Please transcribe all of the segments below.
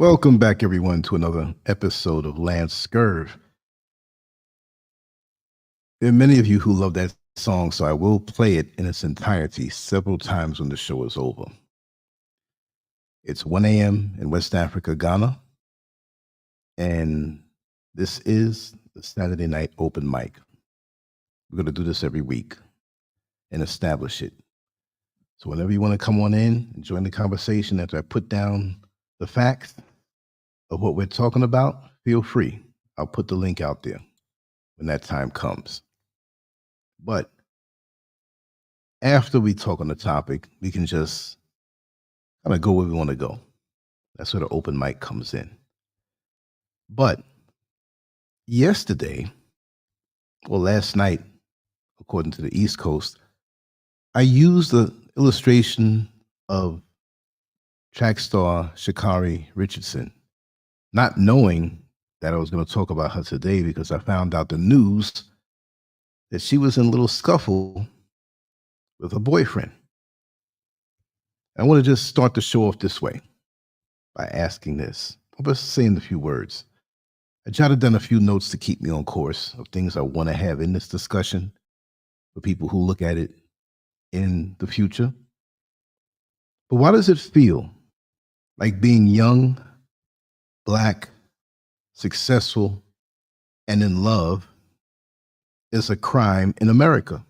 Welcome back, everyone, to another episode of Lancescurv. There are many of you who love that song, so I will play it in its entirety several times when the show is over. It's 1 a.m. in West Africa, Ghana, and this is the Saturday night open mic. We're going to do this every week and establish it. So whenever you want to come on in and join the conversation after I put down the facts of what we're talking about, feel free. I'll put the link out there when that time comes. But after we talk on the topic, we can just kind of go where we want to go. That's where the open mic comes in. But yesterday, or last night, according to the East Coast, I used the illustration of track star Sha'Carri Richardson, not knowing that I was going to talk about her today because I found out the news that she was in a little scuffle with her boyfriend. I want to just start the show off this way by asking this. I'll just saying a few words. I jotted down a few notes to keep me on course of things I want to have in this discussion for people who look at it in the future. But why does it feel like being young, Black, successful, and in love is a crime in America?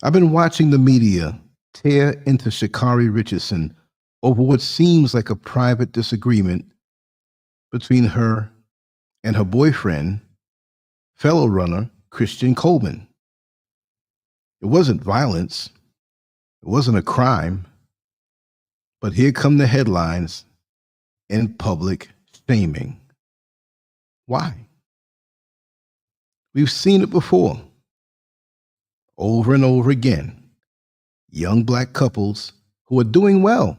I've been watching the media tear into Sha'Carri Richardson over what seems like a private disagreement between her and her boyfriend, fellow runner Christian Coleman. It wasn't violence. It wasn't a crime. But here come the headlines in public shaming. Why? We've seen it before, over and over again. Young Black couples who are doing well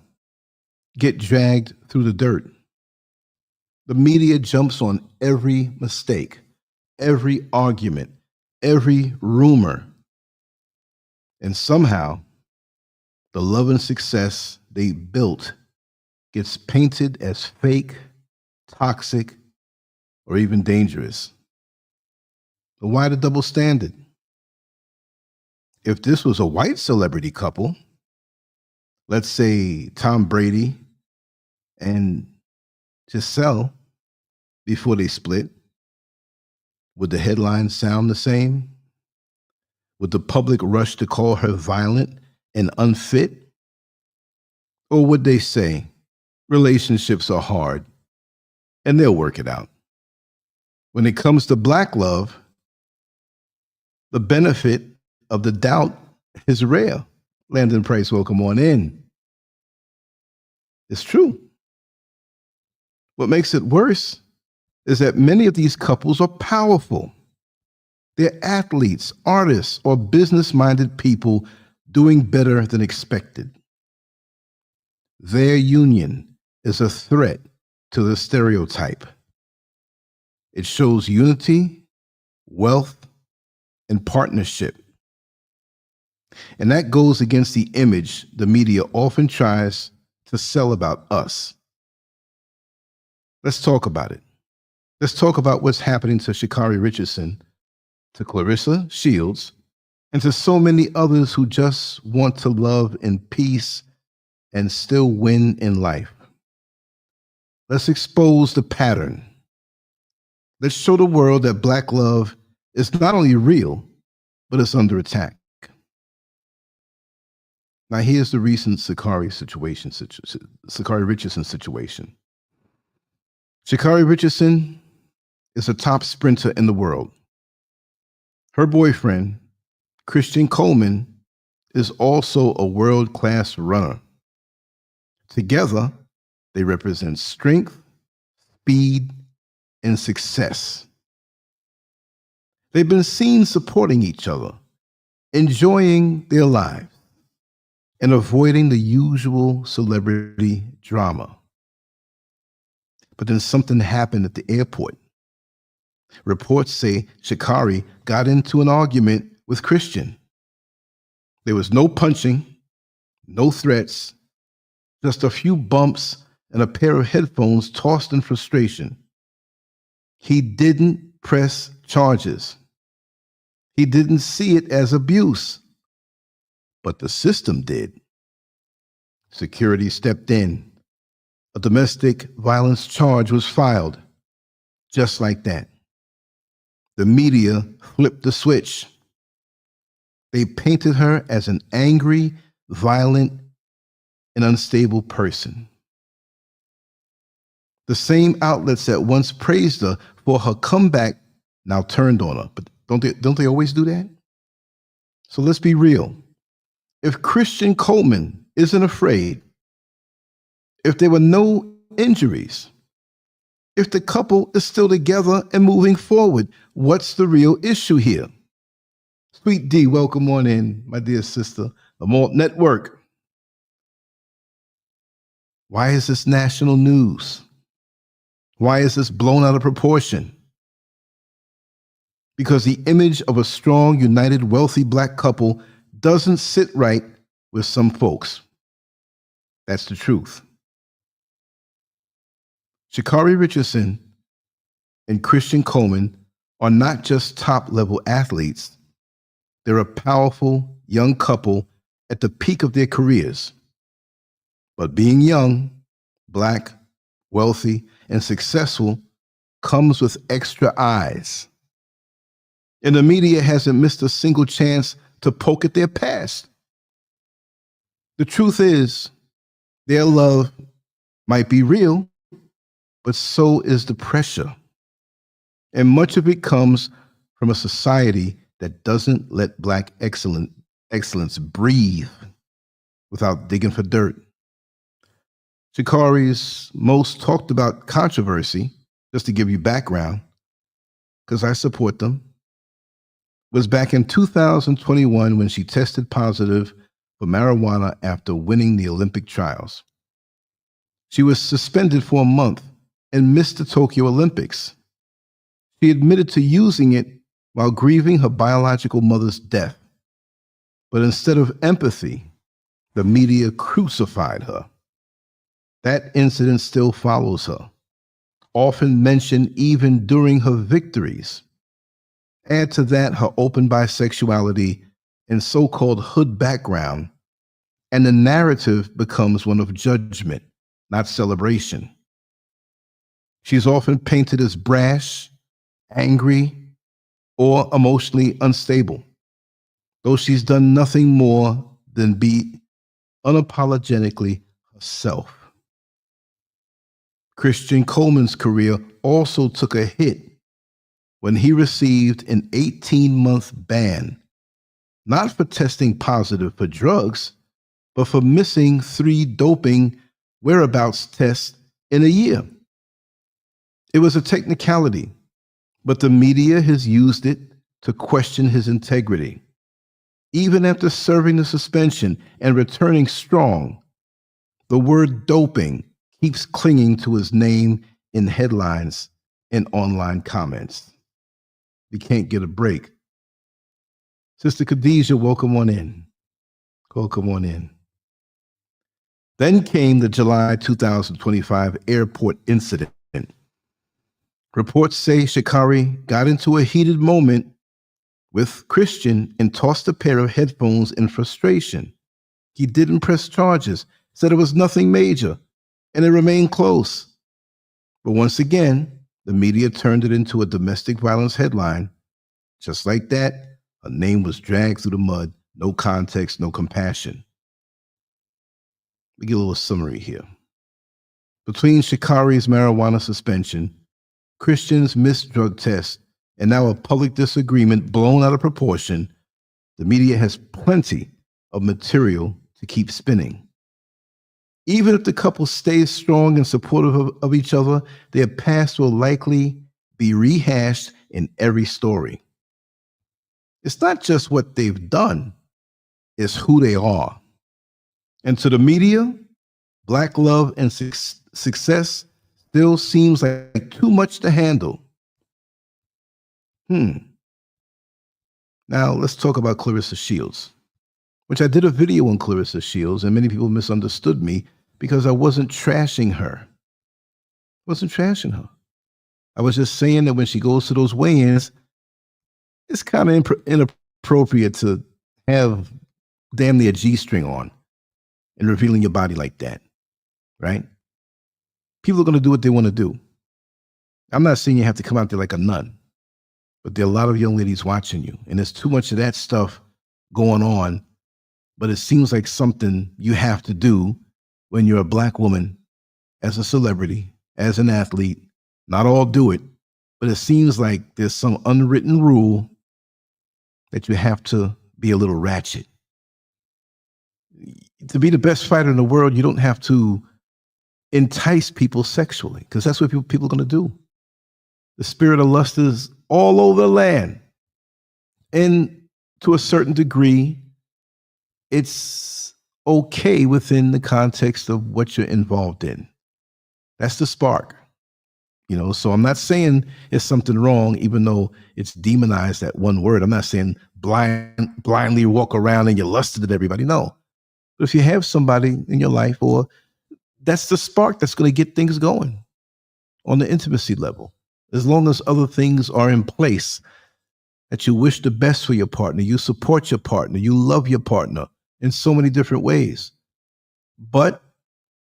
get dragged through the dirt. The media jumps on every mistake, every argument, every rumor. And somehow, the love and success they built gets painted as fake, toxic, or even dangerous. But why the double standard? If this was a white celebrity couple, let's say Tom Brady and Giselle, before they split, would the headlines sound the same? Would the public rush to call her violent and unfit? Or would they say, relationships are hard and they'll work it out? When it comes to Black love, the benefit of the doubt is rare. Landon Price, welcome on in. It's true. What makes it worse is that many of these couples are powerful. They're athletes, artists, or business-minded people doing better than expected. Their union is a threat to the stereotype. It shows unity, wealth, and partnership. And that goes against the image the media often tries to sell about us. Let's talk about it. Let's talk about what's happening to Sha'Carri Richardson, to Claressa Shields, and to so many others who just want to love in peace and still win in life. Let's expose the pattern. Let's show the world that Black love is not only real, but it's under attack. Now, here's the recent Sha'Carri Richardson situation. Sha'Carri Richardson is a top sprinter in the world. Her boyfriend, Christian Coleman, is also a world-class runner. Together, they represent strength, speed, and success. They've been seen supporting each other, enjoying their lives, and avoiding the usual celebrity drama. But then something happened at the airport. Reports say Sha'Carri got into an argument with Christian. There was no punching, no threats, just a few bumps and a pair of headphones tossed in frustration. He didn't press charges. He didn't see it as abuse, but the system did. Security stepped in. A domestic violence charge was filed. Just like that. The media flipped the switch. They painted her as an angry, violent, and unstable person. The same outlets that once praised her for her comeback now turned on her. But don't they always do that? So let's be real. If Christian Coleman isn't afraid, if there were no injuries, if the couple is still together and moving forward, what's the real issue here? Sweet D, welcome on in, my dear sister. The Malt Network. Why is this national news? Why is this blown out of proportion? Because the image of a strong, united, wealthy black couple doesn't sit right with some folks. That's the truth. Sha'Carri Richardson and Christian Coleman are not just top-level athletes. They're a powerful young couple at the peak of their careers. But being young, black, wealthy, and successful comes with extra eyes. And the media hasn't missed a single chance to poke at their past. The truth is, their love might be real, but so is the pressure. And much of it comes from a society that doesn't let black excellence breathe without digging for dirt. Sha'Carri's most talked about controversy, just to give you background, because I support them, was back in 2021 when she tested positive for marijuana after winning the Olympic trials. She was suspended for a month and missed the Tokyo Olympics. She admitted to using it while grieving her biological mother's death. But instead of empathy, the media crucified her. That incident still follows her, often mentioned even during her victories. Add to that her open bisexuality and so-called hood background, and the narrative becomes one of judgment, not celebration. She's often painted as brash, angry, or emotionally unstable, though she's done nothing more than be unapologetically herself. Christian Coleman's career also took a hit when he received an 18-month ban, not for testing positive for drugs, but for missing 3 doping whereabouts tests in a year. It was a technicality, but the media has used it to question his integrity. Even after serving the suspension and returning strong, the word doping keeps clinging to his name in headlines and online comments. You can't get a break. Sister Khadijah, welcome on in. Welcome on in. Then came the July 2025 airport incident. Reports say Sha'Carri got into a heated moment with Christian and tossed a pair of headphones in frustration. He didn't press charges, said it was nothing major, and it remained close. But once again, the media turned it into a domestic violence headline. Just like that, her name was dragged through the mud, no context, no compassion. Let me get a little summary here. Between Sha'Carri's marijuana suspension, Christian's missed drug test, and now a public disagreement blown out of proportion, the media has plenty of material to keep spinning. Even if the couple stays strong and supportive of each other, their past will likely be rehashed in every story. It's not just what they've done, it's who they are. And to the media, black love and success still seems like too much to handle. Now let's talk about Claressa Shields, which I did a video on Claressa Shields, and many people misunderstood me because I wasn't trashing her. Wasn't trashing her. I was just saying that when she goes to those weigh-ins, it's kind of inappropriate to have damn near G-string on and revealing your body like that, right? People are going to do what they want to do. I'm not saying you have to come out there like a nun, but there are a lot of young ladies watching you, and there's too much of that stuff going on, but it seems like something you have to do when you're a Black woman, as a celebrity, as an athlete. Not all do it, but it seems like there's some unwritten rule that you have to be a little ratchet. To be the best fighter in the world, you don't have to entice people sexually, because that's what people are going to do. The spirit of lust is all over the land. And to a certain degree, it's okay within the context of what you're involved in. That's the spark. So I'm not saying it's something wrong, even though it's demonized, that one word. I'm not saying blindly walk around and you're lusted at everybody. No. But if you have somebody in your life, or that's the spark that's going to get things going on the intimacy level. As long as other things are in place, that you wish the best for your partner, you support your partner, you love your partner in so many different ways. But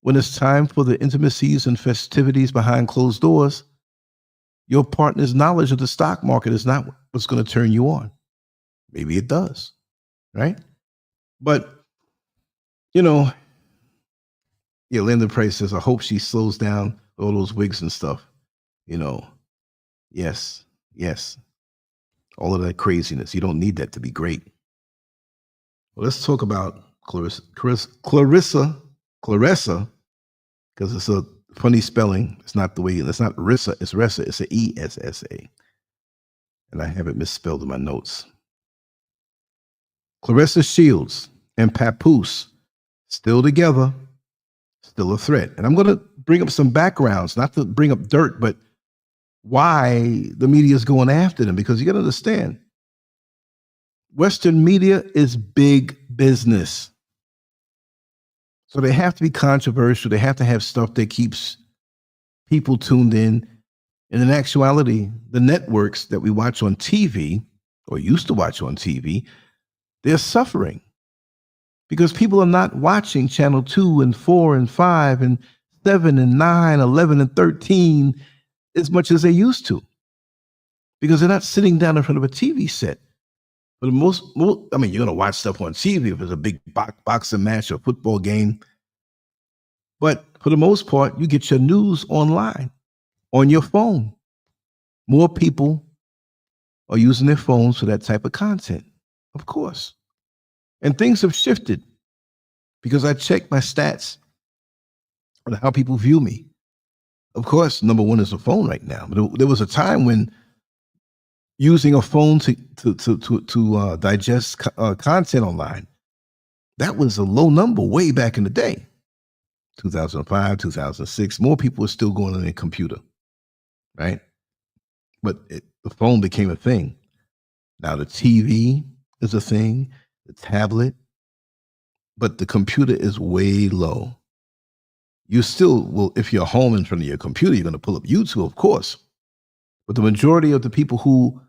when it's time for the intimacies and festivities behind closed doors, your partner's knowledge of the stock market is not what's going to turn you on. Maybe it does, right? But, Linda Price says, I hope she slows down all those wigs and stuff. Yes. All of that craziness. You don't need that to be great. Well, let's talk about Claressa, because it's a funny spelling. It's not Rissa, it's Ressa. It's an E-S-S-A. And I have it misspelled in my notes. Claressa Shields and Papoose, still together, still a threat. And I'm going to bring up some backgrounds, not to bring up dirt, but why the media is going after them, because you got to understand, Western media is big business. So they have to be controversial. They have to have stuff that keeps people tuned in. And in actuality, the networks that we watch on TV, or used to watch on TV, they're suffering because people are not watching channel 2 and 4 and 5 and 7 and 9, 11 and 13 as much as they used to, because they're not sitting down in front of a TV set. But most, you're going to watch stuff on TV if it's a big boxing match or football game. But for the most part, you get your news online, on your phone. More people are using their phones for that type of content, of course. And things have shifted because I check my stats on how people view me. Of course, number one is a phone right now. But there was a time when using a phone to digest content online, that was a low number way back in the day. 2005, 2006, more people were still going on their computer, right? But the phone became a thing. Now the TV is a thing, the tablet, but the computer is way low. You still will, if you're home in front of your computer, you're going to pull up YouTube, of course. But the majority of the people who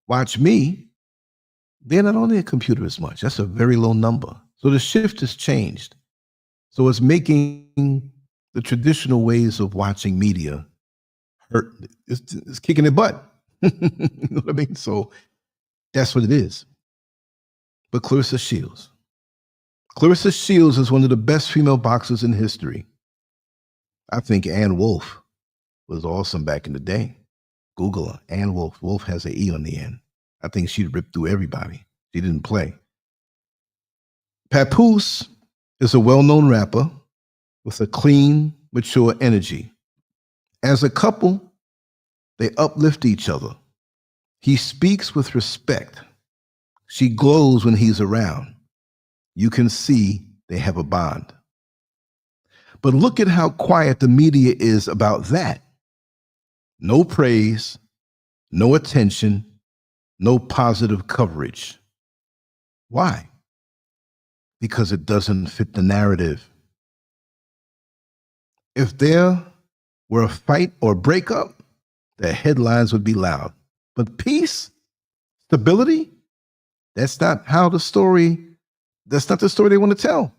watch me, they're not on their computer as much. That's a very low number. So the shift has changed. So it's making the traditional ways of watching media hurt. It's kicking their butt. You know what I mean? So that's what it is. But Claressa Shields is one of the best female boxers in history. I think Ann Wolfe was awesome back in the day. Google her, Ann Wolfe. Wolfe has an E on the end. I think she'd rip through everybody. She didn't play. Papoose is a well-known rapper with a clean, mature energy. As a couple, they uplift each other. He speaks with respect. She glows when he's around. You can see they have a bond. But look at how quiet the media is about that. No praise, no attention, no positive coverage. Why? Because it doesn't fit the narrative. If there were a fight or breakup, the headlines would be loud. But peace, stability, that's not the story they want to tell.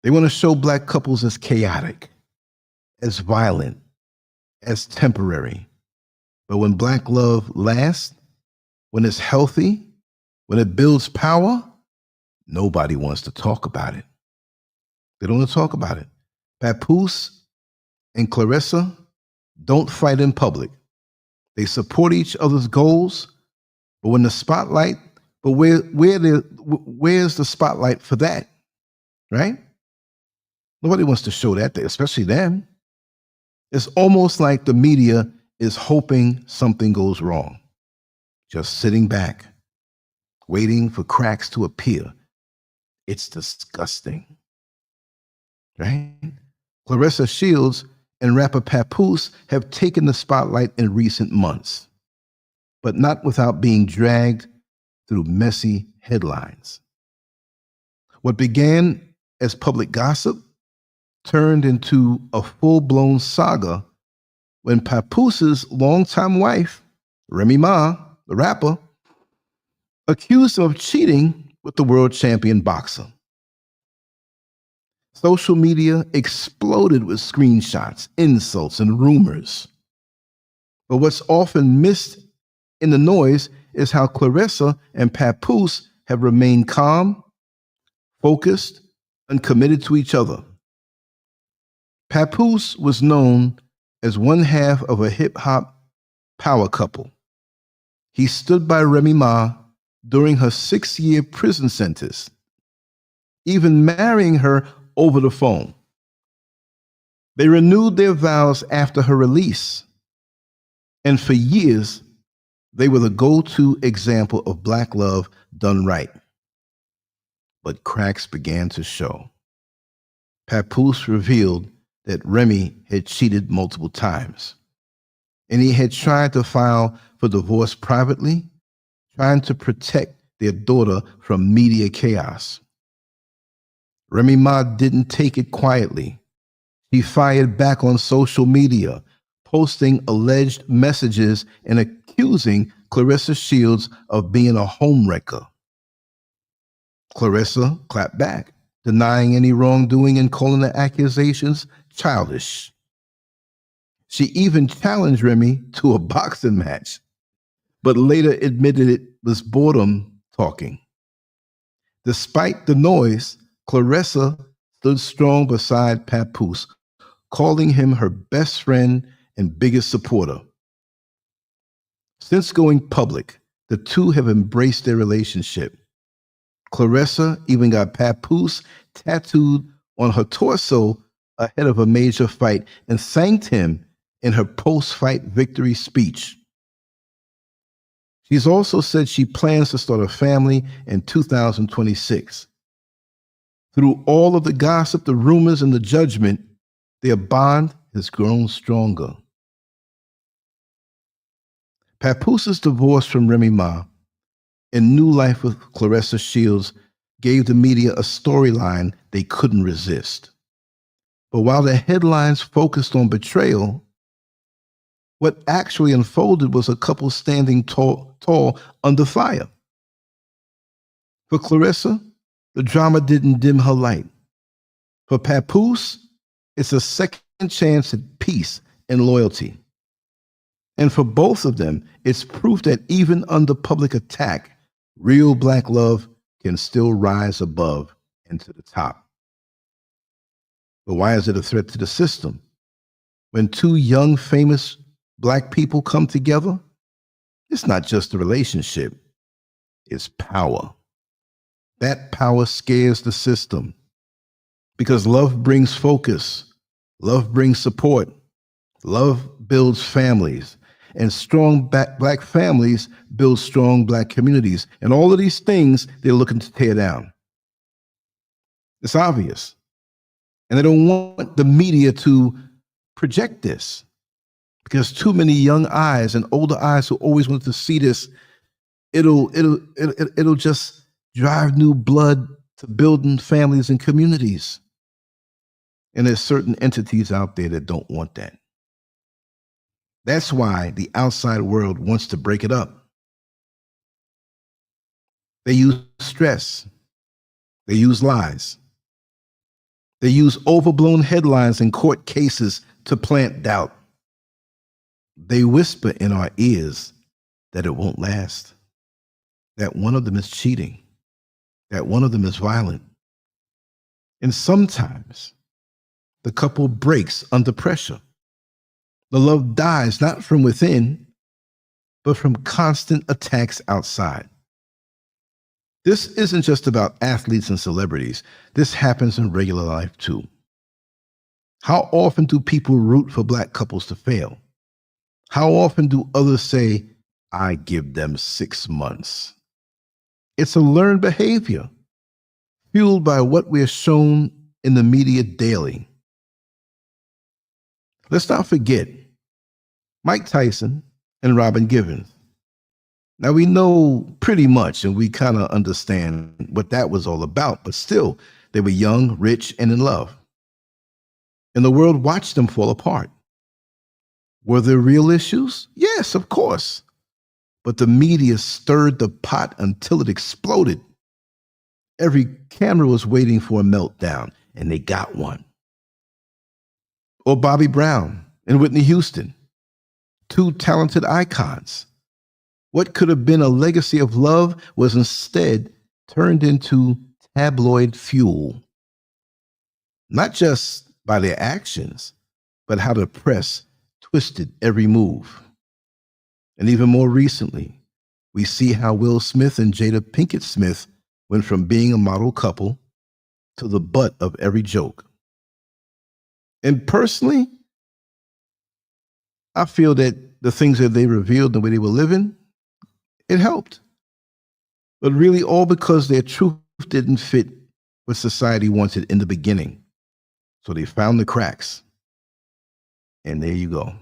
They want to show Black couples as chaotic, as violent, as temporary. But when Black love lasts, when it's healthy, when it builds power, nobody wants to talk about it. They don't want to talk about it. Papoose and Claressa don't fight in public. They support each other's goals, but when the spotlight, where's the spotlight for that, right? Nobody wants to show that, especially them. It's almost like the media is hoping something goes wrong, just sitting back, waiting for cracks to appear. It's disgusting, right? Claressa Shields and rapper Papoose have taken the spotlight in recent months, but not without being dragged through messy headlines. What began as public gossip turned into a full-blown saga when Papoose's longtime wife, Remy Ma, the rapper, accused him of cheating with the world champion boxer. Social media exploded with screenshots, insults, and rumors. But what's often missed in the noise is how Claressa and Papoose have remained calm, focused, and committed to each other. Papoose was known as one half of a hip-hop power couple. He stood by Remy Ma during her 6-year prison sentence, even marrying her over the phone. They renewed their vows after her release, and for years, they were the go-to example of Black love done right. But cracks began to show. Papoose revealed that Remy had cheated multiple times, and he had tried to file for divorce privately, trying to protect their daughter from media chaos. Remy Ma didn't take it quietly. He fired back on social media, posting alleged messages and accusing Claressa Shields of being a homewrecker. Claressa clapped back, denying any wrongdoing and calling the accusations childish. She even challenged Remy to a boxing match, but later admitted it was boredom talking. Despite the noise, Claressa stood strong beside Papoose, calling him her best friend and biggest supporter. Since going public, the two have embraced their relationship. Claressa even got Papoose tattooed on her torso ahead of a major fight and thanked him in her post-fight victory speech. She's also said she plans to start a family in 2026. Through all of the gossip, the rumors, and the judgment, their bond has grown stronger. Papoose's divorce from Remy Ma and new life with Claressa Shields gave the media a storyline they couldn't resist. But while the headlines focused on betrayal, what actually unfolded was a couple standing tall under fire. For Claressa, the drama didn't dim her light. For Papoose, it's a second chance at peace and loyalty. And for both of them, it's proof that even under public attack, real Black love can still rise above and to the top. But why is it a threat to the system? When two young, famous Black people come together, it's not just a relationship, it's power. That power scares the system because love brings focus, love brings support, love builds families, and strong Black families build strong Black communities. And all of these things they're looking to tear down. It's obvious. And they don't want the media to project this because too many young eyes and older eyes who always wanted to see this, it'll just drive new blood to building families and communities. And there's certain entities out there that don't want that. That's why the outside world wants to break it up. They use stress. They use lies. They use overblown headlines and court cases to plant doubt. They whisper in our ears that it won't last, that one of them is cheating, that one of them is violent. And sometimes the couple breaks under pressure. The love dies not from within, but from constant attacks outside. This isn't just about athletes and celebrities. This happens in regular life too. How often do people root for Black couples to fail? How often do others say, I give them 6 months? It's a learned behavior, fueled by what we're shown in the media daily. Let's not forget Mike Tyson and Robin Givens. Now, we know pretty much, and we kind of understand what that was all about, but still, they were young, rich, and in love. And the world watched them fall apart. Were there real issues? Yes, of course. But the media stirred the pot until it exploded. Every camera was waiting for a meltdown, and they got one. Or Bobby Brown and Whitney Houston, two talented icons. What could have been a legacy of love was instead turned into tabloid fuel. Not just by their actions, but how the press twisted every move. And even more recently, we see how Will Smith and Jada Pinkett Smith went from being a model couple to the butt of every joke. And personally, I feel that the things that they revealed, the way they were living, it helped. But really all because their truth didn't fit what society wanted in the beginning. So they found the cracks. And there you go.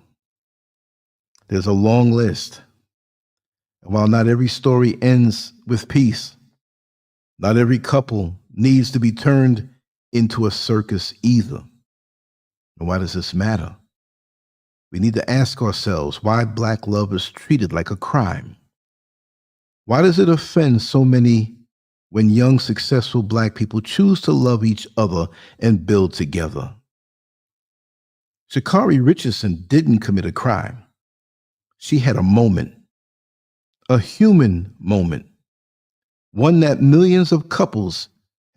There's a long list. And while not every story ends with peace, not every couple needs to be turned into a circus either. And why does this matter? We need to ask ourselves why Black love is treated like a crime. Why does it offend so many when young, successful Black people choose to love each other and build together? Sha'Carri Richardson didn't commit a crime. She had a moment, a human moment, one that millions of couples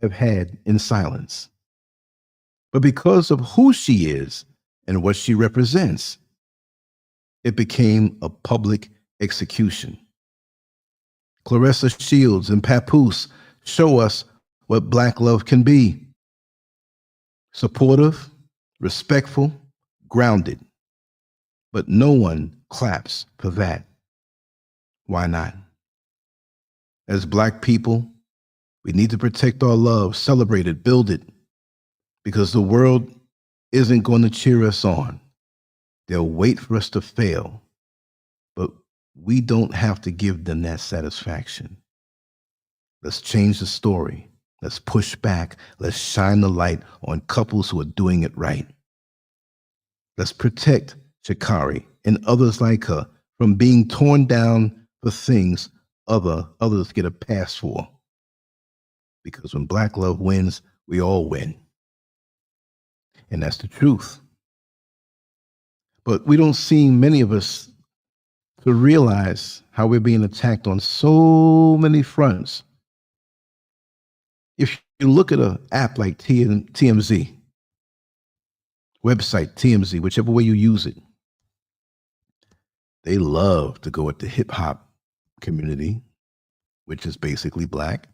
have had in silence. But because of who she is and what she represents, it became a public execution. Claressa Shields and Papoose show us what Black love can be. Supportive, respectful, grounded. But no one claps for that. Why not? As Black people, we need to protect our love, celebrate it, build it, because the world isn't going to cheer us on. They'll wait for us to fail, but we don't have to give them that satisfaction. Let's change the story. Let's push back. Let's shine the light on couples who are doing it right. Let's protect Sha'Carri and others like her from being torn down for things others get a pass for. Because when Black love wins, we all win. And that's the truth. But we don't seem, many of us, to realize how we're being attacked on so many fronts. If you look at an app like TMZ, website TMZ, whichever way you use it, they love to go at the hip hop community, which is basically Black.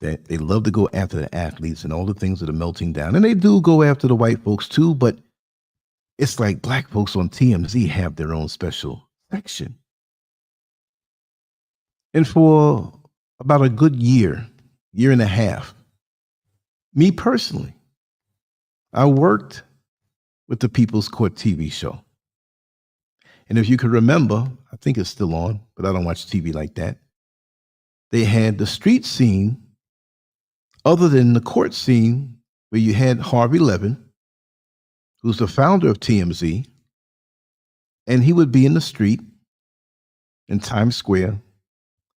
They love to go after the athletes and all the things that are melting down. And they do go after the white folks too, but it's like Black folks on TMZ have their own special section. And for about a good year and a half, me personally, I worked with the People's Court TV show. And if you could remember, I think it's still on, but I don't watch TV like that. They had the street scene, other than the court scene where you had Harvey Levin who's the founder of TMZ, and he would be in the street in Times Square,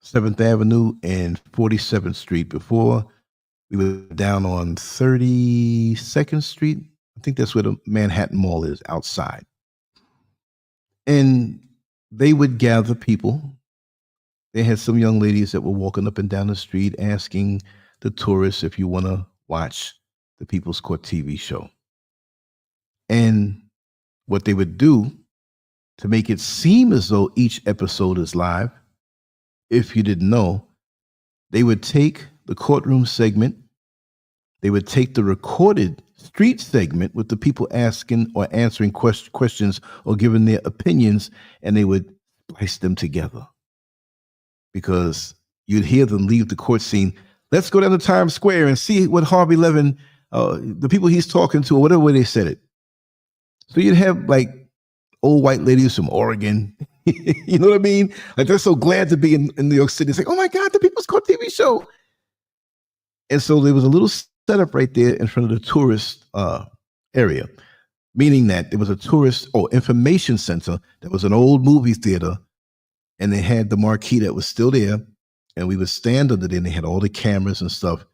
7th Avenue and 47th Street. Before we were down on 32nd Street. I think that's where the Manhattan Mall is, outside. And they would gather people. They had some young ladies that were walking up and down the street asking the tourists if you want to watch the People's Court TV show. And what they would do to make it seem as though each episode is live, if you didn't know, they would take the courtroom segment, they would take the recorded street segment with the people asking or answering questions or giving their opinions, and they would splice them together. Because you'd hear them leave the court scene. Let's go down to Times Square and see what Harvey Levin, the people he's talking to, or whatever way they said it. So you'd have like old white ladies from Oregon. You know what I mean? Like they're so glad to be in New York City. It's like, oh my God, the People's Court TV show. And so there was a little setup right there in front of the tourist area, meaning that there was a tourist or information center that was an old movie theater. And they had the marquee that was still there, and we would stand under there, and they had all the cameras and stuff.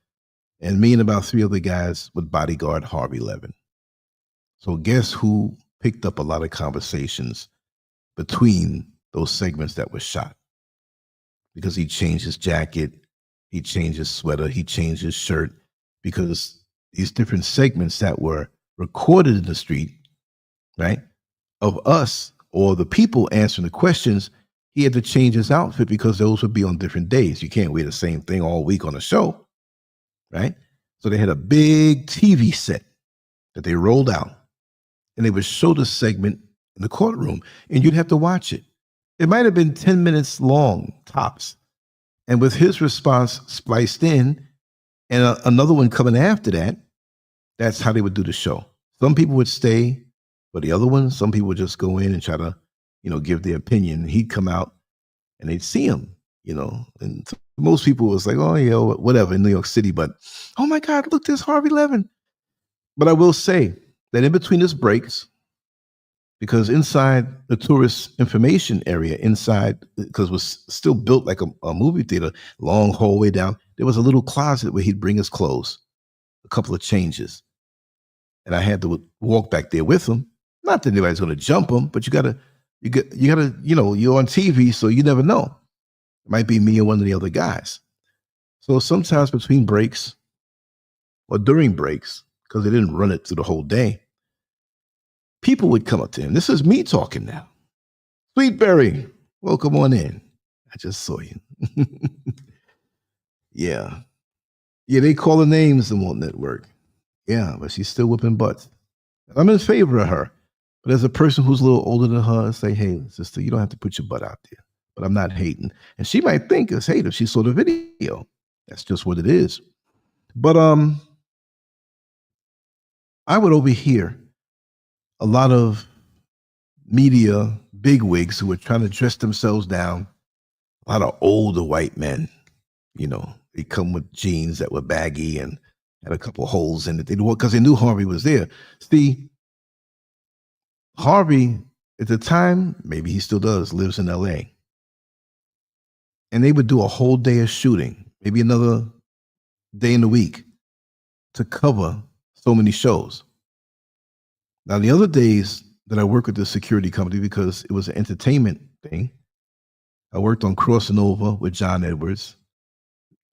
And me and about 3 other guys would bodyguard Harvey Levin. So guess who picked up a lot of conversations between those segments that were shot? Because he changed his jacket, he changed his sweater, he changed his shirt, because these different segments that were recorded in the street, right, of us or the people answering the questions, he had to change his outfit because those would be on different days. You can't wear the same thing all week on a show, right? So they had a big TV set that they rolled out, and they would show the segment in the courtroom, and you'd have to watch it. It might have been 10 minutes long, tops. And with his response spliced in, and another one coming after that, that's how they would do the show. Some people would stay for the other one. Some people would just go in and try to, give their opinion. He'd come out and they'd see him, and most people was like, oh, yeah, whatever in New York City, but oh my God, look, there's Harvey Levin. But I will say that in between his breaks, because inside the tourist information area, because it was still built like a movie theater, long hallway down, there was a little closet where he'd bring his clothes, a couple of changes. And I had to walk back there with him. Not that anybody's going to jump him, but you gotta, you're on TV, so you never know. It might be me or one of the other guys. So sometimes between breaks or during breaks, because they didn't run it through the whole day, people would come up to him. This is me talking now. Sweetberry, welcome on in. I just saw you. Yeah. Yeah, they call her names and won't network. Yeah, but she's still whipping butts. I'm in favor of her. But as a person who's a little older than her, I say, hey, sister, you don't have to put your butt out there. But I'm not hating. And she might think it's hate if she saw the video. That's just what it is. But I would overhear a lot of media bigwigs who were trying to dress themselves down. A lot of older white men, they come with jeans that were baggy and had a couple holes in it. Because they knew Harvey was there. See, Harvey, at the time, maybe he still does, lives in LA. And they would do a whole day of shooting, maybe another day in the week, to cover so many shows. Now, the other days that I worked with the security company, because it was an entertainment thing, I worked on Crossing Over with John Edwards.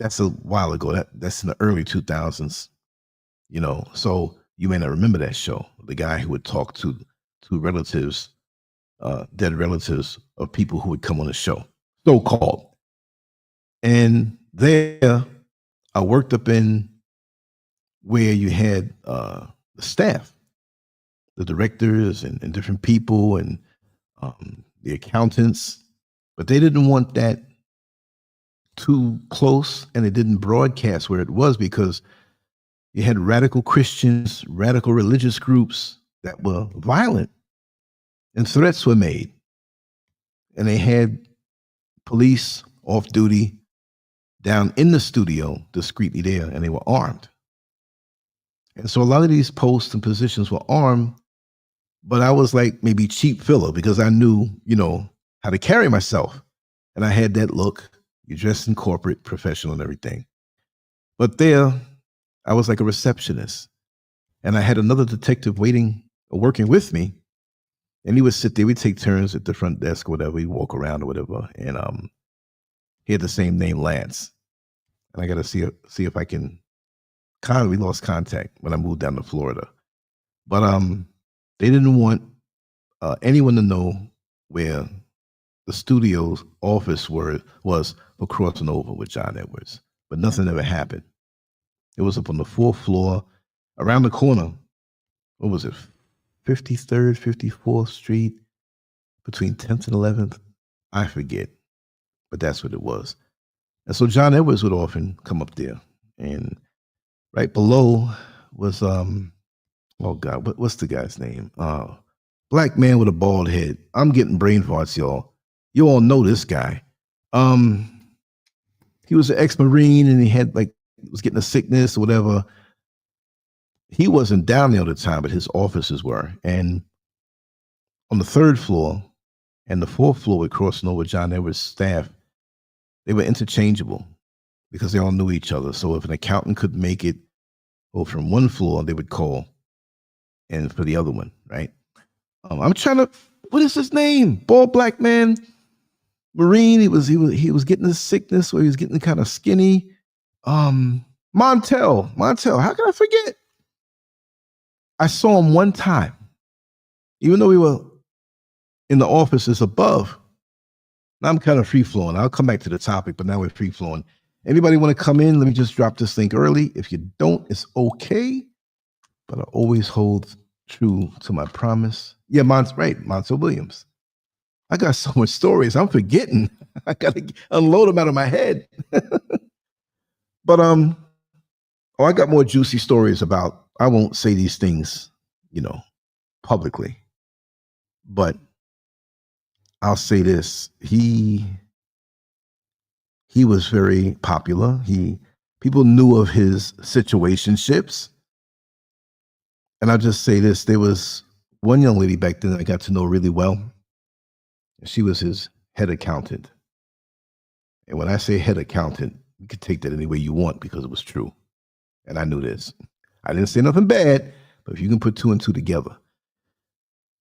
That's a while ago. That's in the early 2000s, so you may not remember that show. The guy who would talk to relatives, dead relatives of people who would come on the show, so-called. And there, I worked up in where you had the staff, the directors and different people and the accountants, but they didn't want that too close, and they didn't broadcast where it was because you had radical Christians, radical religious groups that were violent, and threats were made. And they had police off duty down in the studio, discreetly there, and they were armed. And so a lot of these posts and positions were armed but I was like maybe cheap filler because I knew, how to carry myself. And I had that look. You dress in corporate, professional, and everything. But there, I was like a receptionist. And I had another detective working with me. And he would sit there. We'd take turns at the front desk or whatever. We'd walk around or whatever. And he had the same name, Lance. And I got to see if I can. We lost contact when I moved down to Florida. But they didn't want anyone to know where the studio's office was for crossing over with John Edwards. But nothing ever happened. It was up on the 4th floor, around the corner. What was it? 53rd, 54th Street, between 10th and 11th. I forget, but that's what it was. And so John Edwards would often come up there. And right below was, oh God, what's the guy's name? Black man with a bald head. I'm getting brain farts, y'all. You all know this guy. He was an ex-Marine and he was getting a sickness or whatever. He wasn't down there all the time, but his officers were. And on the 3rd floor and the 4th floor with crossing over John Edwards' staff, they were interchangeable because they all knew each other. So if an accountant could make it go from one floor, they would call and for the other one, right? I'm trying to, what is his name? Bald black man, Marine. He was getting a sickness where he was getting kind of skinny. Montel, how can I forget? I saw him one time, even though we were in the offices above. Now I'm kind of free flowing. I'll come back to the topic, but now we're free flowing. Anybody want to come in? Let me just drop this link early. If you don't, it's okay. But I always hold true to my promise. Yeah, Montel Williams. I got so much stories. I'm forgetting. I got to unload them out of my head. But I got more juicy stories about. I won't say these things, publicly. But I'll say this: he was very popular. People knew of his situationships. And I'll just say this: there was one young lady back then that I got to know really well. She was his head accountant. And when I say head accountant, you could take that any way you want because it was true. And I knew this. I didn't say nothing bad, but if you can put 2 and 2 together.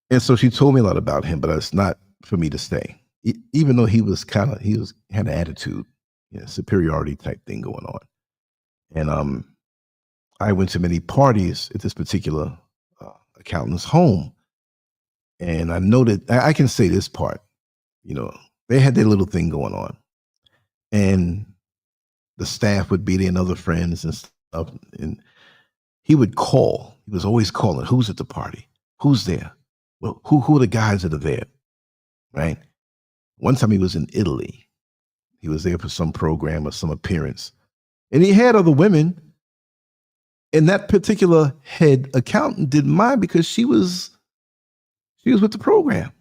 And so she told me a lot about him, but it's not for me to say. Even though he had an attitude, superiority type thing going on. And I went to many parties at this particular accountant's home. And I know that I can say this part, they had their little thing going on. And the staff would be there and other friends and stuff. And he would call. He was always calling. Who's at the party? Who's there? Well, who are the guys that are there? Right? One time he was in Italy. He was there for some program or some appearance. And he had other women. And that particular head accountant didn't mind because she was with the program.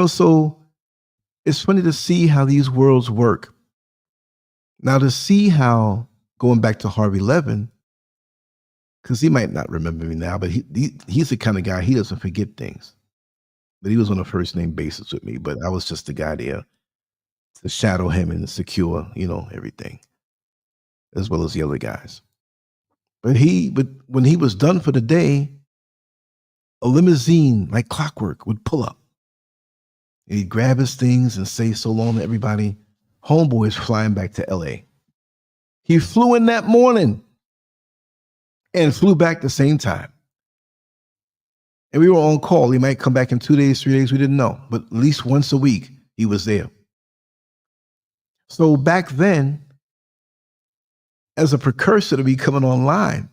So it's funny to see how these worlds work. Now to see how, going back to Harvey Levin, because he might not remember me now, but he's the kind of guy, he doesn't forget things. But he was on a first name basis with me, but I was just the guy there to shadow him and secure, everything, as well as the other guys. But when he was done for the day, a limousine like clockwork would pull up. And he'd grab his things and say so long to everybody. Homeboy is flying back to LA. He flew in that morning and flew back the same time. And we were on call. He might come back in 2 days, 3 days. We didn't know. But at least once a week, he was there. So back then, as a precursor to me coming online,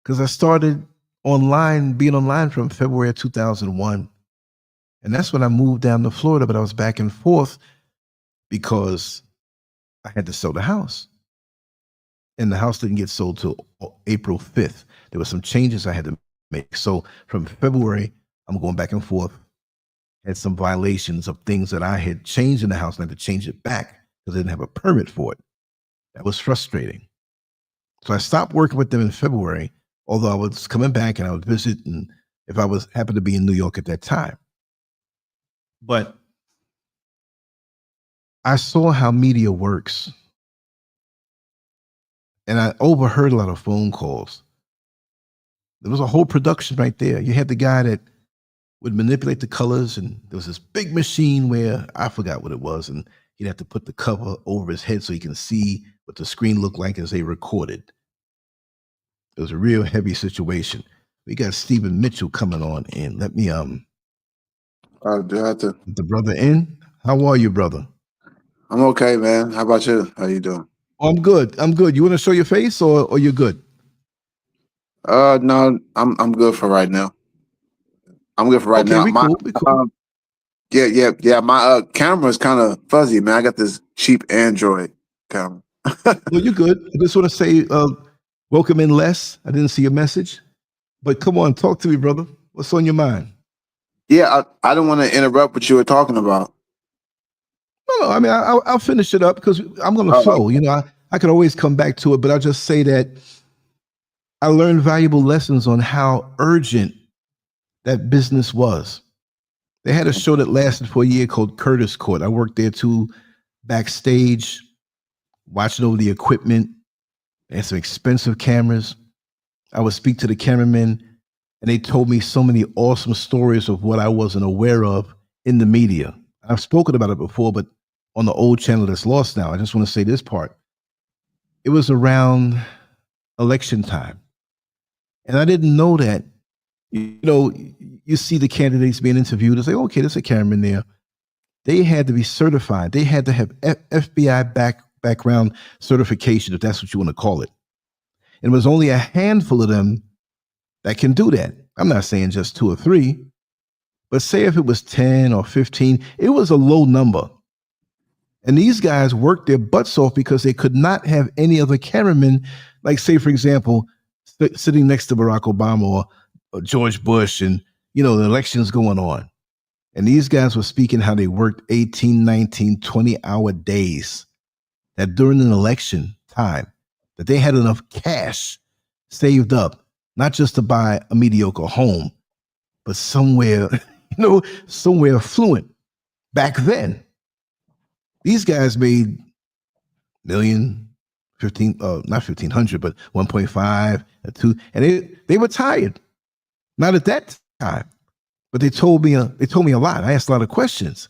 because I started being online from February of 2001. And that's when I moved down to Florida, but I was back and forth because I had to sell the house. And the house didn't get sold till April 5th. There were some changes I had to make. So from February, I'm going back and forth. Had some violations of things that I had changed in the house and I had to change it back because I didn't have a permit for it. That was frustrating. So I stopped working with them in February, although I was coming back and I would visit and if I was happened to be in New York at that time. But I saw how media works, and I overheard a lot of phone calls. There was a whole production right there. You had the guy that would manipulate the colors, and there was this big machine where I forgot what it was, and he'd have to put the cover over his head so he can see what the screen looked like as they recorded. It was a real heavy situation. We got Stephen Mitchell coming on in. Let me the brother in. How are you, brother? I'm okay, man. How about you? How you doing? Oh, I'm good. I'm good. You want to show your face, or you're good? No, I'm good for right now. I'm good for right now. We cool. Yeah. My camera is kind of fuzzy, man. I got this cheap Android camera. Well, you're good. I just want to say, welcome in, Les. I didn't see your message, but come on, talk to me, brother. What's on your mind? Yeah, I don't want to interrupt what you were talking about. No. I mean, I'll finish it up because I'm going to flow. You know, I could always come back to it, but I'll just say that I learned valuable lessons on how urgent that business was. They had a show that lasted for a year called Curtis Court. I worked there too, backstage, watching over the equipment. They had some expensive cameras. I would speak to the cameramen, and they told me so many awesome stories of what I wasn't aware of in the media. I've spoken about it before, but on the old channel that's lost now, I just want to say this part. It was around election time. And I didn't know that. You know, you see the candidates being interviewed and say, okay, there's a cameraman there. They had to be certified. They had to have FBI background certification, if that's what you want to call it. And it was only a handful of them that can do that. I'm not saying just 2 or 3, but say if it was 10 or 15, it was a low number. And these guys worked their butts off because they could not have any other cameraman, like say, for example, sitting next to Barack Obama or George Bush, and, you know, the election's going on. And these guys were speaking how they worked 18, 19, 20-hour days, that during an election time, that they had enough cash saved up, not just to buy a mediocre home, but somewhere, somewhere affluent. Back then, these guys made million, 15, not 1,500, but 1.5, 2, and they were tired. Not at that time, but they told me a lot. I asked a lot of questions.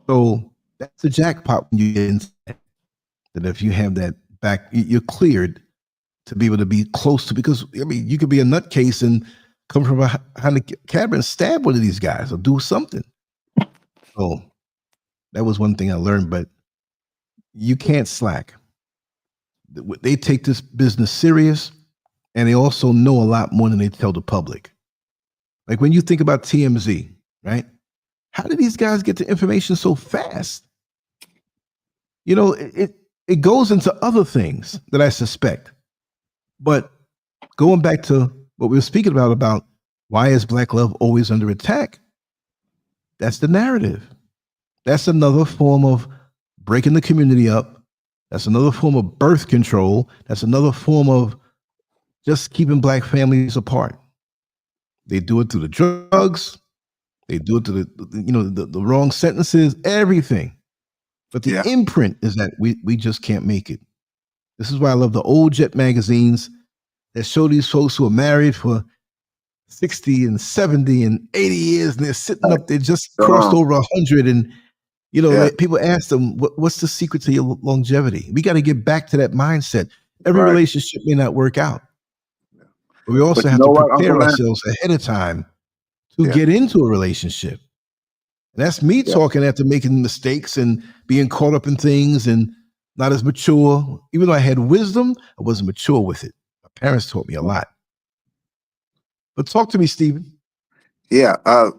So that's the jackpot when you get into that. That if you have that back, you're cleared to be able to be close to, because I mean, you could be a nutcase and come from behind the camera and stab one of these guys or do something. So that was one thing I learned, but you can't slack. They take this business serious, and they also know a lot more than they tell the public. Like when you think about TMZ, right? How did these guys get the information so fast? You know, it goes into other things that I suspect. But going back to what we were speaking about why is Black love always under attack? That's the narrative. That's another form of breaking the community up. That's another form of birth control. That's another form of just keeping Black families apart. They do it through the drugs. They do it through the wrong sentences, everything. But the imprint is that we just can't make it. This is why I love the old Jet magazines that show these folks who are married for 60 and 70 and 80 years, and they're sitting up there just crossed over 100. And, people ask them, what's the secret to your longevity? We got to get back to that mindset. Every relationship may not work out. But we also have to prepare ourselves ahead of time to get into a relationship. And that's me talking after making mistakes and being caught up in things and not as mature. Even though I had wisdom, I wasn't mature with it. My parents taught me a lot. But talk to me, Stephen. Yeah, I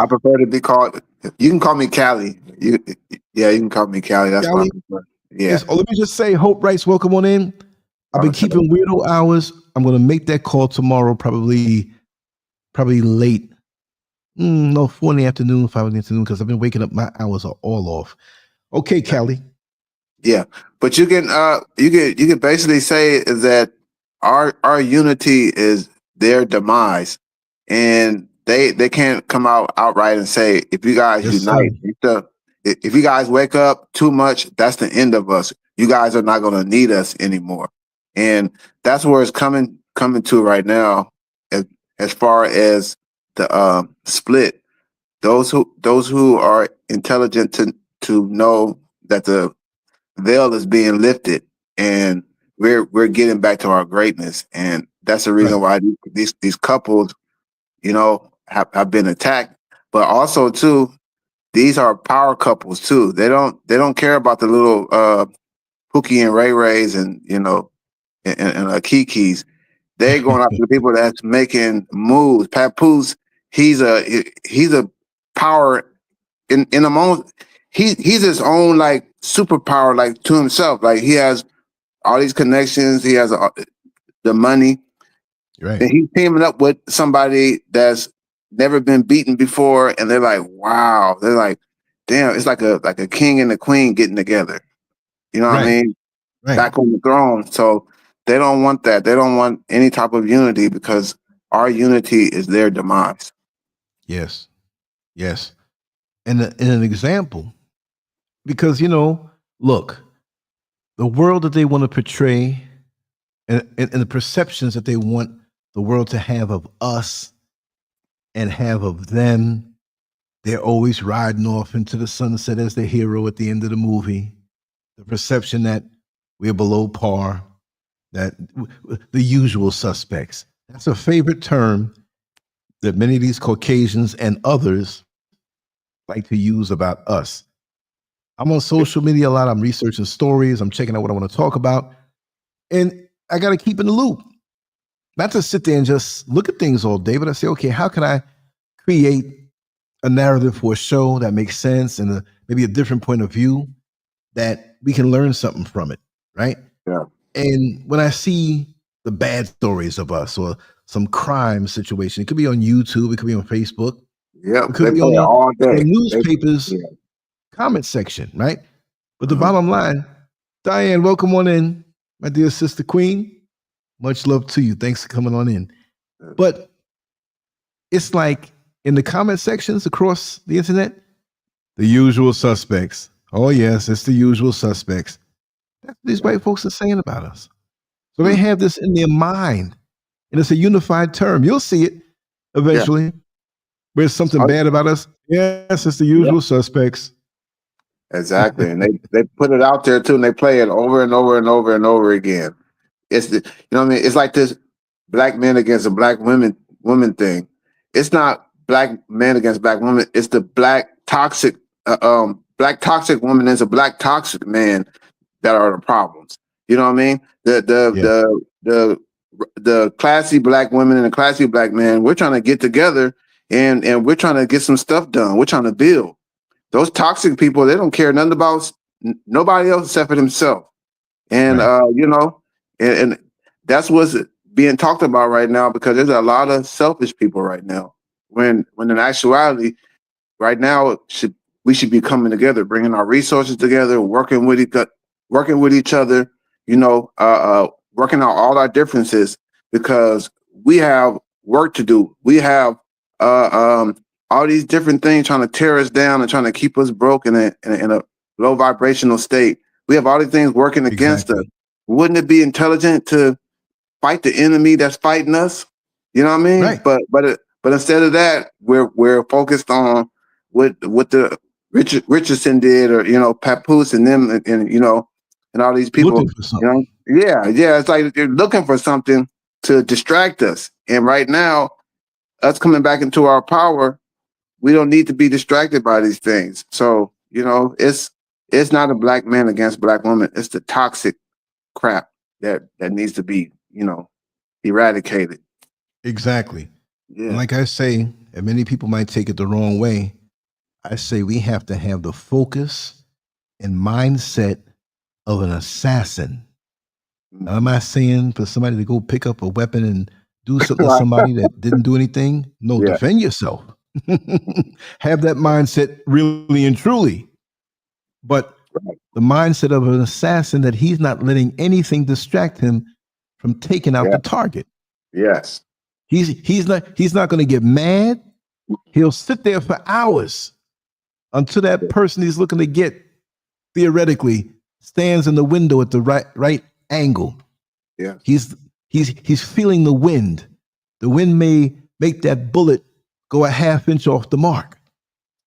prefer to be called. You can call me Callie. You can call me Callie. That's what I prefer. Yeah. Yes. Oh, let me just say, Hope Rice, welcome on in. I've been keeping weirdo hours. I'm going to make that call tomorrow, probably late. 4 in the afternoon, 5 in the afternoon, because I've been waking up. My hours are all off. Okay, Callie. Yeah, but you can basically say that our unity is their demise, and they can't come out outright and say, if you guys unite, if you guys wake up too much, that's the end of us. You guys are not going to need us anymore. And that's where it's coming to right now, as far as the split. Those who are intelligent to know that the veil is being lifted, and we're getting back to our greatness, and that's the reason why these couples, you know, have been attacked. But also too, these are power couples too. They don't care about the little Pookie and Ray Rays and, you know, and Kikis. They're going after the people that's making moves. Papoose, he's a power in the moment. He's his own like superpower, like to himself. Like he has all these connections. He has the money, right? And he's teaming up with somebody that's never been beaten before, and they're like, wow. They're like, damn. It's like a king and a queen getting together. You know what I mean? Right. Back on the throne. So they don't want that. They don't want any type of unity, because our unity is their demise. Yes. Yes. And an example, because, you know, look, the world that they want to portray and the perceptions that they want the world to have of us and have of them, they're always riding off into the sunset as the hero at the end of the movie. The perception that we're below par, that the usual suspects. That's a favorite term that many of these Caucasians and others like to use about us. I'm on social media a lot. I'm researching stories. I'm checking out what I want to talk about. And I got to keep in the loop. Not to sit there and just look at things all day, but I say, okay, how can I create a narrative for a show that makes sense and maybe a different point of view that we can learn something from it, right? Yeah. And when I see the bad stories of us or some crime situation, it could be on YouTube, it could be on Facebook, yeah, it could be on all day. The newspapers comment section, right? But the bottom line, Diane, welcome on in, my dear sister queen. Much love to you. Thanks for coming on in. But it's like in the comment sections across the internet, the usual suspects. Oh, yes, it's the usual suspects. That's what these white folks are saying about us. So they have this in their mind, and it's a unified term. You'll see it eventually. Where's something bad about us? Yes, it's the usual suspects. Exactly. And they put it out there too, and they play it over and over and over and over again. It's you know what I mean? It's like this black men against a black women thing. It's not black men against black women. It's the black toxic woman is a black toxic man that are the problems. You know what I mean? The classy black women and the classy black man, we're trying to get together and we're trying to get some stuff done. We're trying to build. Those toxic people, they don't care nothing about nobody else except for themselves. And you know, and that's what's being talked about right now, because there's a lot of selfish people right now. When in actuality, right now we should be coming together, bringing our resources together, working with each other. You know, working out all our differences, because we have work to do. We have all these different things trying to tear us down and trying to keep us broke in a low vibrational state. We have all these things working against us. Wouldn't it be intelligent to fight the enemy that's fighting us? You know what I mean? Right. But instead of that, we're focused on what the Richardson did, or, you know, Papoose and them, and you know, and all these people. You know, yeah. It's like they're looking for something to distract us. And right now, us coming back into our power, we don't need to be distracted by these things. So, you know, it's not a black man against black woman. It's the toxic crap that needs to be, you know, eradicated. Exactly. Yeah. And like I say, and many people might take it the wrong way, I say we have to have the focus and mindset of an assassin. Now, am I saying for somebody to go pick up a weapon and do something to somebody that didn't do anything? No, defend yourself. Have that mindset really and truly. But the mindset of an assassin, that he's not letting anything distract him from taking out the target. Yes. He's not going to get mad. He'll sit there for hours until that person he's looking to get, theoretically, stands in the window at the right angle. Yeah. He's feeling the wind. The wind may make that bullet go a half inch off the mark.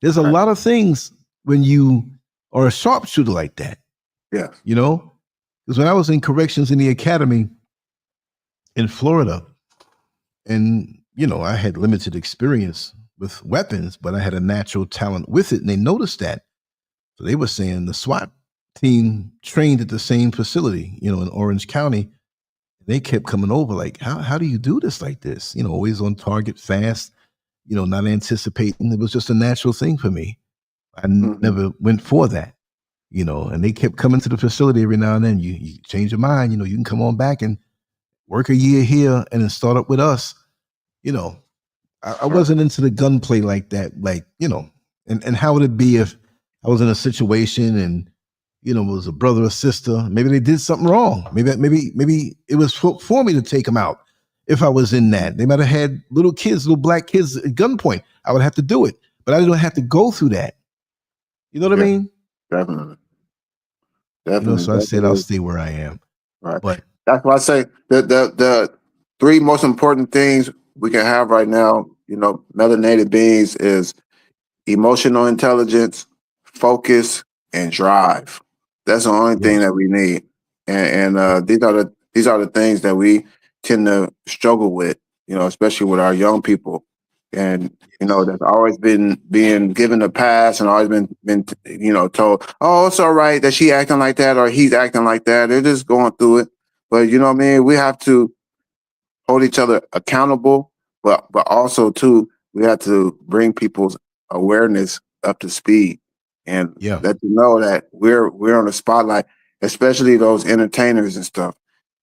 There's a lot of things when you are a sharpshooter like that. Yeah. You know? Because when I was in corrections in the academy in Florida, and you know, I had limited experience with weapons, but I had a natural talent with it, and they noticed that. So they were saying the SWAT team trained at the same facility, you know, in Orange County. They kept coming over like, how do you do this like this? You know, always on target, fast, you know, not anticipating. It was just a natural thing for me. I never went for that, you know, and they kept coming to the facility every now and then. You change your mind, you know, you can come on back and work a year here and then start up with us. You know, I wasn't into the gunplay like that, like, you know, and how would it be if I was in a situation and, you know, it was a brother or sister, maybe they did something wrong. Maybe it was for me to take them out. If I was in that, they might've had little black kids at gunpoint. I would have to do it, but I didn't have to go through that. You know what I mean? Definitely. You know, so I said, I'll stay where I am. Right. But that's why I say the three most important things we can have right now, you know, melanated beings is emotional intelligence, focus, and drive. That's the only thing that we need. And these are the things that we tend to struggle with, you know, especially with our young people. And, you know, that's always been being given a pass and always been, you know, told, oh, it's all right that she acting like that or he's acting like that. They're just going through it. But, you know what I mean? We have to hold each other accountable, but also, too, we have to bring people's awareness up to speed and let you know that we're on the spotlight, especially those entertainers and stuff.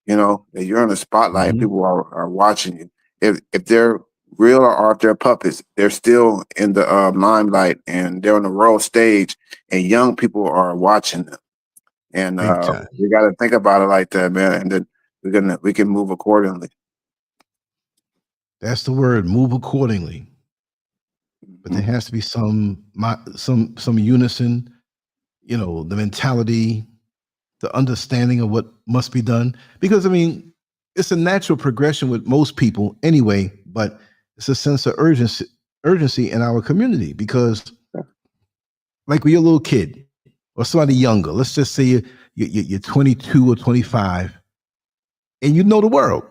You know, that you're on the spotlight, people are watching you. If they're real or if they're puppets, they're still in the limelight and they're on the world stage, and young people are watching them. And we got to think about it like that, man. And then we can move accordingly. That's the word, move accordingly. But there has to be some unison, you know, the mentality, the understanding of what must be done. Because I mean, it's a natural progression with most people anyway, but it's a sense of urgency in our community. Because like when you're a little kid or somebody younger, let's just say you're 22 or 25 and you know the world,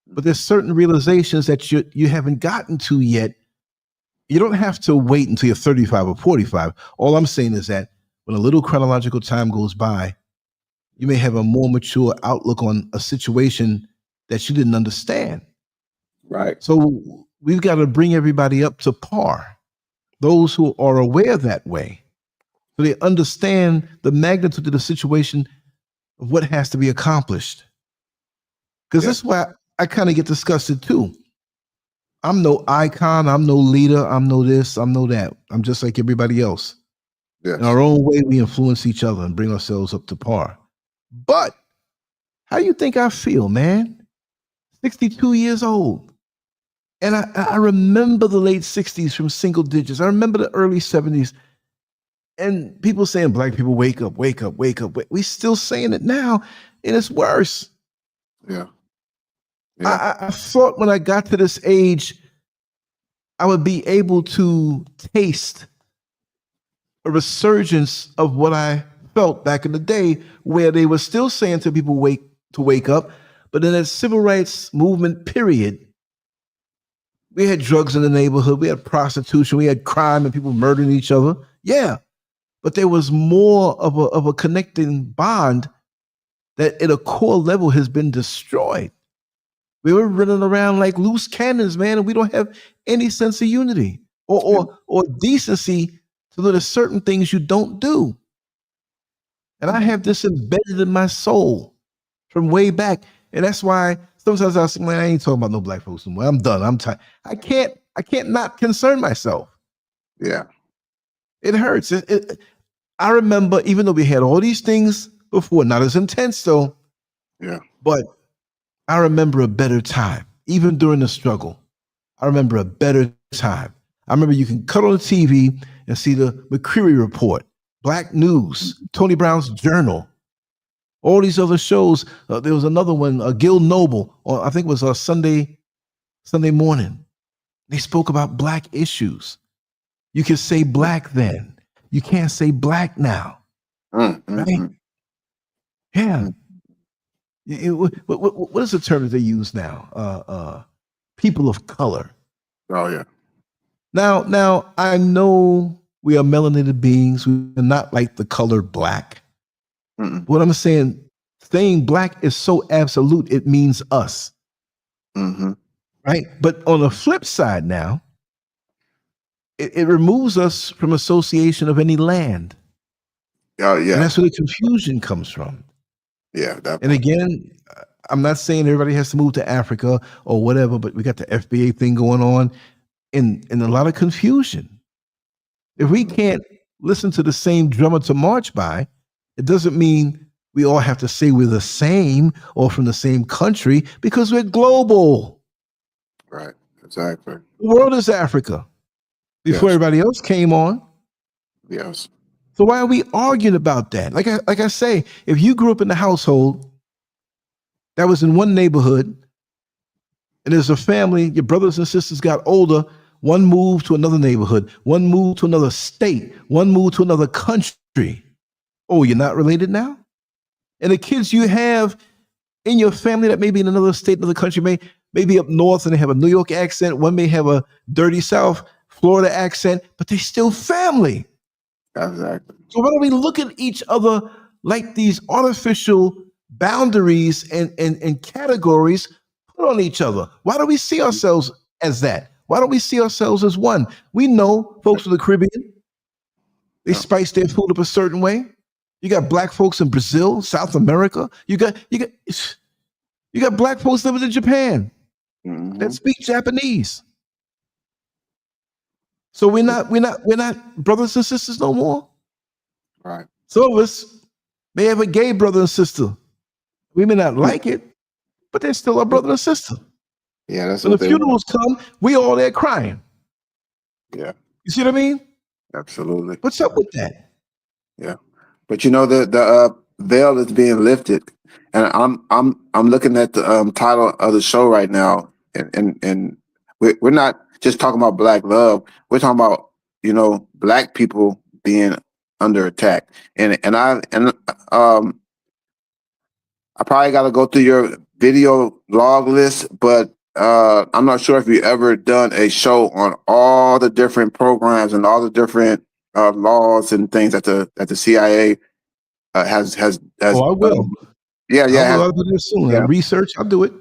but there's certain realizations that you haven't gotten to yet. You don't have to wait until you're 35 or 45. All I'm saying is that when a little chronological time goes by, you may have a more mature outlook on a situation that you didn't understand. Right. So we've got to bring everybody up to par, those who are aware that way, so they understand the magnitude of the situation of what has to be accomplished. Because this is why I kind of get disgusted too. I'm no icon, I'm no leader, I'm no this, I'm no that. I'm just like everybody else. In our own way, we influence each other and bring ourselves up to par. But how do you think I feel, man? 62 years old. And I remember the late 60s from single digits. I remember the early 70s. And people saying, black people, wake up, wake up, wake up. We still saying it now, and it's worse. Yeah. I thought when I got to this age, I would be able to taste a resurgence of what I felt back in the day, where they were still saying to people wake up. But in that civil rights movement period, we had drugs in the neighborhood, we had prostitution, we had crime and people murdering each other. Yeah. But there was more of a connecting bond that at a core level has been destroyed. We were running around like loose cannons, man, and we don't have any sense of unity or decency to know there's certain things you don't do. And I have this embedded in my soul from way back. And that's why sometimes I say, man, I ain't talking about no black folks anymore. I'm done. I'm tired. I can't not concern myself. Yeah. It hurts. I remember, even though we had all these things before, not as intense though. Yeah. But I remember a better time. even during the struggle, I remember a better time. I remember you can cut on the TV and see the McCreary Report, Black News, Tony Brown's Journal, all these other shows. There was another one, Gil Noble, or I think it was Sunday morning. They spoke about Black issues. You could say Black then. You can't say Black now. Right? Yeah. What is the term that they use now? People of color. Oh yeah. Now I know we are melanated beings. We're not like the color black. What I'm saying Black is so absolute, it means us. Right? But on the flip side now, it removes us from association of any land. Oh yeah. And that's where the confusion comes from. Yeah. And again, I'm not saying everybody has to move to Africa or whatever, but we got the FBA thing going on and a lot of confusion. If we can't listen to the same drummer to march by, it doesn't mean we all have to say we're the same or from the same country, because we're global. Right. Exactly. The world is Africa before everybody else came on. Yes. So why are we arguing about that? Like I say, if you grew up in a household that was in one neighborhood and there's a family, your brothers and sisters got older, one moved to another neighborhood, one moved to another state, one moved to another country. Oh, you're not related now? And the kids you have in your family that may be in another state, another country, may be up north and they have a New York accent, one may have a dirty South Florida accent, but they're still family. Exactly. So why don't we look at each other like these artificial boundaries and categories put on each other? Why don't we see ourselves as that? Why don't we see ourselves as one? We know folks from the Caribbean, they spice their food up a certain way. You got Black folks in Brazil, South America. You got Black folks living in Japan that speak Japanese. So we're not brothers and sisters no more. Right. Some of us may have a gay brother and sister. We may not like it, but they're still our brother and sister. Yeah, that's when what the funerals come, we all there crying. Yeah. You see what I mean? Absolutely. What's up with that? Yeah. But you know, the veil is being lifted. And I'm looking at the title of the show right now, and we're not just talking about Black love. We're talking about, you know, Black people being under attack. And I probably got to go through your video log list, but I'm not sure if you ever done a show on all the different programs and all the different laws and things that the CIA has. Oh, I will. Yeah. I'll do this soon. Yeah. Research, I'll do it.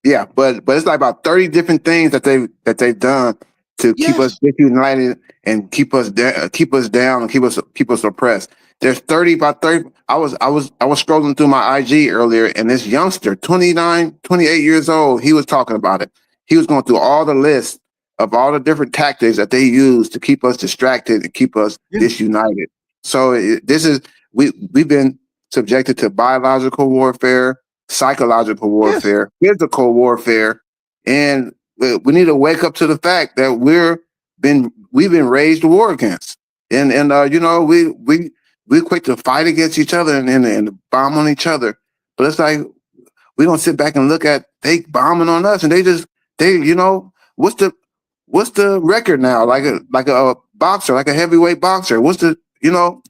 Yeah, but it's like about 30 different things that they've done to keep us disunited and keep us down and keep us oppressed. There's 30 by 30. I was scrolling through my IG earlier, and this youngster, 29, 28 years old, he was talking about it. He was going through all the lists of all the different tactics that they use to keep us distracted and keep us disunited. So we've been subjected to biological warfare, psychological warfare, physical warfare, and we need to wake up to the fact that we've been raised to war against, and you know, we're quick to fight against each other and bomb on each other, but it's like we don't sit back and look at they bombing on us, and they you know, what's the record now, like a boxer, like a heavyweight boxer, what's the, you know,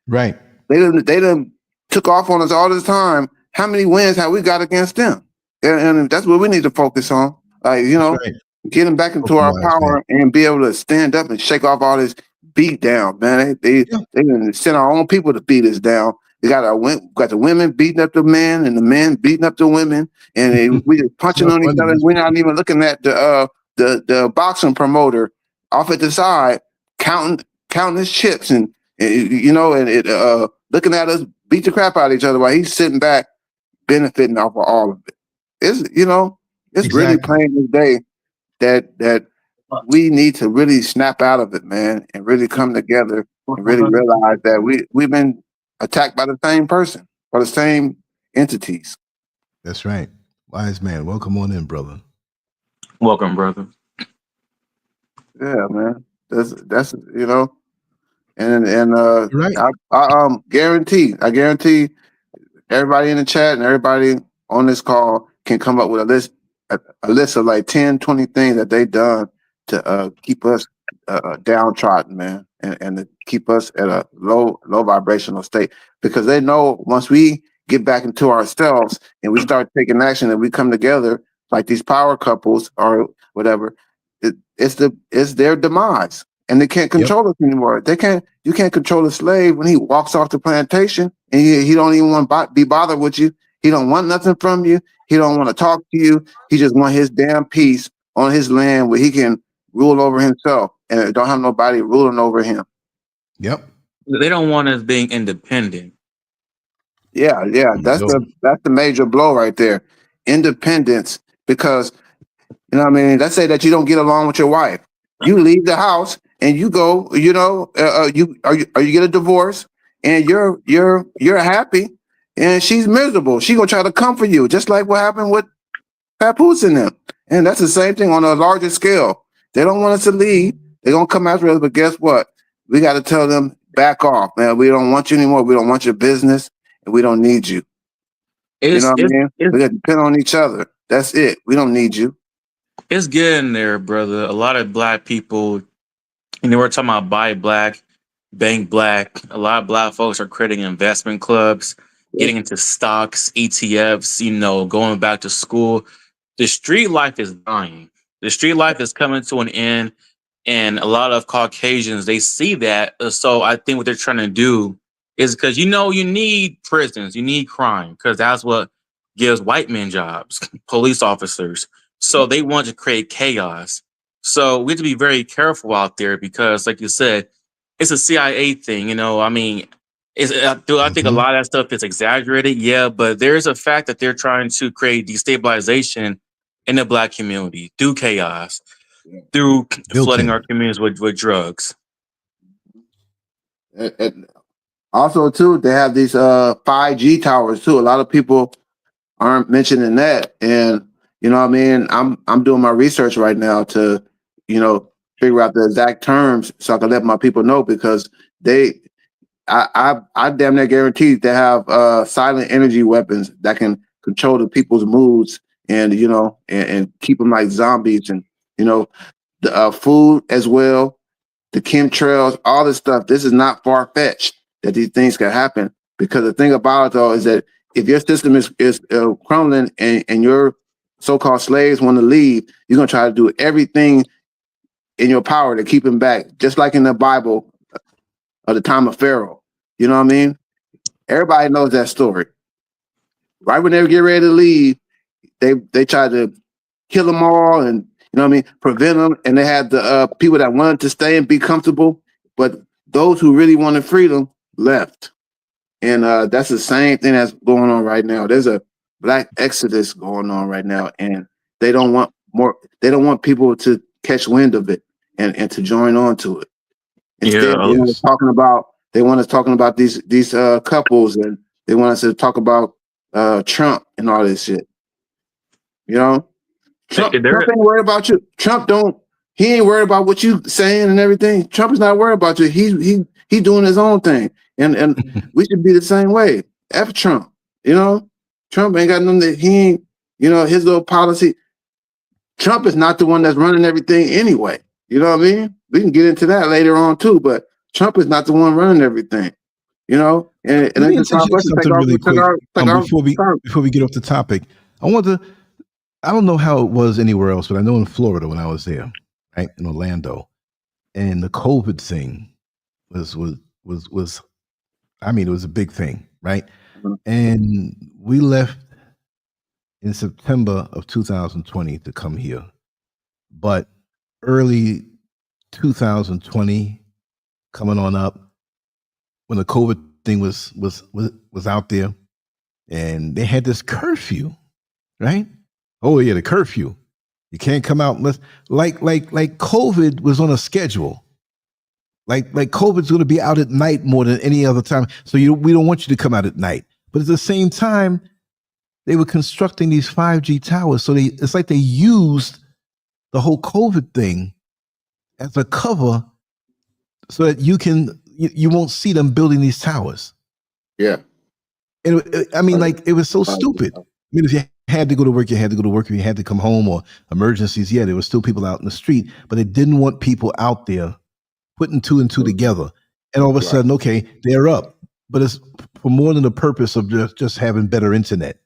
right, they done took off on us all this time. How many wins have we got against them? And that's what we need to focus on. Like, you know, getting back into our power and be able to stand up and shake off all this beat down, man. They send our own people to beat us down. We got the women beating up the men and the men beating up the women, and we just punching on each other. We're not even looking at the boxing promoter off at the side counting his chips and you know, and looking at us beat the crap out of each other while he's sitting back benefiting off of all of it. It's, you know, it's really plain this day that we need to really snap out of it, man, and really come together and really realize that we've been attacked by the same person, by the same entities. That's right. Wise man, welcome on in, brother. Welcome, brother. Yeah, man. That's and Right. I guarantee everybody in the chat and everybody on this call can come up with a list of like 10, 20 things that they done to keep us downtrodden, man, and to keep us at a low vibrational state, because they know once we get back into ourselves and we start taking action and we come together like these power couples or whatever, it's their demise, and they can't Yep. control us anymore. You can't control a slave when he walks off the plantation and he don't even want to be bothered with you. He don't want nothing from you. He don't want to talk to you. He just want his damn peace on his land where he can rule over himself and don't have nobody ruling over him. Yep. They don't want us being independent. Yeah, that's the major blow right there. Independence, because you know what I mean, let's say that you don't get along with your wife. You leave the house and you go, you get a divorce and you're happy and she's miserable. She gonna try to comfort you, just like what happened with Papoose in them. And that's the same thing on a larger scale. They don't want us to leave. They're gonna come after us, but guess what? We got to tell them, back off, man. We don't want you anymore. We don't want your business, and we don't need you. You know what I mean? We got to depend on each other. That's it. We don't need you. It's getting there, brother. A lot of black people, we're talking about buy black, bank black. A lot of black folks are creating investment clubs, getting into stocks, ETFs, going back to school. The street life is dying. The street life is coming to an end. And a lot of Caucasians, they see that. So I think what they're trying to do is, because you need prisons, you need crime, because that's what gives white men jobs, police officers. So they want to create chaos. So we have to be very careful out there, because, like you said, it's a CIA thing. I mean, do I think a lot of that stuff is exaggerated? Yeah, but there's a fact that they're trying to create destabilization in the black community, do chaos, through flooding our communities with drugs. And also, too, they have these 5G towers too. A lot of people aren't mentioning that, and you know what I mean. I'm doing my research right now to figure out the exact terms so I can let my people know, because I damn near guarantee they have silent energy weapons that can control the people's moods and and keep them like zombies, and the food as well, the chemtrails, all this stuff. This is not far-fetched that these things can happen, because the thing about it though is that if your system is crumbling and your so-called slaves want to leave, you're gonna try to do everything in your power to keep them back, just like in the Bible of the time of Pharaoh. You know what I mean? Everybody knows that story. Right when they get ready to leave, they try to kill them all, and you know what I mean, prevent them. And they had the people that wanted to stay and be comfortable, but those who really wanted freedom left. And that's the same thing that's going on right now. There's a black exodus going on right now, and they don't want more. They don't want people to catch wind of it and to join on to it. Instead, they want us talking about these couples, and they want us to talk about Trump and all this shit. Trump ain't worried about you. He ain't worried about what you saying and everything. Trump is not worried about you. He doing his own thing. And we should be the same way. F Trump. Trump ain't got nothing that he ain't, his little policy. Trump is not the one that's running everything anyway. You know what I mean? We can get into that later on too, but Trump is not the one running everything. And let me something really quick before we get off the topic. I don't know how it was anywhere else, but I know in Florida when I was there, right, in Orlando, and the COVID thing was I mean, it was a big thing, right? And we left in September of 2020 to come here, but early 2020 coming on up, when the COVID thing was out there, and they had this curfew, right? Oh yeah, the curfew. You can't come out unless like COVID was on a schedule. Like COVID's going to be out at night more than any other time. So we don't want you to come out at night. But at the same time, they were constructing these 5G towers. So it's like they used the whole COVID thing as a cover so that you won't see them building these towers. Yeah. And I mean, like, it was so stupid. I mean, if you had to go to work, you had to go to work. If you had to come home or emergencies, yeah, there were still people out in the street, but they didn't want people out there putting two and two together. And all of a sudden, okay, they're up. But it's for more than the purpose of just having better internet.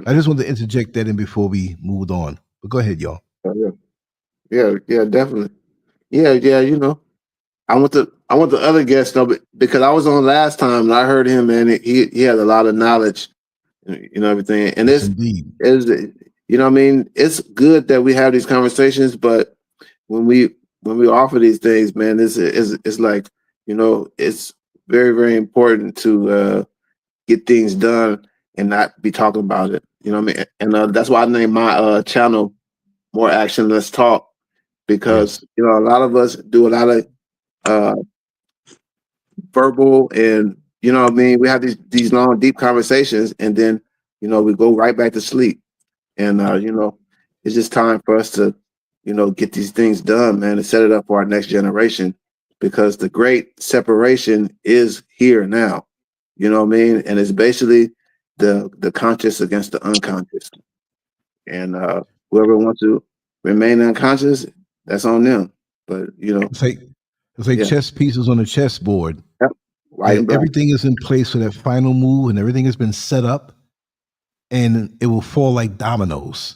I just wanted to interject that in before we moved on. But go ahead, y'all. Yeah, definitely. Yeah, you know. I want the other guest though, because I was on last time and I heard him, man. He had a lot of knowledge, you know, everything. And this is, you know what I mean? It's good that we have these conversations, but when we offer these things, man, it's like, you know, it's very, very important to get things done and not be talking about it. You know what I mean? And that's why I named my channel More Action, Less Talk, because you know, a lot of us do a lot of verbal, and you know what I mean, we have these long, deep conversations, and then you know we go right back to sleep. And you know, it's just time for us to, you know, get these things done, man, and set it up for our next generation, because the great separation is here now. You know what I mean? And it's basically the conscious against the unconscious. And whoever wants to remain unconscious, that's on them. But you know, it's like chess pieces on a chessboard. Yep. And everything is in place for that final move, and everything has been set up, and it will fall like dominoes.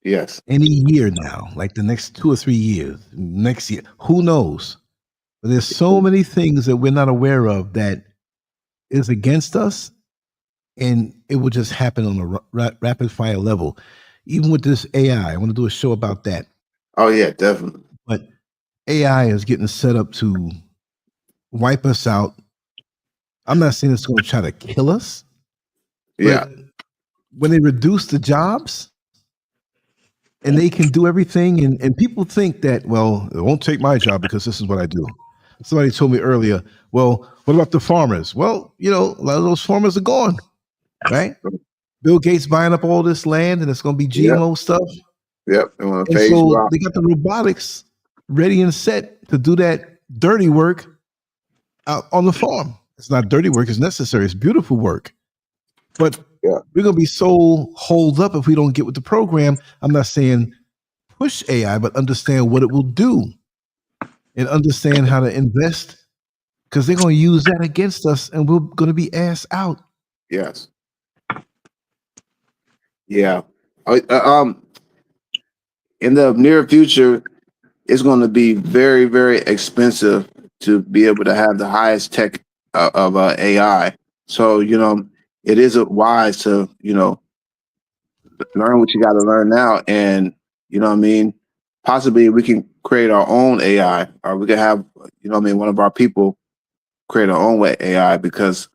Yes. Any year now, like the next 2 or 3 years, next year, who knows? But there's so many things that we're not aware of that is against us, and it will just happen on a rapid fire level. Even with this AI, I want to do a show about that. Oh yeah, definitely. But AI is getting set up to wipe us out. I'm not saying it's going to try to kill us. Yeah. When they reduce the jobs and they can do everything, and people think that, well, it won't take my job because this is what I do. Somebody told me earlier, well, what about the farmers? Well, you know, a lot of those farmers are gone, right? Bill Gates buying up all this land, and it's going to be GMO stuff. Yep. And so they got the robotics ready and set to do that dirty work out on the farm. It's not dirty work, it's necessary. It's beautiful work. But we're going to be so holed up if we don't get with the program. I'm not saying push AI, but understand what it will do and understand how to invest, because they're going to use that against us and we're going to be ass out. Yes. Yeah. In the near future, it's going to be very, very expensive to be able to have the highest tech of AI. So, you know, it isn't wise to, you know, learn what you got to learn now. And, you know what I mean? Possibly we can create our own AI, or we can have, you know what I mean, one of our people create our own AI, because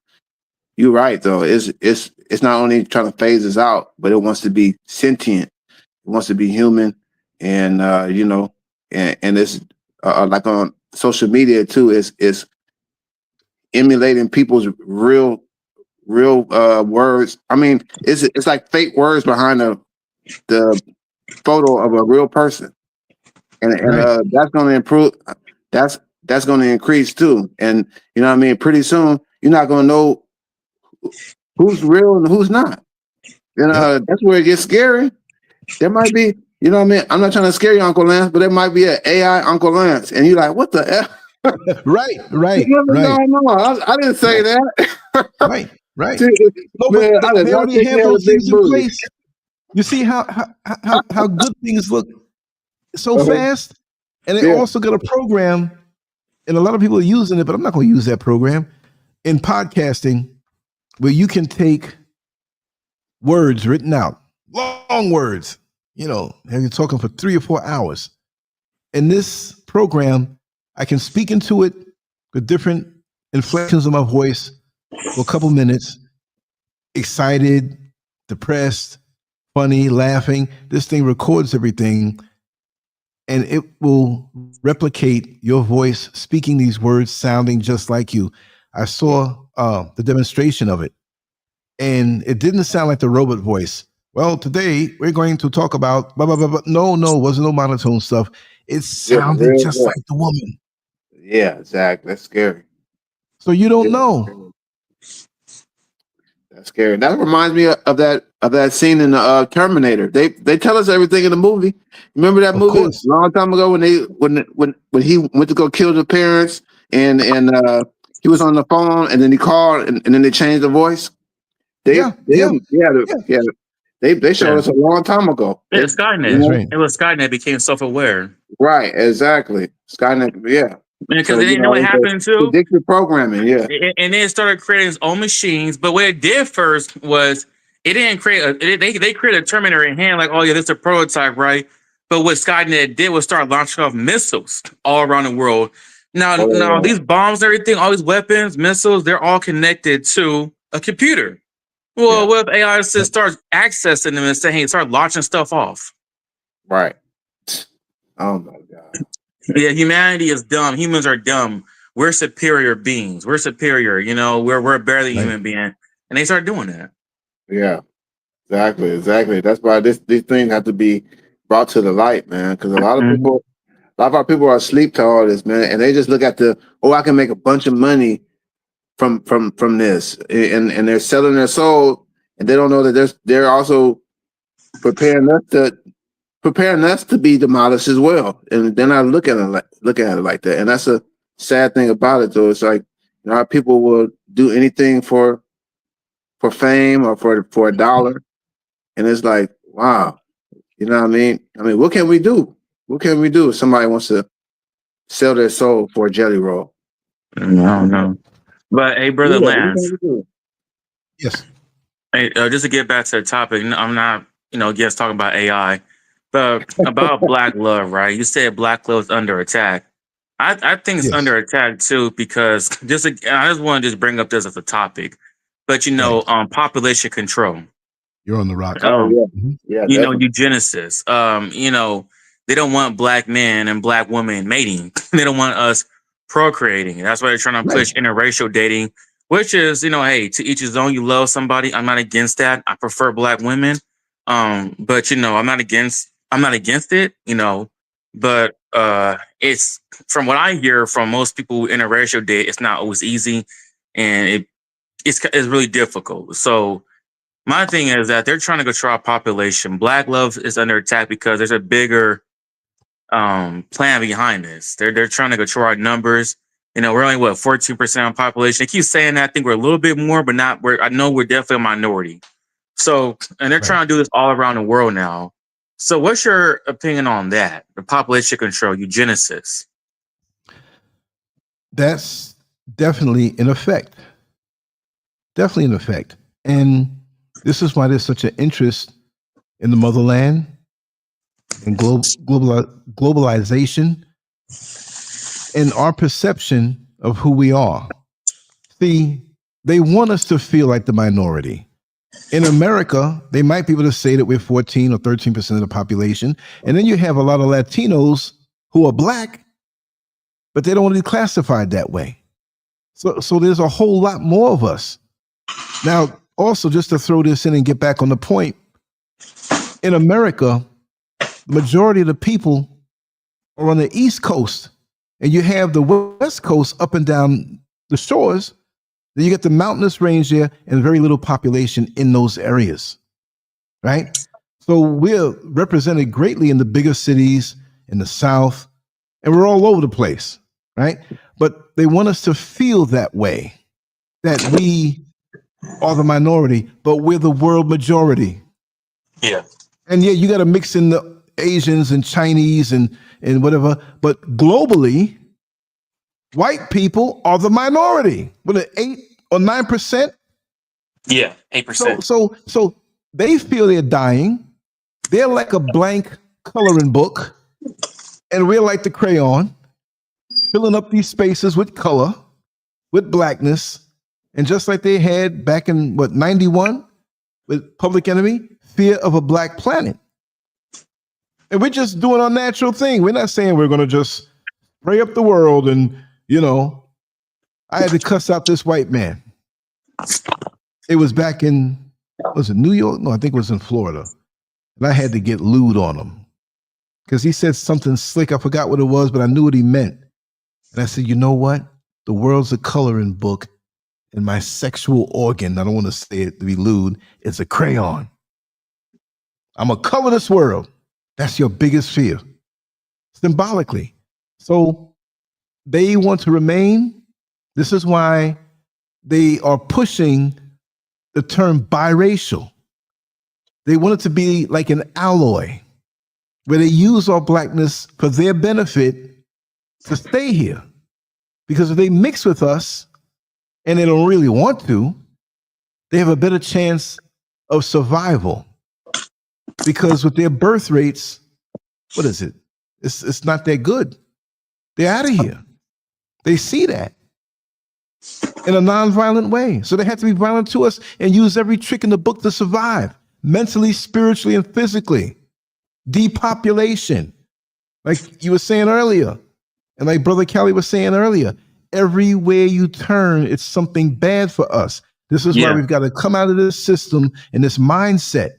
you're right, though. It's not only trying to phase us out, but it wants to be sentient. It wants to be human. And, you know, and it's like on social media, too, is emulating people's real words. I mean, it's like fake words behind the photo of a real person, and that's going to improve. That's going to increase too. And you know what I mean. Pretty soon, you're not going to know who's real and who's not. And that's where it gets scary. There might be, you know what I mean. I'm not trying to scare you, Uncle Lance, but there might be an AI Uncle Lance, and you're like, what the hell? Right. No, I didn't say that. Right. No, but they already have those things in place. You see how good things look so fast, and they also got a program, and a lot of people are using it, but I'm not going to use that program in podcasting, where you can take words written out, long words, you know, and you're talking for 3 or 4 hours. In this program, I can speak into it with different inflections of my voice for a couple minutes, excited, depressed, funny, laughing. This thing records everything, and it will replicate your voice, speaking these words, sounding just like you. I saw the demonstration of it, and it didn't sound like the robot voice. Well, today we're going to talk about blah, blah, blah, blah. No, it wasn't no monotone stuff. It sounded just like the woman. Yeah, exactly. That's scary. So you don't know. That's scary. That reminds me of that scene in the Terminator. They tell us everything in the movie. Remember that movie a long time ago when he went to go kill the parents and he was on the phone and then he called and then they changed the voice. They showed us a long time ago. Yeah, Skynet. Right. It was Skynet became self-aware. Right, exactly. Skynet, yeah. Because they didn't know what happened too. Predictive programming, yeah. And then it started creating its own machines. But what it did first was it didn't create they created a Terminator in hand, like, oh yeah, this is a prototype, right? But what Skynet did was start launching off missiles all around the world. Now these bombs and everything, all these weapons, missiles, they're all connected to a computer. Well, what if AI starts accessing them and saying, hey, start launching stuff off? Right. Oh my God. Yeah, humanity is dumb. Humans are dumb. We're superior beings. We're superior. You know, we're barely human being, and they start doing that. Yeah, exactly. That's why these things have to be brought to the light, man. Because a lot of our people are asleep to all this, man, and they just look at I can make a bunch of money from this, and they're selling their soul, and they don't know that they're also preparing us to be demolished as well, and they're not looking at it like that. And that's a sad thing about it, though. It's like, you know, how people will do anything for fame or for a dollar, and it's like, wow, you know what I mean? I mean, what can we do? What can we do if somebody wants to sell their soul for a jelly roll? I don't know. But hey, brother Lance. Yes. Hey, just to get back to the topic, I'm not, just talking about AI. But about Black love, right? You said Black love is under attack. I think it's under attack too, because I just want to bring up this as a topic. But population control. You're on the rock. Eugenicists. They don't want Black men and Black women mating. They don't want us procreating. That's why they're trying to push interracial dating, which is, hey, to each his own. You love somebody. I'm not against that. I prefer Black women. But I'm not against it, but it's, from what I hear from most people who interracial date, it's not always easy, and it's really difficult. So my thing is that they're trying to control our population. Black love is under attack because there's a bigger plan behind this. They're trying to control our numbers. We're only 14% of the population. They keep saying that. I think we're a little bit more, but not. I know we're definitely a minority. So, and they're trying to do this all around the world now. So what's your opinion on that? The population control, eugenicists? That's definitely in effect. Definitely in effect. And this is why there's such an interest in the motherland and globalization and our perception of who we are. See, they want us to feel like the minority. In America, they might be able to say that we're 14 or 13% of the population. And then you have a lot of Latinos who are Black, but they don't want to be classified that way. So there's a whole lot more of us. Now, also, just to throw this in and get back on the point, in America, the majority of the people are on the East Coast, and you have the West Coast up and down the shores. Then you get the mountainous range there and very little population in those areas, right? So we're represented greatly in the bigger cities in the South, and we're all over the place, right? But they want us to feel that way, that we are the minority, but we're the world majority. Yeah. And yeah, you got to mix in the Asians and Chinese and whatever, but globally, white people are the minority with an 8 or 9%. Yeah, 8%. So they feel they're dying. They're like a blank coloring book, and we're like the crayon, filling up these spaces with color, with blackness, and just like they had back in 91 with Public Enemy, fear of a black planet. And we're just doing our natural thing. We're not saying we're going to just spray up the world and, I had to cuss out this white man. It was back in Was it New York? No, I think it was in Florida. And I had to get lewd on him because he said something slick. I forgot what it was, but I knew what he meant. And I said, you know what? The world's a coloring book, and my sexual organ, I don't want to say it to be lewd, it's a crayon. I'm going to color this world. That's your biggest fear, symbolically. So they want to remain. This is why they are pushing the term biracial. They want it to be like an alloy where they use our blackness for their benefit to stay here. Because if they mix with us and they don't really want to, they have a better chance of survival. Because with their birth rates, what is it? It's not that good. They're out of here. They see that in a nonviolent way. So they have to be violent to us and use every trick in the book to survive, mentally, spiritually, and physically. Depopulation, like you were saying earlier, and like Brother Kelly was saying earlier, everywhere you turn, it's something bad for us. This is why we've got to come out of this system and this mindset.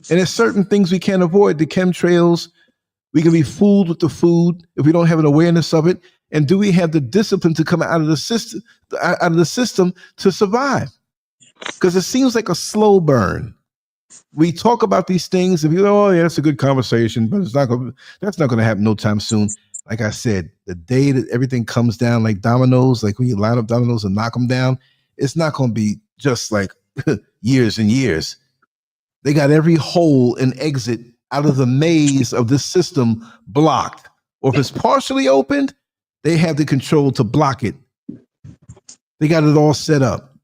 And there's certain things we can't avoid. The chemtrails, we can be fooled with the food if we don't have an awareness of it. And do we have the discipline to come out of the system to survive? Because it seems like a slow burn. We talk about these things and we go, oh yeah, it's a good conversation, but that's not going to happen no time soon. Like I said, the day that everything comes down like dominoes, like when you line up dominoes and knock them down, it's not going to be just like years and years. They got every hole and exit out of the maze of this system blocked. Or if it's partially opened, they have the control to block it. They got it all set up.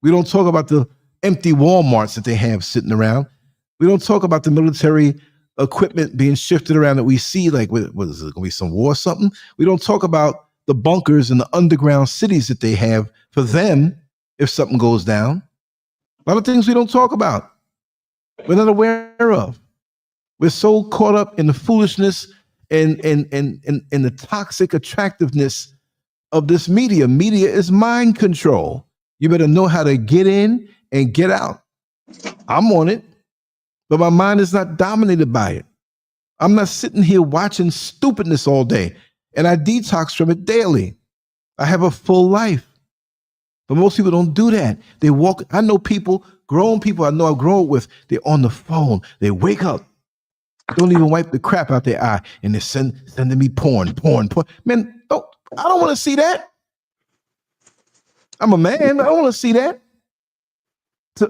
We don't talk about the empty Walmarts that they have sitting around. We don't talk about the military equipment being shifted around that we see, like, what is it, going to be some war or something? We don't talk about the bunkers and the underground cities that they have for them if something goes down. A lot of things we don't talk about. We're not aware of. We're so caught up in the foolishness and the toxic attractiveness of this media. Media is mind control. You better know how to get in and get out. I'm on it, but my mind is not dominated by it. I'm not sitting here watching stupidness all day, and I detox from it daily. I have a full life. But most people don't do that. They walk. I know people, grown people I know I've grown with, they're on the phone. They wake up, don't even wipe the crap out their eye, and they're sending me porn. Man, I don't want to see that. I'm a man. I don't want to see that.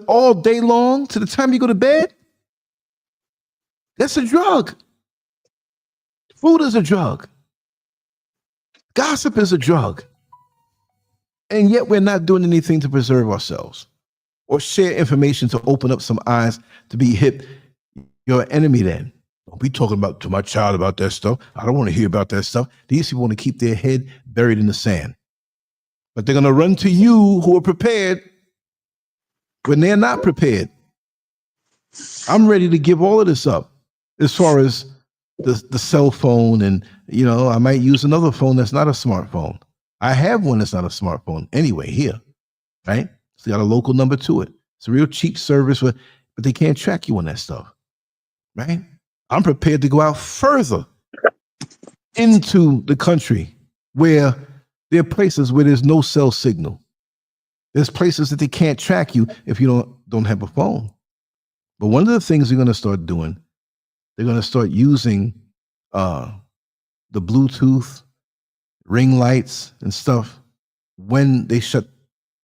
All day long, to the time you go to bed. That's a drug. Food is a drug. Gossip is a drug. And yet we're not doing anything to preserve ourselves or share information to open up some eyes to be hip. You're an enemy then. Don't be talking about to my child about that stuff. I don't want to hear about that stuff. These people want to keep their head buried in the sand. But they're going to run to you who are prepared when they're not prepared. I'm ready to give all of this up as far as the cell phone, and I might use another phone that's not a smartphone. I have one that's not a smartphone anyway here, right? It's got a local number to it. It's a real cheap service, but they can't track you on that stuff, right? I'm prepared to go out further into the country where there are places where there's no cell signal. There's places that they can't track you if you don't have a phone. But one of the things they're going to start doing, they're going to start using the Bluetooth ring lights and stuff when they shut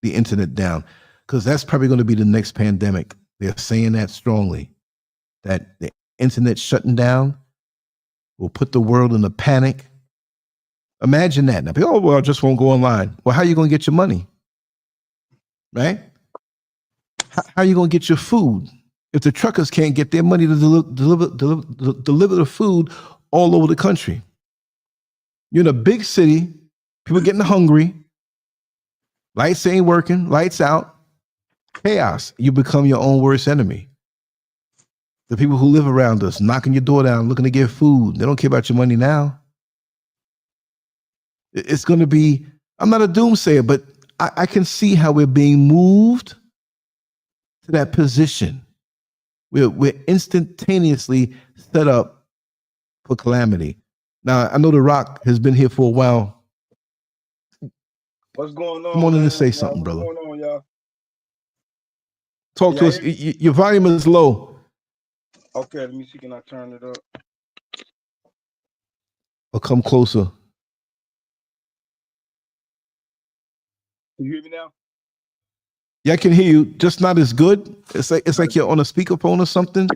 the internet down, because that's probably going to be the next pandemic. They're saying that strongly, that the internet shutting down will put the world in a panic. Imagine that. Now, people, well, I just won't go online. Well, how are you going to get your money? Right? How are you going to get your food if the truckers can't get their money to deliver the food all over the country? You're in a big city, people getting hungry, lights ain't working, lights out, chaos. You become your own worst enemy. The people who live around us, knocking your door down, looking to get food, they don't care about your money now. It's going to be, I'm not a doomsayer, but I can see how we're being moved to that position. We're instantaneously set up for calamity. Now, I know The Rock has been here for a while. What's going on? Come on in and say man? something, brother. What's going on, y'all? Talk to us. Your volume is low. Okay, let me see. Can I turn it up? Or come closer. Can you hear me now? Yeah, I can hear you. Just not as good. It's like you're on a speakerphone or something.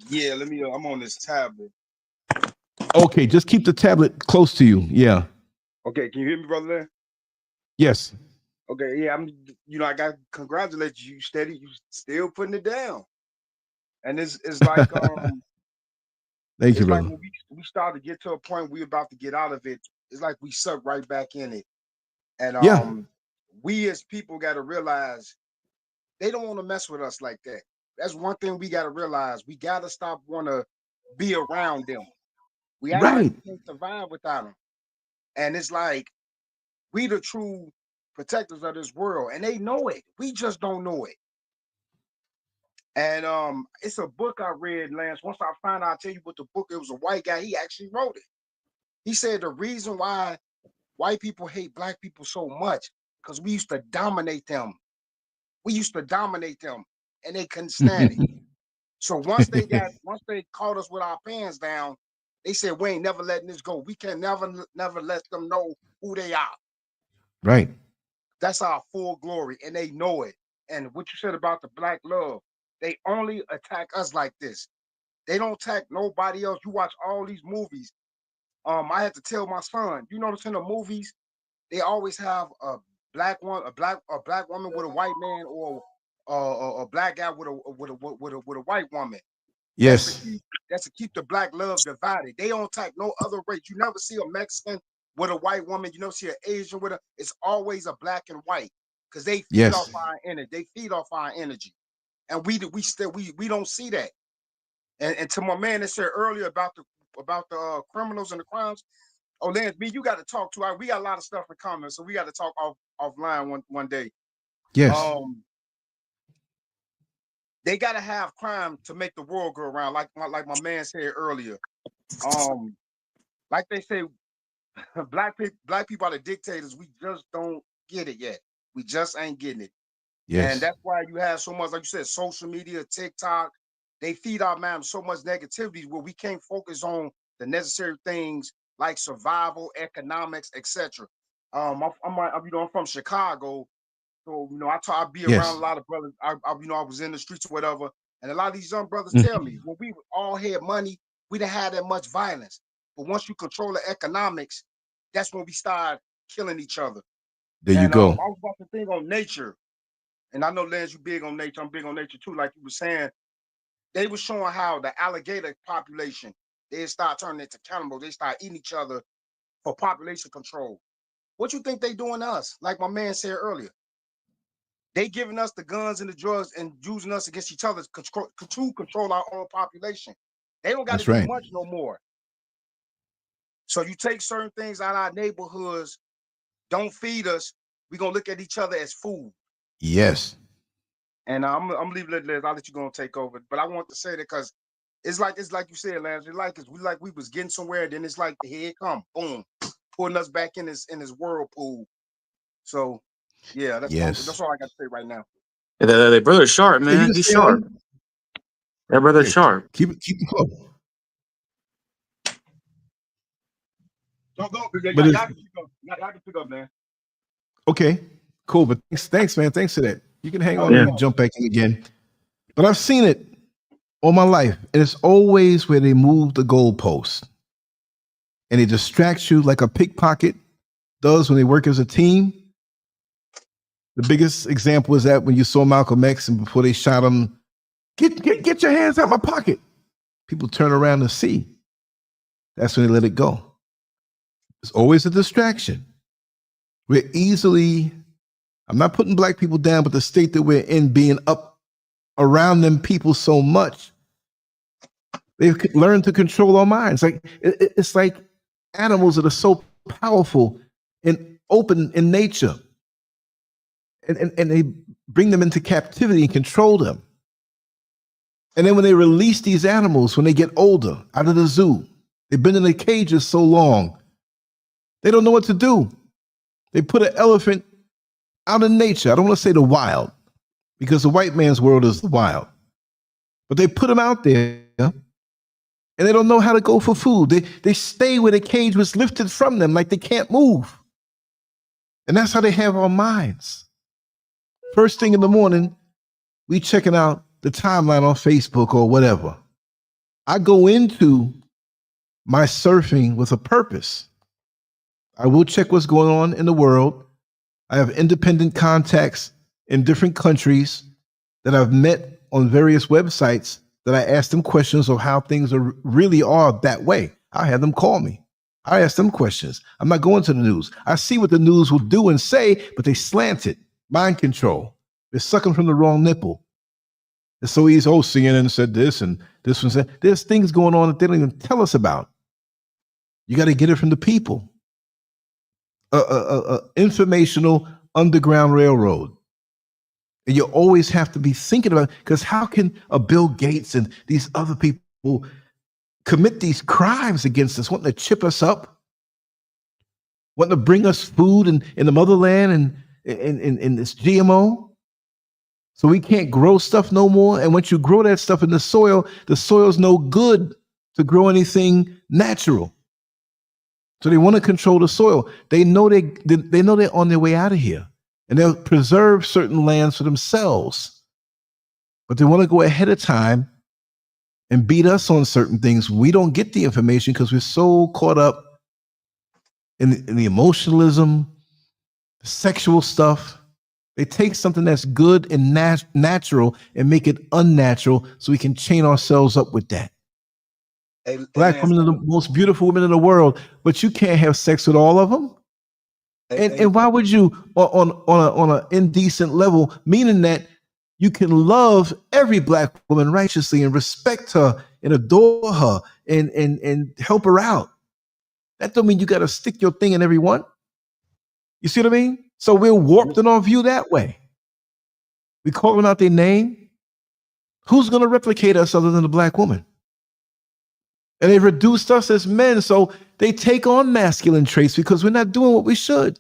Yeah, let me. I'm on this tablet. Okay, just keep the tablet close to you. Yeah. Okay, can you hear me, brother? Lynn? Yes. Okay, yeah. I got to congratulate you. Steady, you still putting it down. And it's like Thank you, it's like brother. when we start to get to a point we're about to get out of it. It's like we suck right back in it. And Yeah. we as people got to realize they don't want to mess with us like that. That's one thing we got to realize. We got to stop want to be around them. We act like we can't survive without them. And it's like we the true protectors of this world, and they know it. We just don't know it. And it's a book I read, Lance. Once I find out, I'll tell you what the book. It was a white guy. He actually wrote it. He said the reason why white people hate black people so much because we used to dominate them. We used to dominate them, and they couldn't stand it. So once they caught us with our pants down, they said we ain't never letting this go. We can never let them know who they are. Right. That's our full glory, and they know it. And what you said about the black love, they only attack us like this. They don't attack nobody else. You watch all these movies. I had to tell my son, you notice in the movies, they always have a black woman with a white man, or a black guy with a white woman. Yes. That's to keep the black love divided. They don't attack no other race. You never see a Mexican with a white woman. You never see an Asian with a. It's always a black and white because they feed off our energy. They feed off our energy, and we don't see that. And to my man that said earlier about the criminals and the crimes. Oh, Lance, me, you got to talk to. We got a lot of stuff in common, so we got to talk offline one day. Yes. They got to have crime to make the world go around, like my man said earlier. Like they say, black people are the dictators. We just don't get it yet. We just ain't getting it. Yes. And that's why you have so much, like you said, social media, TikTok. They feed our mind so much negativity where we can't focus on the necessary things like survival, economics, etc. I'm from Chicago, so I be around a lot of brothers. I was in the streets or whatever, and a lot of these young brothers tell me when we all had money, we didn't have that much violence. But once you control the economics, that's when we start killing each other. There you go. I was about to think on nature, and I know Lance, you big on nature. I'm big on nature too. Like you were saying, they were showing how the alligator population, they start turning into cannibals. They start eating each other for population control. What you think they doing to us? Like my man said earlier, they giving us the guns and the drugs and using us against each other to control our own population. They don't got to do much no more. So you take certain things out of our neighborhoods, don't feed us. We're gonna look at each other as food. Yes. And I'm leaving it there. I'll let you go and take over. But I want to say that because it's like you said, Lance. We was getting somewhere, then it's like here it come, boom, putting us back in this whirlpool. So yeah, that's all I got to say right now. That brother's sharp, man. He's sharp. That brother's sharp. Keep the flow. Don't go. Y'all can pick up, man. Okay, cool. But thanks, man. Thanks for that. You can hang on and jump back in again. But I've seen it all my life, and it's always where they move the goalpost, and it distracts you like a pickpocket does when they work as a team. The biggest example is that when you saw Malcolm X, and before they shot him, get your hands out my pocket. People turn around and see. That's when they let it go. It's always a distraction. We're easily, I'm not putting black people down, but the state that we're in, being up around them people so much, they've learned to control our minds. It's like animals that are so powerful and open in nature. And they bring them into captivity and control them. And then when they release these animals, when they get older, out of the zoo, they've been in the cages so long, they don't know what to do. They put an elephant out in nature. I don't want to say the wild, because the white man's world is the wild. But they put them out there, and they don't know how to go for food. They stay where the cage was lifted from them, like they can't move. And that's how they have our minds. First thing in the morning, we checking out the timeline on Facebook or whatever. I go into my surfing with a purpose. I will check what's going on in the world. I have independent contacts in different countries that I've met on various websites that I ask them questions of how things really are that way. I have them call me. I ask them questions. I'm not going to the news. I see what the news will do and say, but they slant it. Mind control. They're sucking from the wrong nipple. It's so easy. Oh, CNN said this and this one said. There's things going on that they don't even tell us about. You got to get it from the people. Informational underground railroad. And you always have to be thinking about it, because how can a Bill Gates and these other people commit these crimes against us, wanting to chip us up, wanting to bring us food in the motherland and in this GMO? So we can't grow stuff no more. And once you grow that stuff in the soil's no good to grow anything natural. So they want to control the soil. They know they're on their way out of here. And they'll preserve certain lands for themselves. But they want to go ahead of time and beat us on certain things. We don't get the information because we're so caught up in the emotionalism, the sexual stuff. They take something that's good and natural and make it unnatural so we can chain ourselves up with that. Black women are the most beautiful women in the world, but you can't have sex with all of them. And why would you on an indecent level, meaning that you can love every Black woman righteously and respect her and adore her and help her out? That don't mean you got to stick your thing in everyone. You see what I mean? So we're warped in our view that way. We call them out their name. Who's going to replicate us other than the Black woman? And they've reduced us as men, so they take on masculine traits because we're not doing what we should.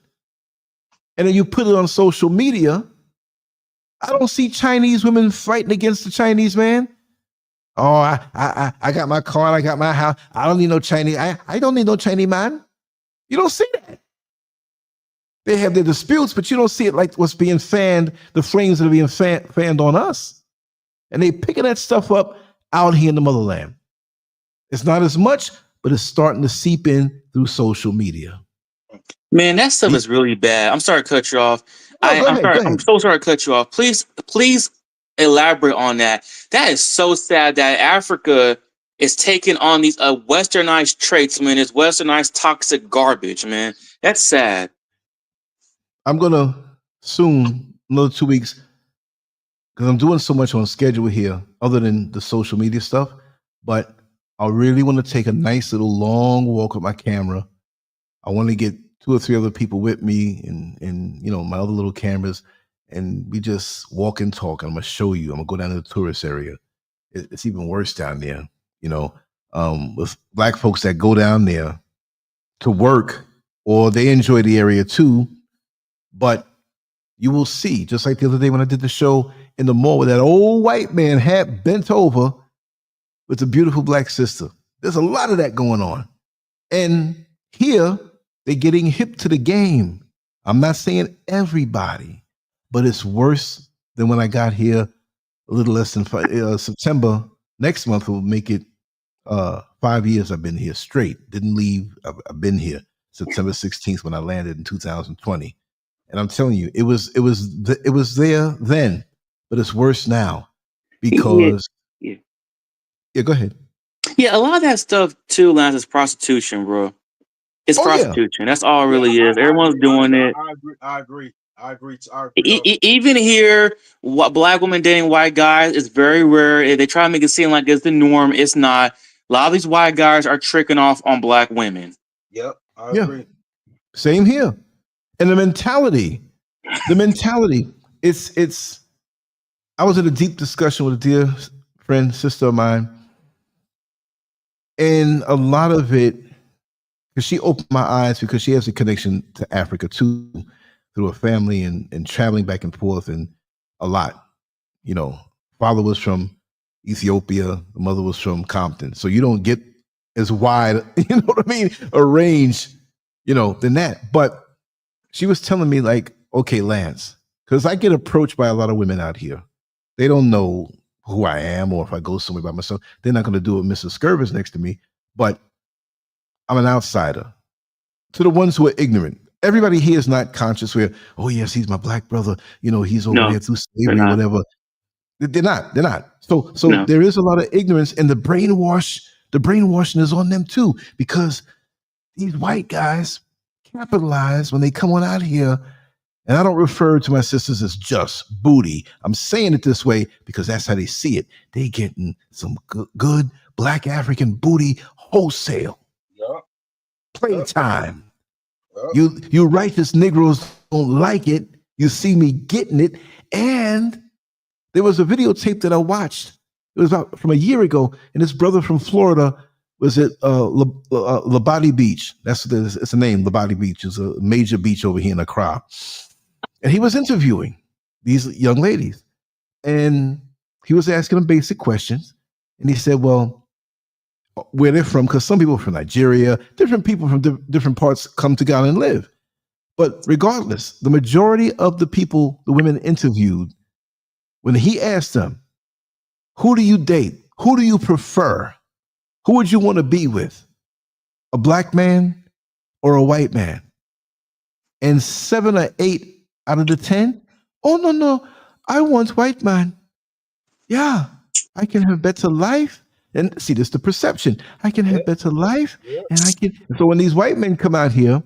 And then you put it on social media. I don't see Chinese women fighting against the Chinese man. Oh, I got my car, I got my house. I don't need no Chinese. I don't need no Chinese man. You don't see that. They have their disputes, but you don't see it like what's being fanned, the flames that are being fanned on us. And they picking that stuff up out here in the motherland. It's not as much, but it's starting to seep in through social media. Man, that stuff is really bad. I'm sorry to cut you off. Go ahead. I'm so sorry to cut you off. Please elaborate on that. That is so sad that Africa is taking on these westernized traits, man. It's westernized toxic garbage, man. That's sad. I'm gonna soon, another 2 weeks, because I'm doing so much on schedule here, other than the social media stuff. But I really want to take a nice little long walk with my camera. I want to get 2 or 3 other people with me and my other little cameras, and we just walk and talk. I'm gonna show you. I'm gonna go down to the tourist area. It's even worse down there, with Black folks that go down there to work, or they enjoy the area too. But you will see, just like the other day when I did the show in the mall, where that old white man had bent over with a beautiful Black sister. There's a lot of that going on. And here, they're getting hip to the game. I'm not saying everybody, but it's worse than when I got here a little less than September. Next month will make it 5 years I've been here straight. Didn't leave. I've been here September 16th when I landed in 2020. And I'm telling you, it was there then, but it's worse now because Yeah, go ahead. Yeah, a lot of that stuff too, Lance, is prostitution, bro. It's prostitution. Yeah. That's all it really is. Everyone's doing it. I agree. Even here, Black women dating white guys is very rare. They try to make it seem like it's the norm. It's not. A lot of these white guys are tricking off on Black women. Yep, I agree. Same here. And the mentality, it's. I was in a deep discussion with a dear friend, sister of mine, and a lot of it, because she opened my eyes because she has a connection to Africa too, through a family and traveling back and forth and a lot. Father was from Ethiopia, the mother was from Compton, so you don't get as wide, you know what I mean, a range, than that. But she was telling me like, okay, Lance, because I get approached by a lot of women out here. They don't know who I am, or if I go somewhere by myself, they're not going to do it. Mrs. Scurv is next to me, but I'm an outsider. To the ones who are ignorant, everybody here is not conscious where, oh yes, he's my black brother. He's over there through slavery, whatever. They're not. So no. There is a lot of ignorance, and the brainwashing is on them too, because these white guys capitalize when they come on out here. And I don't refer to my sisters as just booty. I'm saying it this way because that's how they see it. They getting some good black African booty wholesale. Yep. Playtime. Yep. You righteous Negroes don't like it. You see me getting it. And there was a videotape that I watched. It was about from a year ago. And this brother from Florida was at Labadi Beach. It's the name, Labadi Beach. It's a major beach over here in Accra. And he was interviewing these young ladies, and he was asking them basic questions. And he said, well, where they're from, because some people from Nigeria, different people from different parts come to Ghana and live. But regardless, the majority of the people, the women interviewed, when he asked them, who do you date? Who do you prefer? Who would you want to be with? A black man or a white man? And 7 or 8 out of the 10, oh no, I want white man. Yeah, I can have better life. And see, this is the perception. I can have better life, and I can. So when these white men come out here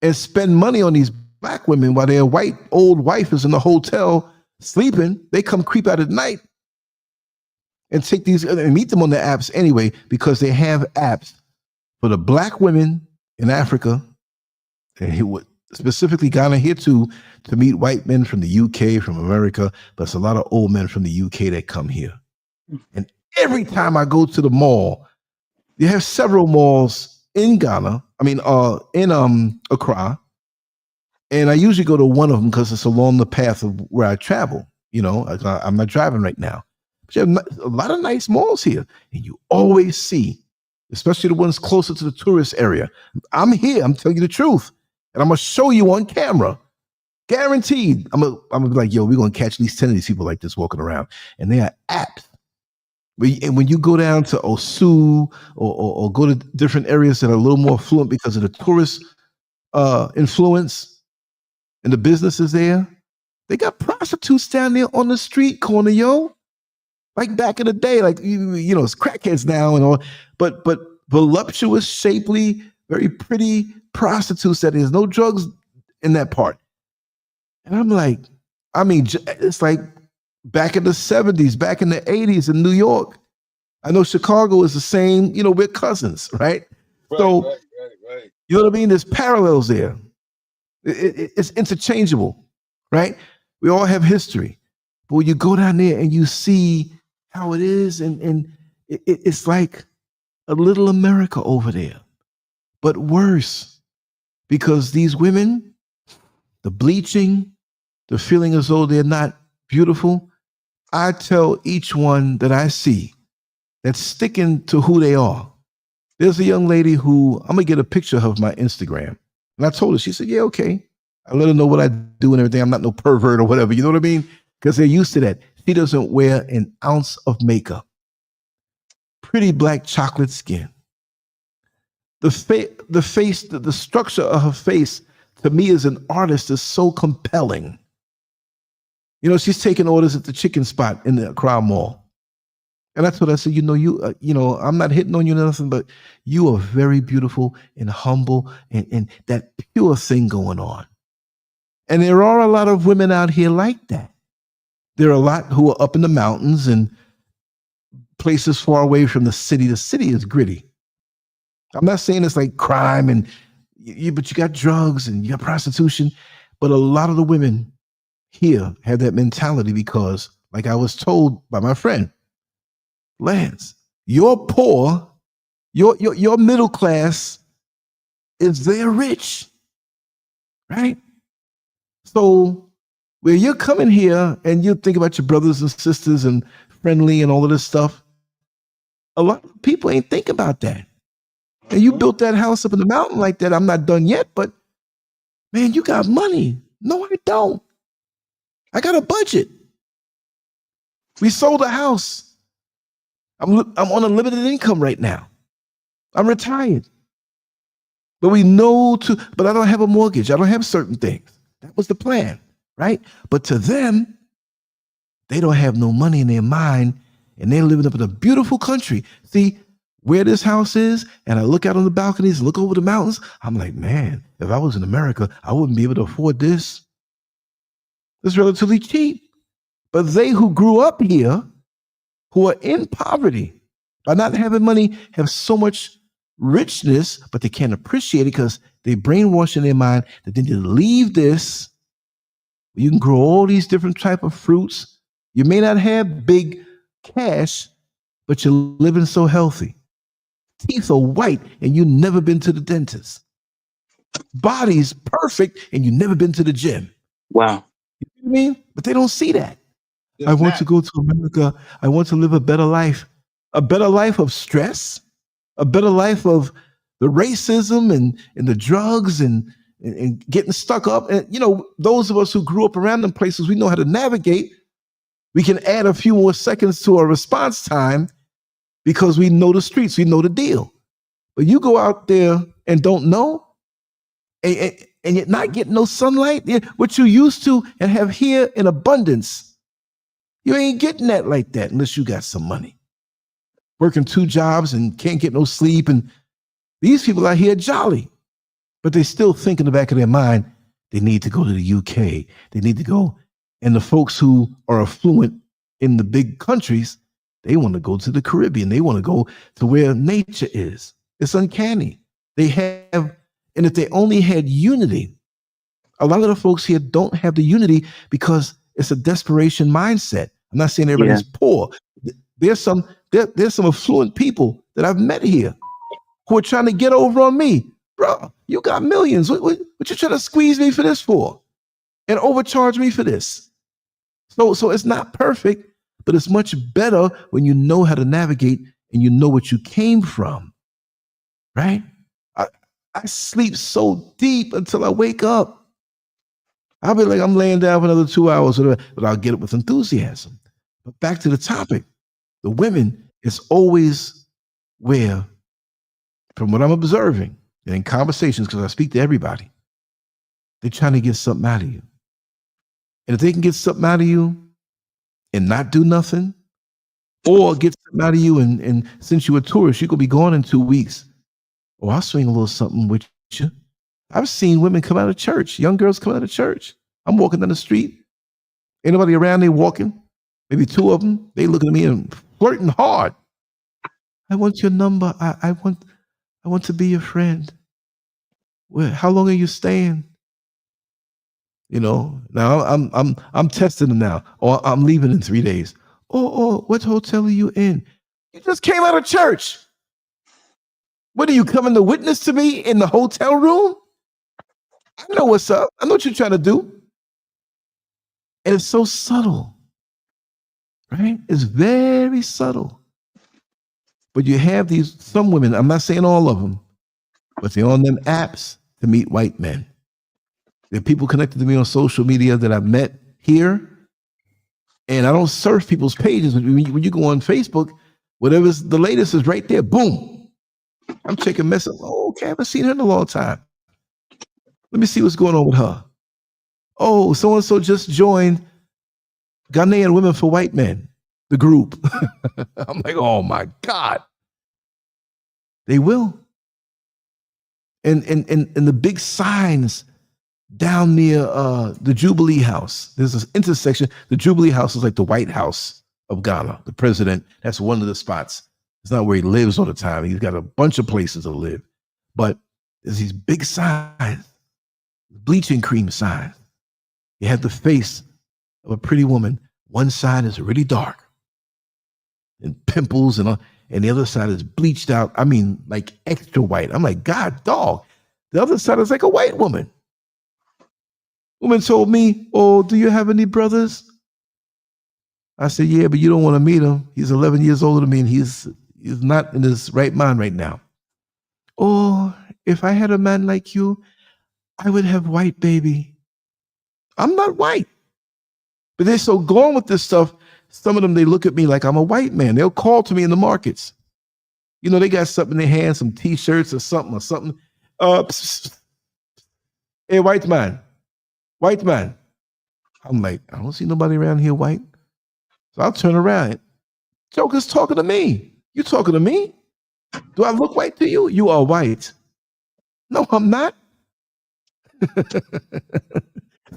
and spend money on these black women while their white old wife is in the hotel sleeping, they come creep out at night and take these and meet them on the apps anyway, because they have apps for the black women in Africa, and he would specifically Ghana here too, to meet white men from the UK, from America, but it's a lot of old men from the UK that come here. And every time I go to the mall, you have several malls in Ghana, in Accra, and I usually go to one of them because it's along the path of where I travel. I'm not driving right now. But you have a lot of nice malls here, and you always see, especially the ones closer to the tourist area. I'm here, I'm telling you the truth. And I'm going to show you on camera, guaranteed. I'm gonna be like, yo, we're going to catch at least 10 of these people like this walking around. And they are apps. And when you go down to Osu or go to different areas that are a little more affluent because of the tourist influence and the businesses there, they got prostitutes down there on the street corner, yo. Like back in the day, like, it's crackheads now and all. But voluptuous, shapely, very pretty prostitutes that there's no drugs in that part. And I'm like, it's like back in the 70s, back in the 80s in New York. I know Chicago is the same, we're cousins, right? Right. You know what I mean? There's parallels there. It's interchangeable, right? We all have history. But when you go down there and you see how it is, and it's like a little America over there, but worse. Because these women, the bleaching, the feeling as though they're not beautiful, I tell each one that I see that's sticking to who they are. There's a young lady who, I'm going to get a picture of my Instagram. And I told her, she said, yeah, okay. I let her know what I do and everything. I'm not no pervert or whatever. You know what I mean? Because they're used to that. She doesn't wear an ounce of makeup. Pretty black chocolate skin. The face, the structure of her face, to me as an artist, is so compelling. She's taking orders at the chicken spot in the Accra Mall. And I told her, I said, I'm not hitting on you or nothing, but you are very beautiful and humble and that pure thing going on. And there are a lot of women out here like that. There are a lot who are up in the mountains and places far away from the city. The city is gritty. I'm not saying it's like crime but you got drugs and you got prostitution, but a lot of the women here have that mentality because, like I was told by my friend, Lance, you're poor, your middle class is there rich, right? So where you're coming here and you think about your brothers and sisters and friendly and all of this stuff, a lot of people ain't think about that. And you built that house up in the mountain like that. I'm not done yet, but man, you got money. No, I don't. I got a budget. We sold a house. I'm on a limited income right now. I'm retired. But but I don't have a mortgage. I don't have certain things. That was the plan, right? But to them, they don't have no money in their mind, and they're living up in a beautiful country. See where this house is, and I look out on the balconies, look over the mountains. I'm like, man, if I was in America, I wouldn't be able to afford this. It's relatively cheap. But they who grew up here, who are in poverty, by not having money, have so much richness, but they can't appreciate it because they brainwash in their mind that they need to leave this. You can grow all these different type of fruits. You may not have big cash, but you're living so healthy. Teeth are white and you've never been to the dentist. Body's perfect and you've never been to the gym. Wow. You know what I mean? But they don't see that. I want to go to America. I want to live a better life of stress, a better life of the racism and the drugs and getting stuck up. And, those of us who grew up around them places, we know how to navigate. We can add a few more seconds to our response time because we know the streets, we know the deal. But you go out there and don't know, and you're not getting no sunlight, what you used to and have here in abundance. You ain't getting that like that unless you got some money. Working 2 jobs and can't get no sleep. And these people out here jolly, but they still think in the back of their mind, they need to go to the UK. They need to go. And the folks who are affluent in the big countries, they want to go to the Caribbean. They want to go to where nature is. It's uncanny. They have, and if they only had unity, a lot of the folks here don't have the unity because it's a desperation mindset. I'm not saying everybody's poor. There's some affluent people that I've met here who are trying to get over on me. Bro, you got millions. What you trying to squeeze me for this for? And overcharge me for this? So it's not perfect, but it's much better when you know how to navigate and you know what you came from, right? I sleep so deep until I wake up. I'll be like, I'm laying down for another 2 hours, but I'll get it with enthusiasm. But back to the topic, the women is always where, from what I'm observing and in conversations, because I speak to everybody, they're trying to get something out of you. And if they can get something out of you and not do nothing, or get something out of you and since you're a tourist, you could be gone in 2 weeks. Oh, I'll swing a little something with you. I've seen women come out of church, young girls come out of church. I'm walking down the street. Ain't nobody around, they walking. Maybe 2 of them, they looking at me and flirting hard. I want your number. I want to be your friend. Well, how long are you staying? Now I'm testing them now. Or I'm leaving in 3 days. Oh, what hotel are you in? You just came out of church. What are you coming to witness to me in the hotel room? I know what's up. I know what you're trying to do. And it's so subtle, right? It's very subtle. But you have some women, I'm not saying all of them, but they're on them apps to meet white men. There are people connected to me on social media that I've met here. And I don't surf people's pages. When you go on Facebook, whatever's the latest is right there. Boom. I'm checking messages. Oh, okay, I haven't seen her in a long time. Let me see what's going on with her. Oh, so-and-so just joined Ghanaian Women for White Men, the group. I'm like, oh my God. They will. And the big signs down near the Jubilee House. There's this intersection. The Jubilee House is like the White House of Ghana. The president, that's one of the spots. It's not where he lives all the time. He's got a bunch of places to live. But there's these big signs, bleaching cream signs. You have the face of a pretty woman. One side is really dark and pimples and the other side is bleached out. I mean, like extra white. I'm like, God, dog. The other side is like a white woman. Woman told me, "Oh, do you have any brothers?" I said, "Yeah, but you don't want to meet him. He's 11 years older than me, and he's not in his right mind right now." "Oh, if I had a man like you, I would have white, baby." I'm not white. But they're so gone with this stuff. Some of them, they look at me like I'm a white man. They'll call to me in the markets. You know, they got something in their hands, some T-shirts or something. Hey, white man. White man. I'm like, I don't see nobody around here white. So I'll turn around. Joker's talking to me. You talking to me? Do I look white to you? You are white. No, I'm not.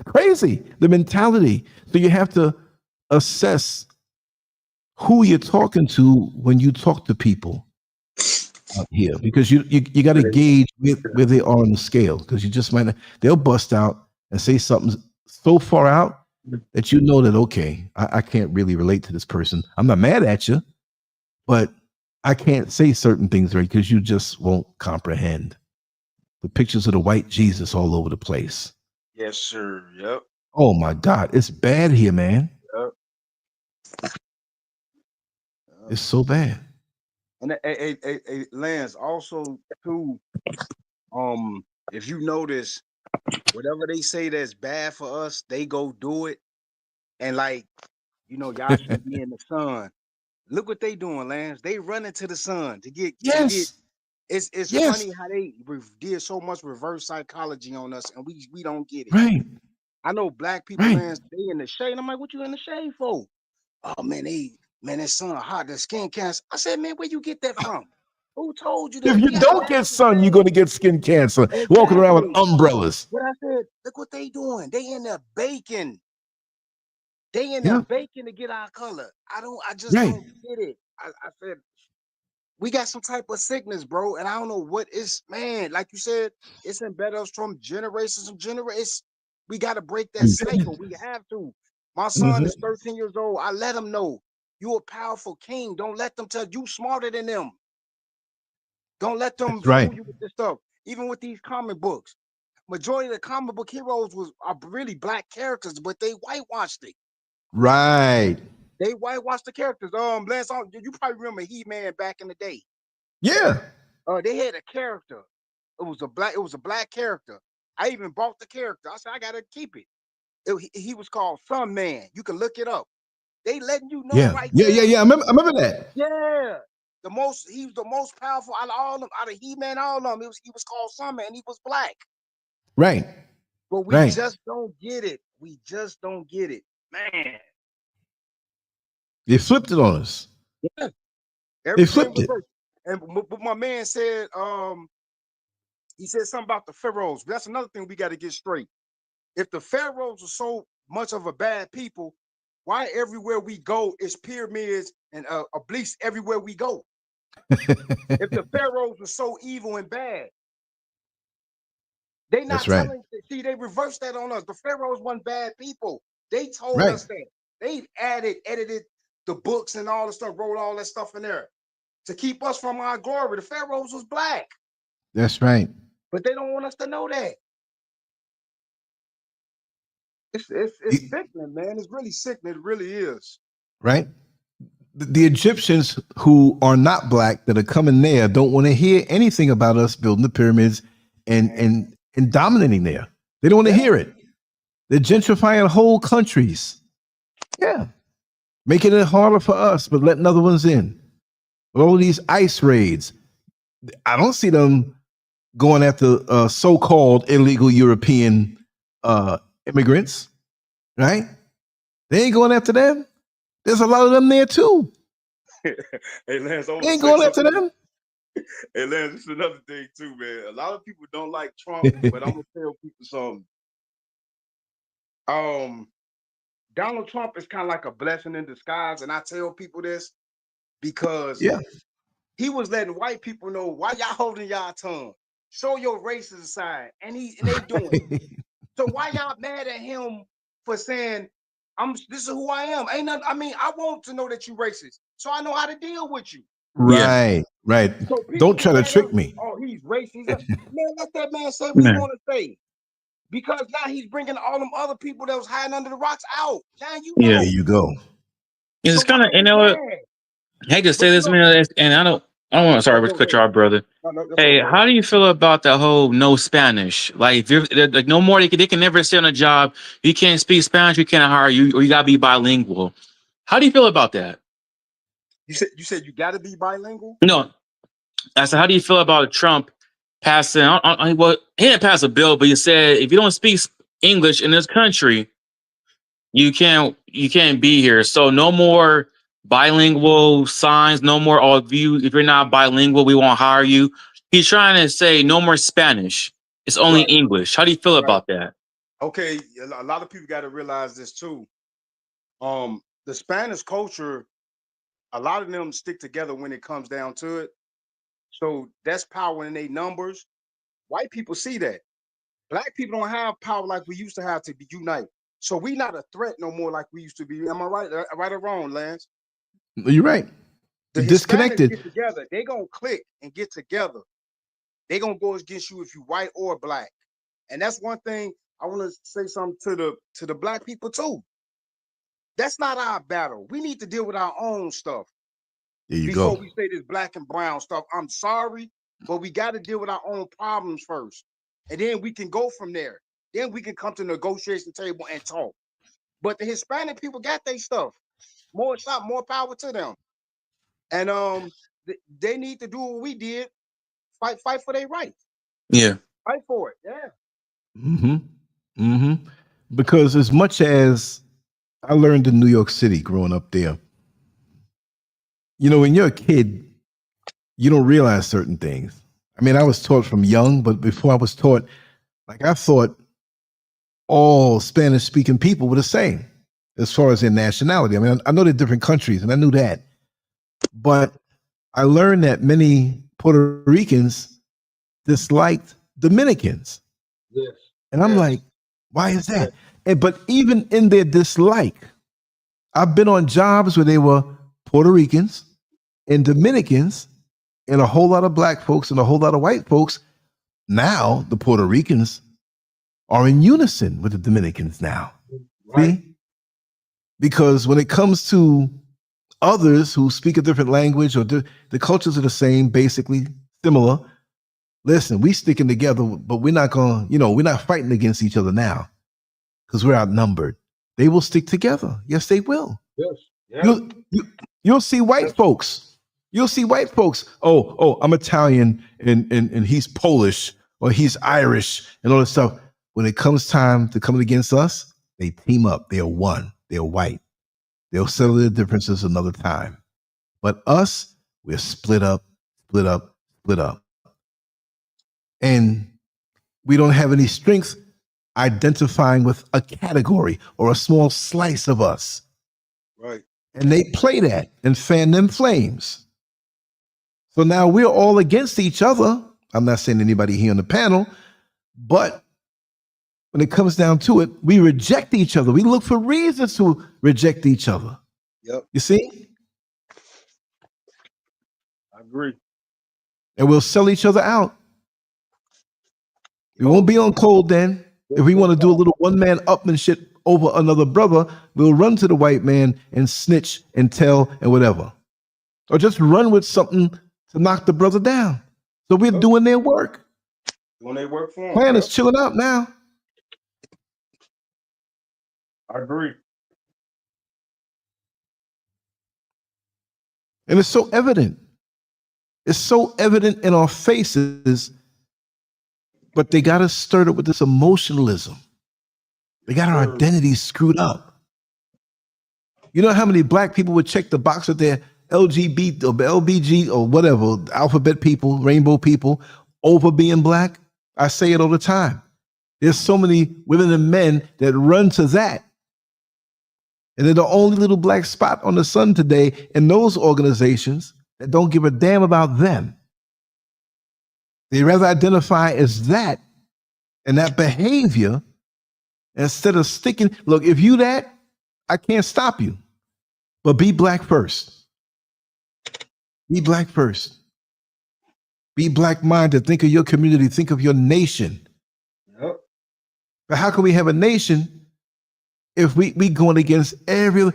Crazy, the mentality. So you have to assess who you're talking to when you talk to people out here, because you got to gauge where they are on the scale, because you just might not, they'll bust out and say something so far out that you know that, okay, I can't really relate to this person. I'm not mad at you, but I can't say certain things right because you just won't comprehend. The pictures of the white Jesus all over the place. Yes, sir. Yep. Oh my God, it's bad here, man. Yep. It's so bad. And Lance, also too, if you notice, whatever they say that's bad for us, they go do it. And like, you know, y'all should be in the sun. Look what they doing, Lance. They run into the sun to get Yes. It's Yes. funny how they did so much reverse psychology on us, and we don't get it. Right. I know black people, Right. Lance, they in the shade. I'm like, what you in the shade for? Oh man, that sun hot, that skin cancer. I said, man, where you get that from? Who told you If that? We you gotta don't back get up the sun, you're shade. going to get skin cancer. Walking around with Exactly. umbrellas. But I said, look what they doing. They in there baking. They in there Yeah. baking to get our color. I just Right. don't get it. I said, we got some type of sickness, bro. And I don't know what is, man, like you said, it's embedded us from generations and generations. We got to break that cycle. We have to. My son is 13 years old. I let him know you a powerful king. Don't let them tell you smarter than them. Don't let them That's right. fool you with this stuff. Even with these comic books, majority of the comic book heroes are really black characters, but they whitewashed it. Right. They whitewashed the characters. Lance, you probably remember He-Man back in the day. Yeah. They had a character. It was a black character. I even bought the character. I said I gotta keep it. He was called Sun Man. You can look it up. They letting you know Yeah. right Yeah. there. Yeah. Yeah. I remember that. Yeah. He was the most powerful out of all of them, out of He-Man, all of them. He was called Sun Man, and he was black. Right. But we Right. just don't get it. We just don't get it. Man. They flipped it on us. Yeah. They flipped it. And but my man said, he said something about the pharaohs. That's another thing we got to get straight. If the pharaohs are so much of a bad people, why everywhere we go is pyramids and obelisks everywhere we go? If the pharaohs were so evil and bad, they not That's right. telling. See, they reversed that on us. The pharaohs weren't bad people. They told Right. us that. They edited the books and all the stuff, wrote all that stuff in there to keep us from our glory. The pharaohs was black. That's right. But they don't want us to know that. It's sickening, man. It's really sickening. It really is. Right. The Egyptians who are not black that are coming there don't want to hear anything about us building the pyramids and dominating there. They don't want to hear it. They're gentrifying whole countries. Yeah. Making it harder for us, but letting other ones in. All these ICE raids. I don't see them going after so-called illegal European immigrants, right? They ain't going after them. There's a lot of them there too. Hey, Lance, they ain't going after them. Hey, Lance, this is another thing too, man. A lot of people don't like Trump, but I'm gonna tell people something. Donald Trump is kind of like a blessing in disguise, and I tell people this because he was letting white people know why y'all holding y'all tongue. Show your racist side, and they doing it. So why y'all mad at him for saying This is who I am. Ain't nothing. I mean, I want to know that you racist, so I know how to deal with you. Right, right. So people Don't get try to mad trick up. me. Oh, he's racist. Man, let that man say what he Man. want to say. Because now he's bringing all them other people that was hiding under the rocks out. Now you know. Yeah. There you go. It's So kind why of, you you know what? mad? I hate to say But you this, know, man, and I don't want to. Sorry, go to cut you ahead. off, brother. No, that's Hey, okay. how do you feel about the whole no Spanish? Like, if you're like no more, they can never stay on a job. You can't speak Spanish, we can't hire you, or you gotta be bilingual. How do you feel about that? You said you got to be bilingual. No, I said, how do you feel about Trump passing? Well, he didn't pass a bill, but he said if you don't speak English in this country, you can't be here. So no more bilingual signs, no more if you're not bilingual, we won't hire you. He's trying to say no more Spanish. It's only Right, English. How do you feel right. about that? Okay, a lot of people got to realize this too. The Spanish culture, a lot of them stick together when it comes down to it. So that's power in their numbers. White people see that. Black people don't have power like we used to have to be unite. So we not a threat no more like we used to be. Am I right? Right or wrong, Lance? You're right. The You're Hispanics disconnected. get together. They gonna click and get together. They gonna go against you if you white or black. And that's one thing I want to say something to the black people too. That's not our battle. We need to deal with our own stuff There you before go. we say this black and brown stuff. I'm sorry, but we got to deal with our own problems first. And then we can go from there. Then we can come to the negotiation table and talk. But the Hispanic people got their stuff. More power to them. And they need to do what we did. Fight for their rights. Yeah. Fight for it. Yeah. Mm-hmm. Mm-hmm. Because as much as I learned in New York City growing up there, you know, when you're a kid, you don't realize certain things. I mean, I was taught from young, but before I was taught, like I thought all Spanish speaking people were the same as far as their nationality. I mean, I know they're different countries and I knew that, but I learned that many Puerto Ricans disliked Dominicans. Yes. And I'm like, why is that? But even in their dislike, I've been on jobs where they were Puerto Ricans and Dominicans and a whole lot of black folks and a whole lot of white folks. Now the Puerto Ricans are in unison with the Dominicans now. Right. See? Because when it comes to others who speak a different language or the cultures are the same, basically similar, listen, we sticking together, but we're not going to, we're not fighting against each other now because we're outnumbered. They will stick together. Yes, they will. Yes. Yeah. You'll see white folks. You'll see white folks. Oh, I'm Italian and he's Polish or he's Irish and all this stuff. When it comes time to coming against us, they team up. They are one. They're white. They'll settle their differences another time. But us, we're split up, split up, split up. And we don't have any strength identifying with a category or a small slice of us. Right. And they play that and fan them flames. So now we're all against each other. I'm not saying anybody here on the panel, but when it comes down to it, we reject each other. We look for reasons to reject each other. Yep. You see? I agree. And we'll sell each other out. We won't be on cold then. If we want to do a little one-man upmanship over another brother, we'll run to the white man and snitch and tell and whatever. Or just run with something to knock the brother down. So we're doing their work. When they work for them. Plan is chilling out now. I agree. And it's so evident. It's so evident in our faces, but they got us stirred up with this emotionalism. They got our identities screwed up. You know how many black people would check the box with their LGBT or LBG or whatever, alphabet people, rainbow people, over being black? I say it all the time. There's so many women and men that run to that. And they're the only little black spot on the sun today in those organizations that don't give a damn about them. They rather identify as that and that behavior instead of sticking. Look, if you that, I can't stop you. But be black first. Be black first. Be black-minded. Think of your community. Think of your nation. Yep. But how can we have a nation if we going against every,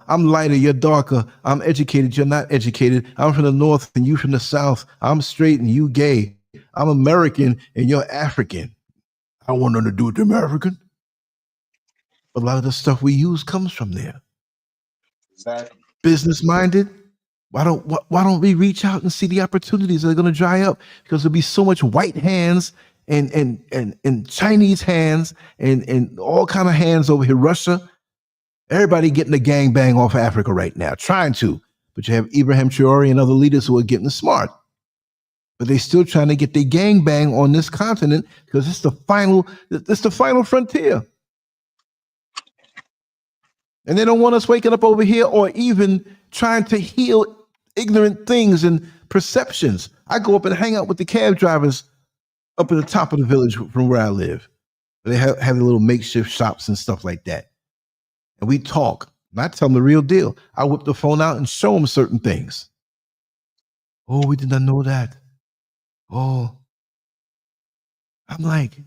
I'm lighter, you're darker, I'm educated, you're not educated, I'm from the north and you from the south, I'm straight and you gay, I'm American and you're African. I want nothing to do with them African. But a lot of the stuff we use comes from there. Exactly. Business-minded. Why don't we reach out and see the opportunities that are going to dry up? Because there'll be so much white hands and Chinese hands and all kind of hands over here. Russia, everybody getting the gangbang off Africa right now, trying to. But you have Ibrahim Traore and other leaders who are getting smart. But they're still trying to get their gangbang on this continent because it's the final frontier. And they don't want us waking up over here or even trying to heal ignorant things and perceptions. I go up and hang out with the cab drivers up at the top of the village from where I live. They have the little makeshift shops and stuff like that. And we talk. And I tell them the real deal. I whip the phone out and show them certain things. Oh, we did not know that. Oh. I'm like,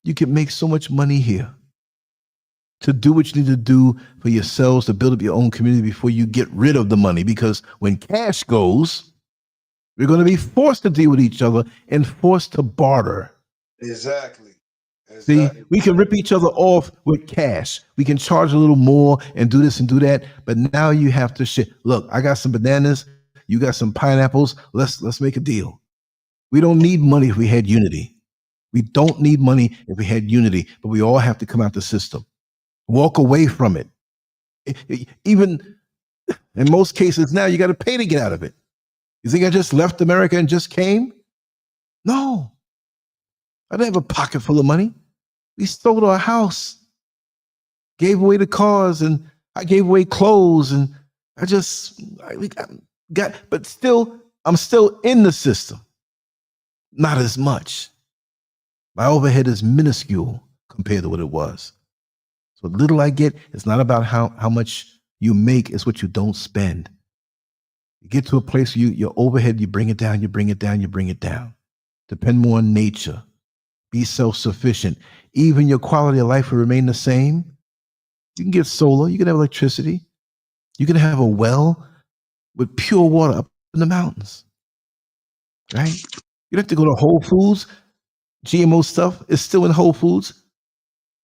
you can make so much money here to do what you need to do for yourselves, to build up your own community before you get rid of the money. Because when cash goes, we're going to be forced to deal with each other and forced to barter. Exactly. See, we can rip each other off with cash. We can charge a little more and do this and do that. But now you have to shit. Look, I got some bananas. You got some pineapples. Let's make a deal. We don't need money if we had unity. We don't need money if we had unity, but we all have to come out the system. Walk away from it. Even in most cases now, you got to pay to get out of it. You think I just left America and just came? No. I didn't have a pocket full of money. We stole our house, gave away the cars, and I gave away clothes, and we got, but still, I'm still in the system. Not as much. My overhead is minuscule compared to what it was. So little I get, it's not about how much you make, it's what you don't spend. You get to a place where your overhead, you bring it down, you bring it down, you bring it down. Depend more on nature. Be self-sufficient. Even your quality of life will remain the same. You can get solar, you can have electricity. You can have a well with pure water up in the mountains. Right? You don't have to go to Whole Foods. GMO stuff is still in Whole Foods.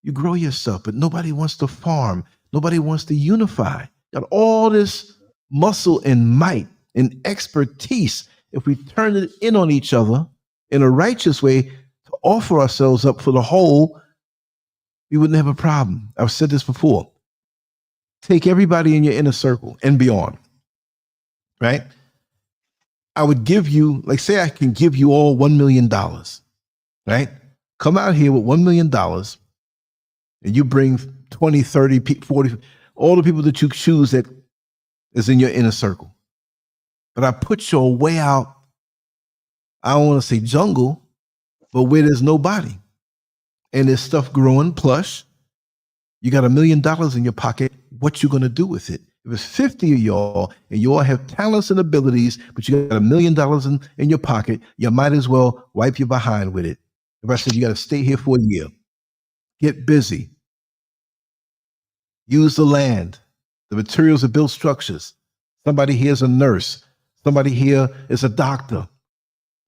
You grow your stuff, but nobody wants to farm. Nobody wants to unify. Got all this muscle and might and expertise. If we turn it in on each other in a righteous way to offer ourselves up for the whole, we wouldn't have a problem. I've said this before. Take everybody in your inner circle and beyond, right? I would give you, like say I can give you all $1 million, right? Come out here with $1 million and you bring 20, 30, 40, all the people that you choose that is in your inner circle. But I put you way out, I don't want to say jungle, but where there's nobody. And there's stuff growing plush. You got $1 million in your pocket. What you going to do with it? If it's 50 of y'all and you all have talents and abilities, but you got $1 million in your pocket, you might as well wipe your behind with it. If I said you got to stay here for a year, get busy, use the land, the materials to build structures. Somebody here is a nurse. Somebody here is a doctor.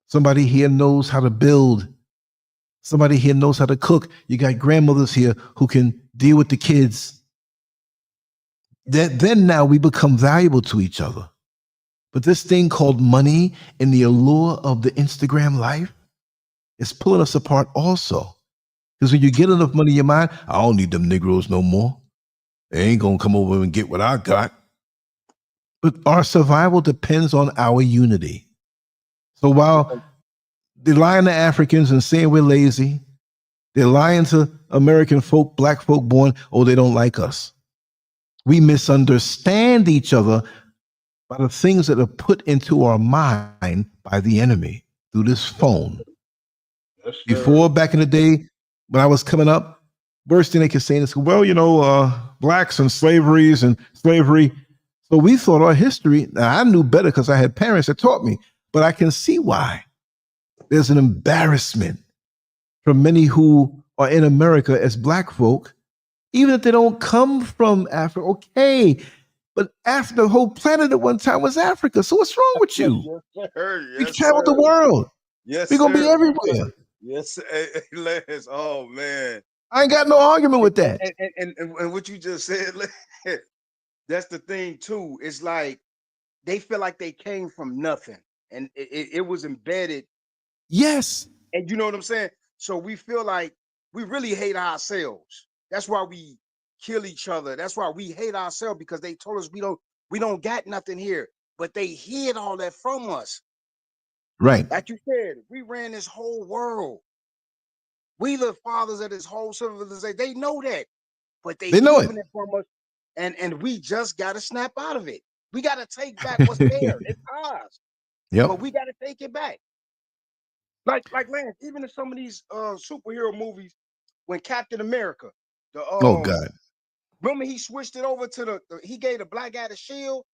Somebody here knows how to build. Somebody here knows how to cook. You got grandmothers here who can deal with the kids. Then now we become valuable to each other. But this thing called money and the allure of the Instagram life is pulling us apart also. Because when you get enough money in your mind, I don't need them Negroes no more. They ain't going to come over and get what I got. But our survival depends on our unity. So while they're lying to Africans and saying we're lazy, they're lying to American folk, black folk born, oh, they don't like us. We misunderstand each other by the things that are put into our mind by the enemy through this phone. Before, back in the day, when I was coming up, worst thing they could say in school, well, blacks and slavery. So we thought our history, now I knew better because I had parents that taught me, but I can see why there's an embarrassment from many who are in America as black folk, even if they don't come from Africa. Okay, but Africa, the whole planet at one time was Africa. So what's wrong with you? Yes, sir. We Yes, traveled sir. the world. Yes, We're going to be sir. everywhere. Yes, hey, Lance. Oh man, I ain't got no argument with that. and what you just said, that's the thing too. It's like they feel like they came from nothing, and it was embedded. Yes. And you know what I'm saying? So we feel like we really hate ourselves. That's why we kill each other. That's why we hate ourselves, because they told us we don't got nothing here, but they hid all that from us. Right. Like you said, we ran this whole world. We the fathers of this whole civilization. They know that, but they know keeping it from us, and we just got to snap out of it. We got to take back what's there. It's ours. Yep. But we got to take it back. Like Lance, even in some of these superhero movies, when Captain America, Oh God. remember he switched it over to he gave the black guy the shield.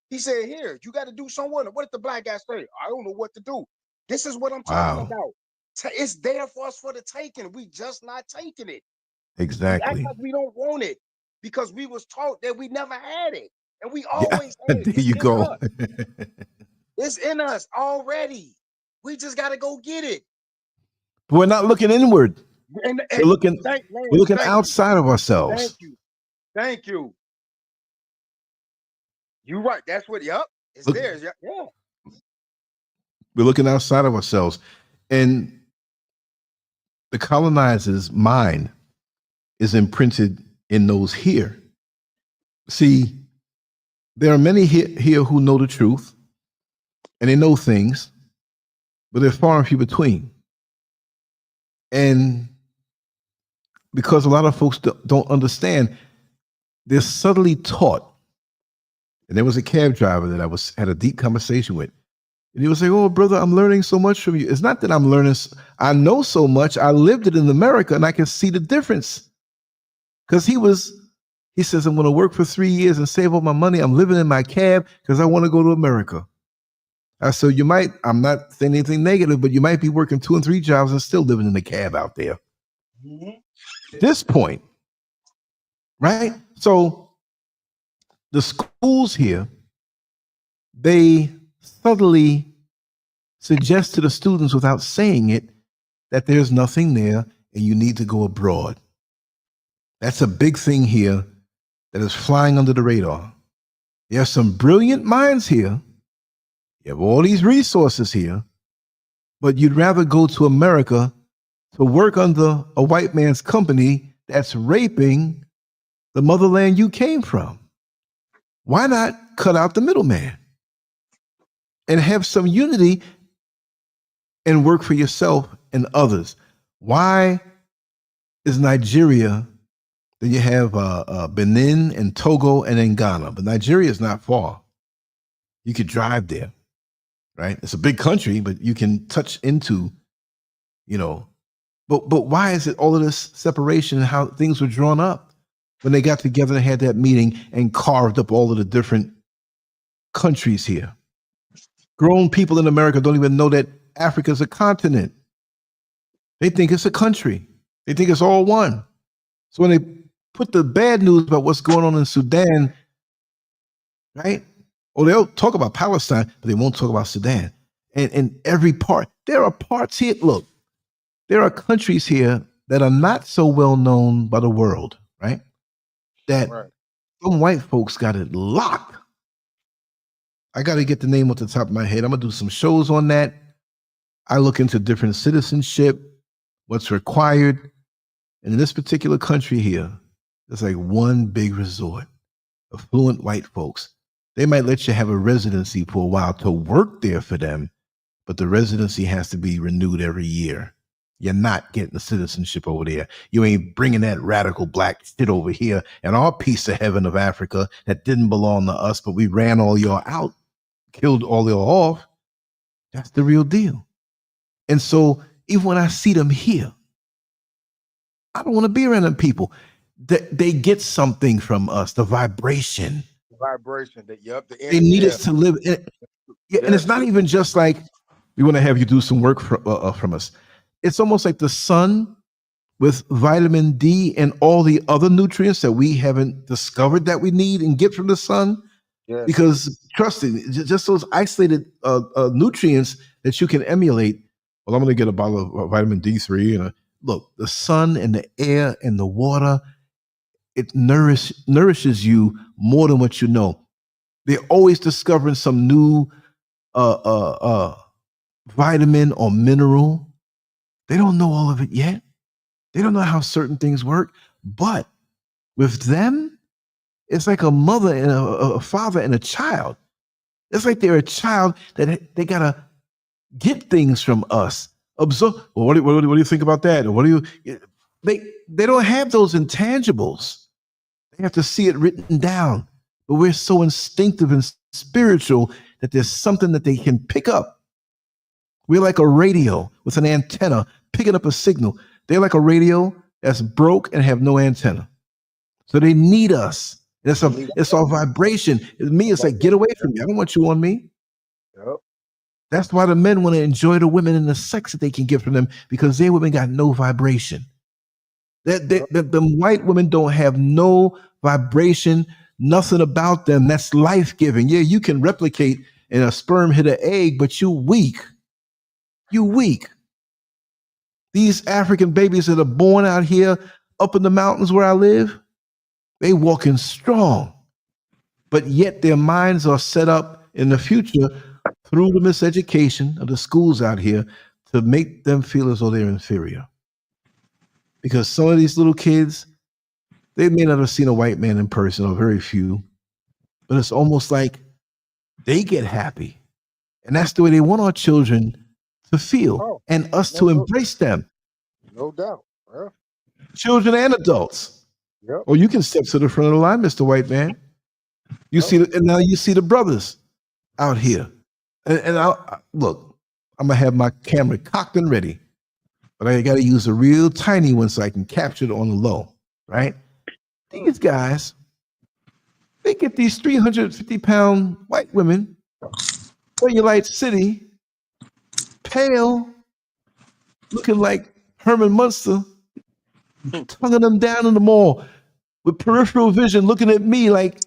He said, "Here, you got to do something. What did the black guy say? I don't know what to do." This is what I'm talking about. It's there for us for the taking. We just not taking it. Exactly. We act like we don't want it because we was taught that we never had it, and we always had it. There you go. It's in us already. We just got to go get it. We're not looking inward. And we're looking outside of ourselves. Thank you. You're right. That's what. Yep. It's theirs. Yeah. We're looking outside of ourselves, and the colonizer's mind is imprinted in those here. See, there are many here who know the truth, and they know things, but they're far and few between. And because a lot of folks don't understand, they're subtly taught. And there was a cab driver that I had a deep conversation with. And he was like, "Oh, brother, I'm learning so much from you." It's not that I'm learning. I know so much. I lived it in America, and I can see the difference. Because he says, "I'm going to work for 3 years and save all my money. I'm living in my cab because I want to go to America." I said, I'm not saying anything negative, but you might be working 2 and 3 jobs and still living in the cab out there. Mm-hmm. At this point, right? So the schools here, they subtly suggest to the students without saying it that there's nothing there and you need to go abroad. That's a big thing here that is flying under the radar. There are some brilliant minds here. You have all these resources here, but you'd rather go to America to work under a white man's company that's raping the motherland you came from. Why not cut out the middleman and have some unity and work for yourself and others? Why is Nigeria, then you have Benin and Togo and then Ghana, but Nigeria is not far. You could drive there, right? It's a big country, but you can touch into, but why is it all of this separation and how things were drawn up when they got together and had that meeting and carved up all of the different countries here? Grown people in America don't even know that Africa is a continent. They think it's a country. They think it's all one. So when they put the bad news about what's going on in Sudan, right? Or they'll talk about Palestine, but they won't talk about Sudan. And every part, there are parts here. Look, there are countries here that are not so well known by the world, right? That some white folks got it locked. I got to get the name off the top of my head. I'm going to do some shows on that. I look into different citizenship, what's required. And in this particular country here, there's like one big resort, affluent white folks. They might let you have a residency for a while to work there for them, but the residency has to be renewed every year. You're not getting the citizenship over there. You ain't bringing that radical black shit over here and our piece of heaven of Africa that didn't belong to us, but we ran all y'all out, killed all y'all off. That's the real deal. And so even when I see them here, I don't want to be around them people. They get something from us, the vibration. Vibration. They need us to live. And it's not even just like we want to have you do some work from us. It's almost like the sun with vitamin D and all the other nutrients that we haven't discovered that we need and get from the sun. Yes. Because trust me, just those isolated nutrients that you can emulate. Well, I'm going to get a bottle of vitamin D3. And look, the sun and the air and the water, it nourishes you more than what you know. They're always discovering some new vitamin or mineral. They don't know all of it yet. They don't know how certain things work. But with them, it's like a mother and a father and a child. It's like they're a child that they got to get things from us. Absorb. Well, what do you think about that? Or what do you? They don't have those intangibles. They have to see it written down. But we're so instinctive and spiritual that there's something that they can pick up. We're like a radio with an antenna picking up a signal. They're like a radio that's broke and have no antenna. So they need us. It's our vibration. Me, it's like, get away from me. I don't want you on me. Yep. That's why the men want to enjoy the women and the sex that they can get from them, because their women got no vibration. The white women don't have no vibration, nothing about them that's life-giving. Yeah, you can replicate and a sperm hit an egg, but you weak. You weak. These African babies that are born out here up in the mountains where I live, they walking strong, but yet their minds are set up in the future through the miseducation of the schools out here to make them feel as though they're inferior. Because some of these little kids, they may not have seen a white man in person, or very few, but it's almost like they get happy. And that's the way they want our children to feel and us to embrace them. No doubt. Well, children and adults. Yep. Oh, you can step to the front of the line, Mr. White Man. You see, and now you see the brothers out here. And look, I'm gonna have my camera cocked and ready, but I got to use a real tiny one so I can capture it on the low. Right? These guys, they get these 350-pound white women, Cellulite City, pale, looking like Herman Munster, tonguing them down in the mall with peripheral vision, looking at me like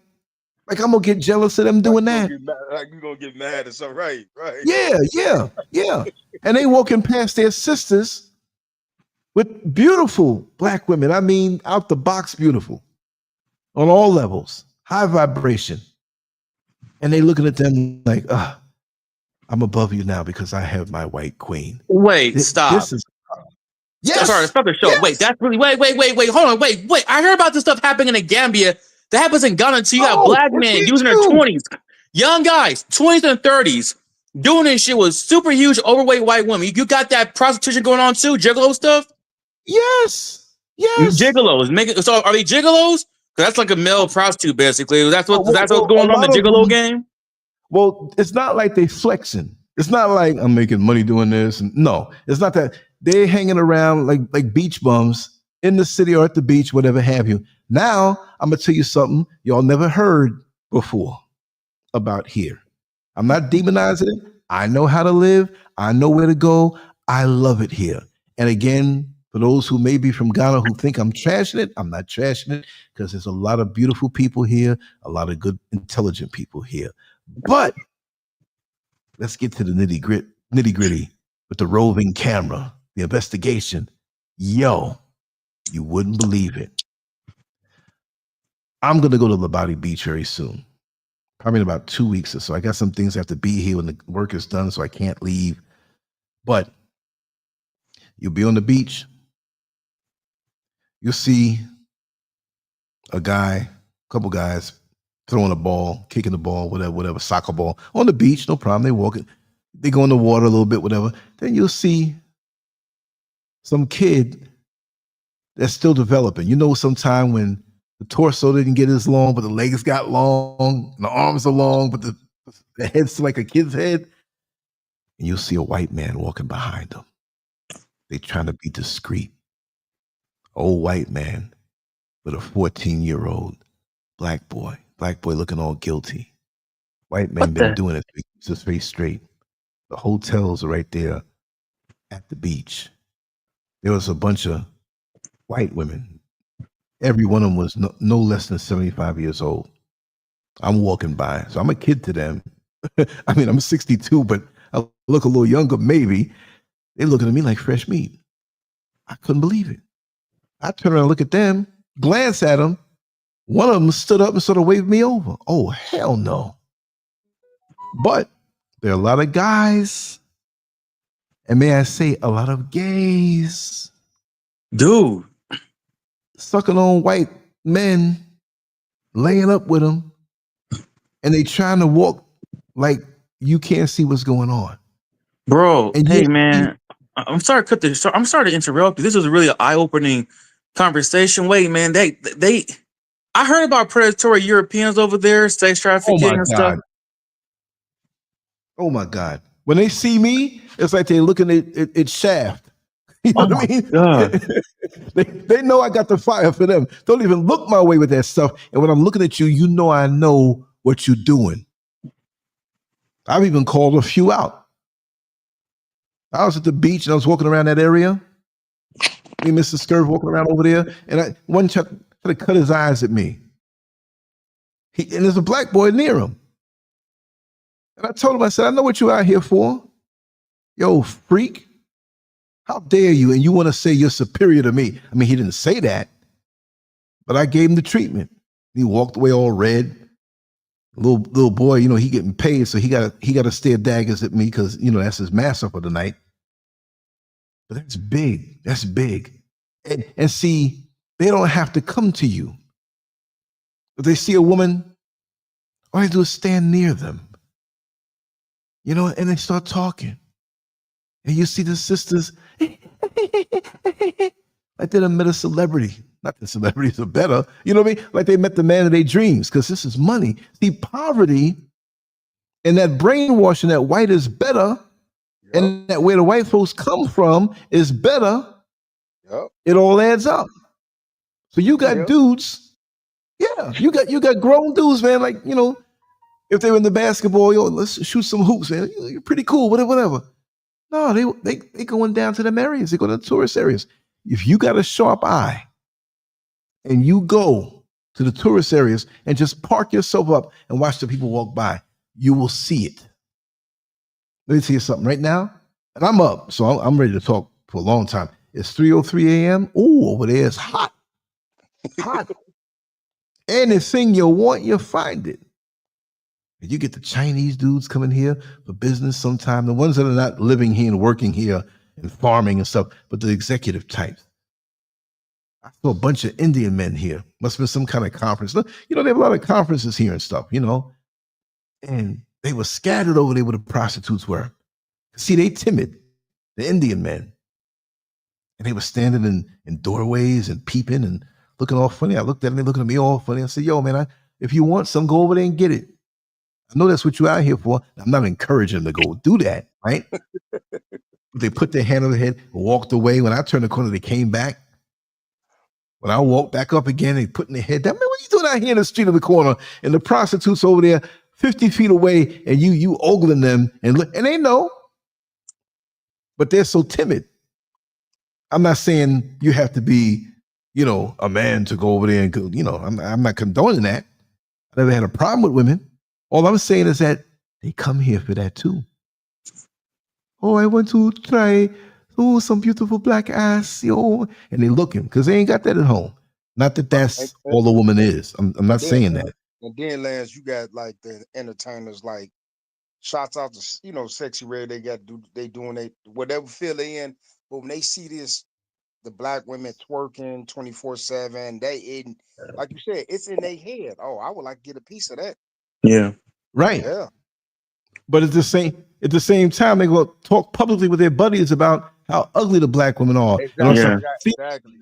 I'm gonna get jealous of them doing that. Like you gonna get mad or something, right? Yeah. And they walking past their sisters with beautiful black women. I mean, out the box beautiful on all levels, high vibration. And they looking at them like, I'm above you now because I have my white queen. Wait, stop. This is yes. Sorry, stop the show. Yes. Wait, that's really wait. Hold on, wait. I heard about this stuff happening in Gambia. That happens in Ghana too. You got black men using their 20s, young guys, 20s and 30s, doing this shit with super huge, overweight white women. You got that prostitution going on too, gigolo stuff. Yes. Gigolos. So are they gigolos? Because that's like a male prostitute, basically. That's what's going on in the gigolo game. Well, it's not like they flexing. It's not like I'm making money doing this. No, it's not that. They're hanging around like beach bums in the city or at the beach, whatever have you. Now, I'm going to tell you something y'all never heard before about here. I'm not demonizing it. I know how to live. I know where to go. I love it here. And again, for those who may be from Ghana who think I'm trashing it, I'm not trashing it, because there's a lot of beautiful people here, a lot of good, intelligent people here. But let's get to the nitty gritty with the roving camera, the investigation. Yo, you wouldn't believe it. I'm going to go to Labadi Beach very soon, probably in about 2 weeks or so. I got some things I have to be here when the work is done, so I can't leave. But you'll be on the beach. You'll see a couple guys throwing a ball, kicking the ball, whatever, soccer ball on the beach. No problem. They walk it. They go in the water a little bit, whatever. Then you'll see some kid that's still developing. You know, sometime when the torso didn't get as long, but the legs got long, and the arms are long, but the head's like a kid's head. And you'll see a white man walking behind them. They're trying to be discreet. Old white man with a 14-year-old black boy looking all guilty. White man been doing it, keeps his face straight. The hotels are right there at the beach. There was a bunch of white women. Every one of them was no less than 75 years old. I'm walking by, so I'm a kid to them. I mean, I'm 62, but I look a little younger, maybe. They're looking at me like fresh meat. I couldn't believe it. I turn around and look at them, glance at them. One of them stood up and sort of waved me over. Oh, hell no. But there are a lot of guys, and may I say, a lot of gays. Dude. Sucking on white men, laying up with them, and they trying to walk like you can't see what's going on. Bro, and hey, man, I'm sorry to cut this. I'm sorry to interrupt you. This was really an eye-opening conversation. Wait, man, I heard about predatory Europeans over there, sex trafficking and stuff. Oh my God. When they see me, it's like they're looking at Shaft. You know what I mean? God. They know I got the fire for them. Don't even look my way with that stuff. And when I'm looking at you, you know I know what you're doing. I've even called a few out. I was at the beach and I was walking around that area. Me and Mr. Scurv walking around over there, and one tried to cut his eyes at me. And there's a black boy near him. And I told him, I said, I know what you're out here for. Yo, freak. How dare you? And you want to say you're superior to me. I mean, he didn't say that, but I gave him the treatment. He walked away all red. Little boy, you know, he getting paid, so he got to stare daggers at me because, you know, that's his master for the night. But that's big. That's big. And see, they don't have to come to you. If they see a woman, all they do is stand near them. You know, and they start talking. And you see the sisters, like they done met a celebrity. Not that celebrities are better, you know what I mean? Like they met the man of their dreams, because this is money. See, poverty and that brainwashing that white is better, and that where the white folks come from is better. It all adds up. So you got dudes, you got grown dudes, man. Like, you know, if they were in the basketball, yo, let's shoot some hoops, man. You're pretty cool, whatever. No, they going down to them areas. They go to the tourist areas. If you got a sharp eye and you go to the tourist areas and just park yourself up and watch the people walk by, you will see it. Let me tell you something right now. And I'm up, so I'm ready to talk for a long time. It's 3:03 a.m. Ooh, over there it's hot. Hot. Anything you want, you find it. And you get the Chinese dudes coming here for business sometime, the ones that are not living here and working here and farming and stuff, but the executive types. I saw a bunch of Indian men here. Must have been some kind of conference. You know, they have a lot of conferences here and stuff, you know. And they were scattered over there where the prostitutes were. See, they timid, the Indian men. And they were standing in doorways and peeping and looking all funny. I looked at them, they looking at me all funny. I said, yo, man, if you want some, go over there and get it. I know that's what you're out here for. I'm not encouraging them to go do that, right? They put their hand on their head, walked away. When I turned the corner, they came back. When I walked back up again, they put in their head down. Man, what are you doing out here in the street of the corner? And the prostitutes over there 50 feet away, and you ogling them, and they know, but they're so timid. I'm not saying you have to be, you know, a man to go over there and go, you know, I'm not condoning that. I never had a problem with women. All I'm saying is that they come here for that too. Oh, I want to try some beautiful black ass, yo. And they looking because they ain't got that at home. Not that that's all the woman is. I'm not saying that. And then, Lance, you got like the entertainers, like shots out to, you know, Sexy Red. They doing whatever feel they in. But when they see this, the black women twerking 24/7, like you said, it's in their head. Oh, I would like to get a piece of that. Yeah. Right. Yeah. But at the same time, they go talk publicly with their buddies about how ugly the black women are. Exactly.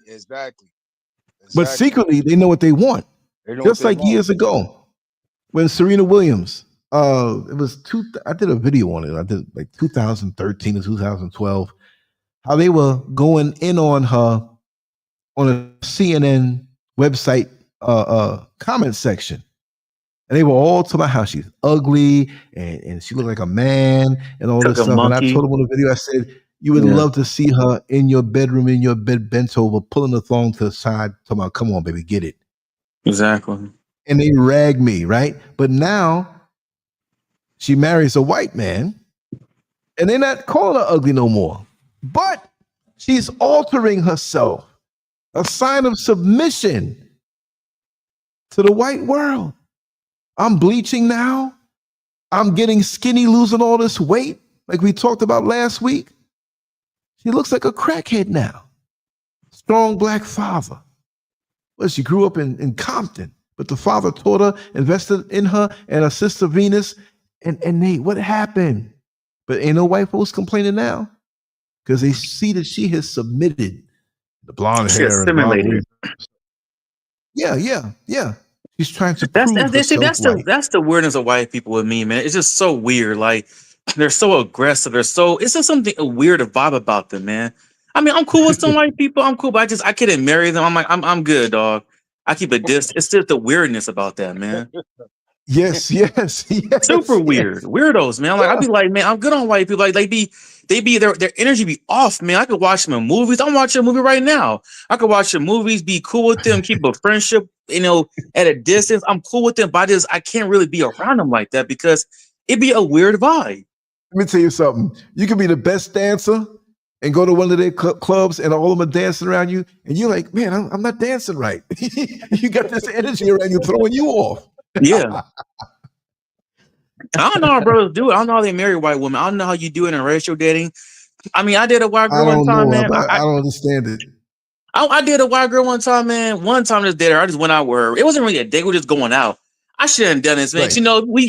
But secretly, they know what they want. Just like years ago, when Serena Williams, I did a video on it. I did like 2013 or 2012, how they were going in on her on a CNN website comment section. And they were all talking about how she's ugly and she looked like a man and all Like this a stuff. And I monkey. told them on the video, I said, you would love to see her in your bedroom, in your bed, bent over, pulling the thong to the side, talking about, come on, baby, get it. Exactly. And they rag me, right? But now she marries a white man and they're not calling her ugly no more. But she's altering herself, a sign of submission to the white world. I'm bleaching now. I'm getting skinny, losing all this weight, like we talked about last week. She looks like a crackhead now. Strong black father. Well, she grew up in Compton, but the father taught her, invested in her and her sister Venus. And Nate, what happened? But ain't no white folks complaining now because they see that she has submitted. The blonde hair and blonde hair. Yeah. She's trying to prove herself right. That's the weirdness of white people with me, man. It's just so weird. Like they're so aggressive. It's just something a weird vibe about them, man. I mean, I'm cool with some white people. I'm cool, but I couldn't marry them. I'm like, I'm good, dog. I keep a distance. It's just the weirdness about that, man. Yes. Super weird. Weirdos, man. I'd be like, man, I'm good on white people. Like their energy be off, man. I could watch them in movies. I'm watching a movie right now. I could watch the movies, be cool with them, keep a friendship, at a distance. I'm cool with them, but I can't really be around them like that because it'd be a weird vibe. Let me tell you something. You can be the best dancer and go to one of their clubs and all of them are dancing around you. And you're like, man, I'm not dancing right. You got this energy around you throwing you off. Yeah. I don't know how brothers do it. I don't know how they marry white women. I don't know how you do it in racial dating. I mean, I did a white girl one time, man. I don't understand it. I did a white girl one time, man. One time I just did her. I just went out with her. It wasn't really a date. We were just going out. I shouldn't have done this, man. Right.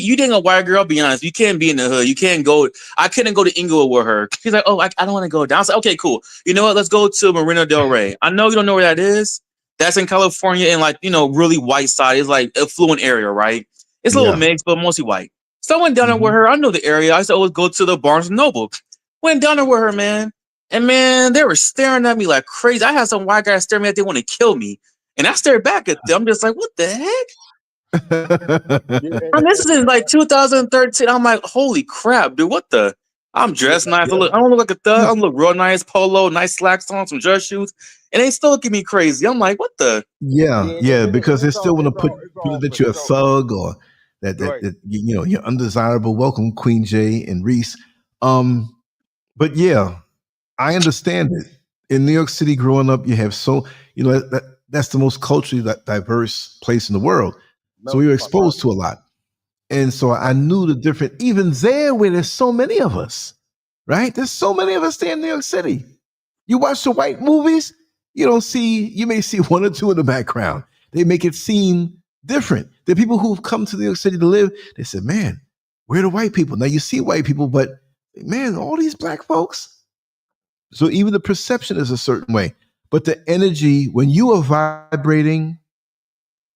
You dating a white girl, I'll be honest. You can't be in the hood. You can't go. I couldn't go to Inglewood with her. She's like, oh, I don't want to go down. I was like, okay, cool. You know what? Let's go to Marina Del Rey. I know you don't know where that is. That's in California and really white side. It's like affluent area, right? It's a little mixed, but mostly white. So I went down there with her. I know the area. I said, let's go to the Barnes & Noble. Went down there with her, man. And man, they were staring at me like crazy. I had some white guys staring at me like they want to kill me. And I stared back at them. I'm just like, what the heck? And this is in like 2013. I'm like, holy crap, dude, what the? I'm dressed nice. I don't look like a thug. I look real nice. Polo, nice slacks on, some dress shoes. And they still look at me crazy. I'm like, what the? Yeah, because they still want to put that you're a thug or that you're undesirable. Welcome, Queen J and Reese. But yeah, I understand it. In New York City, growing up, you have that's the most culturally diverse place in the world. So we were exposed to a lot. And so I knew the difference, even there where there's so many of us, right? There's so many of us there in New York City. You watch the white movies, you may see one or two in the background. They make it seem different. The people who've come to New York City to live, they said, man, where are the white people? Now you see white people, but man, all these black folks. So even the perception is a certain way. But the energy, when you are vibrating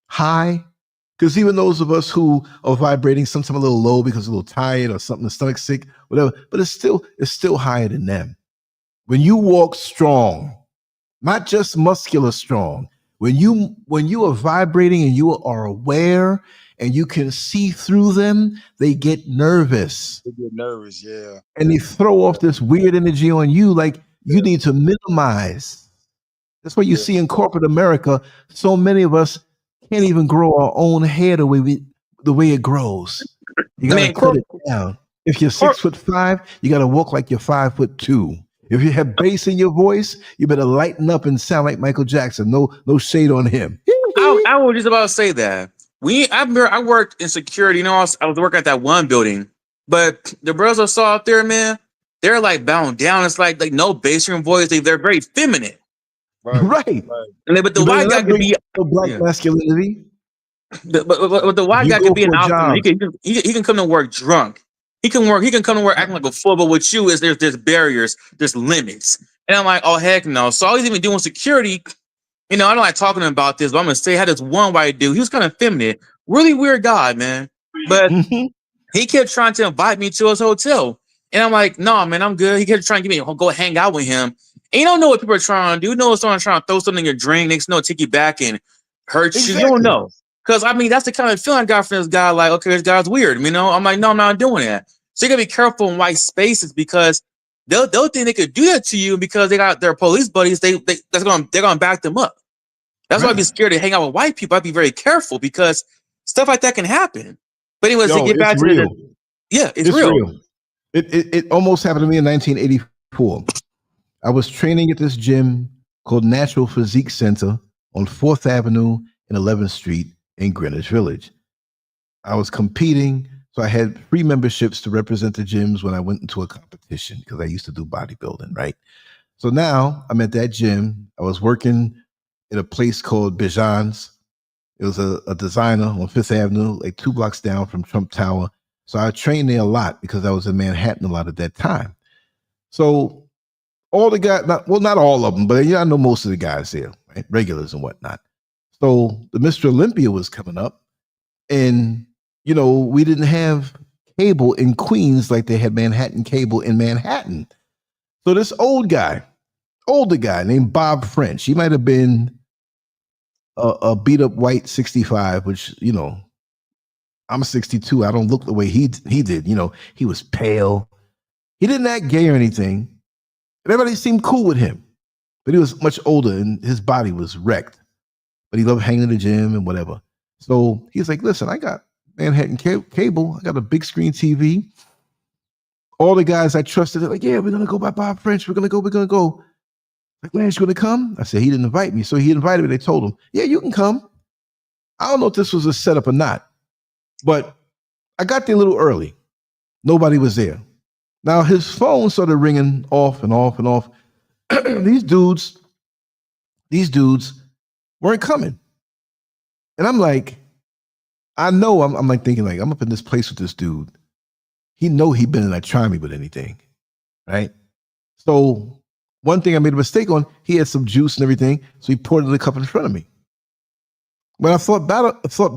high, because even those of us who are vibrating sometimes a little low because a little tired or something, the stomach sick, whatever, but it's still higher than them. When you walk strong, not just muscular strong, when you are vibrating and you are aware and you can see through them, they get nervous. Yeah. And they throw off this weird energy on you like you need to minimize. That's what you see in corporate America. So many of us can't even grow our own hair the way it grows. You gotta cut it down. If you're 6'5", you gotta walk like you're 5'2". If you have bass in your voice, you better lighten up and sound like Michael Jackson. No shade on him. I was just about to say that. I worked in security. I was working at that one building, but the brothers I saw out there, man, they're like bound down. It's like no bass in your voice. They're very feminine. Right. But the white guy could be black masculinity. But the white guy could be an outfit. He can come to work drunk. He can come to work acting like a fool. But with you, there's barriers, there's limits. And I'm like, oh heck no. So all he's even doing security. I don't like talking about this, but I'm gonna say I had this one white dude. He was kind of feminine, really weird guy, man. But he kept trying to invite me to his hotel. And I'm like, no, man, I'm good. He kept trying to get me to go hang out with him. And you don't know what people are trying to do. You know, someone trying to throw something in your drink, next know, take you back and hurt you. You don't know. Because, I mean, that's the kind of feeling I got from this guy. Like, okay, this guy's weird. You know, I'm like, no, I'm not doing that. So you got to be careful in white spaces because they'll think they could do that to you because they got their police buddies. They're gonna back them up. That's why I'd be scared to hang out with white people. I'd be very careful because stuff like that can happen. But anyways, to get back to it's real. It almost happened to me in 1984. I was training at this gym called Natural Physique Center on 4th Avenue and 11th Street in Greenwich Village. I was competing, so I had free memberships to represent the gyms when I went into a competition because I used to do bodybuilding, right? So now I'm at that gym. I was working in a place called Bijan's. It was a designer on 5th Avenue, like 2 blocks down from Trump Tower. So I trained there a lot because I was in Manhattan a lot at that time. So all the guys, not all of them, but I know most of the guys there, right? Regulars and whatnot. So the Mr. Olympia was coming up, and we didn't have cable in Queens like they had Manhattan cable in Manhattan. So this older guy named Bob French, he might have been a beat up white 65, which, I'm 62. I don't look the way he did. He was pale. He didn't act gay or anything. Everybody seemed cool with him, but he was much older and his body was wrecked, but he loved hanging in the gym and whatever. So he's like, listen, I got Manhattan cable. I got a big screen TV. All the guys I trusted, they're like, yeah, we're going to go by Bob French. We're going to go. Like, Lance, you going to come? I said, he didn't invite me. So he invited me. They told him, yeah, you can come. I don't know if this was a setup or not, but I got there a little early. Nobody was there. Now his phone started ringing off and off and off. These dudes weren't coming. And I'm like, I'm like thinking, like, I'm up in this place with this dude. He better not try me with anything, right? So one thing I made a mistake on, he had some juice and everything, so he poured it in a cup in front of me. When I thought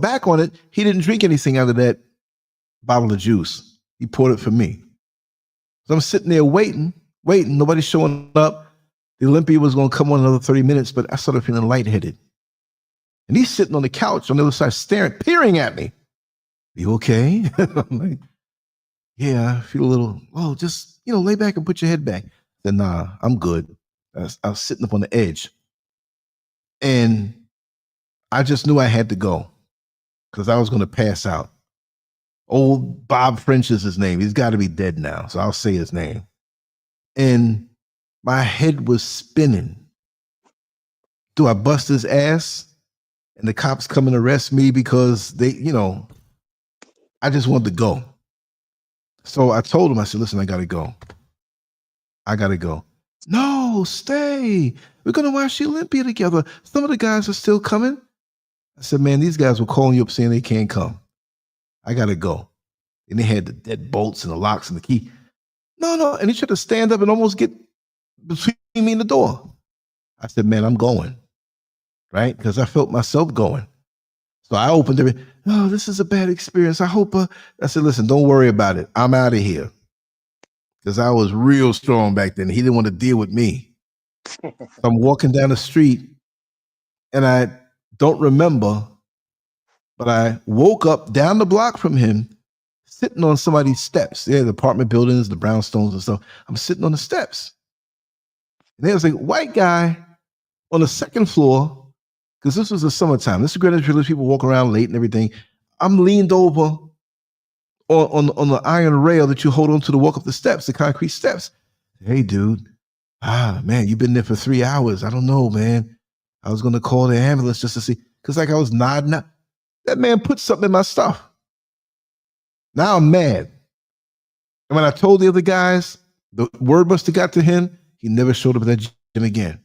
back on it, he didn't drink anything out of that bottle of juice. He poured it for me. So I'm sitting there waiting, nobody's showing up. The Olympia was going to come on another 30 minutes, but I started feeling lightheaded. And he's sitting on the couch on the other side, peering at me. You okay? I'm like, yeah, I feel a little, just, lay back and put your head back. I said, nah, I'm good. I was sitting up on the edge. And I just knew I had to go because I was going to pass out. Old Bob French is his name. He's got to be dead now, so I'll say his name. And my head was spinning. Do I bust his ass? And the cops come and arrest me because they, I just wanted to go. So I told him, I said, listen, I got to go. No, stay. We're going to watch the Olympia together. Some of the guys are still coming. I said, man, these guys were calling you up saying they can't come. I got to go. And they had the dead bolts and the locks and the key. No. And he tried to stand up and almost get between me and the door. I said, man, I'm going. Right? Because I felt myself going. So I opened it. Oh, this is a bad experience. I hope. I said, listen, don't worry about it. I'm out of here. Because I was real strong back then. He didn't want to deal with me. So I'm walking down the street and I don't remember, but I woke up down the block from him, sitting on somebody's steps. Yeah, the apartment buildings, the brownstones and stuff. I'm sitting on the steps. And there was a white guy on the second floor, because this was the summertime. This is Greenwich Village. People walk around late and everything. I'm leaned over on the iron rail that you hold on to walk up the steps, the concrete steps. Hey, dude. Man, you've been there for 3 hours. I don't know, man. I was going to call the ambulance just to see. Because like I was nodding out. That man put something in my stuff. Now I'm mad. And when I told the other guys, the word must have got to him. He never showed up at that gym again.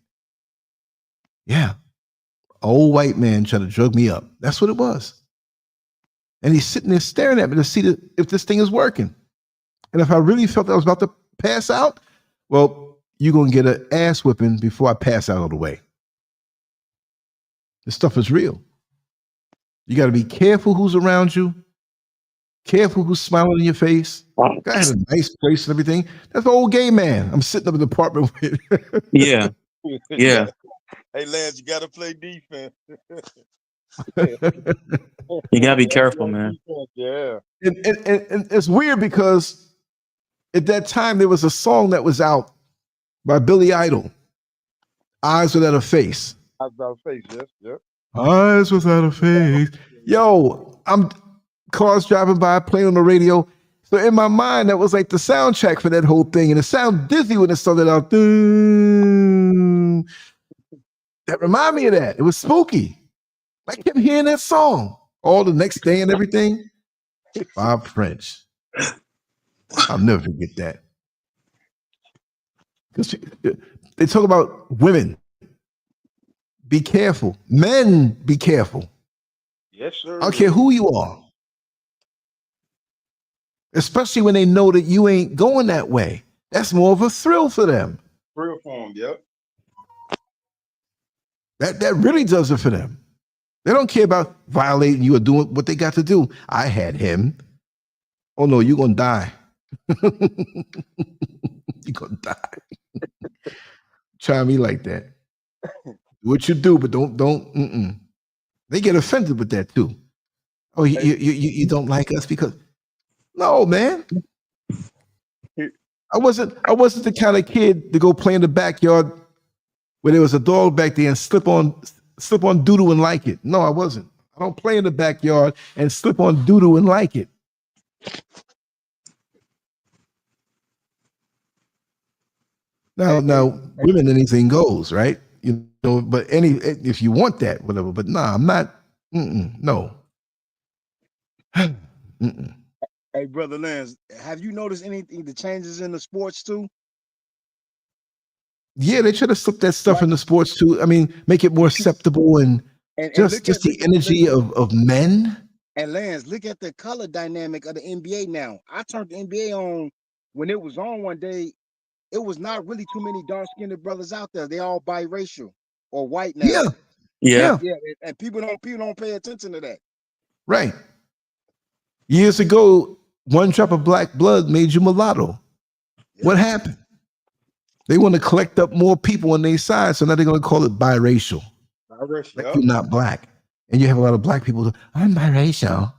Yeah. Old white man trying to drug me up. That's what it was. And he's sitting there staring at me to see if this thing is working. And if I really felt that I was about to pass out, well, you're going to get an ass whipping before I pass out all the way. This stuff is real. You got to be careful who's around you. Careful who's smiling in your face. Guy had a nice place and everything. That's an old gay man. I'm sitting up in the apartment with. Yeah. Yeah. Hey, Lance, you gotta play defense. You gotta be careful, man. Yeah. And it's weird because at that time there was a song that was out by Billy Idol, Eyes Without a Face. Eyes Without a Face, yes, yep. Eyes Without a Face. Yo, I'm cars driving by, playing on the radio. So in my mind, that was like the soundtrack for that whole thing. And it sounded dizzy when it started out. That reminded me of that. It was spooky. I kept hearing that song all the next day and everything. Bob French. I'll never forget that. Because they talk about women. Be careful. Men, be careful. Yes, sir. I don't care who you are. Especially when they know that you ain't going that way. That's more of a thrill for them. Thrill for them, yep. That really does it for them. They don't care about violating you or doing what they got to do. I had him. Oh no, you're gonna die. You're gonna die. Try me like that. Do what you do, but don't. They get offended with that too. Oh, you don't like us because no, man. I wasn't the kind of kid to go play in the backyard where there was a dog back there and slip on doo-doo and like it. No, I wasn't. I don't play in the backyard and slip on doo-doo and like it. Now, women, anything goes, right? You know, but if you want that, whatever. But nah, I'm not. No. Hey, brother Lance, have you noticed anything, the changes in the sports too? Yeah, they try to slip that stuff in the sports too. I mean, make it more acceptable and just the energy of men. And Lance, look at the color dynamic of the NBA now. I turned the NBA on when it was on one day. It was not really too many dark-skinned brothers out there. They all biracial or white now. Yeah. And people don't pay attention to that. Right. Years ago, one drop of black blood made you mulatto. Yeah. What happened? They want to collect up more people on their side, so now they're going to call it biracial. Like you're not black. And you have a lot of black people. I'm biracial.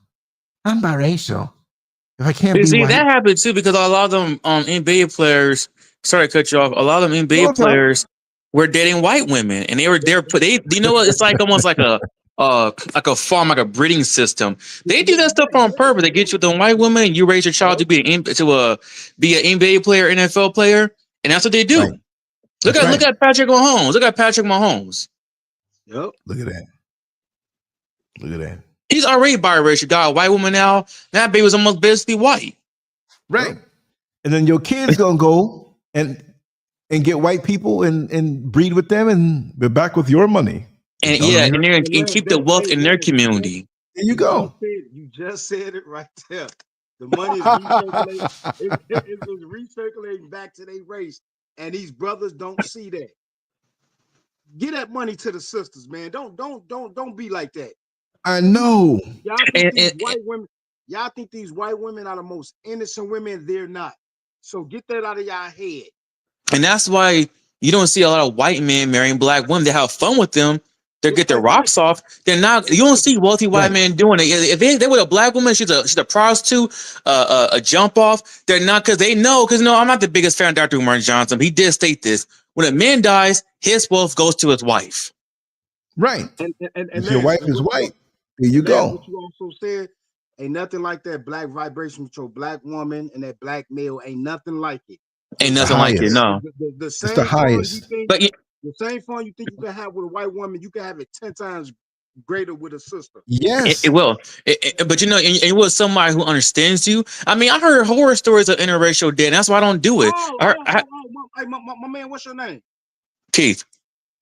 If I can't be white. That happened too because a lot of them NBA players. Sorry to cut you off. A lot of them NBA players were dating white women, and they you know what? It's like almost like a farm, like a breeding system. They do that stuff on purpose. They get you with a white woman, and you raise your child to be an NBA player, NFL player, and that's what they do. Right. Look at Patrick Mahomes. Yep. Look at that. He's already biracial. Got a white woman now. That baby was almost basically white. Right. Yep. And then your kid's gonna go and get white people and breed with them, and we're back with your money. And and keep the wealth in their community. There you go. You just said it right there. The money is recirculating. It's recirculating back to their race, and these brothers don't see that. Get that money to the sisters, man. Don't be like that. I know. Y'all think these white women are the most innocent women? They're not. So get that out of y'all head. And that's why you don't see a lot of white men marrying black women. They have fun with them. They get their rocks off. They're not. You don't see wealthy white men doing it. If they with a black woman, she's a prostitute, a jump off. They're not, because they know. Because I'm not the biggest fan of Dr. Umar Johnson. He did state this: when a man dies, his wealth goes to his wife. Right. And if your wife is white, there you go. What you also said, ain't nothing like that black vibration with your black woman and that black male. Ain't nothing like it. Ain't nothing like it. No. The same it's the highest. The same fun you think you can have with a white woman, you can have it 10 times greater with a sister. Yes, it will. But and it was somebody who understands you. I mean, I heard horror stories of interracial dating. That's why I don't do it. My man, what's your name? Keith.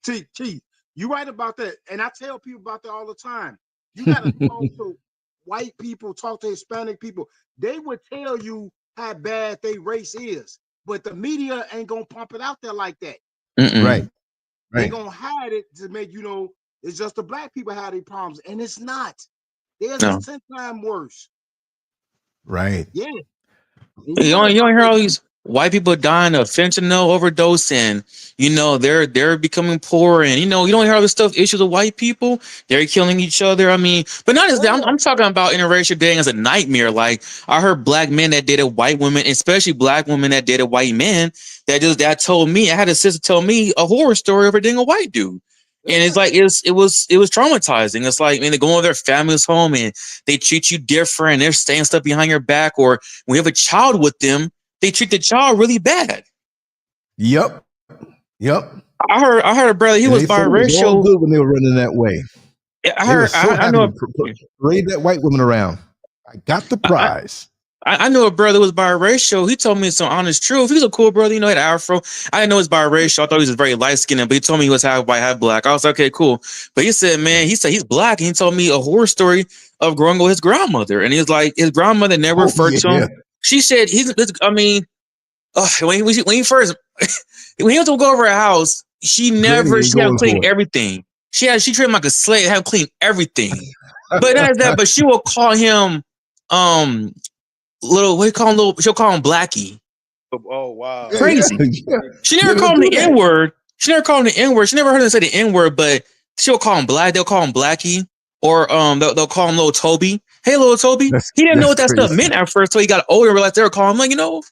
Keith. You right about that, and I tell people about that all the time. You gotta talk to white people, talk to Hispanic people. They would tell you how bad their race is, but the media ain't gonna pump it out there like that. Right. They're gonna hide it to make it's just the black people have their problems, and it's not. Theirs is 10 times worse. Right. Yeah. You don't hear all these white people dying of fentanyl overdose, and they're becoming poor, and you don't hear all this stuff. Issues of white people, they're killing each other. I mean, but not as that. I'm talking about interracial dating as a nightmare. Like I heard black men that dated white women, especially black women that dated white men. That told me. I had a sister tell me a horror story of her dating a white dude. And it's like it was traumatizing. It's like, man, they go to their family's home and they treat you different. They're saying stuff behind your back, or when you have a child with them, they treat the child really bad. Yep. I heard a brother, he was biracial. It was all good when they were running that way. I know parade that white woman around. I got the prize. I knew a brother who was biracial. He told me some honest truth. He was a cool brother, he had an afro. I didn't know he was biracial. I thought he was very light skinned, but he told me he was half white, half black. I was like, okay, cool. But he said, man, he's black. And he told me a horror story of growing up with his grandmother. And he was like, his grandmother never referred to him. She said, when he first, when he was to go over her house, she had to clean everything. She treated him like a slave, had to clean everything. But not that, but she will call him, she'll call him Blackie. Oh wow. Crazy. Yeah. She never called him the N-word. She never called him the N-word. She never heard him say the N-word, but she'll call him Black. They'll call him Blackie. Or they'll call him Little Toby. Hey, Little Toby. He didn't know what that stuff meant at first until he got older and realized they were calling him like,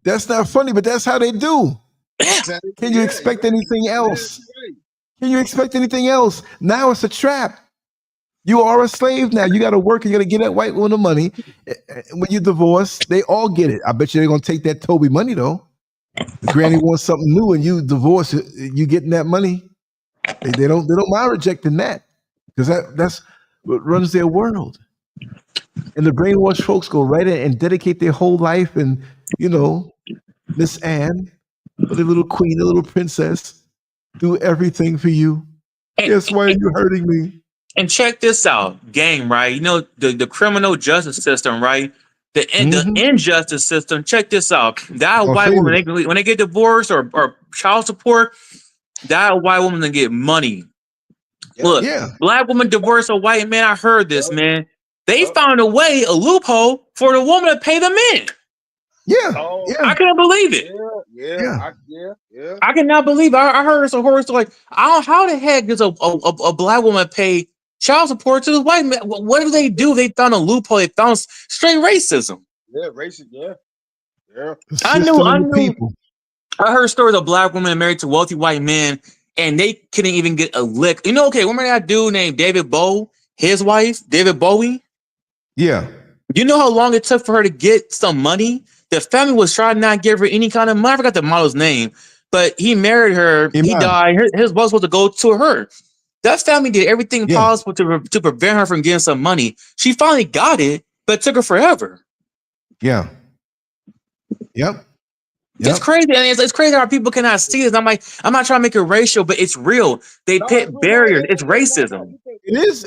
That's not funny, but that's how they do. Can you expect anything else? Can you expect anything else? Now it's a trap. You are a slave now. You got to work. You got to get that white woman the money. When you divorce, they all get it. I bet you they're gonna take that Toby money though. The granny wants something new, and you divorce it. You getting that money? They don't mind rejecting that because that's what runs their world. And the brainwashed folks go right in and dedicate their whole life. And Miss Anne, the little queen, the little princess, do everything for you. Yes, why are you hurting me? And check this out, gang, right? The criminal justice system, right? The injustice system. Check this out. That white woman, when they get divorced or child support, that white woman can get money. Look, black woman divorce a white man. I heard this, man. They found a loophole for the woman to pay the men. I couldn't believe it. I cannot believe it. I heard some horror story. Like, how the heck does a black woman pay child support to the white man? What do they do? They found a loophole. They found straight racism. I knew. People. I heard stories of black women married to wealthy white men, and they couldn't even get a lick. Remember that dude named David Bowie, his wife, David Bowie? Yeah. You know how long it took for her to get some money? The family was trying to not give her any kind of money. I forgot the model's name, but he married her. He died. His boss was to go to her. That family did everything possible to prevent her from getting some money. She finally got it, but it took her forever. Yeah. Yep. It's crazy. I mean, it's crazy how people cannot see this. I'm like, I'm not trying to make it racial, but it's real. They put barriers. It's racism. It is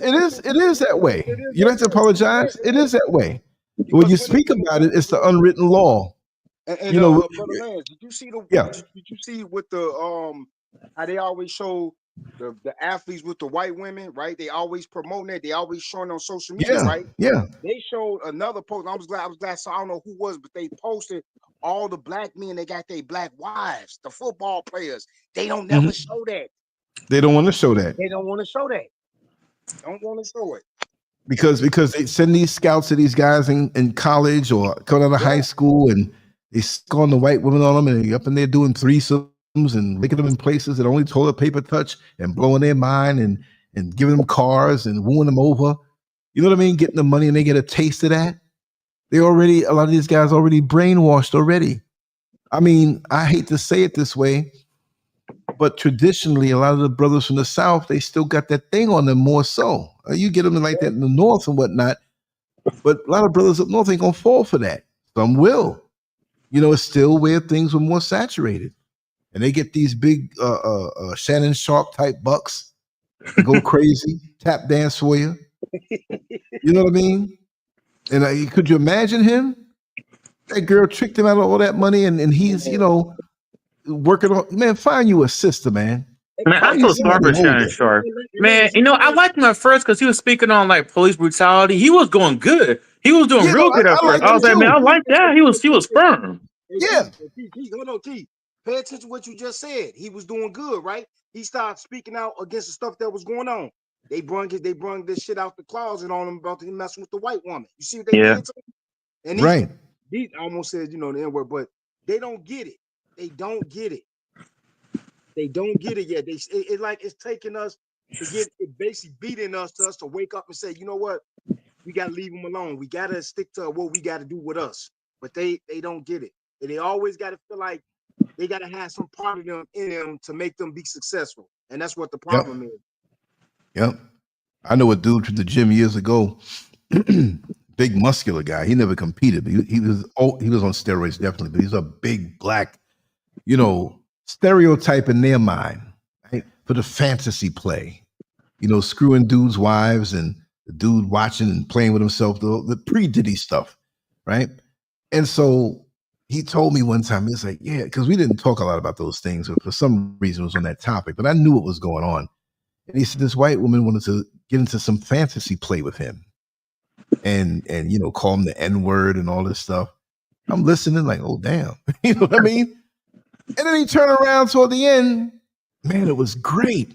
that way. You don't have to apologize. It is that way. When you speak about it, it's the unwritten law. Brother Lance, did you see Did you see with the how they always show the athletes with the white women, right? They always promoting it. They always showing on social media, right? Yeah. They showed another post. I was glad. So I don't know who was, but they posted all the black men. They got their black wives, the football players. They don't never show that. They don't want to show that. They don't want to show that. Don't want to show it. Because they send these scouts to these guys in college or coming out of high school, and they stick on the white women on them, and they're up in there doing threesomes and making them in places that only toilet paper touch and blowing their mind and giving them cars and wooing them over. You know what I mean? Getting the money, and they get a taste of that. A lot of these guys already brainwashed already. I mean, I hate to say it this way, but traditionally, a lot of the brothers from the South, they still got that thing on them more so. You get them like that in the North and whatnot, but a lot of brothers up North ain't gonna fall for that. Some will. It's still where things were more saturated. And they get these big Shannon Sharp type bucks and go crazy, tap dance for you. You know what I mean? And could you imagine him? That girl tricked him out of all that money, and he's, working on, man, find you a sister, man. Man, I feel sorry for Shannon Sharp. Man, I liked him at first because he was speaking on like police brutality. He was going good. He was doing real good at first. I was like, man, I like that. He was firm. Yeah. Hold on, T. Pay attention to what you just said. He was doing good, right? He started speaking out against the stuff that was going on. They brung this shit out the closet on him about him messing with the white woman. You see what they did to him? And he almost said, the N-word, but they don't get it. They don't get it. They don't get it yet. It's taking us to get it, basically beating us to wake up and say, you know what? We got to leave them alone. We got to stick to what we got to do with us. But they don't get it. And they always got to feel like they got to have some part of them in them to make them be successful. And that's what the problem is. Yep. I know a dude from the gym years ago, big muscular guy. He never competed. But he was on steroids, definitely. But he's a big black, stereotype in their mind, right? For the fantasy play, screwing dudes' wives and the dude watching and playing with himself, the pre-Diddy stuff, right? And so he told me one time, he's like, yeah, because we didn't talk a lot about those things, but for some reason it was on that topic, but I knew what was going on. And he said this white woman wanted to get into some fantasy play with him and call him the N-word and all this stuff. I'm listening like, oh, damn. You know what I mean? And then he turned around toward the end. Man, it was great.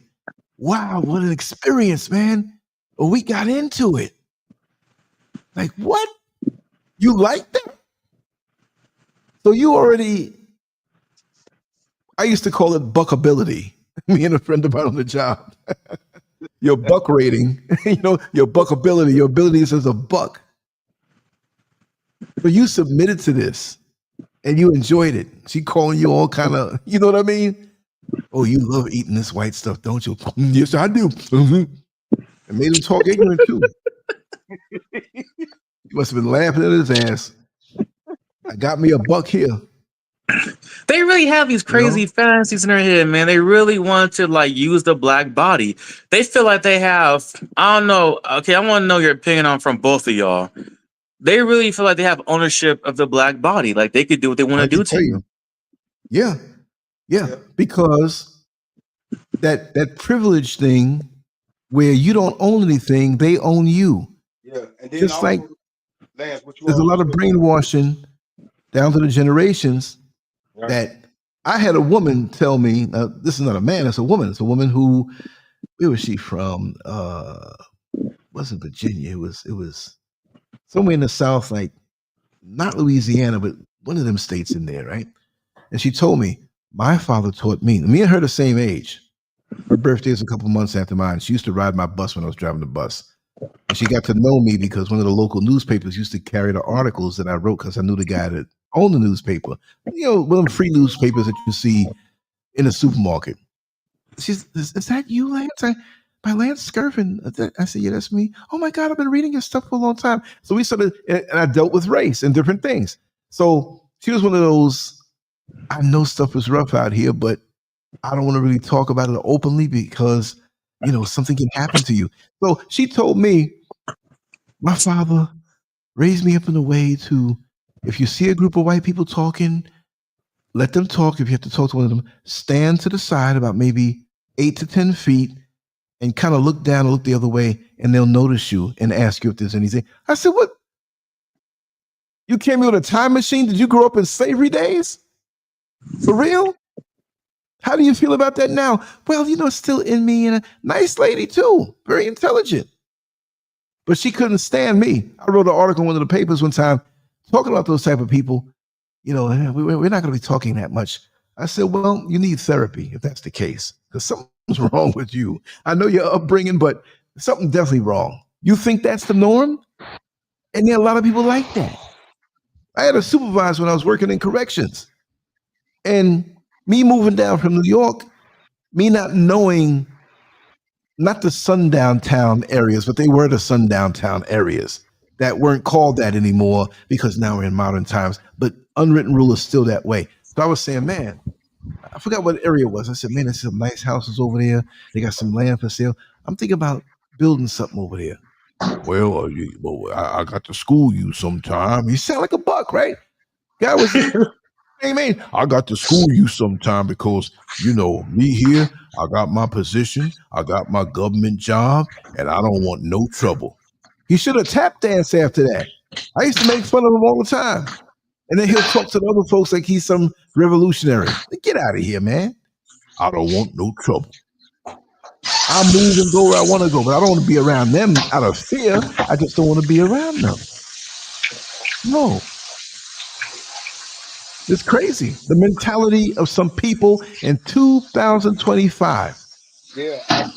Wow, what an experience, man. Well, we got into it. Like, what? You like that? So you already, I used to call it buckability. Me and a friend of mine on the job. Your buck rating, your buckability, your abilities as a buck. But you submitted to this and you enjoyed it. She calling you all kind of, you know what I mean? Oh, you love eating this white stuff, don't you? Yes, I do. And made him talk ignorant too. He must have been laughing at his ass. I got me a buck here. They really have these crazy fantasies in their head, man. They really want to use the black body. They feel like they have, I don't know. Okay, I want to know your opinion on from both of y'all. They really feel like they have ownership of the black body. Like they could do what they want to do to you. Yeah. Because that privilege thing where you don't own anything, they own you. Yeah. And then just also, like Lance, there's a lot of brainwashing down to the generations. Right. That I had a woman tell me, this is not a man, it's a woman. It's a woman who, where was she from? Wasn't Virginia. It was somewhere in the South, like not Louisiana, but one of them states in there, right? And she told me, my father taught me and her the same age. Her birthday is a couple months after mine. She used to ride my bus when I was driving the bus. And she got to know me because one of the local newspapers used to carry the articles that I wrote because I knew the guy that owned the newspaper. One of them free newspapers that you see in the supermarket. She's, is that you, Lance? By Lancescurv? And I said, yeah, that's me. Oh my God, I've been reading your stuff for a long time. So we started, and I dealt with race and different things. So she was one of those, I know stuff is rough out here, but I don't want to really talk about it openly because, something can happen to you. So she told me, my father raised me up in a way to, if you see a group of white people talking, let them talk. If you have to talk to one of them, stand to the side about maybe 8 to 10 feet and kind of look down and look the other way, and they'll notice you and ask you if there's anything. I said, what? You came here with a time machine? Did you grow up in slavery days? For real? How do you feel about that now? Well, it's still in me, and a nice lady too, very intelligent. But she couldn't stand me. I wrote an article in one of the papers one time talking about those type of people. We're not going to be talking that much. I said, well, you need therapy if that's the case, because something's wrong with you. I know your upbringing, but something definitely wrong. You think that's the norm? And there are a lot of people like that. I had a supervisor when I was working in corrections. And me moving down from New York, me not knowing, not the sundown town areas, but they were the sundown town areas that weren't called that anymore because now we're in modern times, but unwritten rule is still that way. So I was saying, man, I forgot what area it was. I said, man, there's some nice houses over there. They got some land for sale. I'm thinking about building something over there. Well, I got to school you sometime. You sound like a buck, right? Guy was, hey, man, I got to school you sometime because, me here, I got my position, I got my government job, and I don't want no trouble. He should have tap danced after that. I used to make fun of him all the time. And then he'll talk to the other folks like he's some revolutionary. Like, get out of here, man. I don't want no trouble. I'll move and go where I want to go, but I don't want to be around them out of fear. I just don't want to be around them. No. It's crazy. The mentality of some people in 2025. Yeah, I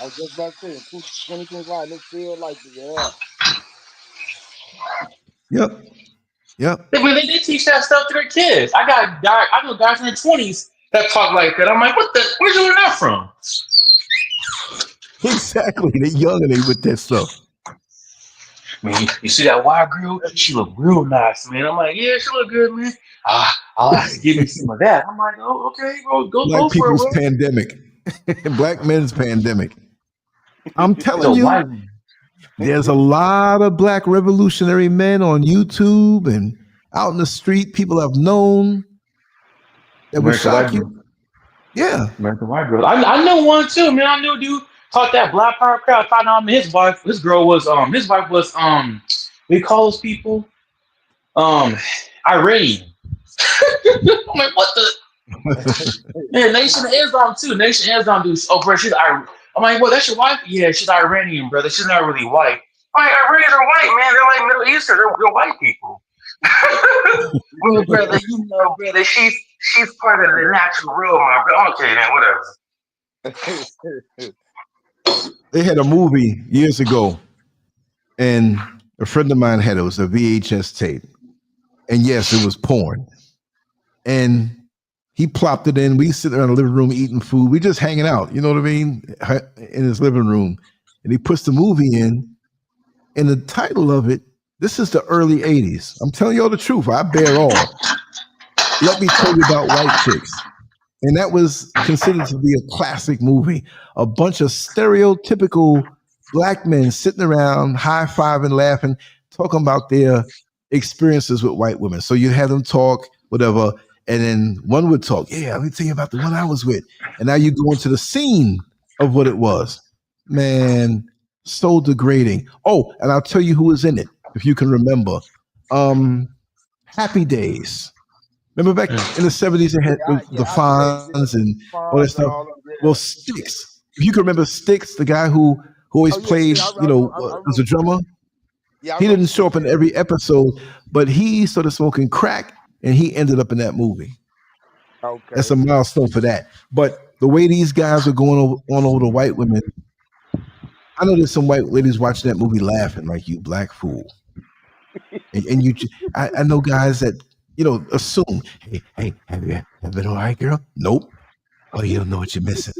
was just about to say, 2025, they feel like, Yep. I mean, they teach that stuff to their kids. I know guys in their 20s that talk like that. I'm like, where'd you learn that from? Exactly. They're young and they with that stuff. Man, you see that white girl? She look real nice, man. I'm like, yeah, she look good, man. I'll have to give me some of that. I'm like, oh, okay, bro, go Black for people's it, bro. pandemic. Black men's pandemic. I'm telling you, there's a lot of black revolutionary men on YouTube and out in the street. People have known that would shock you. Yeah. American white girl. I know one too, man. I knew a dude taught that black power crowd. Found out his wife was what do you call those people? Iranian. I'm like, what the? Man, Nation of Islam too. Nation of Islam dude. Oh, bro, she's Iranian. I'm like, well, that's your wife? Yeah, she's Iranian, brother. She's not really white. I'm like, Iranians are white, man. They're like Middle Eastern. They're white people. Well, brother, brother, she's part of the natural world, my brother. Okay, then whatever. They had a movie years ago, and a friend of mine had it. It was a VHS tape. And yes, it was porn. And he plopped it in. We sit around the living room eating food. We just hanging out, you know what I mean? In his living room. And he puts the movie in. And the title of it, this is the early 80s. I'm telling you all the truth. I bear all. Let me tell you about white chicks. And that was considered to be a classic movie. A bunch of stereotypical black men sitting around, high-fiving, laughing, talking about their experiences with white women. So you have them talk, whatever, and then one would talk, yeah, let me tell you about the one I was with. And now you go into the scene of what it was. Man, so degrading. Oh, and I'll tell you who was in it, if you can remember. Happy Days. Remember back in the 70s, they had the Fonz and all that stuff. Well, Sticks. If you can remember Sticks, the guy who always played, as a drummer. He didn't show up in every episode, but he started smoking crack, and he ended up in that movie. Okay. That's a milestone for that. But the way these guys are going on over the white women, I know there's some white ladies watching that movie laughing like, you black fool. and I know guys that, assume, hey, have you been all right, girl? Nope. Oh, you don't know what you're missing.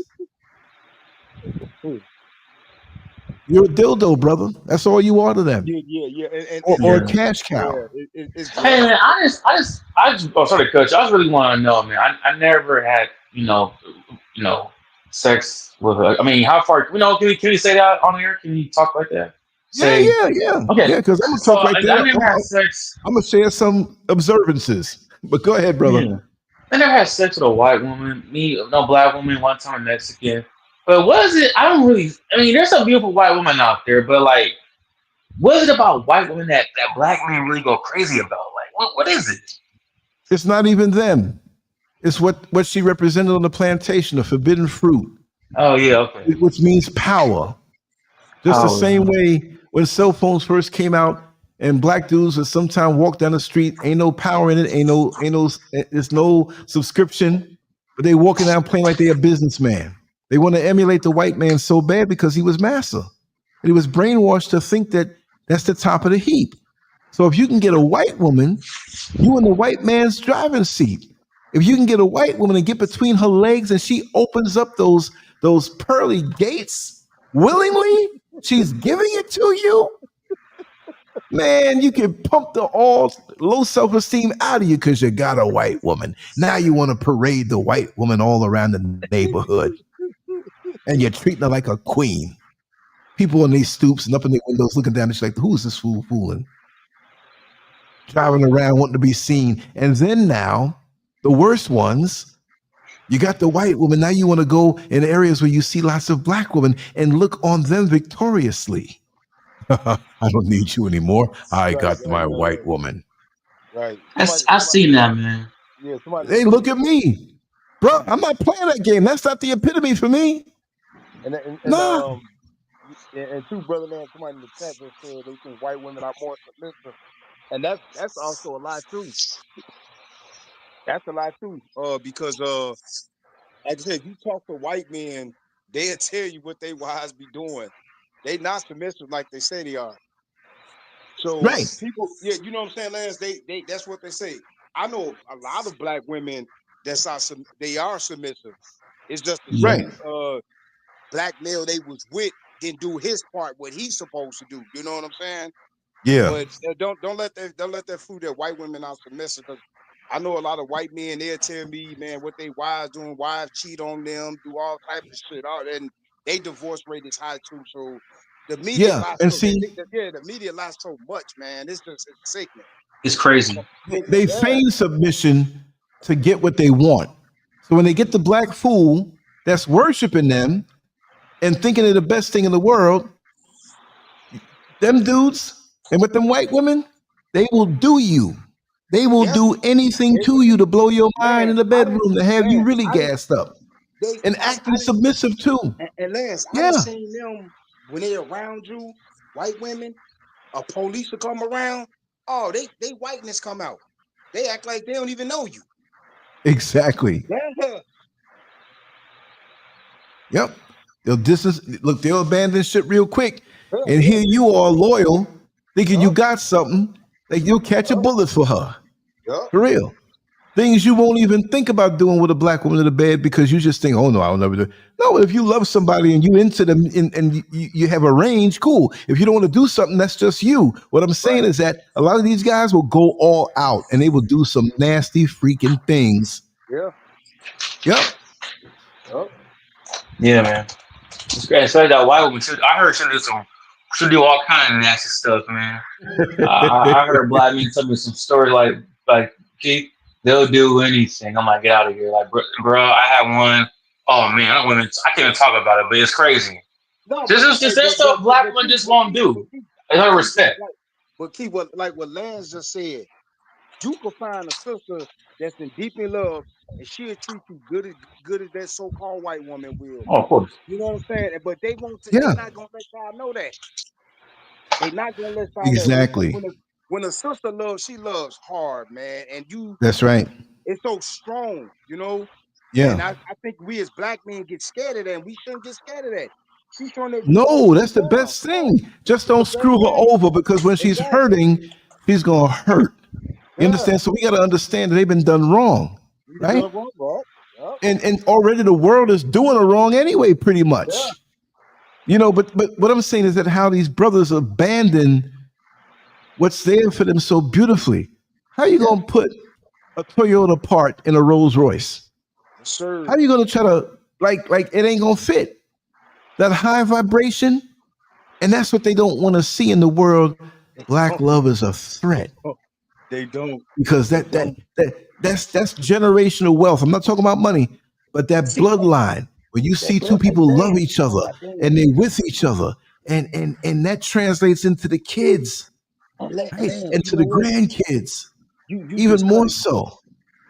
You're a dildo, brother. That's all you are to them. Yeah. Or a cash cow. Hey, man, I just, sorry to cut you. I just really want to know, man. I never had, sex with her. I mean, how far, can we say that on here? Can you talk like that? Yeah. Okay. Yeah, because I'm going to talk like that. I never had sex. I'm going to share some observances. But go ahead, brother. Yeah. I never had sex with a white woman. No black woman, one time a Mexican. But what is it? There's some beautiful white women out there, but like, what is it about white women that black men really go crazy about? Like, what is it? It's not even them. It's what she represented on the plantation, the forbidden fruit. Oh, yeah, okay. Which means power. Just the same way when cell phones first came out and black dudes would sometimes walk down the street, ain't no power in it, there's no subscription, but they walking down playing like they a businessman. They want to emulate the white man so bad because he was massa. And he was brainwashed to think that that's the top of the heap. So if you can get a white woman, you in the white man's driving seat. If you can get a white woman and get between her legs and she opens up those pearly gates willingly, she's giving it to you. Man, you can pump the low self-esteem out of you because you got a white woman. Now you want to parade the white woman all around the neighborhood. And you're treating her like a queen. People on these stoops and up in their windows looking down, it's like, who's this fool fooling? Driving around wanting to be seen. And then now, the worst ones, you got the white woman. Now you want to go in areas where you see lots of black women and look on them victoriously. I don't need you anymore. I got my white Right. woman. Right. I've seen that, man. Yeah, somebody. Hey, look at me, bro. I'm not playing that game. That's not the epitome for me. And Nah. and two, brother man, somebody in the chat just said they think white women are more submissive, and that's also a lie too. That's a lie too. Because like I said, if you talk to white men, they'll tell you what they wives be doing. They not submissive like they say they are. So Right. people, yeah, you know what I'm saying, Lance. They that's what they say. I know a lot of black women they are submissive. It's just a Right. certain black male they was with didn't do his part what he's supposed to do. You know what I'm saying? Yeah. But don't let that fool that white women are submissive. Cause I know a lot of white men. They'll tell me, man, what they wives doing. Wives cheat on them, do all type of shit. And they divorce rate is high too. So the media Yeah. lies And so see, the media lies so much, man. It's sickening. It's crazy. they Yeah, feign submission to get what they want. So when they get the black fool that's worshiping them and thinking they're the best thing in the world, them dudes and with them white women, they will do you. They will yeah. do anything to you to blow your mind in Lance, the bedroom to have you really I didn't. gassed up They, and acting I didn't. submissive too. And Lance, I Yeah, didn't seen them when they around you, white women. A police will come around. Oh, they whiteness come out. They act like they don't even know you. exactly. Yeah, Yep. They'll distance. Look, they'll abandon shit real quick. And yeah, here you are loyal, thinking you yup, got something. Like you'll catch a yup, bullet for her. yup. For real. Things you won't even think about doing with a black woman in the bed because you just think, oh no, I'll never do it. No, if you love somebody and you into them and you have a range, cool. If you don't want to do something, that's just you. What I'm saying Right. is that a lot of these guys will go all out and they will do some nasty freaking things. Yeah, Yep. yup. Yeah, man. It's great. Especially that white woman too. I heard she do all kind of nasty stuff, man. I heard black men tell me some stories like Keith, they'll do anything. I'm like, get out of here, like bro. I had one. Oh man, I can't even talk about it, but it's crazy. No, This but is just this stuff black women just won't do. It's her respect. but key what Lance just said. You could find a sister that's in deep in love, and she'll treat you good as that so-called white woman will. Oh, of course. You know what I'm saying? But they won't. They Yeah. not gonna let y'all know that. They not gonna let y'all know Exactly. when a sister loves, she loves hard, man. And That's right. it's so strong, you know. And Yeah. I think we as black men get scared of that. And we shouldn't get scared of that. She's trying to do all No, this that's the now. best thing. Just It's the don't best screw her thing. over because when she's Exactly. hurting, she's gonna hurt. You Yeah. understand? So we gotta understand that they've been done wrong, You been right? doing wrong, bro. Yep. And already the world is doing her wrong anyway, pretty Yeah. much. You know, but what I'm saying is that how these brothers abandon what's there for them so beautifully. How you Yeah. gonna put a Toyota part in a Rolls Royce? Yes, sir. How you gonna try to like it ain't gonna fit? That high vibration, and that's what they don't want to see in the world. Black love is a threat They don't. because They don't. that's generational wealth. I'm not talking about money, but that See, bloodline where you that see two blood, people love man. each other God damn. and they with each other, and that translates into the kids, right, Lance, and you to know the what? grandkids, You even just cut more it. so.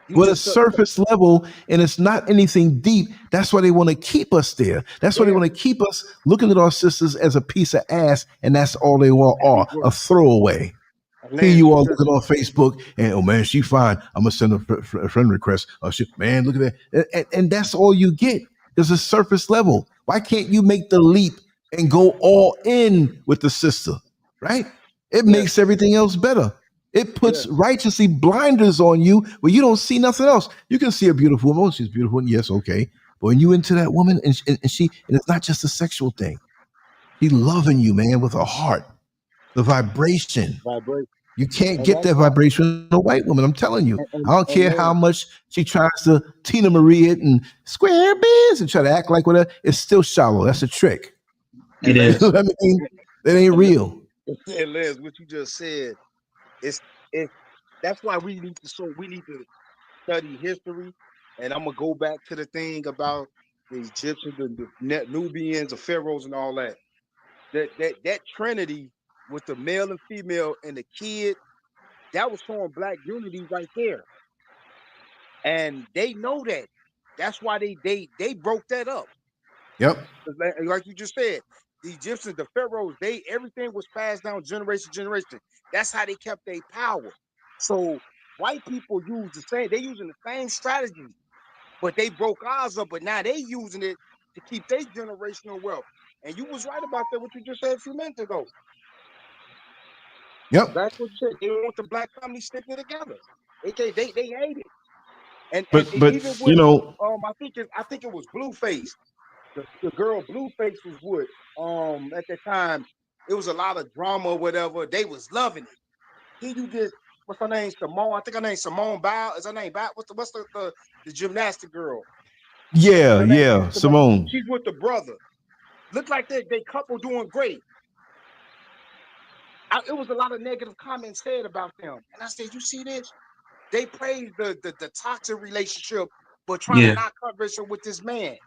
You With a just cut. surface level, and it's not anything deep. That's why they want to keep us there. That's why they Yeah. want to keep us looking at our sisters as a piece of ass, and that's all they are, Bro, a throwaway. Here Lance, you you are just looking on Facebook, and oh man, she fine. I'm gonna send a friend request. Oh shit, man, look at that, and that's all you get. There's a surface level. Why can't you make the leap and go all in with the sister? Right? It yeah, makes everything else better. It yeah, puts righteously blinders on you where you don't see nothing else. You can see a beautiful woman. Oh, she's beautiful. And yes, okay. But when you into that woman and it's not just a sexual thing. She's loving you, man, with her heart. The vibration. vibrate. You can't And get that's that why vibration from a white woman. I'm telling you. I don't and care how Lance, much she tries to Tina Marie it and square biz and try to act like whatever. It's still shallow. That's a trick. It and You know is. what I mean? That ain't real. and Lance, what you just said, it's it's that's why we need to study history. And I'm gonna go back to the thing about the Egyptians, the Nubians, the pharaohs, and all that. That Trinity with the male and female and the kid, that was showing black unity right there. And they know that. That's why they broke that up. Yep. Like you just said, the Egyptians, the pharaohs, everything was passed down generation to generation. That's how they kept their power. So white people use they're using the same strategy, but they broke ours up, but now they using it to keep their generational wealth. And you was right about that, what you just said a few minutes ago. Yep. That's what you said. They don't want the black family sticking together. They hate it. And But even with you know, I think it was Blueface. The girl Blueface was with at that time. It was a lot of drama or whatever. They was loving it. Here you get what's her name? Simone. I think her name Simone Bow. Is her name Bow? What's the gymnastic girl? yeah, Simone. She's with the brother. Look like they couple doing great. It was a lot of negative comments said about them, and I said, you see this? They praise the toxic relationship, but trying to not cover it with this man.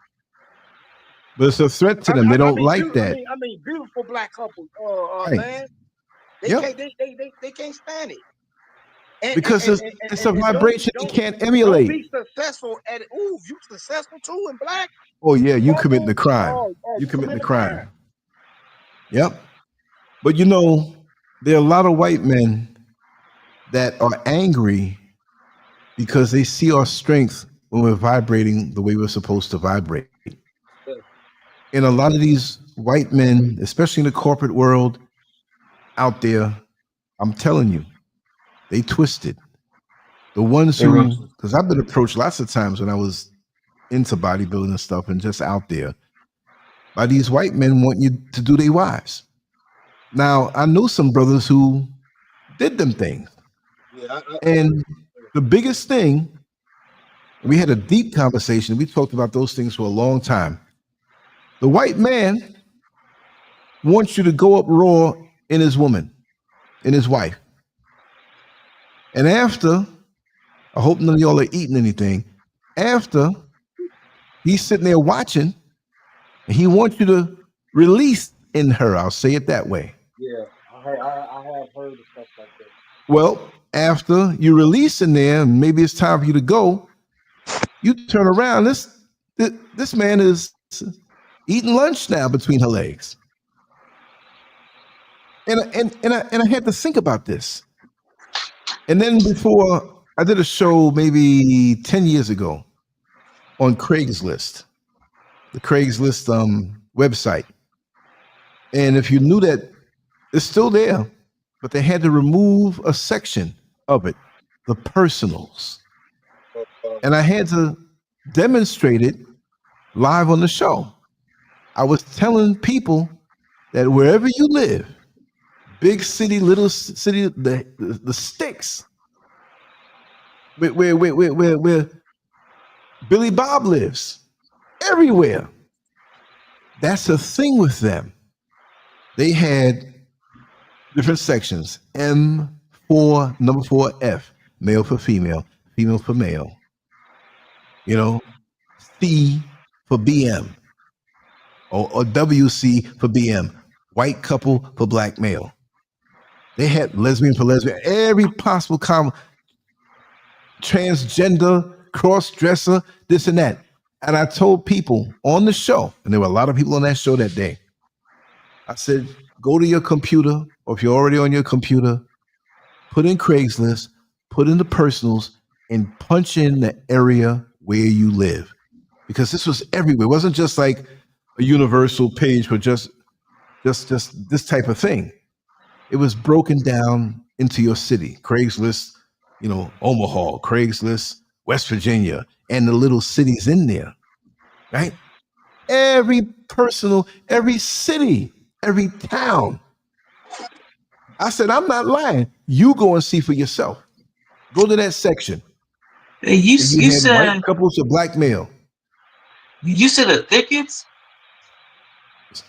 But it's a threat to them. They don't like that. I mean, beautiful black couple, right. man. They can't stand it. Because it's a vibration you can't emulate. Don't be successful at it. Ooh, you successful too in black? Oh yeah, you committing the crime. You committing the crime. Yep. But you know, there are a lot of white men that are angry because they see our strength when we're vibrating the way we're supposed to vibrate. And a lot of these white men, especially in the corporate world out there, I'm telling you, they twisted. The ones who, because I've been approached lots of times when I was into bodybuilding and stuff and just out there, by these white men wanting you to do their wives. Now, I know some brothers who did them things. And the biggest thing, we had a deep conversation. We talked about those things for a long time. The white man wants you to go up raw in his woman, in his wife. And after, I hope none of y'all are eating anything, after he's sitting there watching, and he wants you to release in her. I'll say it that way. Yeah, I have heard of stuff like that. Well, after you release in there, and maybe it's time for you to go, you turn around. This man is eating lunch now between her legs. And I had to think about this. And then before, I did a show maybe 10 years ago on Craigslist, the Craigslist website. And if you knew that, it's still there, but they had to remove a section of it, the personals. And I had to demonstrate it live on the show. I was telling people that wherever you live, big city, little city, the sticks, where Billy Bob lives, everywhere. That's a thing with them. They had different sections. M4, number 4F, male for female, female for male. You know, C for BM, or WC for BM, white couple for black male. They had lesbian for lesbian, every possible transgender, cross-dresser, this and that. And I told people on the show, and there were a lot of people on that show that day, I said, go to your computer, or if you're already on your computer, put in Craigslist, put in the personals, and punch in the area where you live. Because this was everywhere. It wasn't just like a universal page for just this type of thing. It was broken down into your city. Craigslist, you know, Omaha, Craigslist, West Virginia, and the little cities in there, right? Every personal, every city, every town. I said, I'm not lying. You go and see for yourself. Go to that section. Hey, you said white couples or black male. You said the thickets?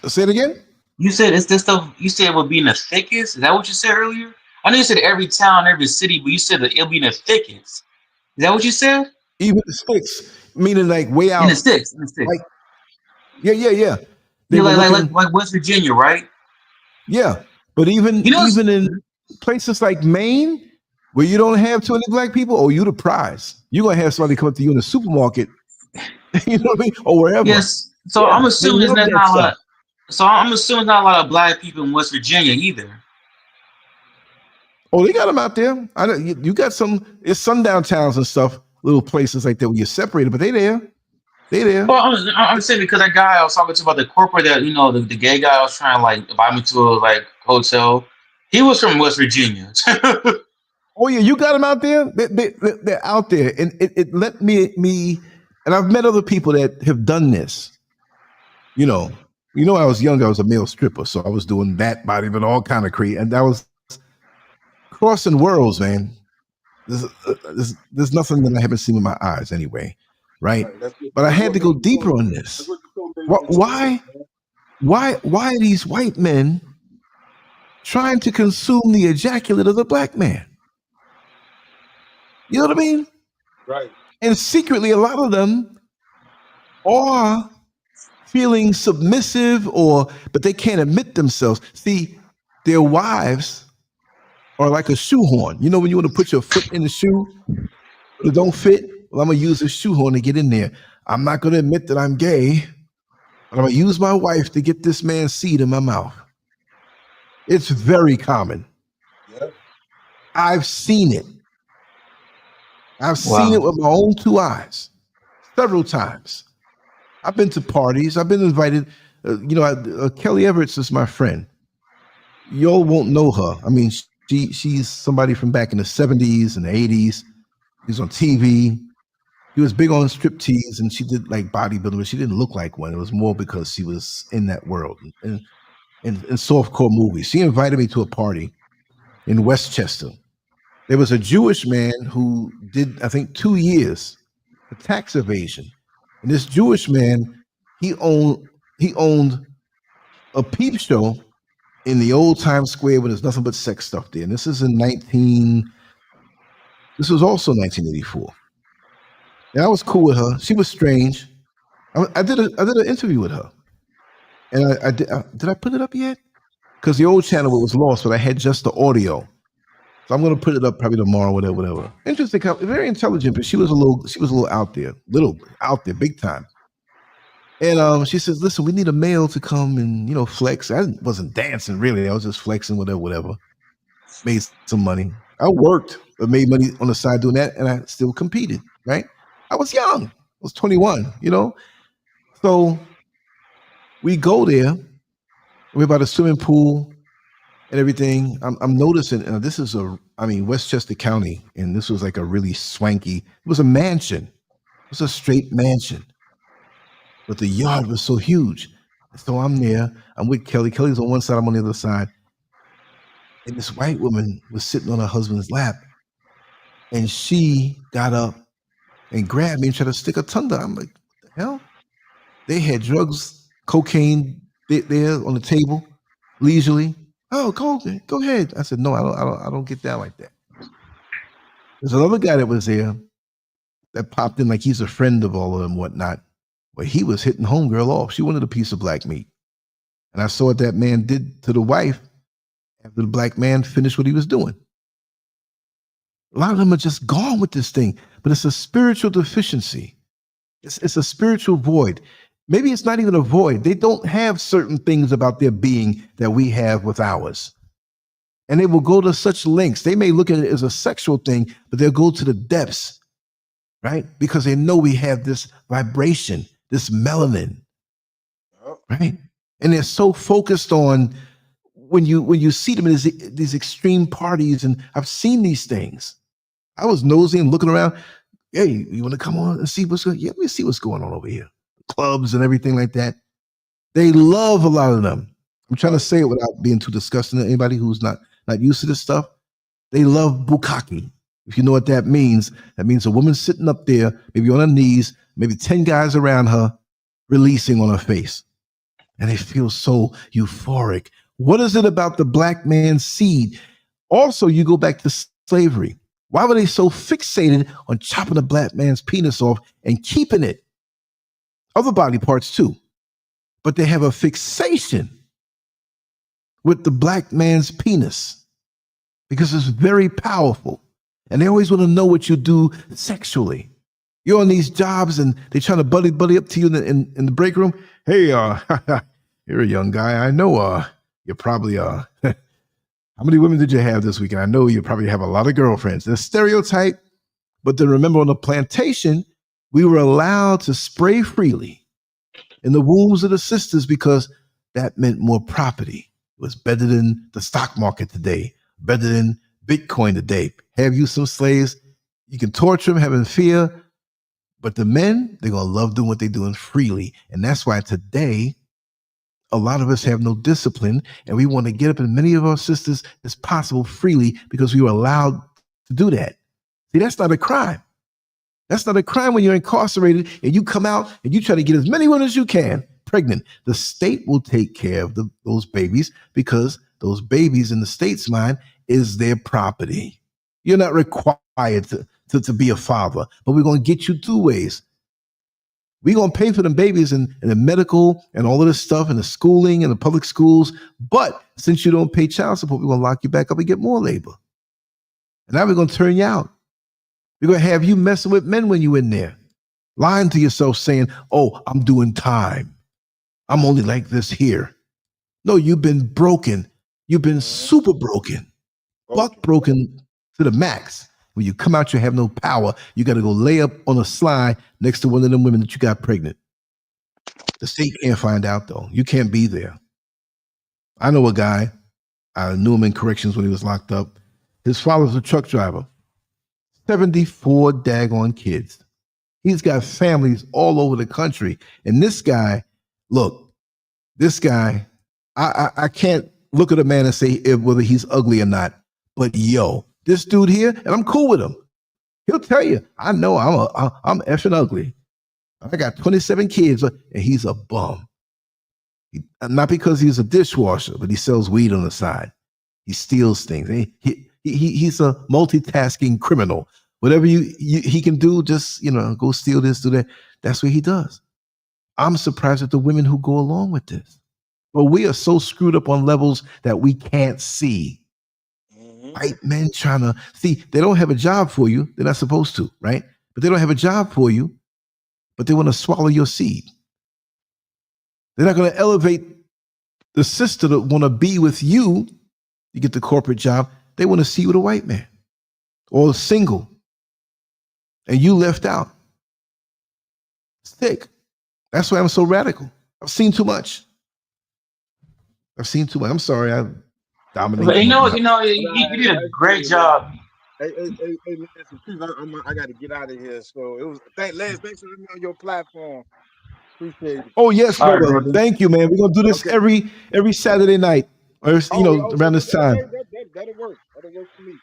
Say it again? You said it's this stuff you said would be in the thickets? Is that what you said earlier? I know you said every town, every city, but you said that it'll be in the thickets. Is that what you said? Even the sticks, meaning like way out. In the sticks. Like, yeah. Like West Virginia, right? Yeah. But even You know, even in places like Maine, where you don't have too many black people, or you the prize. You're gonna have somebody come up to you in the supermarket, you know what I mean, or wherever. yes. So Yeah, I'm they assuming love there's that not a stuff. lot. So I'm assuming not a lot of black people in West Virginia either. Oh, they got them out there. I know you got some. It's sundown towns and stuff, little places like that where you're separated, but they there. They there. Well, I'm saying because that guy I was talking to about the corporate that the gay guy I was trying to like invite me to a like hotel. He was from West Virginia. Oh yeah, you got them out there. They're out there, and it let me. And I've met other people that have done this. You know, when I was young, I was a male stripper, so I was doing that body, but all kind of crazy, and that was crossing worlds, man. There's nothing that I haven't seen with my eyes, anyway, right? But I had to go deeper on this. Why are these white men trying to consume the ejaculate of the black man? You know what I mean? Right. And secretly, a lot of them are feeling submissive, but they can't admit themselves. See, their wives are like a shoehorn. You know, when you want to put your foot in the shoe, but it don't fit. Well, I'm gonna use a shoehorn to get in there. I'm not gonna admit that I'm gay, but I'm gonna use my wife to get this man's seed in my mouth. It's very common. Yep. I've seen it. I've seen it with my own two eyes several times. I've been to parties. I've been invited. Kelly Everett is my friend. Y'all won't know her. I mean, she's somebody from back in the 70s and the 80s. She was on TV. She was big on striptease, and she did like bodybuilding, but she didn't look like one. It was more because she was in that world and softcore movies. She invited me to a party in Westchester. There was a Jewish man who did, I think, 2 years for tax evasion. And this Jewish man, he owned a peep show in the old Times Square when there's nothing but sex stuff there. And this was also 1984. And I was cool with her. She was strange. I did an interview with her. And I did I put it up yet? Because the old channel was lost, but I had just the audio. So I'm gonna put it up probably tomorrow, whatever. Interesting, very intelligent, but she was a little out there, big time. And she says, "Listen, we need a male to come and flex." I wasn't dancing really; I was just flexing, whatever. Made some money. I worked, but made money on the side doing that, and I still competed. Right? I was young. I was 21. So we go there. We're by the swimming pool and everything. I'm noticing this is Westchester County, and this was like a really swanky. It was a mansion. It was a straight mansion, but the yard was so huge. So I'm there. I'm with Kelly. Kelly's on one side. I'm on the other side. And this white woman was sitting on her husband's lap, and she got up and grabbed me and tried to stick her tongue down. I'm like, what the hell? They had drugs, cocaine there on the table, leisurely. Oh, go ahead. I said, no, I don't get down like that. There's another guy that was there that popped in like he's a friend of all of them, whatnot. But he was hitting homegirl off. She wanted a piece of black meat. And I saw what that man did to the wife after the black man finished what he was doing. A lot of them are just gone with this thing, but it's a spiritual deficiency. It's a spiritual void. Maybe it's not even a void. They don't have certain things about their being that we have with ours. And they will go to such lengths. They may look at it as a sexual thing, but they'll go to the depths, right? Because they know we have this vibration, this melanin, right? And they're so focused on when you see them in these extreme parties, and I've seen these things. I was nosy and looking around. Hey, you want to come on and see what's going on? Yeah, let me see what's going on over here. Clubs and everything like that. They love a lot of them. I'm trying to say it without being too disgusting to anybody who's not used to this stuff. They love bukkake. If you know what that means a woman sitting up there, maybe on her knees, maybe 10 guys around her, releasing on her face. And they feel so euphoric. What is it about the black man's seed? Also, you go back to slavery. Why were they so fixated on chopping the black man's penis off and keeping it? Other body parts too. But they have a fixation with the black man's penis because it's very powerful. And they always want to know what you do sexually. You're on these jobs and they're trying to buddy up to you in the break room. Hey, you're a young guy. I know you're probably how many women did you have this weekend? I know you probably have a lot of girlfriends. The stereotype, but then remember on the plantation, we were allowed to spray freely in the wombs of the sisters because that meant more property. It was better than the stock market today, better than Bitcoin today. Have you some slaves? You can torture them, having fear, but the men, they're going to love doing what they're doing freely. And that's why today, a lot of us have no discipline, and we want to get up in many of our sisters as possible freely because we were allowed to do that. See, that's not a crime. That's not a crime when you're incarcerated and you come out and you try to get as many women as you can pregnant. The state will take care of those babies because those babies in the state's mind is their property. You're not required to be a father, but we're going to get you two ways. We're going to pay for them babies and the medical and all of this stuff and the schooling and the public schools. But since you don't pay child support, we're going to lock you back up and get more labor. And now we're going to turn you out. We're going to have you messing with men when you're in there, lying to yourself saying, oh, I'm doing time. I'm only like this here. No, you've been broken. You've been super broken. Buck broken to the max. When you come out, you have no power. You got to go lay up on a slide next to one of them women that you got pregnant. The state can't find out, though. You can't be there. I know a guy. I knew him in corrections when he was locked up. His father's a truck driver. 74 daggone kids. He's got families all over the country. And this guy, look, I can't look at a man and say whether he's ugly or not. But yo, this dude here, and I'm cool with him. He'll tell you, I know I'm effing ugly. I got 27 kids, and he's a bum. Not because he's a dishwasher, but he sells weed on the side. He steals things. He's a multitasking criminal. Whatever he can do, just go steal this, do that. That's what he does. I'm surprised at the women who go along with this. But we are so screwed up on levels that we can't see. White men trying to see, they don't have a job for you. They're not supposed to, right? But they don't have a job for you, but they want to swallow your seed. They're not going to elevate the sister that want to be with you. You get the corporate job. They want to see you with a white man or single. And you left out. Sick. That's why I'm so radical. I've seen too much. I'm sorry. I dominated. But you did a great job. Hey, I got to get out of here. So it was Lance, thanks for having me on your platform. Appreciate it. Oh yes, brother. Thank you, man. We're gonna do this every Saturday night, or around this time. That'll work. That'll work for me.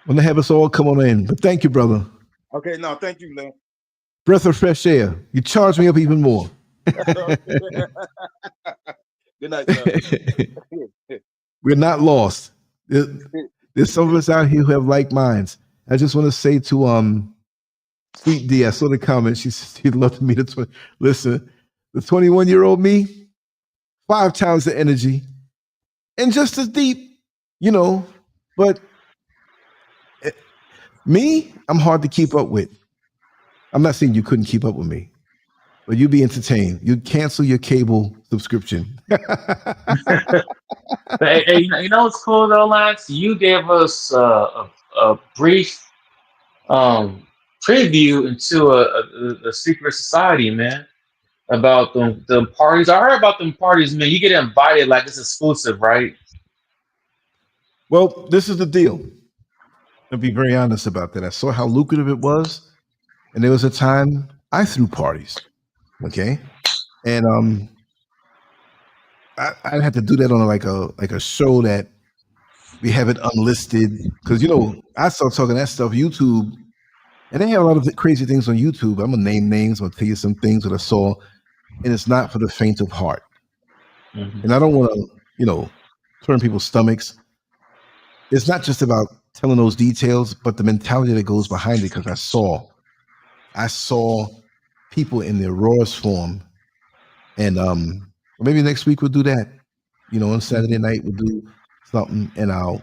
When they have us all come on in. But thank you, brother. Okay, no, thank you, Lance. Breath of fresh air. You charge me up even more. Good night, sir. We're not lost. There's some of us out here who have like minds. I just want to say to Sweet D, I saw the comment. She'd love to meet listen, the 21-year-old me, 5 times the energy, and just as deep, but me, I'm hard to keep up with. I'm not saying you couldn't keep up with me, but you'd be entertained. You'd cancel your cable subscription. Hey, you know what's cool though, Lance? You gave us a brief preview into a secret society, man. About the parties. I heard about them parties, man. You get invited like it's exclusive, right? Well, this is the deal. I'll be very honest about that. I saw how lucrative it was, and there was a time I threw parties. Okay, and I had to do that on like a show that we have it unlisted because I started talking that stuff YouTube, and they have a lot of crazy things on YouTube. I'm gonna name names. I'm gonna tell you some things that I saw, and it's not for the faint of heart. Mm-hmm. And I don't want to turn people's stomachs. It's not just about telling those details, but the mentality that goes behind it. Because I saw people in their rawest form, and maybe next week we'll do that. You know, on Saturday night we'll do something, and I'll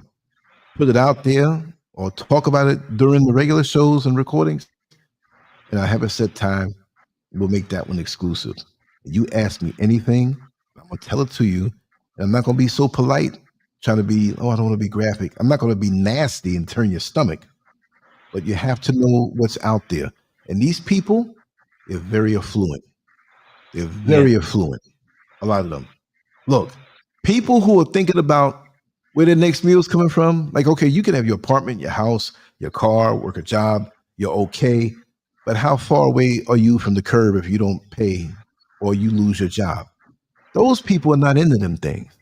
put it out there or talk about it during the regular shows and recordings. And I have a set time. We'll make that one exclusive. You ask me anything, I'm gonna tell it to you. And I'm not gonna be so polite, trying to be, oh, I don't want to be graphic. I'm not gonna be nasty and turn your stomach. But you have to know what's out there. And these people, they're very affluent. They're very affluent. A lot of them. Look, people who are thinking about where their next meal is coming from, like, okay, you can have your apartment, your house, your car, work a job, you're okay. But how far away are you from the curb if you don't pay or you lose your job? Those people are not into them things,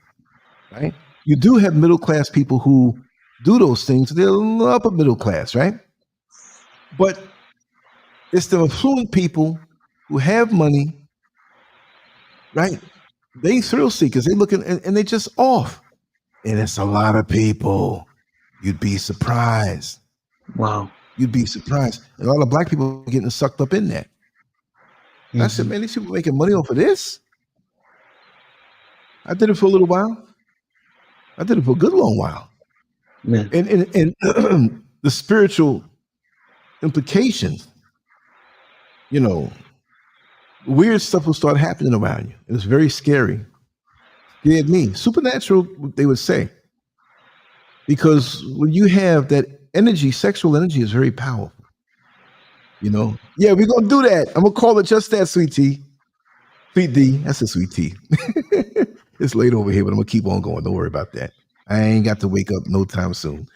right? You do have middle class people who do those things. They're upper middle class, right? But it's the affluent people who have money, right? They thrill seekers. They looking and they just off. And it's a lot of people. You'd be surprised. Wow. You'd be surprised. And a lot of black people are getting sucked up in that. I said, man, these people making money off of this. I did it for a little while. I did it for a good long while. Man. And the spiritual implications, you know, weird stuff will start happening around you. It was very scary. Scared me. Supernatural, they would say. Because when you have that energy, sexual energy is very powerful. You know? Yeah, we're going to do that. I'm going to call it just that, Sweet T. Sweet D. That's a Sweet T. It's late over here, but I'm going to keep on going. Don't worry about that. I ain't got to wake up no time soon.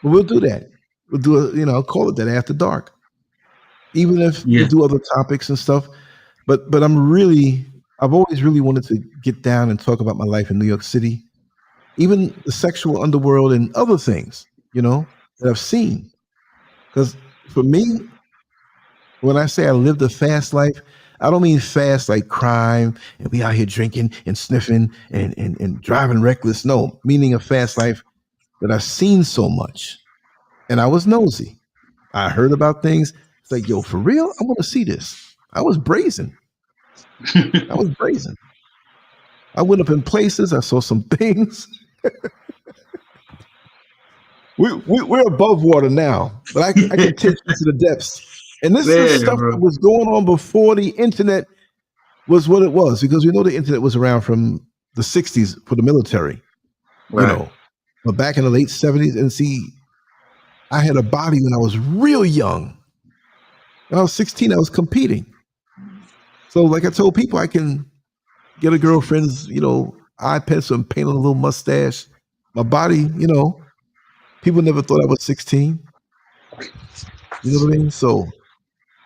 But we'll do that. We'll do I'll call it that after dark. Even if we do other topics and stuff. But I've always really wanted to get down and talk about my life in New York City. Even the sexual underworld and other things, that I've seen. Because for me, when I say I lived a fast life, I don't mean fast like crime and we out here drinking and sniffing and driving reckless. No, meaning a fast life that I've seen so much. And I was nosy. I heard about things. It's like, yo, for real? I want to see this. I was brazen. I went up in places. I saw some things. We're above water now, but I can take you to the depths. And this is stuff that was going on before the internet was what it was, because we know the internet was around from the 60s for the military, but back in the late 70s. And see, I had a body when I was real young. When I was 16, I was competing. So like I told people, I can get a girlfriend's, eye pencil and paint on a little mustache. My body, people never thought I was 16. You know what I mean? So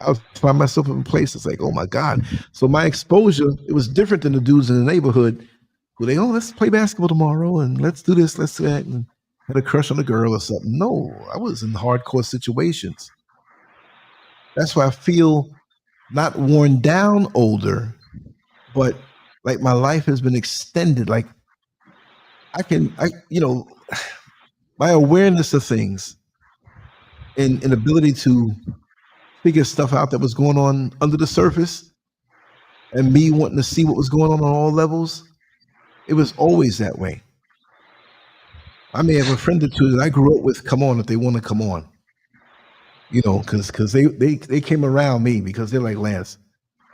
I would find myself in places like, oh my God. So my exposure, it was different than the dudes in the neighborhood who let's play basketball tomorrow and let's do this, let's do that, and had a crush on a girl or something. No, I was in hardcore situations. That's why I feel not worn down older, but like my life has been extended. Like my awareness of things and ability to figure stuff out that was going on under the surface and me wanting to see what was going on all levels, it was always that way. I may have a friend or two that I grew up with come on if they want to come on, because they came around me because they're like, Lance,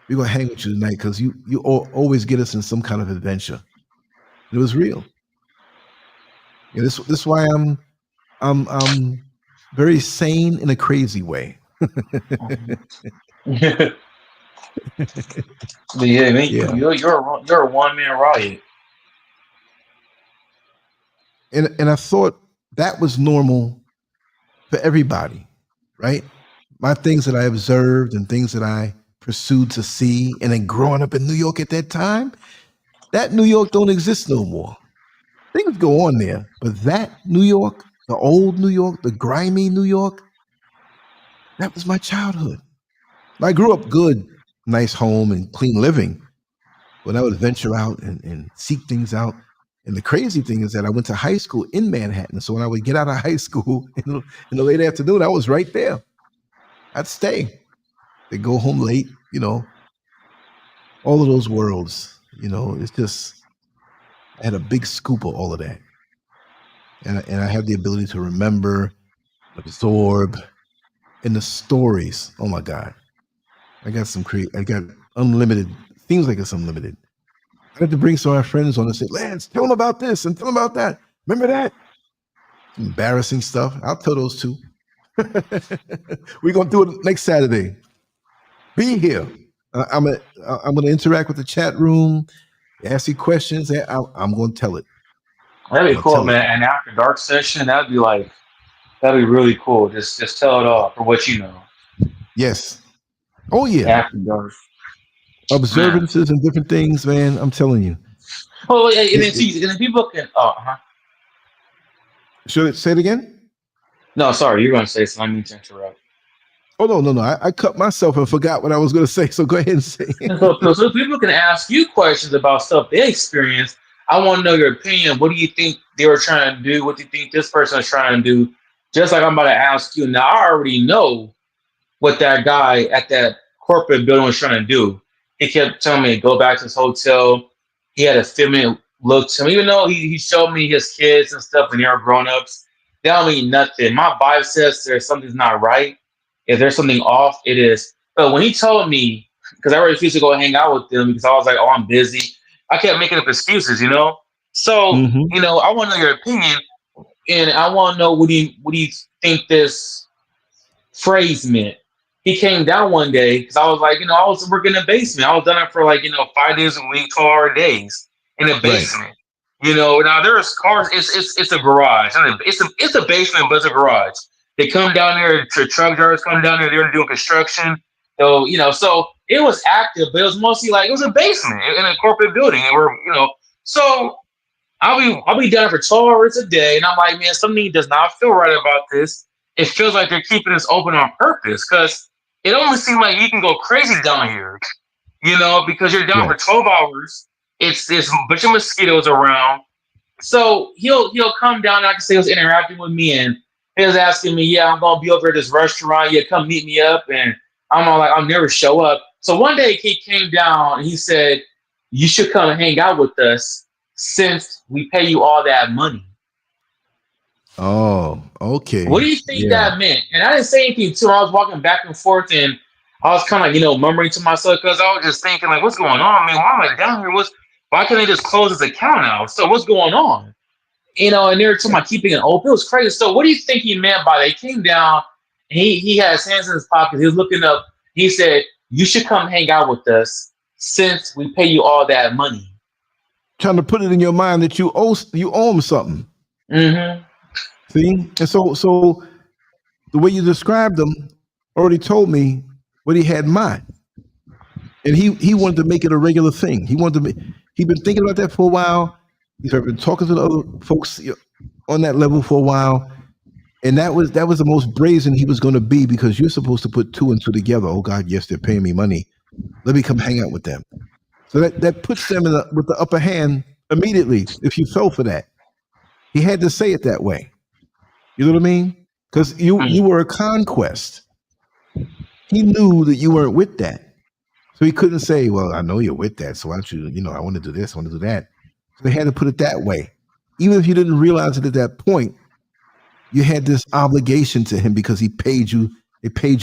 we're going to hang with you tonight because you always get us in some kind of adventure. It was real. This is why I'm very sane in a crazy way. Man, you're a one-man riot. And I thought that was normal for everybody, right? My things that I observed and things that I pursued to see, and then growing up in New York at that time, that New York don't exist no more. Things go on there, but that New York, the old New York, the grimy New York, that was my childhood. I grew up good, nice home and clean living, but I would venture out and seek things out. And the crazy thing is that I went to high school in Manhattan. So when I would get out of high school in the late afternoon, I was right there. I'd stay. They'd go home late, all of those worlds, it's just, I had a big scoop of all of that. And I have the ability to remember, absorb, and the stories. Oh my God. I got unlimited. Seems like it's unlimited. I had to bring some of my friends on and say, Lance, tell them about this and tell them about that. Remember that? Embarrassing stuff. I'll tell those two. We're going to do it next Saturday. Be here. I'm going to interact with the chat room, ask you questions. I'm going to tell it. That'd be cool, man. And after dark session, that'd be really cool. Just tell it all for what you know. Yes. Oh yeah. After dark. Observances and different things, man. I'm telling you. Well, and then people can. Should it say it again? No, sorry, you're going to say something. I mean to interrupt. Oh no! I cut myself and forgot what I was going to say. So go ahead and say it. So people can ask you questions about stuff they experienced. I want to know your opinion. What do you think they were trying to do? What do you think this person is trying to do? Just like I'm about to ask you. Now, I already know what that guy at that corporate building was trying to do. He kept telling me to go back to his hotel. He had a feminine look to him. Even though he showed me his kids and stuff and they're grown-ups, they don't mean nothing. My vibe says there's something's not right. If there's something off, it is. But when he told me, because I refused to go hang out with them because I was like, oh, I'm busy. I kept making up excuses, you know? So, I want to know your opinion. And I want to know what do you think this phrase meant. He came down one day because I was like, I was working in the basement. I was done it for 5 days a week, 12-hour days in the basement. Right. Now there's cars. It's a garage. It's a basement, but it's a garage. They come down there. Truck drivers come down there. They're doing construction. So so it was active, but it was mostly it was a basement in a corporate building, and we're So I'll be down for 12 hours a day, and I'm like, man, something does not feel right about this. It feels like they're keeping this open on purpose because it almost seems like you can go crazy down here, because you're down for 12 hours. It's this bunch of mosquitoes around. So he'll come down. I can say he was interacting with me, and he was asking me, yeah, I'm going to be over at this restaurant. Yeah, come meet me up. And I'm all like, I'll never show up. So one day he came down and he said, you should come and hang out with us since we pay you all that money. Oh, okay. What do you think that meant? And I didn't say anything to him. I was walking back and forth and I was kind of murmuring to myself because I was just thinking what's going on, man? Why am I down here? Why can't they just close his account out? So what's going on? And they were talking about keeping it open. It was crazy. So what do you think he meant by that? He came down and he had his hands in his pockets. He was looking up. He said, you should come hang out with us since we pay you all that money. Trying to put it in your mind that you owe him something. Mm-hmm. See? And so the way you described him already told me what he had in mind. And he wanted to make it a regular thing. He'd been thinking about that for a while. He's been talking to the other folks on that level for a while. And that was the most brazen he was going to be because you're supposed to put two and two together. Oh God, yes, they're paying me money. Let me come hang out with them. So that puts them with the upper hand immediately if you fell for that. He had to say it that way. You know what I mean? Because you were a conquest. He knew that you weren't with that. So he couldn't say, well, I know you're with that. So why don't you, I want to do this, I want to do that. So they had to put it that way. Even if you didn't realize it at that point, you had this obligation to him because he paid you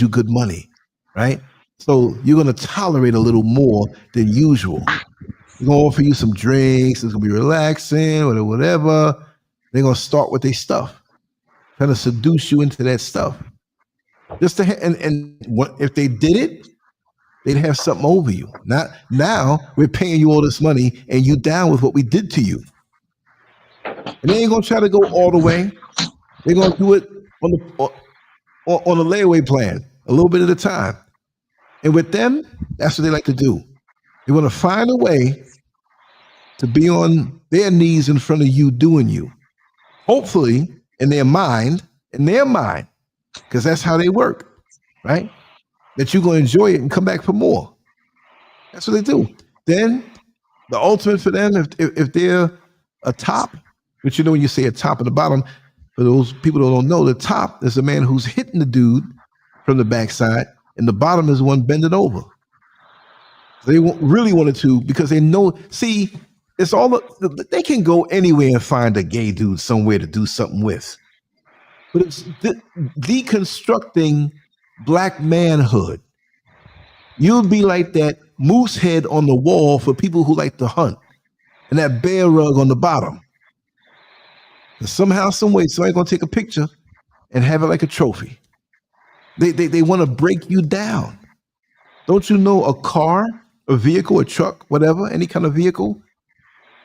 good money, right? So you're going to tolerate a little more than usual. They're going to offer you some drinks. It's going to be relaxing, whatever. They're going to start with their stuff, trying to seduce you into that stuff. And if they did it, they'd have something over you. Now we're paying you all this money and you down with what we did to you. And they ain't going to try to go all the way. They're going to do it on a layaway plan, a little bit at a time. And with them, that's what they like to do. They want to find a way to be on their knees in front of you doing you. Hopefully, in their mind, because that's how they work, right? That you're going to enjoy it and come back for more. That's what they do. Then the ultimate for them, if they're a top, which when you say a top and a bottom, for those people who don't know, the top is the man who's hitting the dude from the backside, and the bottom is the one bending over. They really wanted to because they know. See, It's all they can go anywhere and find a gay dude somewhere to do something with. But it's deconstructing black manhood. You'll be like that moose head on the wall for people who like to hunt, and that bear rug on the bottom. And somehow, some way, somebody's gonna take a picture and have it like a trophy. They want to break you down. Don't you know a car, a vehicle, a truck, whatever, any kind of vehicle,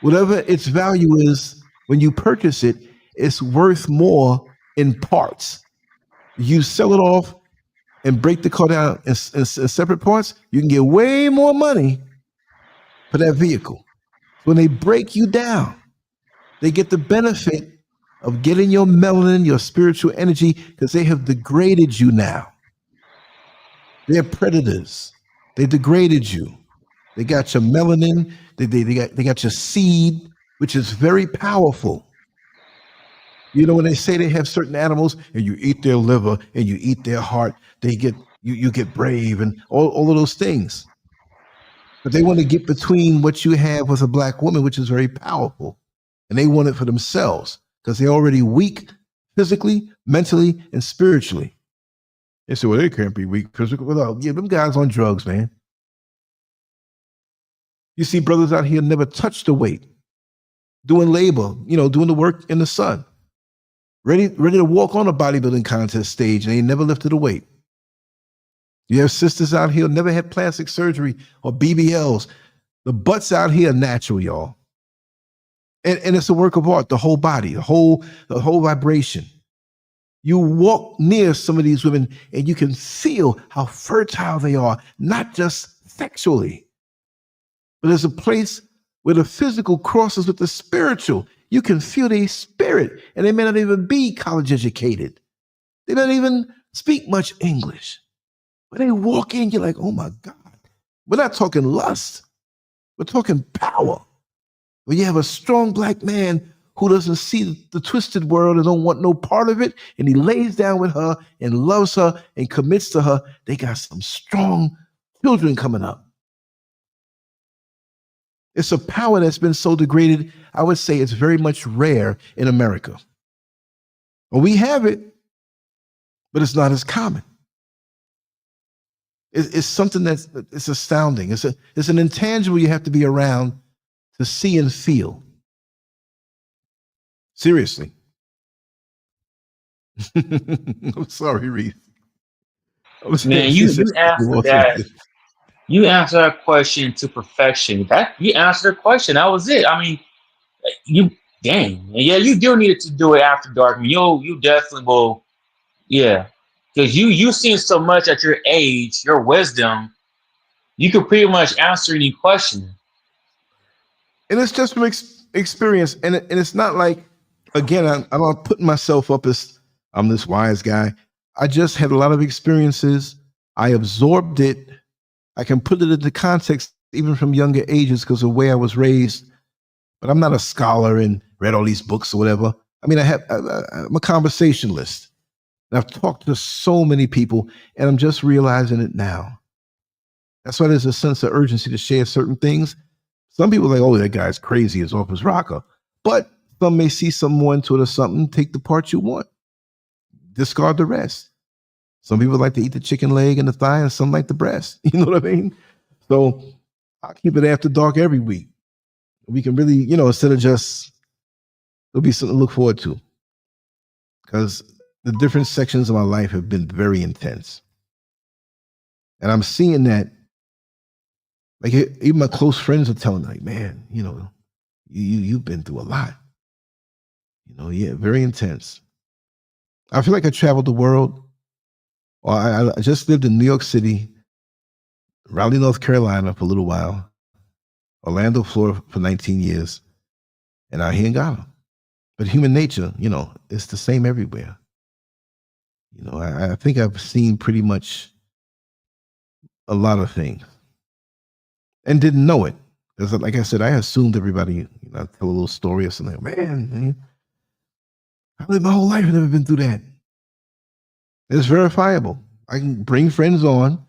whatever its value is when you purchase it, it's worth more in parts. You sell it off and break the car down in separate parts, you can get way more money for that vehicle. When they break you down, they get the benefit of getting your melanin, your spiritual energy, because they have degraded you now. They're predators. They degraded you. They got your melanin. They got your seed, which is very powerful. You know, when they say they have certain animals and you eat their liver and you eat their heart, you get brave and all of those things. But they want to get between what you have with a black woman, which is very powerful. And they want it for themselves because they're already weak physically, mentally, and spiritually. They say, well, they can't be weak physically. Well, yeah, them guys on drugs, man. You see brothers out here never touched the weight, doing labor, doing the work in the sun, ready to walk on a bodybuilding contest stage, and they never lifted a weight. You have sisters out here who never had plastic surgery or BBLs. The butts out here are natural, y'all. And it's a work of art, the whole body, the whole vibration. You walk near some of these women and you can feel how fertile they are, not just sexually, but there's a place where the physical crosses with the spiritual. You can feel their spirit, and they may not even be college educated. They don't even speak much English. But they walk in, you're like, oh my God. We're not talking lust. We're talking power. When you have a strong black man who doesn't see the twisted world and don't want no part of it, and he lays down with her and loves her and commits to her, they got some strong children coming up. It's a power that's been so degraded, I would say it's very much rare in America. Well, we have it, but it's not as common. It's something it's astounding. It's an intangible you have to be around to see and feel. Seriously. I'm sorry, Reese. Man, you answered that. You answered that question to perfection. You answered the question. That was it. I mean, yeah, you do need to do it after dark. I mean, you definitely will. Yeah, because you seen so much at your age, your wisdom. You could pretty much answer any question. And it's just from experience, and it's not like, again, I'm not putting myself up as I'm this wise guy. I just had a lot of experiences. I absorbed it. I can put it into context even from younger ages because of the way I was raised. But I'm not a scholar and read all these books or whatever. I mean, I'm a conversationalist. And I've talked to so many people, and I'm just realizing it now. That's why there's a sense of urgency to share certain things. Some people are like, oh, that guy's crazy, is off his rocker. But some may see some more into it or something, take the part you want, discard the rest. Some people like to eat the chicken leg and the thigh, and some like the breast. You know what I mean? So I'll keep it after dark every week. We can really, instead of just, there'll be something to look forward to. Because the different sections of my life have been very intense. And I'm seeing that, like, even my close friends are telling me, like, man, you've been through a lot. Yeah, very intense. I feel like I traveled the world. Well, I just lived in New York City, Raleigh, North Carolina for a little while, Orlando, Florida for 19 years, and out here in Ghana. But human nature, it's the same everywhere. I think I've seen pretty much a lot of things and didn't know it. Because like I said, I assumed everybody, tell a little story or something. Man, I lived my whole life and never been through that. It's verifiable. I can bring friends on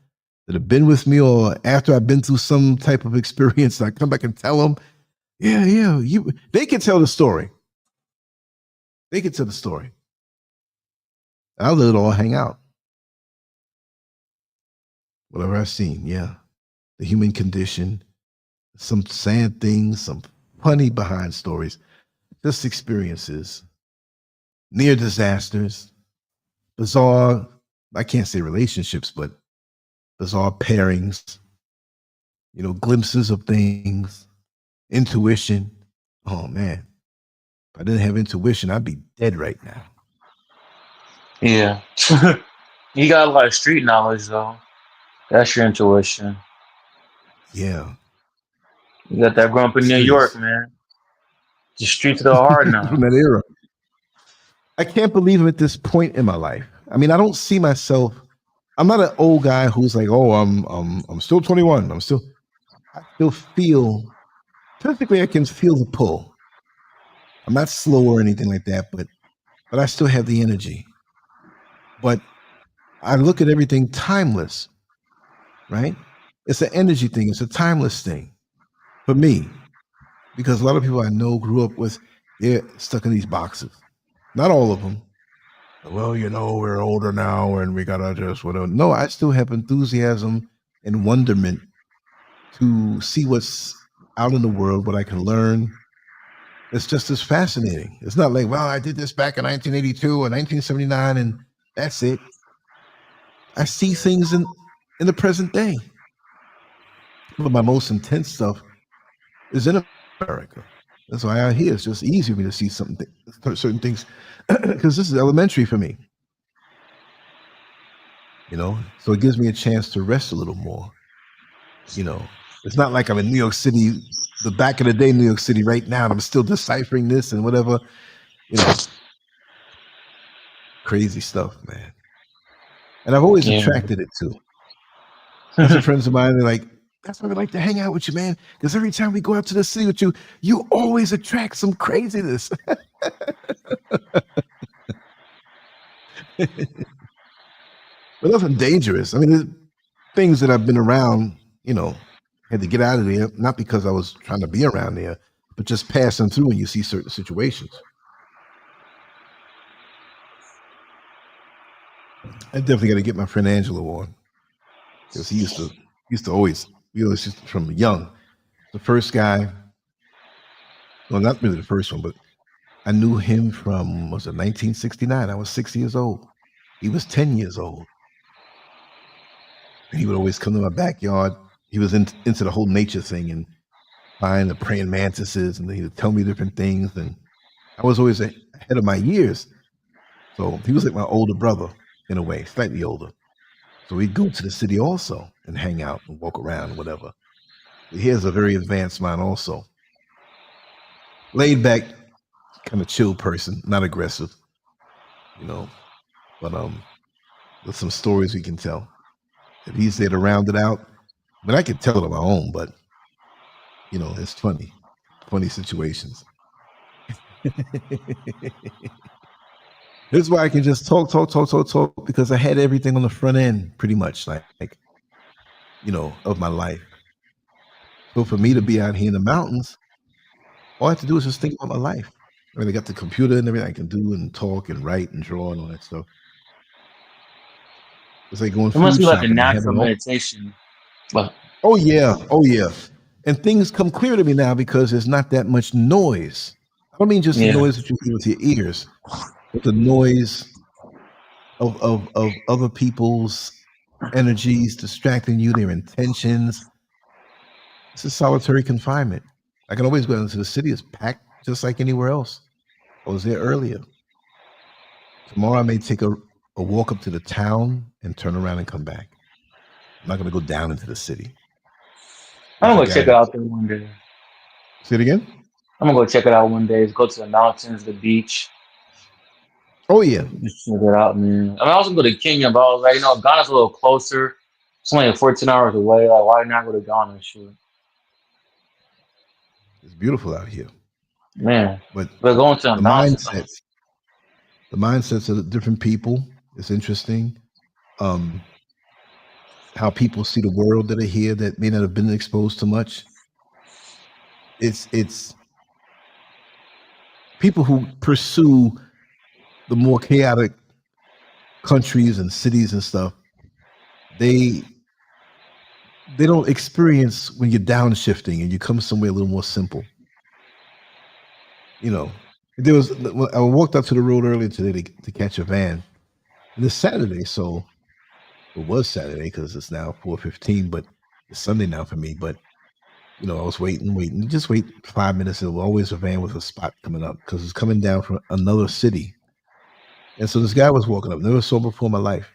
that have been with me, or after I've been through some type of experience, I come back and tell them, Yeah. They can tell the story. They can tell the story. I'll let it all hang out. Whatever I've seen, yeah. The human condition, some sad things, some funny behind stories, just experiences, near disasters, bizarre, I can't say relationships, but bizarre pairings, glimpses of things, intuition. Oh man, if I didn't have intuition, I'd be dead right now. Yeah. You got a lot of street knowledge, though. That's your intuition. Yeah. You got that growing up in New York, man. The streets of the heart now. From that era. I can't believe I'm at this point in my life. I mean, I don't see myself. I'm not an old guy who's like, oh, I'm still 21. I still feel, physically, I can feel the pull. I'm not slow or anything like that, but I still have the energy. But I look at everything timeless, right? It's an energy thing. It's a timeless thing for me, because a lot of people I know grew up with, they're stuck in these boxes. Not all of them. Well, we're older now and we gotta just whatever. No, I still have enthusiasm and wonderment to see what's out in the world, what I can learn. It's just as fascinating. It's not like, well, I did this back in 1982 or 1979 and that's it. I see things in the present day. But my most intense stuff is in America. That's why out here it's just easier for me to see certain things, because this is elementary for me. So it gives me a chance to rest a little more. It's not like I'm in New York City, the back of the day New York City right now, and I'm still deciphering this and whatever, crazy stuff, man. And I've always attracted it too. Some friends of mine, they're like, that's why we like to hang out with you, man, because every time we go out to the city with you, you always attract some craziness. But nothing dangerous. I mean, there's things that I've been around, had to get out of there, not because I was trying to be around there, but just passing through when you see certain situations. I definitely got to get my friend Angelo on, because he used to always, from young, the first guy, well, not really the first one, but I knew him from, was it 1969? I was 6 years old. He was 10 years old. And he would always come to my backyard. He was into the whole nature thing and find the praying mantises, and he would tell me different things. And I was always ahead of my years. So he was like my older brother in a way, slightly older. So we'd go to the city also and hang out and walk around and whatever. He has a very advanced mind also. Laid back, kind of chill person, not aggressive, but with some stories we can tell. If he's there to round it out, but I could tell it on my own, but it's funny situations. This is why I can just talk, because I had everything on the front end, pretty much, like of my life. So for me to be out here in the mountains, all I have to do is just think about my life. I mean, I got the computer and everything I can do and talk and write and draw and all that stuff. It's like going. It must be like a natural meditation. Oh yeah. And things come clear to me now because there's not that much noise. I don't mean just the noise that you hear with your ears, but the noise of other people's energies distracting you, their intentions. It's a solitary confinement. I can always go into the city. It's packed just like anywhere else. I was there earlier. Tomorrow I may take a walk up to the town and turn around and come back. I'm not going to go down into the city. I'm going to check it out there one day. Say it again? I'm going to go check it out one day. Go to the mountains, the beach. Oh, yeah. Just check it out, man. I was going to go to Kenya, but I was like, Ghana's a little closer. It's only 14 hours away. Like, why not go to Ghana and shit? It's beautiful out here. Man. But going to the mindsets. The mindsets of the different people is interesting. How people see the world that are here that may not have been exposed to much. it's people who pursue the more chaotic countries and cities and stuff. They don't experience when you're downshifting and you come somewhere a little more simple. You know, there was I walked up to the road earlier today to catch a van. And it's Saturday, so it was Saturday because it's now 4:15, but it's Sunday now for me. But I was waiting, just wait 5 minutes. There was always a van with a spot coming up because it's coming down from another city. And so this guy was walking up, never saw him before in my life.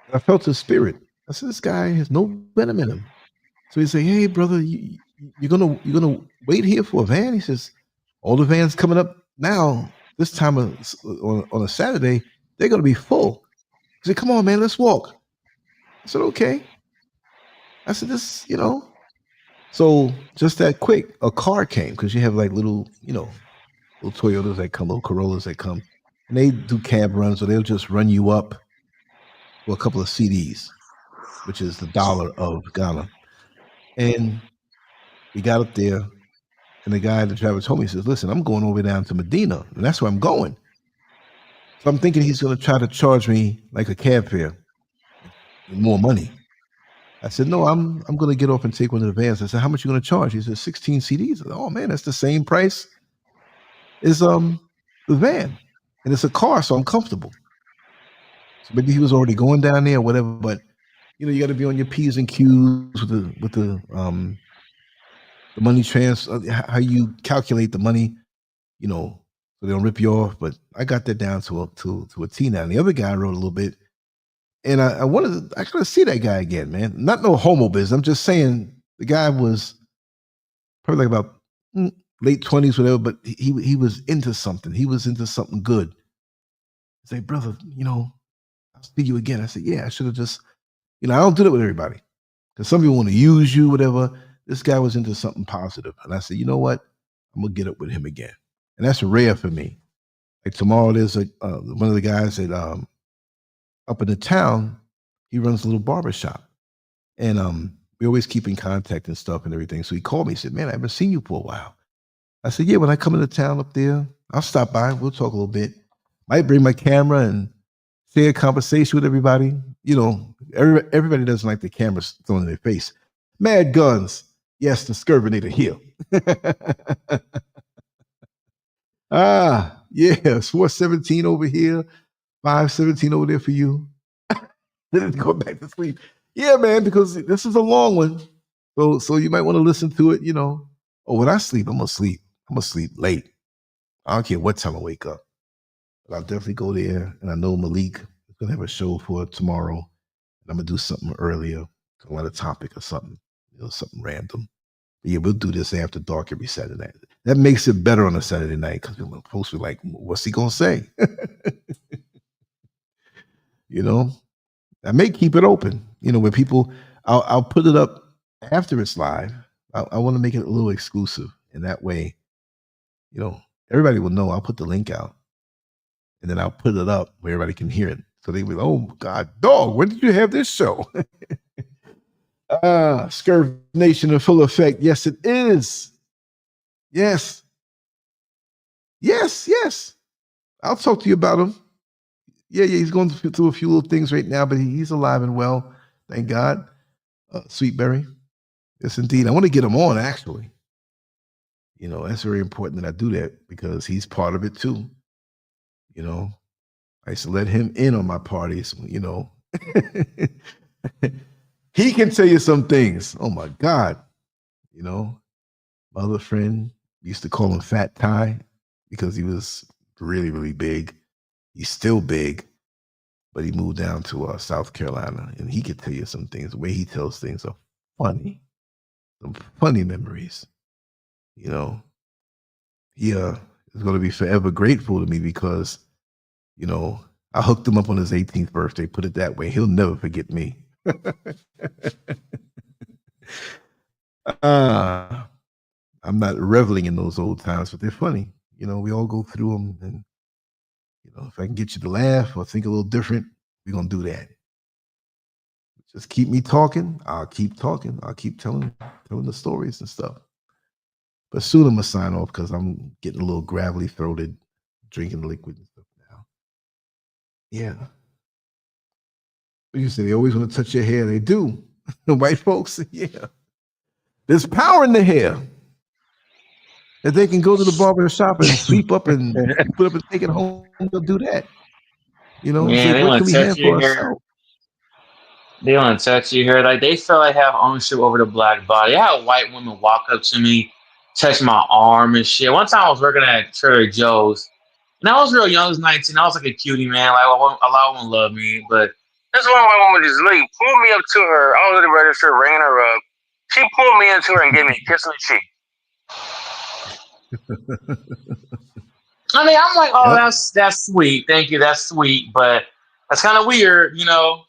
And I felt his spirit. I said, this guy has no venom in him. So he said, hey, brother, you're gonna wait here for a van? He says, all the vans coming up now, this time on a Saturday, they're gonna be full. He said, come on, man, let's walk. I said, okay. I said, this, So just that quick, a car came because you have like little Toyotas that come, little Corollas that come, and they do cab runs, or they'll just run you up for a couple of CDs, which is the dollar of Ghana. And we got up there, and the guy, the driver, told me, he says, listen, I'm going over down to Medina, and that's where I'm going. So I'm thinking he's going to try to charge me like a cab fare, more money. I said, no, I'm going to get off and take one of the vans. I said, how much are you going to charge? He said, 16 CDs. I said, oh, man, that's the same price as the van. And it's a car, so I'm comfortable. So maybe he was already going down there or whatever, but, you got to be on your P's and Q's with the money transfer, how you calculate the money, so they don't rip you off. But I got that down to a T now. And the other guy wrote a little bit. And I gotta see that guy again, man. Not no homo business. I'm just saying the guy was probably like about late 20s, whatever, but he was into something. He was into something good. I say, brother, I'll see you again. I said, yeah, I should have just, I don't do that with everybody. Because some people want to use you, whatever. This guy was into something positive. And I said, you know what? I'm gonna get up with him again. And that's rare for me. Like tomorrow there's one of the guys that up in the town, he runs a little barber shop. And we always keep in contact and stuff and everything. So he called me, he said, man, I haven't seen you for a while. I said, yeah, when I come into town up there, I'll stop by. We'll talk a little bit. Might bring my camera and share a conversation with everybody. Everybody doesn't like the cameras thrown in their face. Mad guns. Yes, the Scurvinator here. Yeah, it's 417 over here. 517 over there for you. Then go back to sleep. Yeah, man, because this is a long one. So you might want to listen to it, Oh, when I sleep, I'm gonna sleep. I'm gonna sleep late. I don't care what time I wake up. But I'll definitely go there. And I know Malik is gonna have a show for tomorrow. And I'm gonna do something earlier, talk about a topic or something, something random. But yeah, we'll do this after dark every Saturday night. That makes it better on a Saturday night because folks be like, what's he gonna say? I may keep it open, when people, I'll put it up after it's live. I want to make it a little exclusive. And that way, everybody will know. I'll put the link out and then I'll put it up where everybody can hear it. So they will, oh God, dog, when did you have this show? Scurv Nation in full effect. Yes, it is. Yes. I'll talk to you about him. Yeah, he's going through a few little things right now, but he's alive and well. Thank God. Sweetberry. Yes, indeed. I want to get him on, actually. That's very important that I do that because he's part of it too. I used to let him in on my parties, He can tell you some things. Oh my God. My other friend used to call him Fat Ty because he was really, really big. He's still big, but he moved down to South Carolina, and he could tell you some things. The way he tells things are funny, some funny memories. He is going to be forever grateful to me because, I hooked him up on his 18th birthday. Put it that way, he'll never forget me. I'm not reveling in those old times, but they're funny. We all go through them, and if I can get you to laugh or think a little different, we're going to do that. Just keep me talking. I'll keep talking. I'll keep telling the stories and stuff. But soon I'm gonna sign off because I'm getting a little gravelly throated, drinking liquid and stuff now. Yeah. You say they always want to touch your hair. They do. The white folks, yeah. There's power in the hair. If they can go to the barber shop and sweep up and put up and take it home, they'll do that. You know, Yeah, it's like, they what want can to we have touch for your hair. ourselves? They want to touch your hair. Like, they feel like they have ownership over the black body. I had white women walk up to me, touch my arm and shit. One time I was working at Trader Joe's, and I was real young. I was 19. I was like a cutie, man. Like, a lot of women love me. But this one white woman just literally pulled me up to her. I was at the register, ringing her up. She pulled me into her and gave me a kiss on the cheek. I mean, I'm like, oh, Yep. that's sweet. Thank you. That's sweet. But that's kind of weird, you know?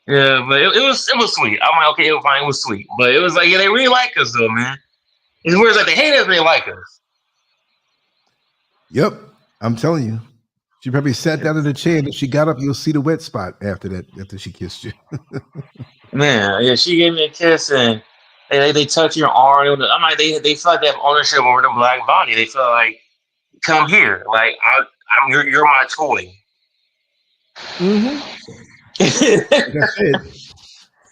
Yeah, but it was sweet. I'm like, okay, it was fine. It was sweet. But it was like, yeah, they really like us, though, man. It's weird. It's like they hate us, but they like us. Yep. I'm telling you. She probably sat down in the chair and if she got up, you'll see the wet spot after that, after she kissed you. Man, yeah, she gave me a kiss and they touch your arm. I'm like, they feel like they have ownership over the black body. They feel like, come here, like I'm you're my toy. Mm-hmm. Like I said,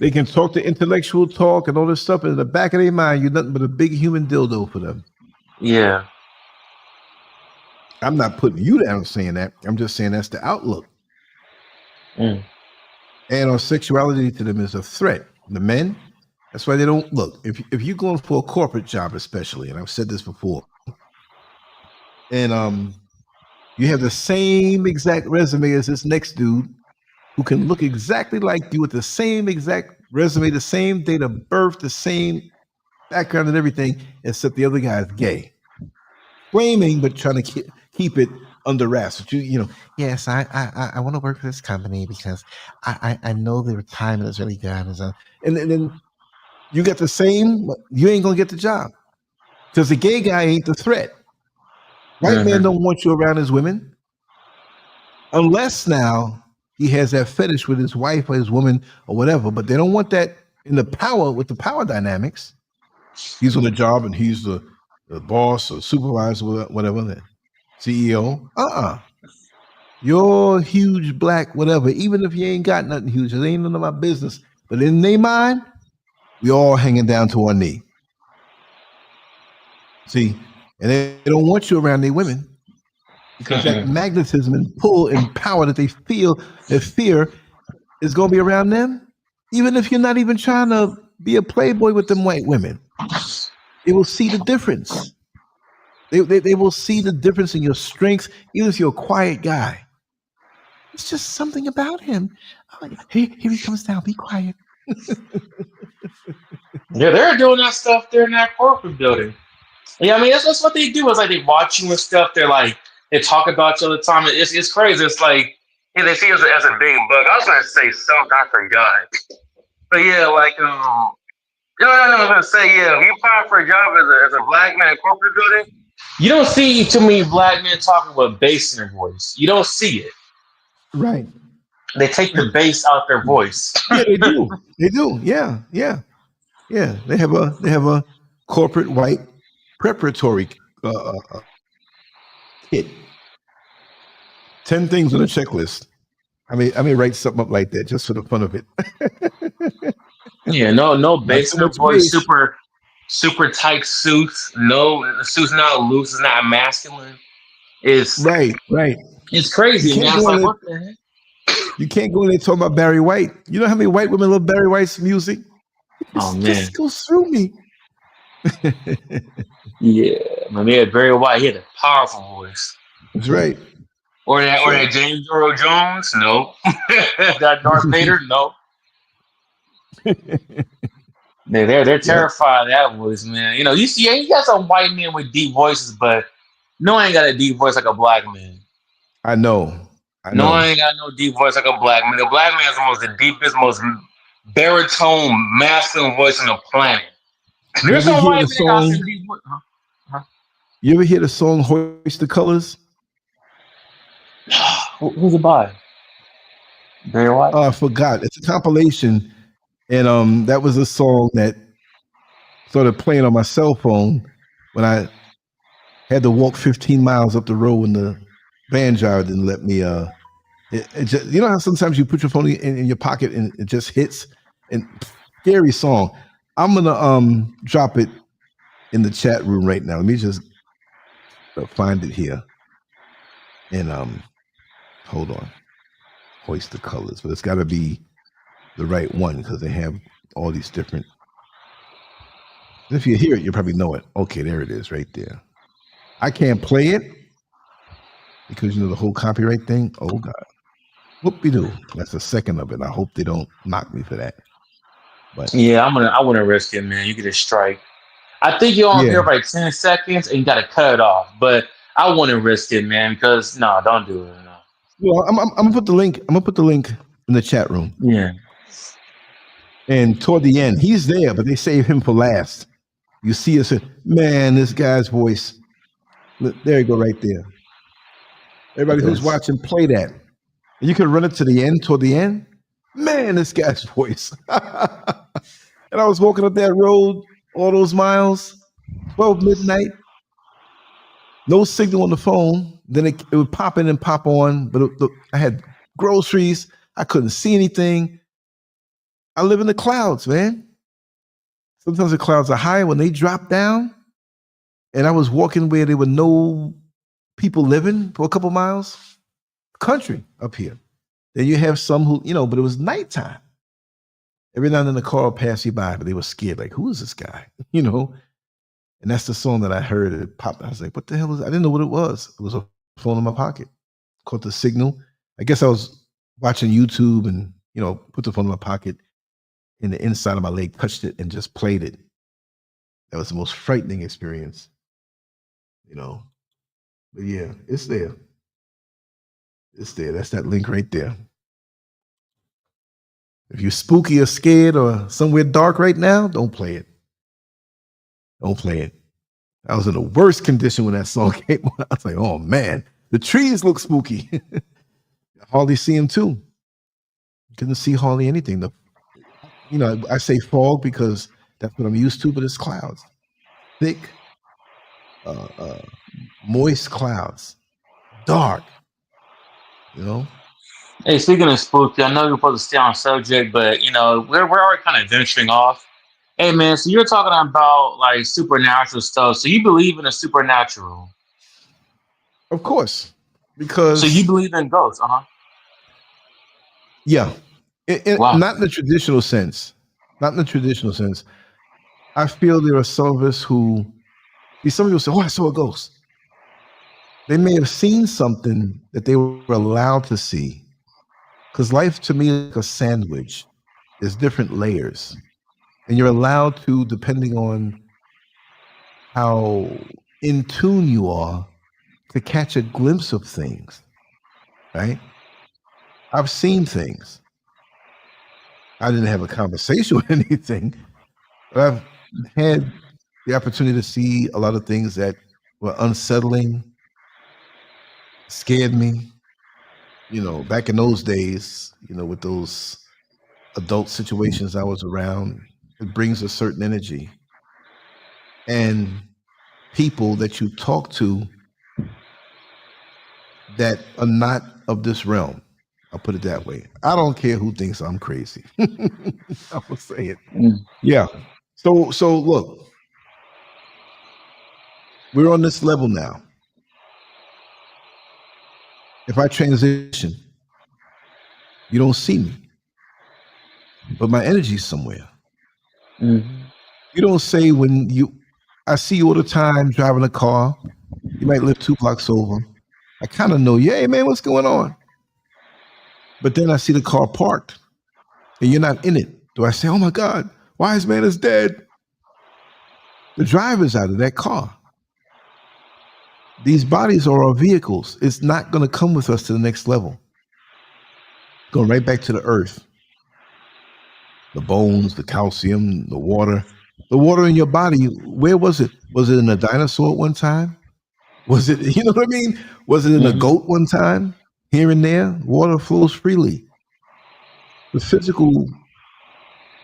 they can talk the intellectual talk and all this stuff, and in the back of their mind, you're nothing but a big human dildo for them. Yeah. I'm not putting you down saying that. I'm just saying that's the outlook. Mm. And our sexuality to them is a threat. The men, that's why they don't look. If you're going for a corporate job, especially, and I've said this before, and you have the same exact resume as this next dude who can look exactly like you with the same exact resume, the same date of birth, the same background and everything, except the other guy is gay. Flaming, but trying to keep it under wraps. But you know, yes, I want to work for this company because I know the retirement is really good. And then you get the same, you ain't gonna get the job because the gay guy ain't the threat. White men don't want you around his women unless now he has that fetish with his wife or his woman or whatever. But they don't want that in the power with the power dynamics. He's on the job and he's the boss or supervisor, whatever, the CEO. You're huge black, whatever. Even if you ain't got nothing huge, it ain't none of my business. But in their mind, we all hanging down to our knee. See, and they don't want you around their women because that magnetism and pull and power that they feel, that fear is going to be around them. Even if you're not even trying to be a playboy with them white women, they will see the difference. They will see the difference in your strengths, even if you're a quiet guy. It's just something about him. Like, hey, here he comes down. Be quiet. Yeah, they're doing that stuff there in that corporate building. Yeah, I mean that's what they do. It's like they watch you and stuff. They're like they talk about you all the time. It's crazy. It's like yeah, they see you as a big bug. I was gonna say something, I forgot. But yeah, like you know what I was gonna say? Yeah, if you apply for a job as a black man in a corporate building, you don't see too many black men talking with bass in their voice. You don't see it. Right. They take the bass out their voice. Yeah, they do. They do. Yeah. They have a corporate white preparatory kit. 10 things on a checklist. I may write something up like that just for the fun of it. Yeah, no bass in their voice. Bass. Super tight suits. No, the suit's not loose. It's not masculine. It's right. It's crazy, man. It's like, what the heck? You can't go in there talking about Barry White. You know how many white women love Barry White's music? Oh man, just goes through me. Yeah, man. He had Barry White. He had a powerful voice. That's right. Or that James Earl Jones? No. That Darth Vader? No. They're terrified of that voice, man. You know, you got some white men with deep voices, but no one ain't got a deep voice like a black man. I know. No one ain't got no deep voice like a black man. The black man is the deepest, most baritone, masculine voice on the planet. There's some white men got some deep voice. You ever hear the song "Hoist the Colors"? Who's it by? Barry White? I forgot. It's a compilation, and that was a song that started playing on my cell phone, when I had to walk 15 miles up the road when the van driver didn't let me. It just, you know how sometimes you put your phone in your pocket and it just hits. And scary song. I'm gonna drop it in the chat room right now. Let me just find it here. And hold on. Hoist the colors, but it's got to be the right one because they have all these different. And if you hear it, you probably know it. Okay, there it is, right there. I can't play it because you know the whole copyright thing. Oh God. Whoop-de-doo. That's a second of it. I hope they don't knock me for that. But yeah, I wouldn't risk it, man. You get a strike. I think you're on here for like 10 seconds and you got to cut it off. But I wouldn't risk it, man, because no, don't do it. No. Well, I'm gonna put the link. I'm gonna put the link in the chat room. Yeah. And toward the end, he's there, but they save him for last. You see us, man. This guy's voice. Look, there you go, right there. Everybody who's watching, play that. And you can run it to the end, toward the end. Man, this guy's voice. And I was walking up that road all those miles, 12 midnight, no signal on the phone. Then it would pop in and pop on, but I had groceries. I couldn't see anything. I live in the clouds, man. Sometimes the clouds are high. When they drop down, and I was walking where there were no people living for a couple miles, country up here. Then you have some who, you know, but it was nighttime. Every now and then the car would pass you by, but they were scared, like, who is this guy? You know? And that's the song that I heard. It popped. I was like, what the hell is it? I didn't know what it was. It was a phone in my pocket. Caught the signal. I guess I was watching YouTube and, you know, put the phone in my pocket in the inside of my leg, touched it and just played it. That was the most frightening experience, you know? But yeah, it's there. It's there. That's that link right there. If you're spooky or scared or somewhere dark right now, don't play it. Don't play it. I was in the worst condition when that song came on. I was like, oh man, the trees look spooky. Hardly see them too. Couldn't see hardly anything. You know, I say fog because that's what I'm used to, but it's clouds. Thick, moist clouds. Dark. You know? Hey, speaking of spooky, I know you're supposed to stay on subject, but you know, we're already kind of venturing off. Hey man, so you're talking about like supernatural stuff. So you believe in the supernatural? Of course. Because so you believe in ghosts, Yeah. Wow. Not in the traditional sense. Not in the traditional sense. I feel there are some of us who some people say, oh, I saw a ghost. They may have seen something that they were allowed to see. Because life to me is like a sandwich. There's different layers. And you're allowed to, depending on how in tune you are, to catch a glimpse of things, right? I've seen things. I didn't have a conversation with anything, but I've had the opportunity to see a lot of things that were unsettling, scared me. You know, back in those days, you know, with those adult situations I was around, it brings a certain energy. And people that you talk to that are not of this realm, I'll put it that way. I don't care who thinks I'm crazy. I will say it. Yeah. So look, we're on this level now. If I transition, you don't see me, but my energy's somewhere. Mm-hmm. You don't say I see you all the time driving a car. You might live 2 blocks over. I kind of know you. Hey man, what's going on? But then I see the car parked and you're not in it. Do I say, oh my God, wise man is dead? The driver's out of that car. These bodies are our vehicles. It's not going to come with us to the next level. Going right back to the earth. The bones, the calcium, the water. The water in your body, where was it? Was it in a dinosaur at one time? Was it, you know what I mean? Was it in a goat one time? Here and there, water flows freely. The physical,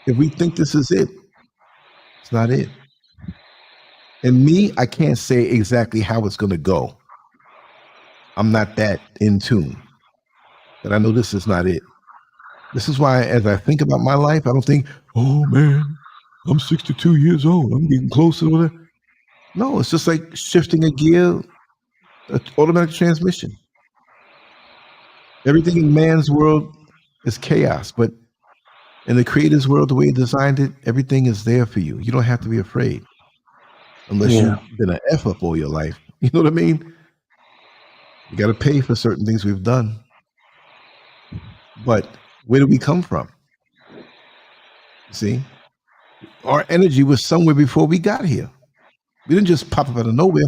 if we think this is it, it's not it. And me, I can't say exactly how it's going to go. I'm not that in tune. But I know this is not it. This is why, as I think about my life, I don't think, oh man, I'm 62 years old. I'm getting closer to that. No, it's just like shifting a gear, an automatic transmission. Everything in man's world is chaos, but in the creator's world, the way he designed it, everything is there for you. You don't have to be afraid unless you've been an F up all your life. You know what I mean? You got to pay for certain things we've done. But where do we come from? See? Our energy was somewhere before we got here. We didn't just pop up out of nowhere.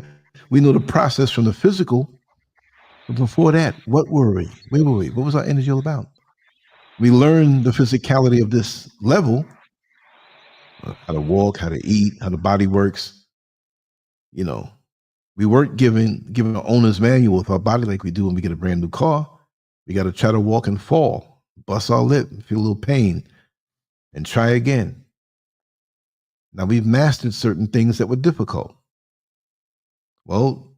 We know the process from the physical. But before that, what were we? Where were we? What was our energy all about? We learned the physicality of this level, how to walk, how to eat, how the body works. You know, we weren't given an owner's manual with our body like we do when we get a brand new car. We got to try to walk and fall, bust our lip, feel a little pain, and try again. Now we've mastered certain things that were difficult. Well,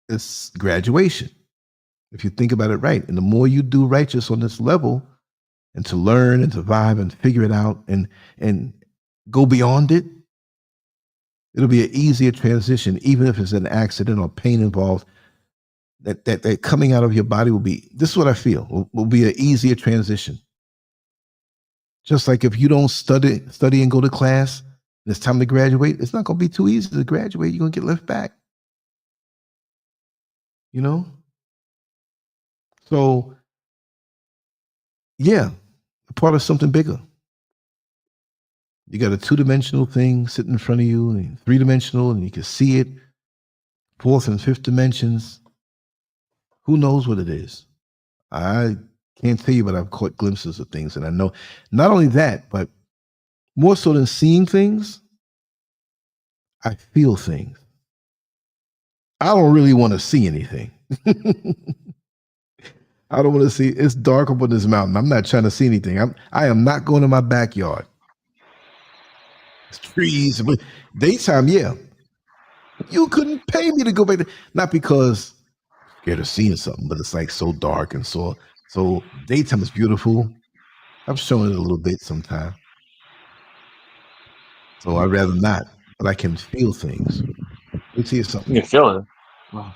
it's graduation. If you think about it right, and the more you do righteous on this level, and to learn and to vibe and figure it out and go beyond it, it'll be an easier transition, even if it's an accident or pain involved. That coming out of your body will be, this is what I feel, will be an easier transition. Just like if you don't study and go to class, and it's time to graduate, it's not going to be too easy to graduate. You're going to get left back. You know? So, yeah, a part of something bigger. You got a two-dimensional thing sitting in front of you, and three-dimensional, and you can see it, fourth and fifth dimensions. Who knows what it is? I can't tell you, but I've caught glimpses of things, and I know not only that, but more so than seeing things, I feel things. I don't really want to see anything. I don't want to see. It's dark up on this mountain. I'm not trying to see anything. I am not going to my backyard. It's trees. Daytime, yeah. You couldn't pay me to go back there. Not because I'm scared of seeing something, but it's like so dark and so daytime is beautiful. I've shown it a little bit sometime. So I'd rather not, but I can feel things. Let me tell you something. You can feel it. Wow.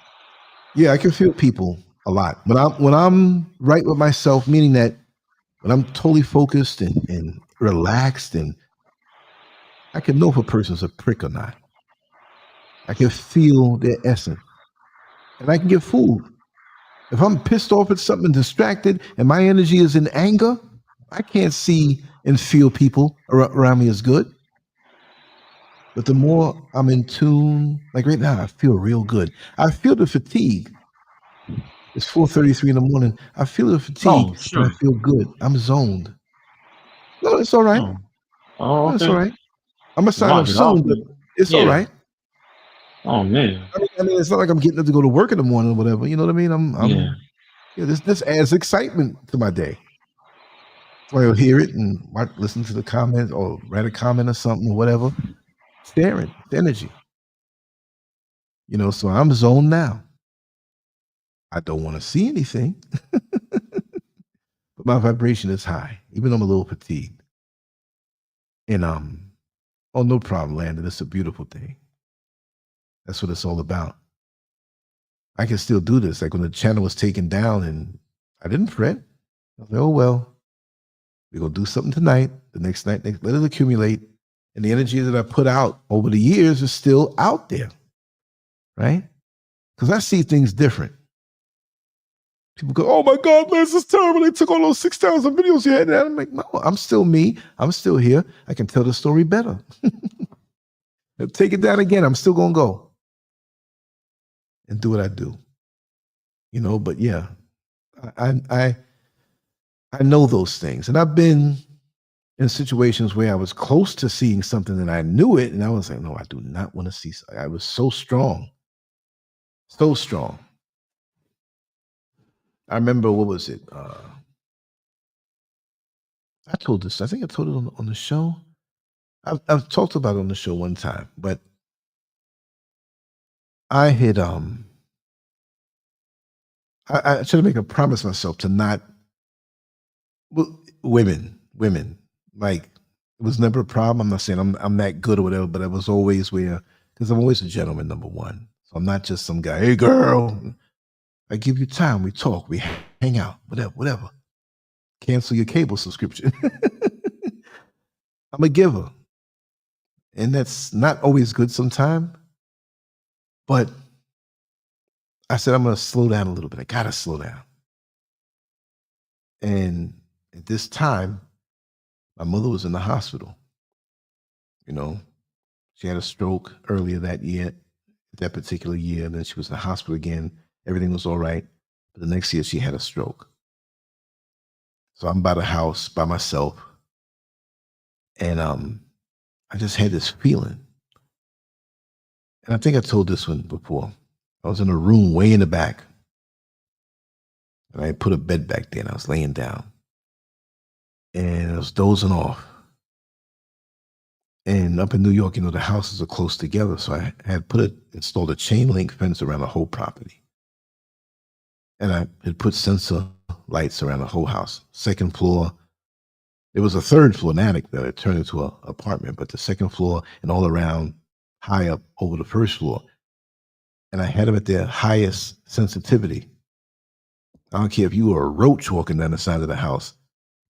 Yeah, I can feel people a lot. When I'm right with myself, meaning that when I'm totally focused and relaxed, and I can know if a person's a prick or not. I can feel their essence. And I can get fooled. If I'm pissed off at something, distracted, and my energy is in anger, I can't see and feel people around me as good. But the more I'm in tune, like right now, I feel real good. I feel the fatigue. It's 4:33 in the morning. I feel the fatigue, and I feel good. I'm zoned. No, it's all right. Oh, okay. No, it's all right. I'm a sign of soon, but it's all right. Oh man. I mean, it's not like I'm getting up to go to work in the morning or whatever. You know what I mean? This adds excitement to my day. So I'll hear it and listen to the comments or write a comment or something or whatever. Staring, energy. You know, so I'm zoned now. I don't want to see anything, but my vibration is high, even though I'm a little fatigued. And oh, no problem, Landon. It's a beautiful thing. That's what it's all about. I can still do this. Like when the channel was taken down and I didn't fret. I was like, oh, well, we're going to do something tonight. The next night, let it accumulate. And the energy that I put out over the years is still out there, right? Because I see things different. People go, oh my God, Lance, it's terrible. They took all those 6,000 videos you had. And I'm like, no, I'm still me. I'm still here. I can tell the story better. Take it down again. I'm still going to go and do what I do. You know, but yeah, I know those things. And I've been in situations where I was close to seeing something and I knew it. And I was like, no, I do not want to see. I was so strong. So strong. I remember, what was it? I told this. I think I told it on the show. I've talked about it on the show one time, but I had I tried to make a promise myself to not women, like it was never a problem. I'm not saying I'm that good or whatever, but I was always where because I'm always a gentleman, number one. So I'm not just some guy. Hey, girl, I give you time. We talk. We hang out. Whatever. Cancel your cable subscription. I'm a giver, and that's not always good sometimes. But I said I'm going to slow down a little bit. I got to slow down. And at this time, my mother was in the hospital. You know, she had a stroke earlier that year, that particular year. And then she was in the hospital again. Everything was all right. But the next year, she had a stroke. So I'm by the house by myself. And I just had this feeling. And I think I told this one before. I was in a room way in the back. And I put a bed back there and I was laying down. And I was dozing off. And up in New York, you know, the houses are close together. So I had installed a chain link fence around the whole property. And I had put sensor lights around the whole house. Second floor. There was a third floor, an attic that it turned into an apartment, but the second floor and all around high up over the first floor. And I had them at their highest sensitivity. I don't care if you were a roach walking down the side of the house,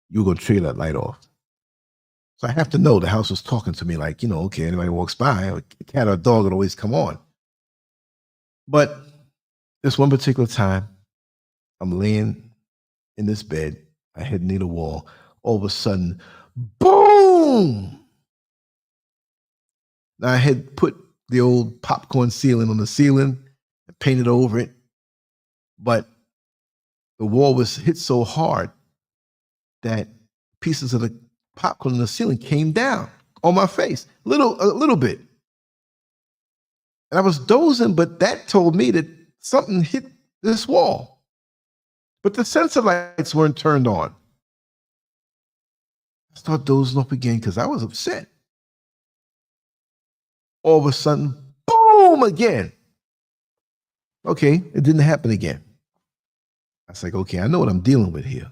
you were going to trigger that light off. So I have to know the house was talking to me like, you know, okay, anybody walks by, a cat or a dog would always come on. But this one particular time, I'm laying in this bed, I head near the wall. All of a sudden, boom! Now I had put the old popcorn ceiling on the ceiling and painted over it, but the wall was hit so hard that pieces of the popcorn on the ceiling came down on my face, a little bit. And I was dozing, but that told me that something hit this wall. But the sensor lights weren't turned on. I started dozing off again because I was upset. All of a sudden, boom, again. Okay, it didn't happen again. I was like, okay, I know what I'm dealing with here.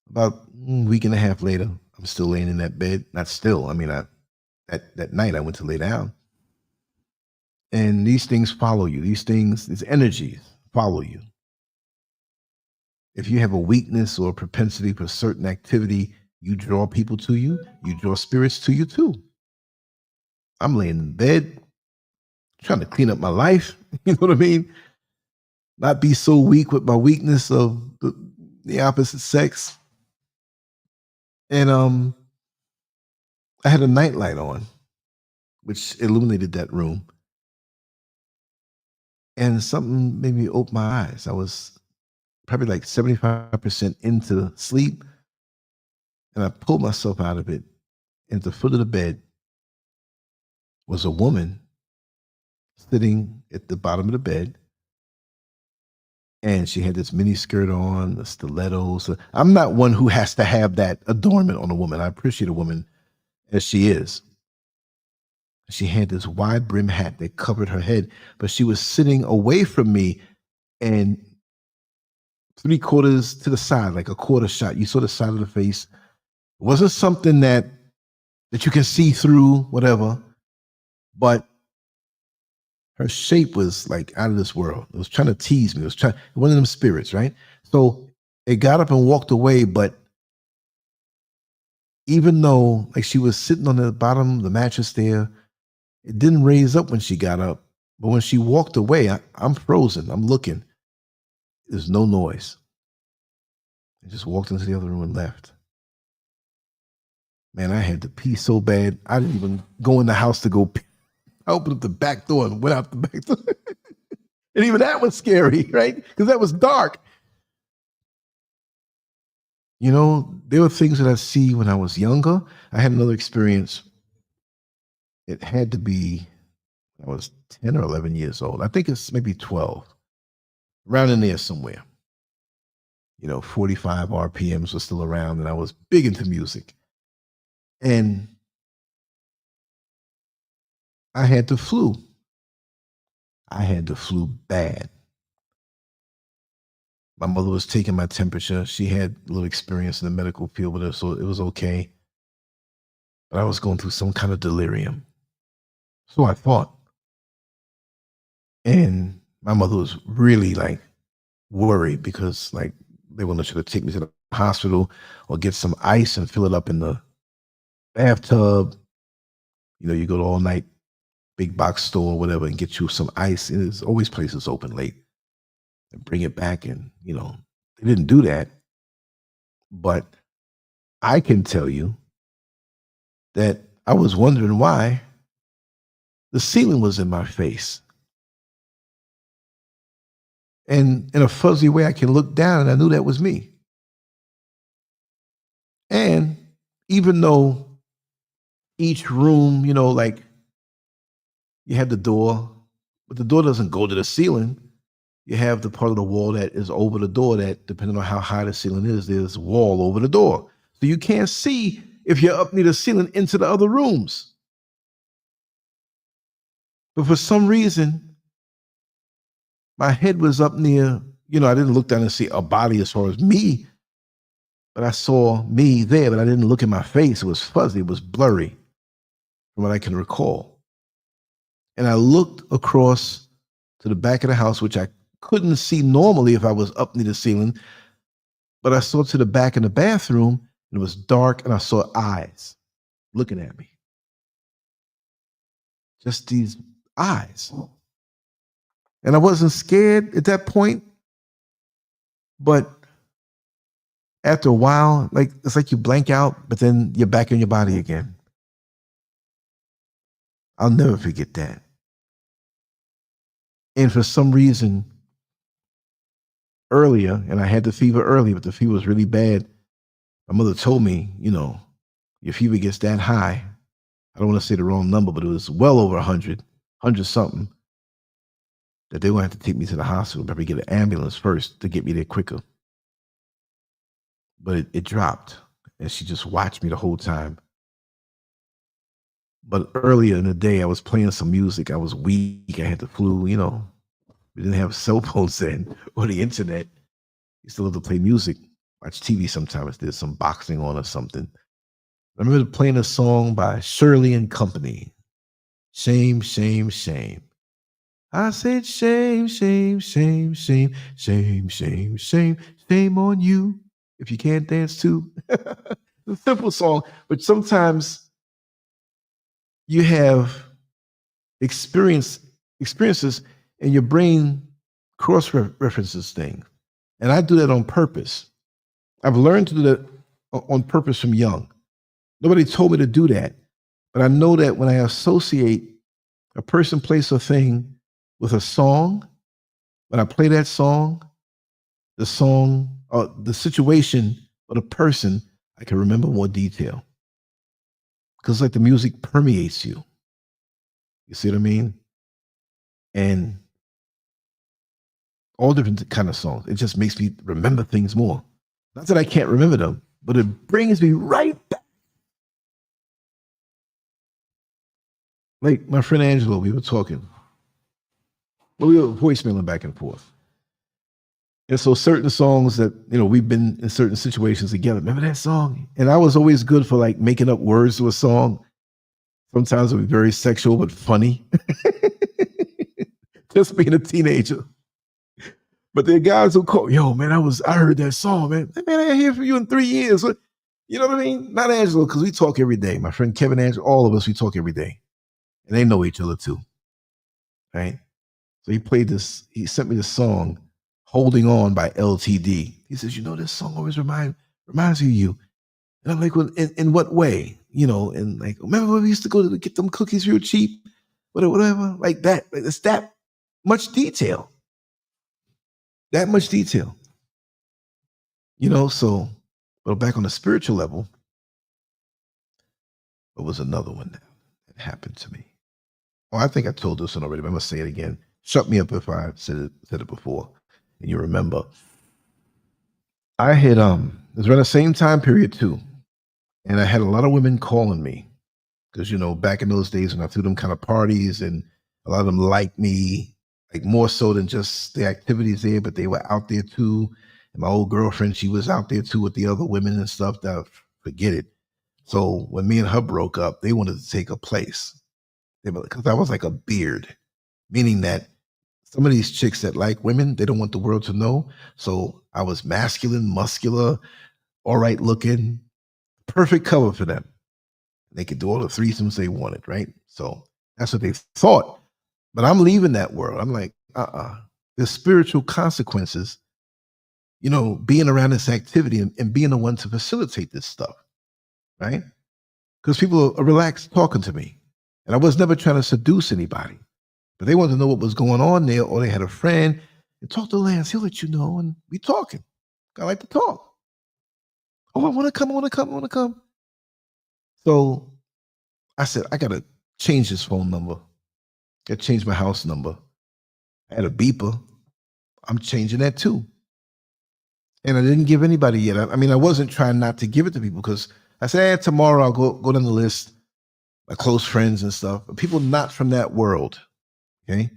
About a week and a half later, I'm still laying in that bed. Not still, I mean, that night I went to lay down. And these things follow you. These energies follow you. If you have a weakness or a propensity for a certain activity, you draw people to you. You draw spirits to you too. I'm laying in bed, trying to clean up my life. You know what I mean? Not be so weak with my weakness of the opposite sex. And I had a nightlight on, which illuminated that room. And something made me open my eyes. I was probably like 75% into sleep. And I pulled myself out of it. And at the foot of the bed was a woman sitting at the bottom of the bed. And she had this mini skirt on, the stilettos. I'm not one who has to have that adornment on a woman. I appreciate a woman as she is. She had this wide brim hat that covered her head, but she was sitting away from me and 3/4 to the side, like a quarter shot. You saw the side of the face. It wasn't something that you can see through, whatever, but her shape was like out of this world. It was trying to tease me. It was one of them spirits, right? So it got up and walked away, but even though like she was sitting on the bottom of the mattress there, it didn't raise up when she got up. But when she walked away, I'm frozen. I'm looking. There's no noise. I just walked into the other room and left. Man, I had to pee so bad. I didn't even go in the house to go pee. I opened up the back door and went out the back door. And even that was scary, right? Because that was dark. You know, there were things that I see when I was younger. I had another experience. It had to be, I was 10 or 11 years old. I think it's maybe 12, around in there somewhere. You know, 45 RPMs were still around, and I was big into music. And I had the flu. I had the flu bad. My mother was taking my temperature. She had a little experience in the medical field with her, so it was okay. But I was going through some kind of delirium. So I thought. And my mother was really like worried because like they wanted to take me to the hospital or get some ice and fill it up in the bathtub. You know, you go to all night big box store or whatever and get you some ice. And there's always places open late and bring it back. And, you know, they didn't do that. But I can tell you that I was wondering why the ceiling was in my face. And in a fuzzy way, I can look down and I knew that was me. And even though each room, you know, like you have the door, but the door doesn't go to the ceiling. You have the part of the wall that is over the door that, depending on how high the ceiling is, there's a wall over the door. So you can't see if you're up near the ceiling into the other rooms. But for some reason, my head was up near, you know, I didn't look down and see a body as far as me, but I saw me there, but I didn't look at my face. It was fuzzy, it was blurry from what I can recall. And I looked across to the back of the house, which I couldn't see normally if I was up near the ceiling, but I saw to the back in the bathroom, and it was dark, and I saw eyes looking at me. Just these eyes. And I wasn't scared at that point, but after a while, like it's like you blank out, but then you're back in your body again. I'll never forget that. And for some reason, earlier, and I had the fever early, but the fever was really bad. My mother told me, you know, your fever gets that high. I don't want to say the wrong number, but it was well over 100, 100 something, that they were going to have to take me to the hospital, probably get an ambulance first to get me there quicker. But it dropped, and she just watched me the whole time. But earlier in the day, I was playing some music. I was weak. I had the flu, you know. We didn't have cell phones then or the internet. You still have to play music, watch TV sometimes. There's some boxing on or something. I remember playing a song by Shirley and Company. Shame, shame, shame. I said shame, shame, shame, shame, shame, shame, shame, shame on you if you can't dance too. It's a simple song, but sometimes you have experiences and your brain cross-references things. And I do that on purpose. I've learned to do that on purpose from young. Nobody told me to do that, but I know that when I associate a person, place, or thing with a song, when I play that song, the situation, or the person, I can remember more detail. Because like the music permeates you. You see what I mean? And all different kind of songs. It just makes me remember things more. Not that I can't remember them, but it brings me right back. Like my friend Angelo, we were talking. Well, we were voicemailing back and forth. And so certain songs that, you know, we've been in certain situations together. Remember that song? And I was always good for like making up words to a song. Sometimes it would be very sexual, but funny. Just being a teenager. But there are guys who call, yo, man, I heard that song, man. Man, I ain't hear from you in 3 years. You know what I mean? Not Angelo, because we talk every day. My friend Kevin, Angelo, all of us, we talk every day. And they know each other too. Right? So he sent me this song, Holding On by LTD. He says, you know, this song always reminds me of you. And I'm like, well, in what way? You know, and like, remember when we used to go to get them cookies real cheap? Whatever, like that. Like, it's that much detail. That much detail. You know, so, but back on the spiritual level, there was another one that happened to me. Oh, I think I told this one already, but I'm going to say it again. Shut me up if I said it before and you remember. I had, it was around the same time period too. And I had a lot of women calling me because, you know, back in those days when I threw them kind of parties and a lot of them liked me like more so than just the activities there, but they were out there too. And my old girlfriend, she was out there too with the other women and stuff. That forget it. So when me and her broke up, they wanted to take a place. Because I was like a beard, meaning that some of these chicks that like women, they don't want the world to know. So I was masculine, muscular, all right looking, perfect cover for them. They could do all the threesomes they wanted, right? So that's what they thought. But I'm leaving that world. I'm like, there's spiritual consequences, you know, being around this activity and being the one to facilitate this stuff, right? Because people are relaxed talking to me. And I was never trying to seduce anybody. But they wanted to know what was going on there, or they had a friend and talk to Lance. He'll let you know, and we talking. I like to talk. Oh, I want to come. So I said, I got to change this phone number. I got to change my house number. I had a beeper. I'm changing that too. And I didn't give anybody yet. I mean, I wasn't trying not to give it to people because I said, tomorrow I'll go down the list, my close friends and stuff, but people not from that world. Okay,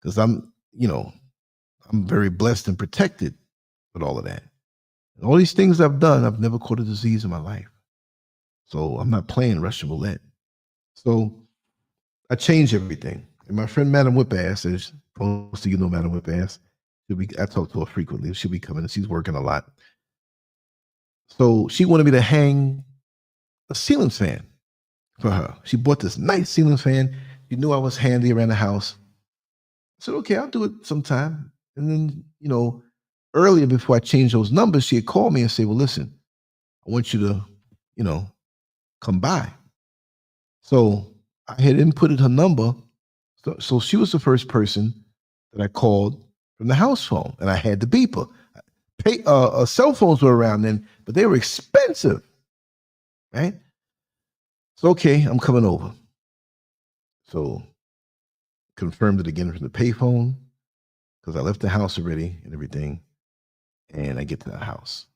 because I'm very blessed and protected with all of that. And all these things I've done, I've never caught a disease in my life. So I'm not playing Russian roulette. So I changed everything. And my friend Madam Whipass, is most of you know Madam Whipass. I talk to her frequently. She'll be coming and she's working a lot. So she wanted me to hang a ceiling fan for her. She bought this nice ceiling fan. She knew I was handy around the house. I said, okay, I'll do it sometime. And then, earlier before I changed those numbers, she had called me and said, well, listen, I want you to, come by. So I had inputted her number. So she was the first person that I called from the house phone, and I had the beeper. Cell phones were around then, but they were expensive, right? So, okay, I'm coming over. So confirmed it again from the payphone because I left the house already and everything. And I get to the house.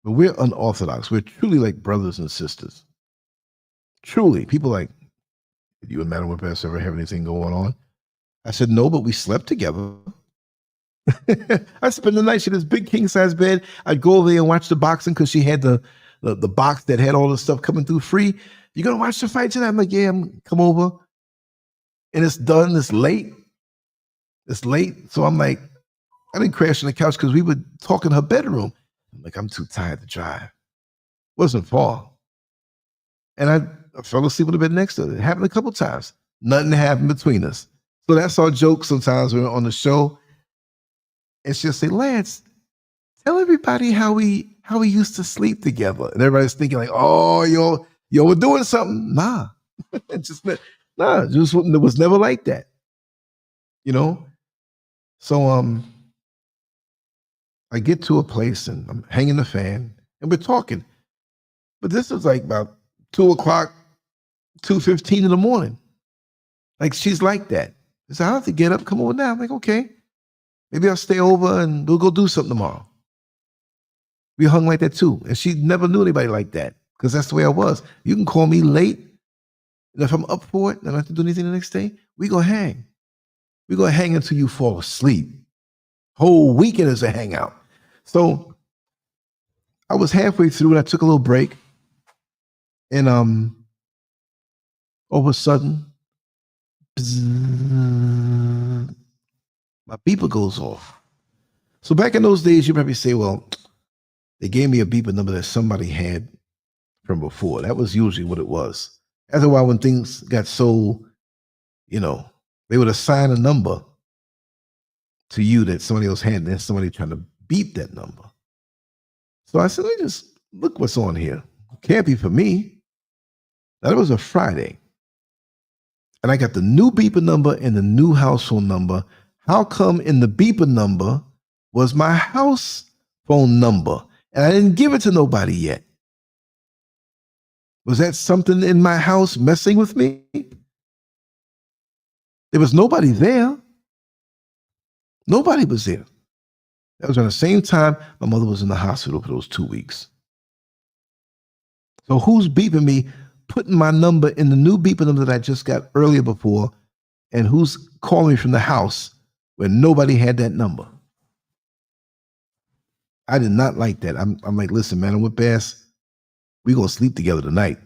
But we're unorthodox. We're truly like brothers and sisters. Truly. People like, did you and Madam Whipass ever have anything going on? I said, no, but we slept together. I spent the night. She had this big king size bed. I'd go over there and watch the boxing because she had the box that had all the stuff coming through free. You gonna watch the fight tonight? I'm like, yeah, come over. And it's done. It's late. So I'm like, I didn't crash on the couch because we would talk in her bedroom. I'm like, I'm too tired to drive. Wasn't far. And I fell asleep on the bed next to her. It happened a couple times. Nothing happened between us. So that's our joke sometimes when we're on the show. And she'll say, Lance, tell everybody how we used to sleep together. And everybody's thinking like, oh, yo, we're doing something. Nah. It was never like that. So I get to a place and I'm hanging the fan and we're talking. But this is like about 2:00, 2:15 in the morning. Like she's like that. I said, I have to get up, come over now. I'm like, okay. Maybe I'll stay over and we'll go do something tomorrow. We hung like that too. And she never knew anybody like that because that's the way I was. You can call me late. And if I'm up for it and I don't have to do anything the next day, we go hang. We go hang until you fall asleep. Whole weekend is a hangout. So I was halfway through and I took a little break. And all of a sudden, bzzz, my beeper goes off. So back in those days, you probably say, well, they gave me a beeper number that somebody had from before. That was usually what it was. After a while, when things got so, they would assign a number to you that somebody else had, and then somebody trying to beat that number. So I said, let me just look what's on here. Can't be for me. Now, that was a Friday. And I got the new beeper number and the new house phone number. How come in the beeper number was my house phone number? And I didn't give it to nobody yet. Was that something in my house messing with me? There was nobody there. Nobody was there. That was around the same time my mother was in the hospital for those 2 weeks. So who's beeping me, putting my number in the new beeper number that I just got earlier before, and who's calling from the house when nobody had that number. I did not like that. I'm like, listen, man, I'm with Bass. We're gonna sleep together tonight.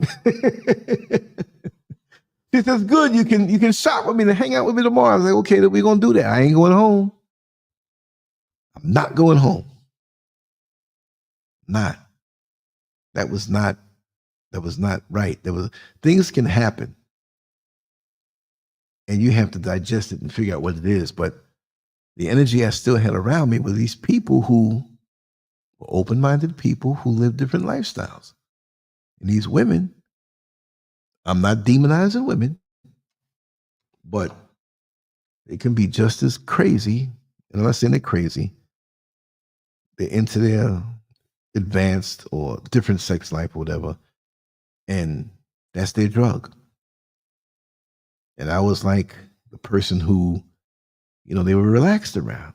She says, good, you can shop with me and hang out with me tomorrow. I was like, okay, then we're gonna do that. I ain't going home. I'm not going home. Not. That was not right. Things can happen. And you have to digest it and figure out what it is. But the energy I still had around me were these people who were open-minded people who live different lifestyles. And these women, I'm not demonizing women, but they can be just as crazy. And I'm not saying they're crazy. They're into their advanced or different sex life or whatever. And that's their drug. And I was like the person who, they were relaxed around.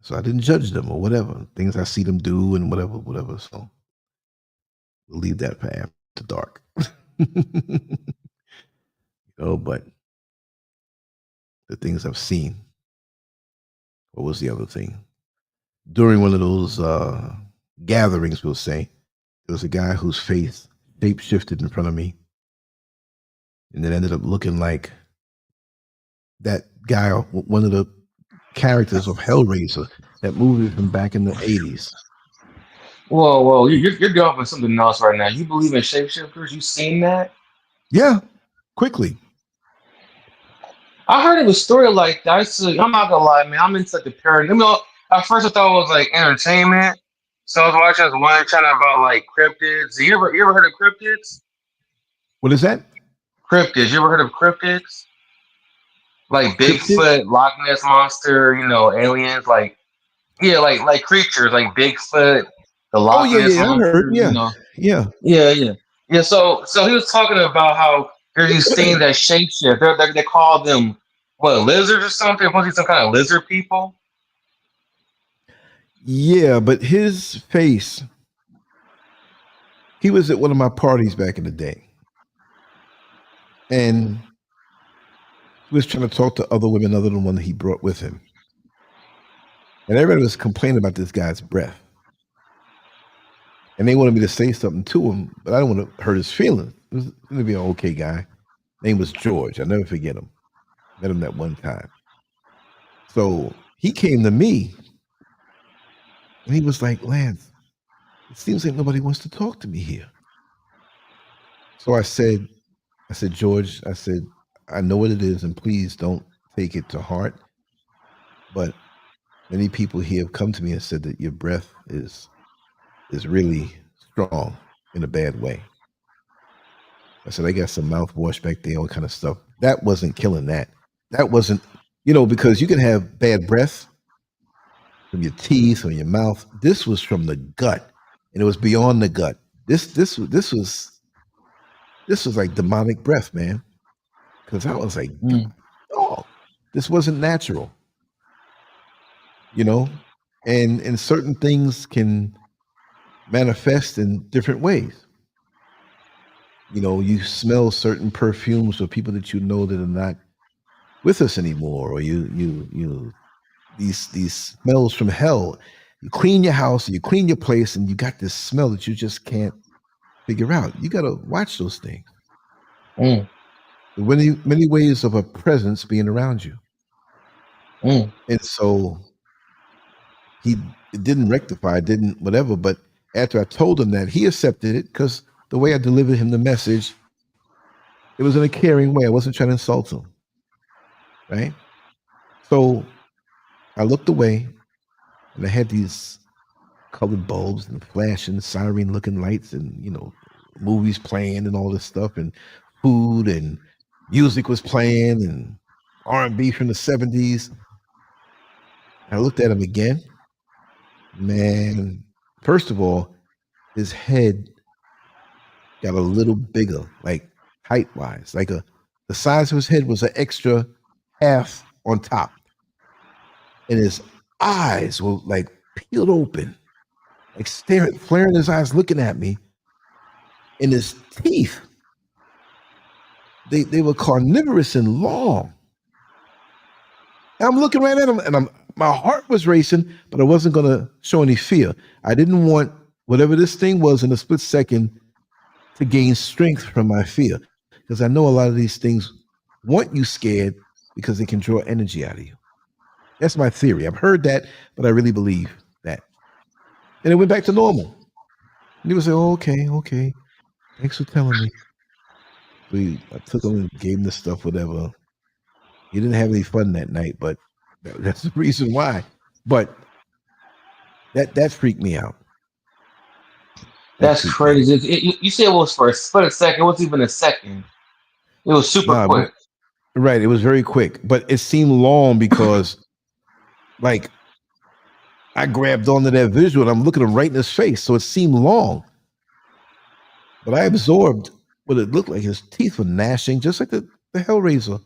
So I didn't judge them or whatever. Things I see them do and whatever. So we'll leave that for after dark. But the things I've seen. What was the other thing? During one of those gatherings, we'll say, there was a guy whose face shape shifted in front of me. And it ended up looking like that guy, one of the characters of Hellraiser, that movie from back in the 80s. Whoa, you're going for something else right now. You believe in shapeshifters? You seen that? Yeah, quickly. I heard of a story like that. I'm not gonna lie, man. I'm into the paranormal. At first, I thought it was like entertainment. So I was watching this one channel about like cryptids. You ever heard of cryptids? What is that? Cryptids. You ever heard of cryptids? Like Bigfoot, Loch Ness monster. Aliens. Like creatures like Bigfoot, the Loch Ness monster. I heard. Yeah. So he was talking about how there's these things that shapeshift. They call them lizards or something. Must be some kind of lizard people. Yeah, but his face. He was at one of my parties back in the day, and he was trying to talk to other women other than one that he brought with him, and everybody was complaining about this guy's breath. And they wanted me to say something to him, but I didn't want to hurt his feelings. It was going to be an okay guy. Name was George. I'll never forget him. Met him that one time. So he came to me, and he was like, Lance, it seems like nobody wants to talk to me here. So I said, George, I know what it is, and please don't take it to heart. But many people here have come to me and said that your breath is really strong in a bad way. I said, I got some mouthwash back there, all kind of stuff. That wasn't killing that. That wasn't, because you can have bad breath from your teeth or your mouth. This was from the gut, and it was beyond the gut. This was like demonic breath, man. Because I was like, oh, this wasn't natural. And certain things can manifest in different ways. You smell certain perfumes of people that that are not with us anymore, or these smells from hell. You clean your house, you clean your place, and you got this smell that you just can't figure out. You got to watch those things. Many ways of a presence being around you. And so he didn't rectify, didn't whatever, but after I told him that, he accepted it because the way I delivered him the message, it was in a caring way. I wasn't trying to insult him, right? So I looked away, and I had these colored bulbs and flashing siren-looking lights, and movies playing and all this stuff, and food and music was playing, and R&B from the 70s. I looked at him again. Man, first of all, his head got a little bigger, like height-wise. The size of his head was an extra half on top. And his eyes were like peeled open, like flaring his eyes, looking at me. And his teeth, they were carnivorous and long. And I'm looking right at him, and my heart was racing, but I wasn't going to show any fear. I didn't want whatever this thing was in a split second to gain strength from my fear, because I know a lot of these things want you scared because they can draw energy out of you. That's my theory. I've heard that, but I really believe that. And it went back to normal. And he was like, oh, okay. Thanks for telling me. I took him and gave him the stuff, whatever. He didn't have any fun that night, but that's the reason why. But that freaked me out. That's crazy. You said it was for a split second. It wasn't even a second. It was super quick. Right. It was very quick, but it seemed long because, like, I grabbed onto that visual and I'm looking him right in his face, so it seemed long. But I absorbed what it looked like. His teeth were gnashing, just like the Hellraiser.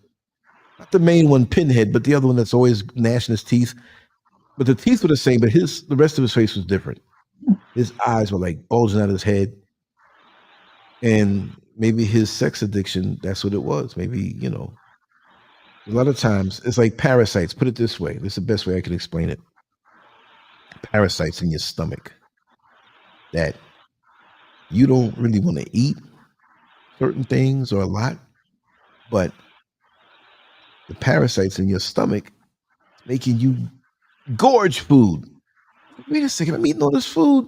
Not the main one, Pinhead, but the other one that's always gnashing his teeth. But the teeth were the same, but the rest of his face was different. His eyes were like bulging out of his head. And maybe his sex addiction, that's what it was. Maybe, a lot of times it's like parasites. Put it this way. This is the best way I can explain it. Parasites in your stomach that you don't really want to eat certain things or a lot, but the parasites in your stomach making you gorge food. Wait a second, I'm eating all this food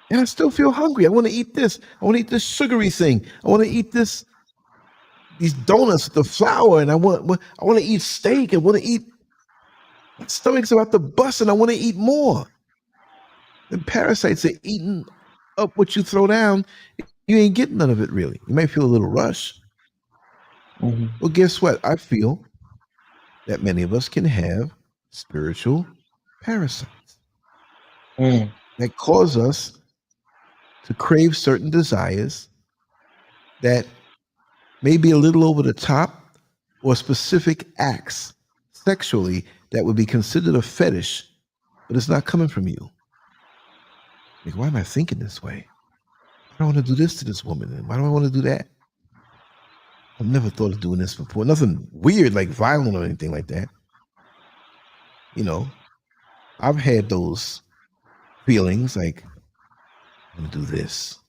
and I still feel hungry. I want to eat this. I want to eat this sugary thing. I want to eat these donuts with the flour, and I want to eat steak. I want to eat. My stomach's about to bust, and I want to eat more. The parasites are eating up what you throw down. You ain't getting none of it, really. You might feel a little rush. Mm-hmm. Well, guess what? I feel that many of us can have spiritual parasites that cause us to crave certain desires that may be a little over the top, or specific acts sexually that would be considered a fetish, but it's not coming from you. Like, why am I thinking this way? I don't want to do this to this woman. And why do I want to do that? I've never thought of doing this before. Nothing weird, like violent or anything like that. I've had those feelings like, I want to do this.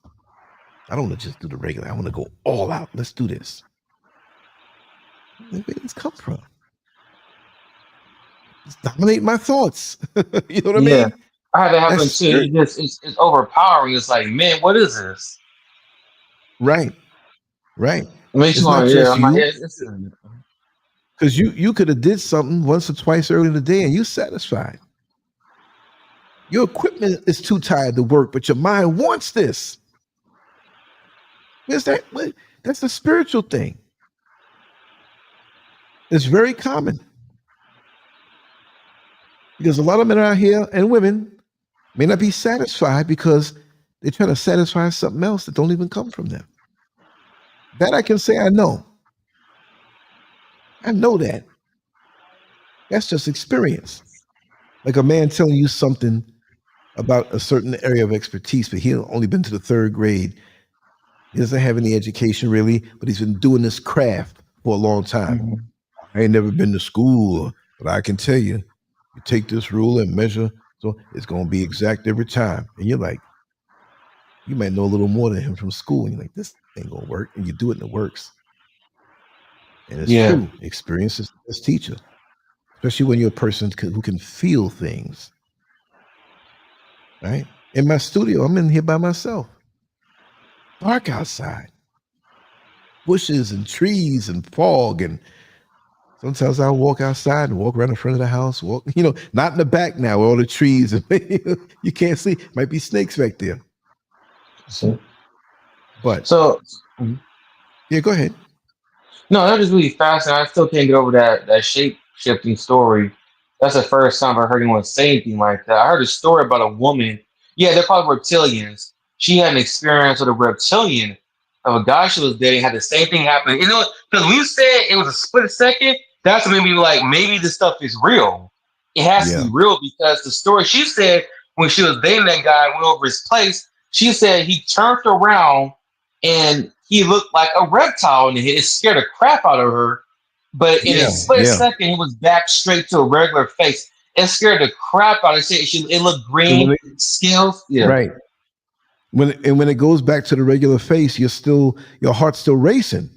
I don't want to just do the regular. I want to go all out. Let's do this. Where did this come from? It's dominate my thoughts. You know what I mean? I had that happen too. It's overpowering. It's like, man, what is this? Right. It makes you want to because you could have did something once or twice early in the day and you're satisfied. Your equipment is too tired to work, but your mind wants this. Where's that? That's the spiritual thing. It's very common. Because a lot of men out here and women may not be satisfied because they try to satisfy something else that don't even come from them. That I can say I know. I know that. That's just experience. Like a man telling you something about a certain area of expertise, but he's only been to the 3rd grade. He doesn't have any education really, but he's been doing this craft for a long time. Mm-hmm. I ain't never been to school, but I can tell you, you take this ruler and measure, so it's going to be exact every time. And you're like, you might know a little more than him from school. And you're like, this ain't going to work. And you do it and it works. And it's true. Experience is the best teacher, especially when you're a person who can feel things. Right? In my studio, I'm in here by myself. Dark outside. Bushes and trees and fog. And sometimes I'll walk outside and walk around the front of the house. Not in the back now where all the trees and you can't see. Might be snakes back there. But yeah, go ahead. No, that was really fascinating. I still can't get over that shape-shifting story. That's the first time I heard anyone say anything like that. I heard a story about a woman. Yeah, they're called reptilians. She had an experience with a reptilian of a guy she was dating, had the same thing happen. Because when you said it was a split second, that's what made me like, maybe this stuff is real. It has to be real, because the story she said when she was dating that guy, went over his place, she said he turned around and he looked like a reptile, and it scared the crap out of her. But in a split Yeah. second, he was back straight to a regular face. It scared the crap out of it. It looked And green, scales. Yeah. right. When it goes back to the regular face, your heart's still racing.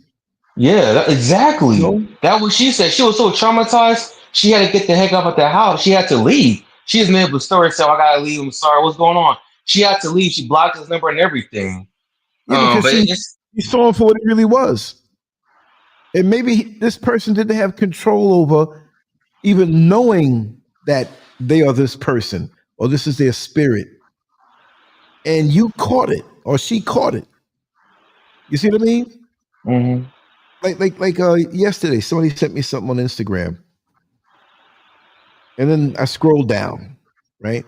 Yeah, exactly. You know? That was she said. She was so traumatized. She had to get the heck up at the house. She had to leave. She just made up a story. Said, "I gotta leave. I'm sorry. What's going on?" She had to leave. She blocked his number and everything. Yeah, because But it's she saw him for what it really was. And maybe this person didn't have control over even knowing that they are this person or this is their spirit. And you caught it or she caught it. You see what I mean? mm-hmm. Like yesterday, somebody sent me something on Instagram. And then I scrolled down, right?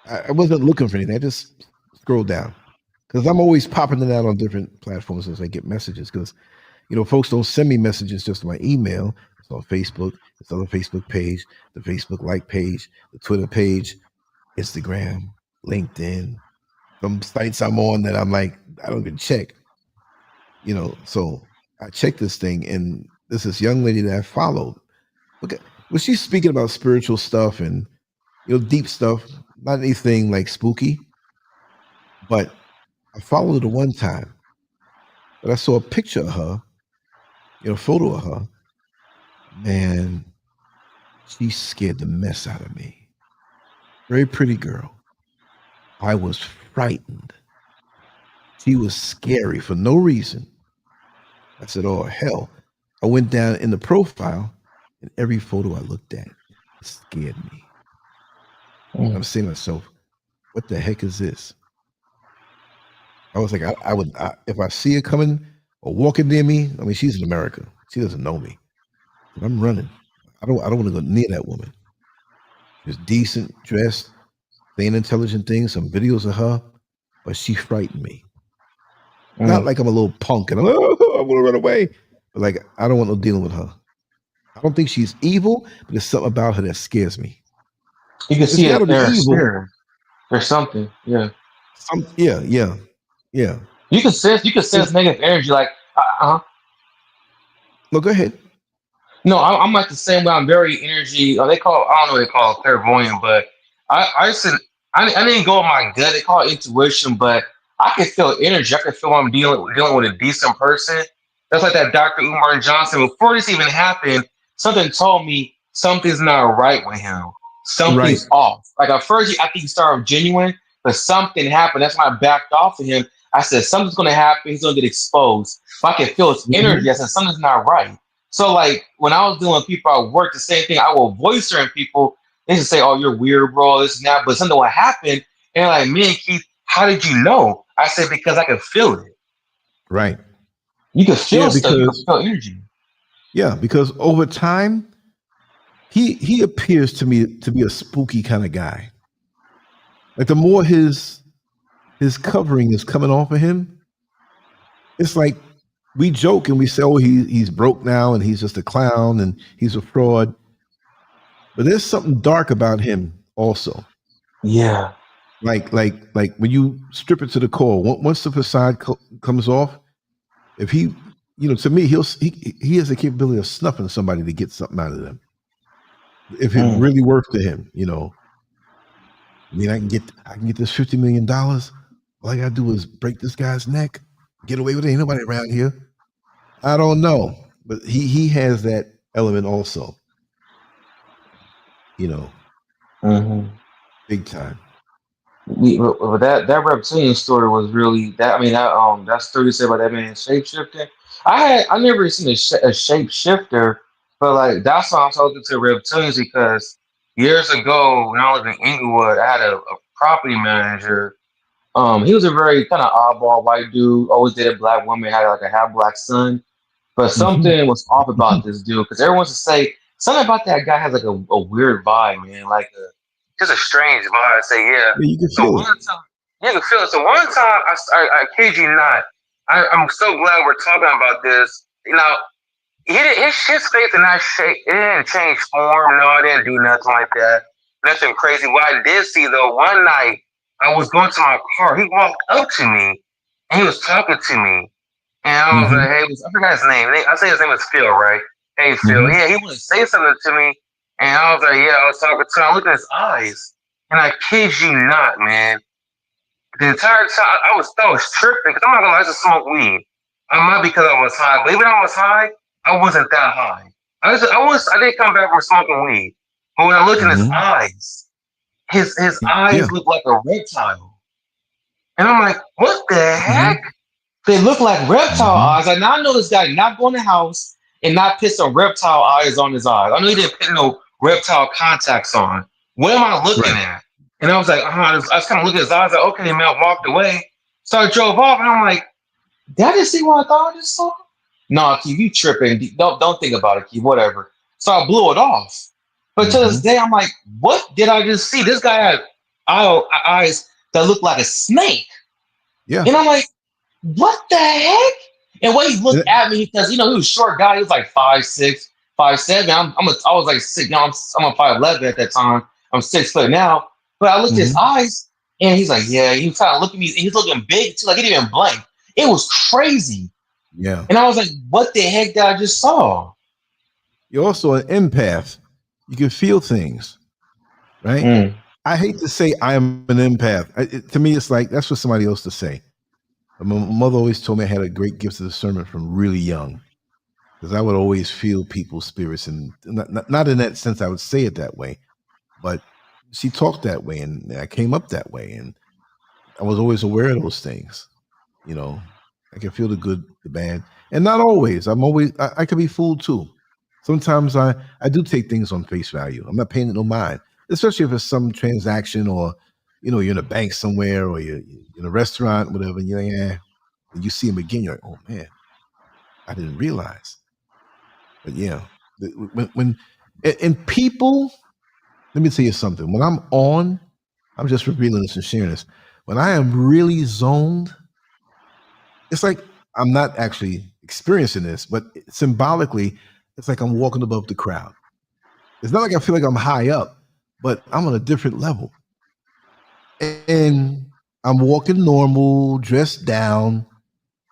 I wasn't looking for anything. I just scrolled down. Because I'm always popping it out on different platforms as I get messages. Because, folks don't send me messages just to my email. It's on Facebook. It's on the Facebook page, the Facebook like page, the Twitter page, Instagram, LinkedIn. Some sites I'm on that I'm like, I don't even check. So I checked this thing, and there's this young lady that I followed. Okay, well, she's speaking about spiritual stuff and deep stuff, not anything like spooky. But I followed her the one time, but I saw a picture of her, a photo of her. Man, she scared the mess out of me. Very pretty girl. I was frightened. She was scary for no reason. I said, oh, hell. I went down in the profile, and every photo I looked at scared me. I'm saying to myself, what the heck is this? I was like, I would, if I see her coming or walking near me, I mean, she's in America. She doesn't know me. But I'm running. I don't want to go near that woman. She was decent, dressed, saying intelligent things, some videos of her, but she frightened me. Not like I'm a little punk and I want to run away, but like I don't want no dealing with her. I don't think she's evil, but there's something about her that scares me. You can It's see got it to be there. evil. There's something. Yeah. Yeah. You can sense negative energy. Like, No, go ahead. No, I'm like the same way. I'm very energy. They call I don't know what they call it, clairvoyant, but I said I didn't go with my gut. They call it intuition, but I can feel energy. I can feel I'm dealing with a decent person. That's like that Dr. Umar Johnson. Before this even happened, something told me something's not right with him. Something's off. Like at first, I think he started genuine, but something happened. That's why I backed off of him. I said something's going to happen. He's going to get exposed. But I can feel his energy. I said something's not right. So like when I was doing people at work, the same thing. I will voice certain people. They just say, "Oh, you're weird, bro. This and that." But something will happen, and like, "Man, Keith, how did you know?" I said, "Because I could feel it." Right. You can feel stuff. You can Because feel energy. yeah, because over time, he appears to me to be a spooky kind of guy. Like the more his covering is coming off of him, it's like we joke and we say, "Oh, he's broke now and he's just a clown and he's a fraud." But there's something dark about him also. Yeah. Like when you strip it to the core, once the facade comes off, if he, to me, he has the capability of snuffing somebody to get something out of them. If it really works to him, I mean, I can get this $50 million. All I gotta do is break this guy's neck, get away with it. Ain't nobody around here. I don't know, but he has that element also. Big time. That reptilian story was really that. I mean, that story you said about that man shapeshifting. I never seen a shapeshifter, but like that's why I'm talking to reptilians because years ago when I was in Inglewood, I had a property manager. He was a very kind of oddball white dude. Always dated a black woman. Had like a half black son, but something was off about this dude because everyone used to say something about that guy has like a weird vibe, man. Like just a strange vibe. I say, yeah. Yeah, you can So feel one it. time, yeah, you can feel it. So one time, I kid you not, I'm so glad we're talking about this. His shit's face did not shake. It didn't change form. No, it didn't do nothing like that. Nothing crazy. What I did see though, one night I was going to my car. He walked up to me and he was talking to me, and I was like, "Hey," I forgot his name. I say his name was Phil, right? Hey, Phil, yeah, he wanted to say something to me. And I was like, yeah, I was talking to him. I looked at his eyes. And I kid you not, man. The entire time I was tripping because I'm not gonna lie, I just smoke weed. I might because I was high, but even when I was high, I wasn't that high. I didn't come back from smoking weed. But when I looked in his eyes, his eyes looked like a reptile. And I'm like, what the heck? They look like reptile eyes. Like, now I know this guy not going to the house and not put some reptile eyes on his eyes. I know he didn't put no reptile contacts on. What am I looking at? And I was like, I was kind of looking at his eyes, like, okay, man, I walked away. So I drove off, and I'm like, did I just see what I thought I just saw? No, Keith, you tripping. Don't think about it, Keith, whatever. So I blew it off. But to this day, I'm like, what did I just see? This guy had eyes that looked like a snake. Yeah. And I'm like, what the heck? And when he looked at me, because he was a short guy, he was like 5'6", 5'7". I was like 6. Now I'm a 5'11" at that time. I'm 6 foot now. But I looked at his eyes, and he's like, yeah. He was trying to look at me, and he's looking big too. Like, he didn't even blink. It was crazy. Yeah. And I was like, what the heck did I just saw? You're also an empath. You can feel things, right? I hate to say I am an empath. To me, it's like that's for somebody else to say. My mother always told me I had a great gift of discernment from really young, because I would always feel people's spirits, and not in that sense I would say it that way, but she talked that way, and I came up that way, and I was always aware of those things. I can feel the good, the bad, and not always. I could be fooled too. Sometimes I do take things on face value. I'm not paying it no mind, especially if it's some transaction, or you're in a bank somewhere, or you're in a restaurant, whatever, and you're like, and you see him again, you're like, oh man, I didn't realize. But yeah, when people, let me tell you something. When I'm just revealing this and sharing this. When I am really zoned, it's like I'm not actually experiencing this, but symbolically, it's like I'm walking above the crowd. It's not like I feel like I'm high up, but I'm on a different level. And I'm walking normal, dressed down,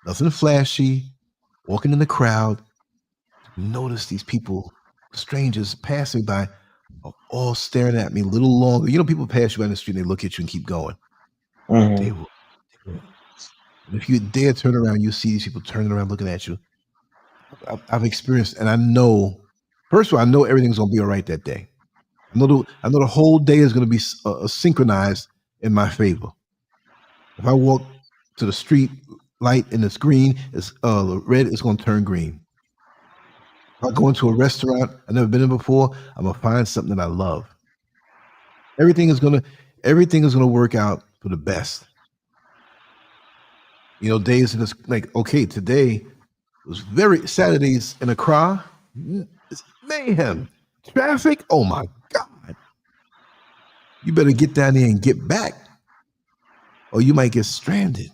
nothing flashy, walking in the crowd. Notice these people, strangers passing by, are all staring at me a little longer. People pass you by in the street and they look at you and keep going. They will. If you dare turn around, you see these people turning around looking at you. I've experienced, and I know, first of all, I know everything's going to be all right that day. I know the whole day is going to be synchronized in my favor. If I walk to the street light and it's green, it's red, it's going to turn green. If I go into a restaurant I've never been in before, I'm going to find something that I love. Everything is going to work out for the best. Days in this, like, okay, today was Saturdays in Accra, it's mayhem. Traffic, oh my God. You better get down there and get back, or you might get stranded,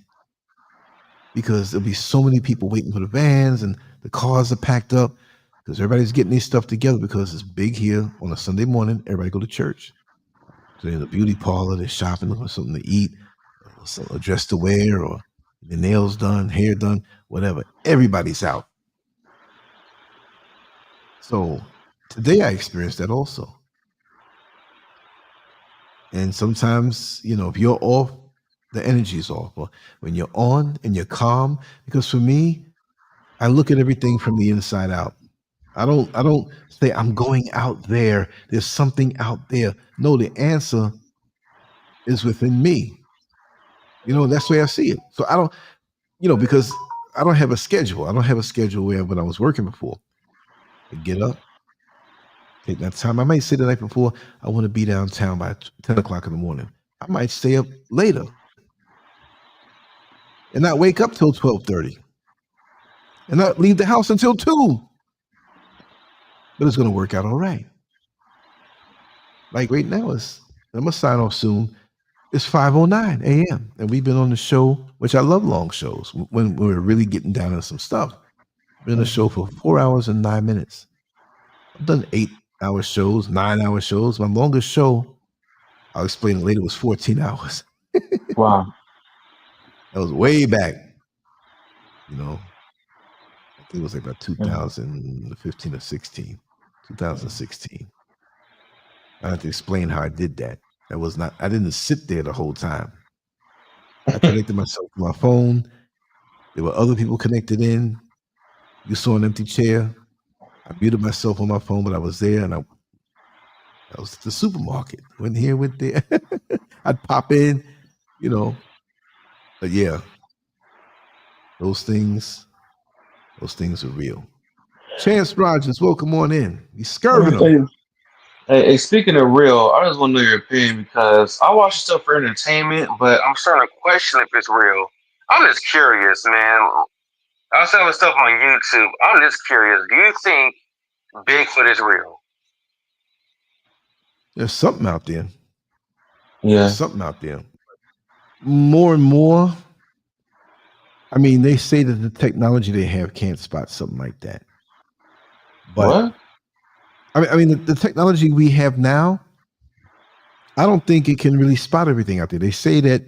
because there'll be so many people waiting for the vans, and the cars are packed up, because everybody's getting these stuff together, because it's big here on a Sunday morning. Everybody go to church. So they're in the beauty parlor, they're shopping, looking for something to eat, or a dress to wear, or the nails done, hair done, whatever. Everybody's out. So today I experienced that also. And sometimes, if you're off, the energy's off. Or when you're on and you're calm, because for me, I look at everything from the inside out. I don't say I'm going out there. There's something out there. No, the answer is within me. That's the way I see it. So I don't, because I don't have a schedule. I don't have a schedule where when I was working before, I get up, take that time. I might say the night before, I want to be downtown by 10 o'clock in the morning. I might stay up later and not wake up till 12:30 and not leave the house until 2. But it's going to work out all right. Like right now, I'm going to sign off soon. It's 5:09 a.m. and we've been on the show, which I love long shows, when we're really getting down to some stuff. Been on the show for 4 hours and 9 minutes. I've done 8-hour shows, 9-hour shows. My longest show, I'll explain it later, was 14 hours. Wow. That was way back. think it was like about 2015 or 16, 2016. I have to explain how I did that. I didn't sit there the whole time. I connected myself to my phone. There were other people connected in. You saw an empty chair. I muted myself on my phone, but I was there, and I was at the supermarket. Went here, went there. I'd pop in, you know. But yeah, those things are real. Chance Rogers, welcome on in. He's scurving them. Hey, speaking of real, I just want to know your opinion because I watch stuff for entertainment, but I'm starting to question if it's real. I'm just curious, man. I was selling stuff on YouTube. I'm just curious. Do you think Bigfoot is real? There's something out there. Yeah. There's something out there. More and more. I mean, they say that the technology they have can't spot something like that. But what? I mean, the technology we have now, I don't think it can really spot everything out there. They say that,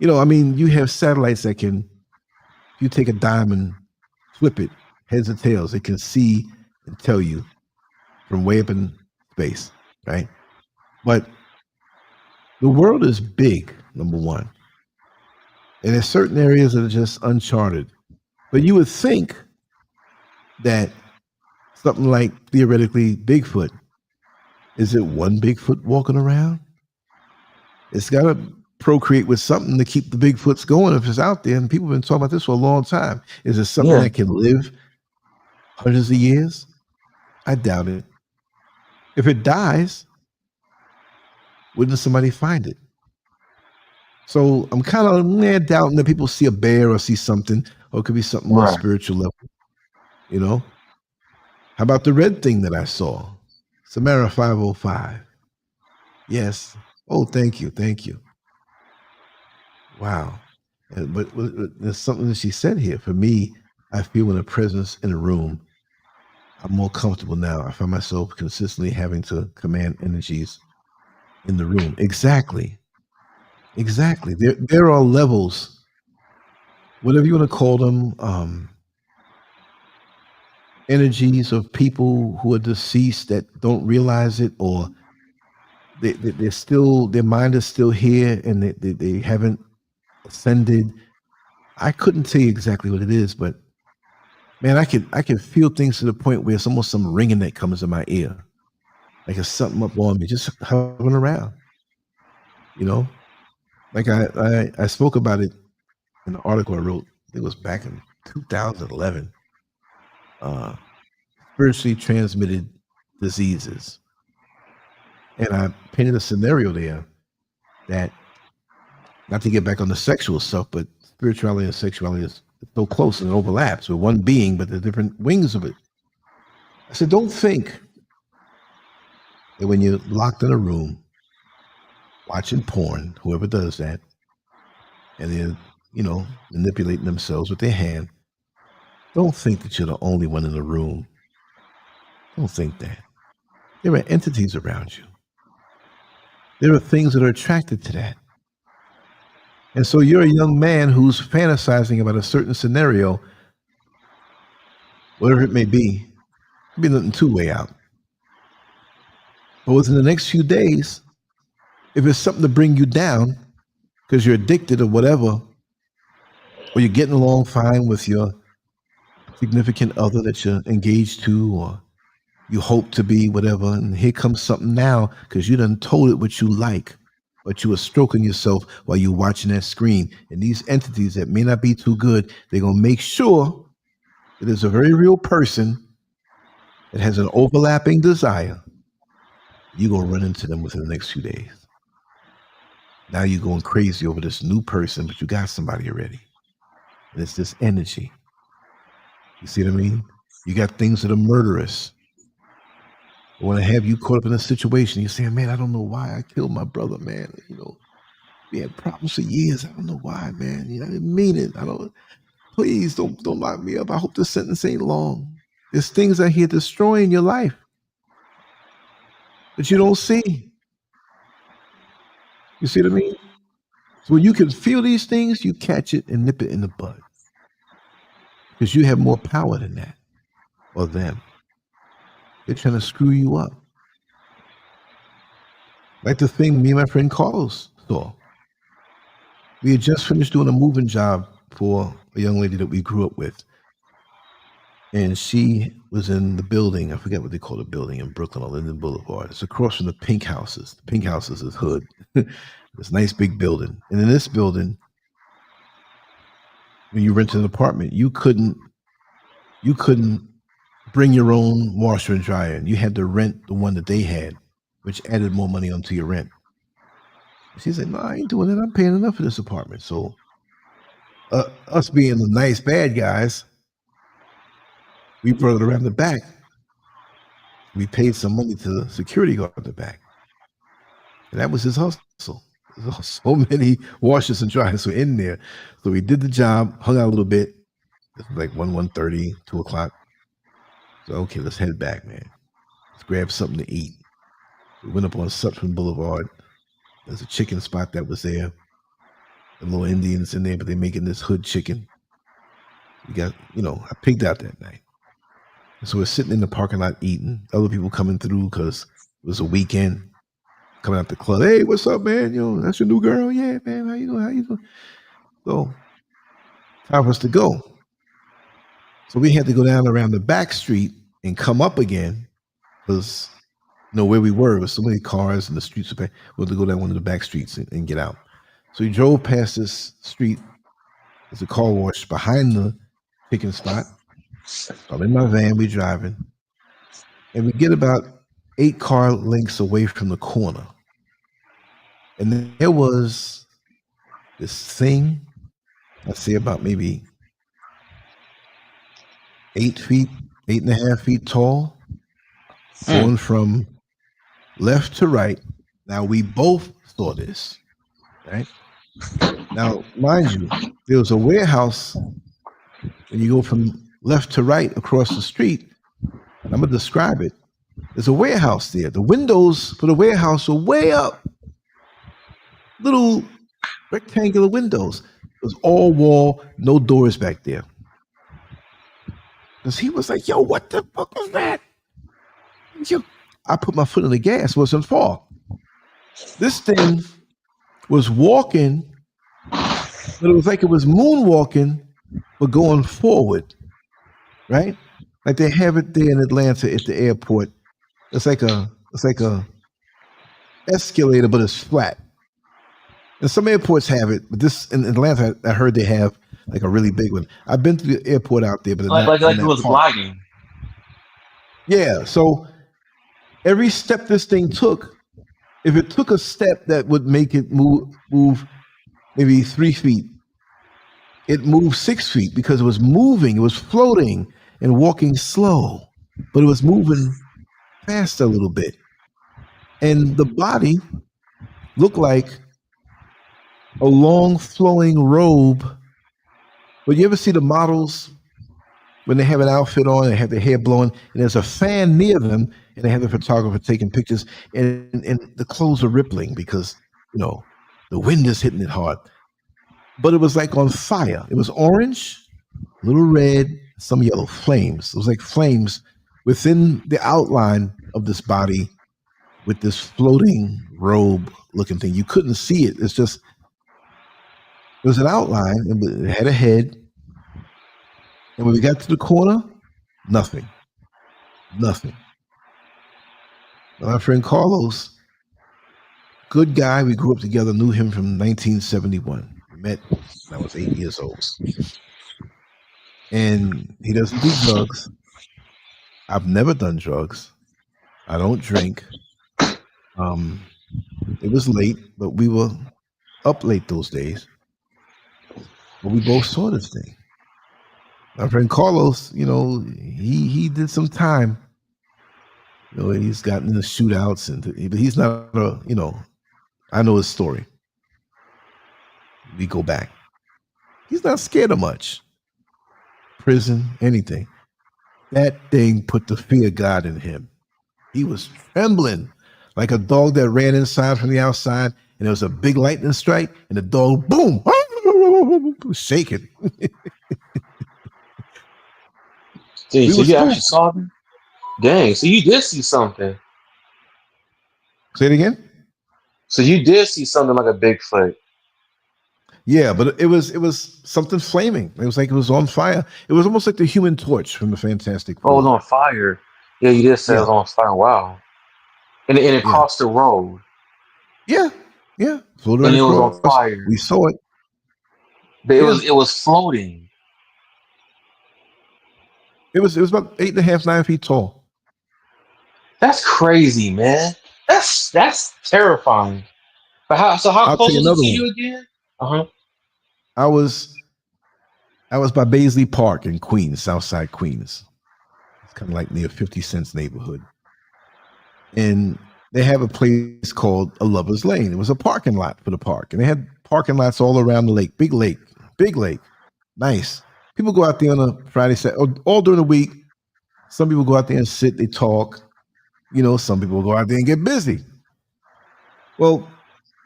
you know, I mean, you have satellites that can, if you take a dime and flip it, heads or tails, it can see and tell you from way up in space, right? But the world is big, number one. And there's certain areas that are just uncharted. But you would think that something like, theoretically, Bigfoot, is it one Bigfoot walking around? It's got to procreate with something to keep the Bigfoots going if it's out there. And people have been talking about this for a long time. Is it something that can live hundreds of years? I doubt it. If it dies, wouldn't somebody find it? So I'm kind of doubting that people see a bear or see something, or it could be something on a spiritual level. You know? How about the red thing that I saw? Samara 505. Yes. Oh, thank you. Thank you. Wow. But there's something that she said here. For me, I feel when a presence in a room, I'm more comfortable now. I find myself consistently having to command energies in the room. Exactly. Exactly. There are levels, whatever you want to call them, energies of people who are deceased that don't realize it, or they're still, their mind is still here and they haven't ascended. I couldn't tell you exactly what it is, but man, I can feel things to the point where it's almost some ringing that comes in my ear. Like it's something up on me, just hovering around. You know? Like I spoke about it in an article I wrote, I think it was back in 2011. Spiritually transmitted diseases. And I painted a scenario there that, not to get back on the sexual stuff, but spirituality and sexuality is so close and it overlaps with one being, but the different wings of it. I said, don't think that when you're locked in a room watching porn, whoever does that, and they're, you know, manipulating themselves with their hand, don't think that you're the only one in the room. Don't think that. There are entities around you. There are things that are attracted to that. And so you're a young man who's fantasizing about a certain scenario, whatever it may be. Could be nothing two-way out. But within the next few days, if it's something to bring you down because you're addicted or whatever, or you're getting along fine with your significant other that you're engaged to, or you hope to be, whatever, and here comes something now because you done told it what you like, but you were stroking yourself while you're watching that screen. And these entities that may not be too good, they're going to make sure that there's a very real person that has an overlapping desire. You're going to run into them within the next few days. Now you're going crazy over this new person, but you got somebody already. And it's this energy. You see what I mean? You got things that are murderous. I want to have you caught up in a situation. You're saying, man, I don't know why I killed my brother, man. You know, we had problems for years. I don't know why, man. You know, I didn't mean it. Please don't lock me up. I hope the sentence ain't long. There's things out here destroying your life that you don't see. You see what I mean? So when you can feel these things, you catch it and nip it in the bud. because you have more power than that or them. They're trying to screw you up. Like the thing me and my friend Carlos saw. We had just finished doing a moving job for a young lady that we grew up with. And she was in the building. I forget what they call the building in Brooklyn on Linden Boulevard. It's across from the Pink Houses. The Pink Houses is hood. This nice big building. And in this building, when you rent an apartment, you couldn't bring your own washer and dryer. And you had to rent the one that they had, which added more money onto your rent. She said, no, I ain't doing it. I'm paying enough for this apartment. So us being the nice bad guys, we brought it around the back. We paid some money to the security guard at the back. And that was his hustle. So many washers and dryers were in there. So we did the job, hung out a little bit. It was like 1:30, 2 o'clock. So, okay, let's head back, man. Let's grab something to eat. We went up on Sutphin Boulevard. There's a chicken spot that was there. The little Indians in there, but they're making this hood chicken. We got, I pigged out that night. So we're sitting in the parking lot eating. Other people coming through because it was a weekend. Coming out the club. Hey, what's up, man? That's your new girl? Yeah, man. How you doing? So time for us to go. So we had to go down around the back street and come up again because where we were, there was so many cars and the streets were packed. We had to go down one of the back streets and get out. So we drove past this street. There's a car wash behind the chicken spot. I'm in my van, we driving. And we get about 8 car lengths away from the corner. And then there was this thing, I'd say about maybe 8.5 feet tall, going from left to right. Now we both saw this, right? Now, mind you, there was a warehouse when you go from left to right across the street. I'm gonna describe it. There's a warehouse there. The windows for the warehouse are way up. Little rectangular windows. It was all wall, no doors back there. Because he was like, yo, what the fuck was that? I put my foot on the gas, wasn't far. This thing was walking, but it was like it was moonwalking, but going forward, right? Like they have it there in Atlanta at the airport. It's like a escalator, but it's flat. And some airports have it, but this in Atlanta, I heard they have like a really big one. I've been to the airport out there, but like it was gliding. Yeah. So every step this thing took, if it took a step that would make it move maybe 3 feet, it moved 6 feet because it was moving, it was floating and walking slow, but it was moving fast a little bit. And the body looked like a long flowing robe. But you ever see the models when they have an outfit on, they have their hair blowing, and there's a fan near them, and they have the photographer taking pictures, and the clothes are rippling because, the wind is hitting it hard. But it was like on fire. It was orange, a little red, some yellow flames. It was like flames within the outline of this body with this floating robe looking thing. You couldn't see it. It's just, it was an outline, and it had a head. And when we got to the corner, nothing. My friend Carlos, good guy. We grew up together, knew him from 1971. We met when I was 8 years old. And he doesn't do drugs. I've never done drugs. I don't drink. It was late, but we were up late those days. But we both saw this thing. My friend Carlos, he did some time. He's gotten into shootouts, but he's not I know his story. We go back. He's not scared of much. Prison, anything. That thing put the fear of God in him. He was trembling like a dog that ran inside from the outside, and there was a big lightning strike, and the dog, boom, was shaking. See, We so were you actually spooked. saw them? Dang, so you did see something. Say it again. So you did see something like a Bigfoot. Yeah, but it was something flaming. It was like it was on fire. It was almost like the Human Torch from the Fantastic Oh, it was Four. on fire. Yeah, you did say it Yeah, was on fire. Wow. And it yeah, crossed the road. yeah, yeah. Floated And right it was on across. fire. We saw it. But Yeah, it was floating. it was about 8.5, 9 feet tall. That's crazy, man. That's terrifying. But how I'll tell close you was it another to one. you again? Uh-huh. I was I was by Baisley Park in Queens, Southside Queens. It's kind of like near 50 Cent's neighborhood. And they have a place called a Lover's Lane. It was a parking lot for the park. And they had parking lots all around the lake. Big lake. Big lake. Nice. People go out there on a Friday, Saturday, all during the week. Some people go out there and sit, they talk. Some people go out there and get busy. Well,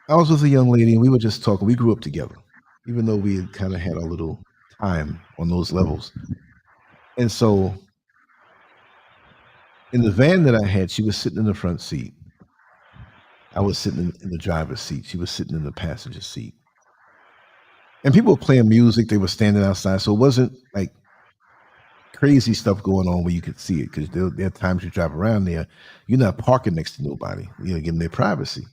I was with a young lady and we were just talking. We grew up together, even though we had kind of had a little time on those levels. And so in the van that I had, she was sitting in the front seat. I was sitting in the driver's seat. She was sitting in the passenger seat. And people were playing music. They were standing outside. So it wasn't like crazy stuff going on where you could see it, because there are times you drive around there, you're not parking next to nobody. You're giving their privacy.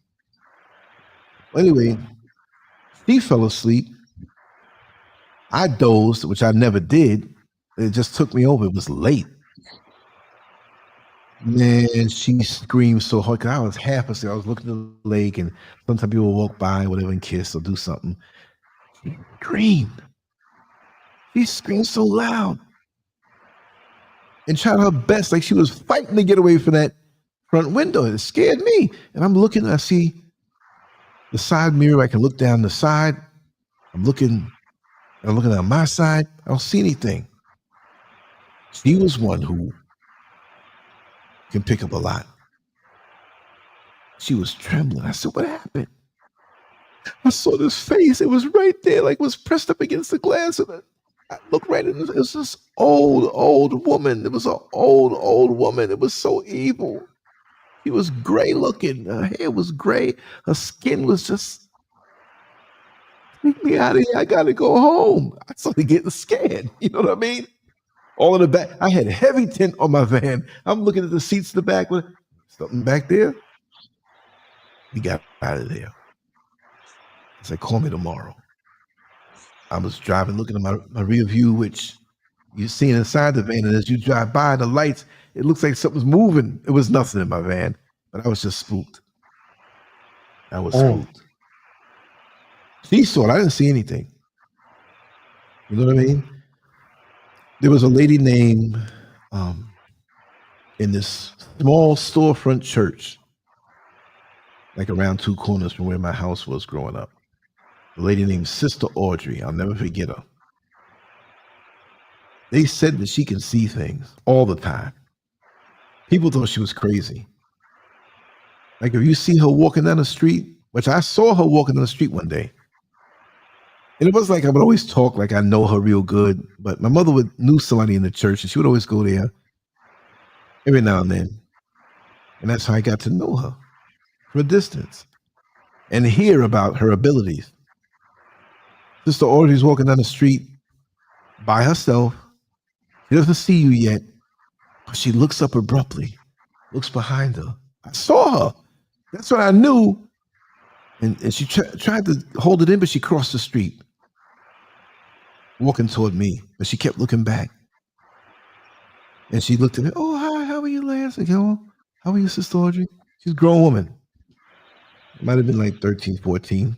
Well, anyway, she fell asleep. I dozed, which I never did. It just took me over. It was late. Man, she screamed so hard. 'Cause I was half asleep. I was looking at the lake, and sometimes people walk by, whatever, and kiss or do something. She screamed. She screamed so loud and tried her best, like she was fighting to get away from that front window. It scared me. And I'm looking, and I see the side mirror. I can look down the side. I'm looking at my side. I don't see anything. She was one who can pick up a lot. She was trembling. I said, "What happened?" I saw this face. It was right there, like it was pressed up against the glass. And I looked right in it. It was this old woman. It was an old woman. It was so evil. She was gray looking. Her hair was gray. Her skin was just, take me out of here. I got to go home. I started getting scared. You know what I mean? All in the back. I had heavy tint on my van. I'm looking at the seats in the back. With something back there. We got out of there. I said, "Call me tomorrow." I was driving, looking at my rear view, which you see inside the van. And as you drive by the lights, it looks like something's moving. It was nothing in my van, but I was just spooked. I was spooked. She saw it. I didn't see anything. You know what I mean? There was a lady named in this small storefront church, like around 2 corners from where my house was growing up. A lady named Sister Audrey. I'll never forget her. They said that she can see things all the time. People thought she was crazy. Like if you see her walking down the street, which I saw her walking down the street one day. And it was like I would always talk like I know her real good, but my mother knew somebody in the church, and she would always go there every now and then. And that's how I got to know her from a distance and hear about her abilities. Sister Audrey's walking down the street by herself. She doesn't see you yet, but she looks up abruptly, looks behind her. I saw her. That's what I knew. And she tried to hold it in, but she crossed the street, walking toward me, but she kept looking back. And she looked at me. "Oh, hi, how are you, Lance?" I go, "How are you, Sister Audrey?" She's a grown woman. It might have been like 13, 14,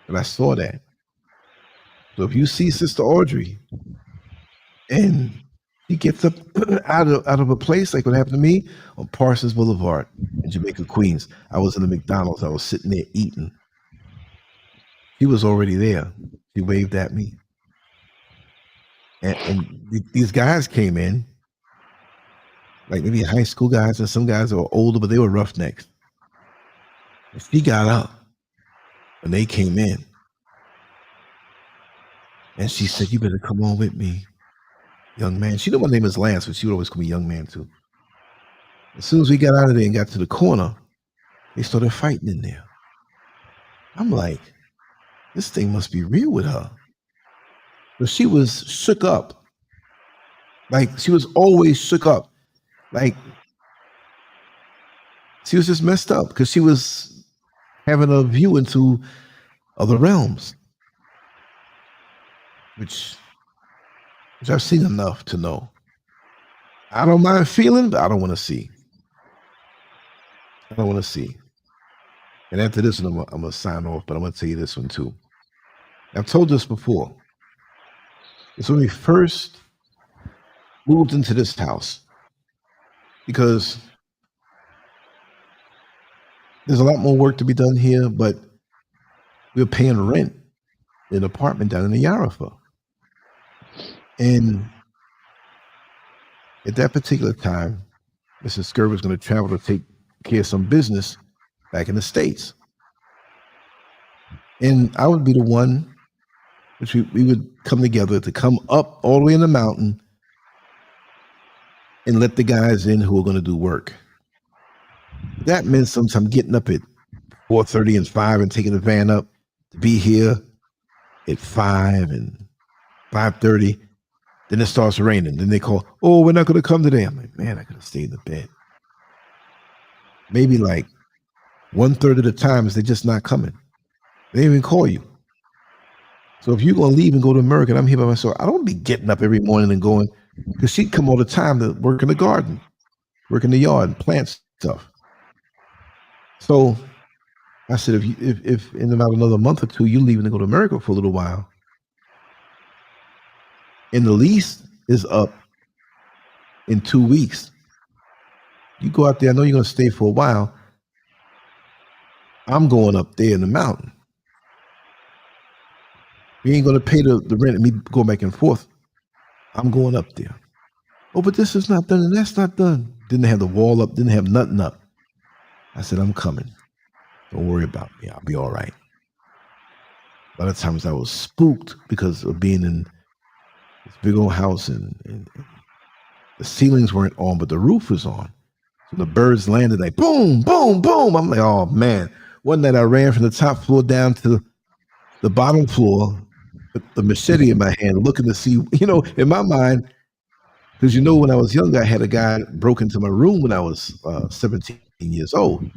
but I saw that. So if you see Sister Audrey and she gets up out of a place like what happened to me on Parsons Boulevard in Jamaica, Queens. I was in the McDonald's. I was sitting there eating. She was already there. She waved at me. And these guys came in, like maybe high school guys, and some guys that were older, but they were roughnecks. And she got up when they came in. And she said, "You better come on with me." young man. She knew my name is Lance, but she would always call me young man too. As soon as we got out of there and got to the corner, they started fighting in there. I'm like, this thing must be real with her. But she was shook up. Like, she was always shook up. Like, she was just messed up because she was having a view into other realms, which I've seen enough to know. I don't mind feeling, but I don't want to see. I don't want to see. And after this one, I'm going to sign off, but I'm going to tell you this one too. I've told this before. It's when we first moved into this house, because there's a lot more work to be done here, but we're paying rent in an apartment down in the Yarafa. And at that particular time, Mrs. Scurv was going to travel to take care of some business back in the States. And I would be the one, which we would come together to come up all the way in the mountain and let the guys in who are going to do work. That meant sometimes getting up at 4:30 and 5 and taking the van up to be here at 5 and 5:30. Then it starts raining. Then they call, oh, we're not going to come today. I'm like, man, I could have stayed in the bed. Maybe like 1/3 of the times they're just not coming. They didn't even call you. So if you're going to leave and go to America and I'm here by myself, I don't be getting up every morning and going, because she'd come all the time to work in the garden, work in the yard, and plant stuff. So I said, if in about another month or two, you're leaving to go to America for a little while, and the lease is up in 2 weeks, you go out there, I know you're going to stay for a while. I'm going up there in the mountain. You ain't going to pay the rent and me go back and forth. I'm going up there. Oh, but this is not done and that's not done. Didn't have the wall up, didn't have nothing up. I said, I'm coming. Don't worry about me. I'll be all right. A lot of times I was spooked because of being in this big old house and the ceilings weren't on, but the roof was on. So the birds landed like boom, boom, boom. I'm like, oh man. One night I ran from the top floor down to the bottom floor with the machete in my hand, looking to see, in my mind, because when I was younger, I had a guy broke into my room when I was 17 years old.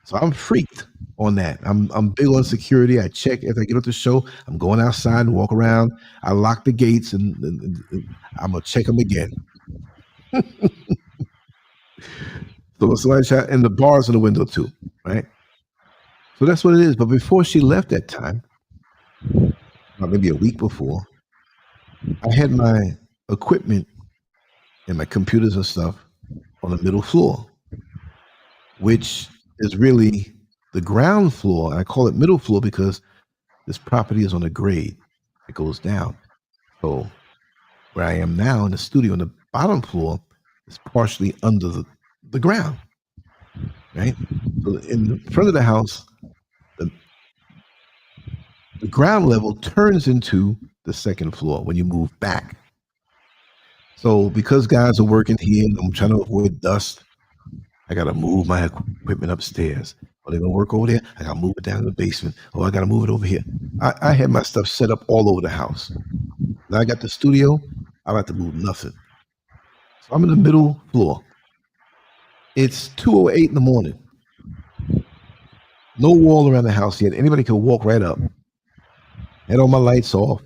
So I'm freaked on that. I'm big on security. I check if I get off the show. I'm going outside and walk around. I lock the gates and I'm gonna check them again. So somebody shot, and the bars in the window too, right? So that's what it is. But before she left that time, maybe a week before, I had my equipment and my computers and stuff on the middle floor, which is really the ground floor. I call it middle floor because this property is on a grade. It goes down. So where I am now in the studio on the bottom floor is partially under the ground, right? So in front of the house, the ground level turns into the second floor when you move back. So because guys are working here and I'm trying to avoid dust, I got to move my equipment upstairs. Or they're going to work over there, I got to move it down to the basement. Or I got to move it over here. I had my stuff set up all over the house. Now I got the studio, I don't have to move nothing. So I'm in the middle floor. It's 2:08 in the morning. No wall around the house yet. Anybody could walk right up. Had all my lights off.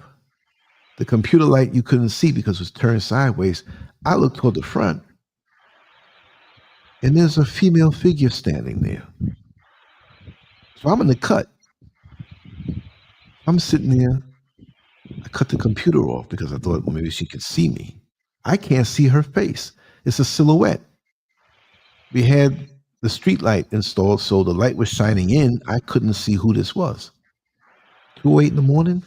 The computer light you couldn't see because it was turned sideways. I looked toward the front, and there's a female figure standing there. So I'm in the cut. I'm sitting there. I cut the computer off because I thought, well, maybe she could see me. I can't see her face. It's a silhouette. We had the street light installed, so the light was shining in. I couldn't see who this was. 2:08 in the morning.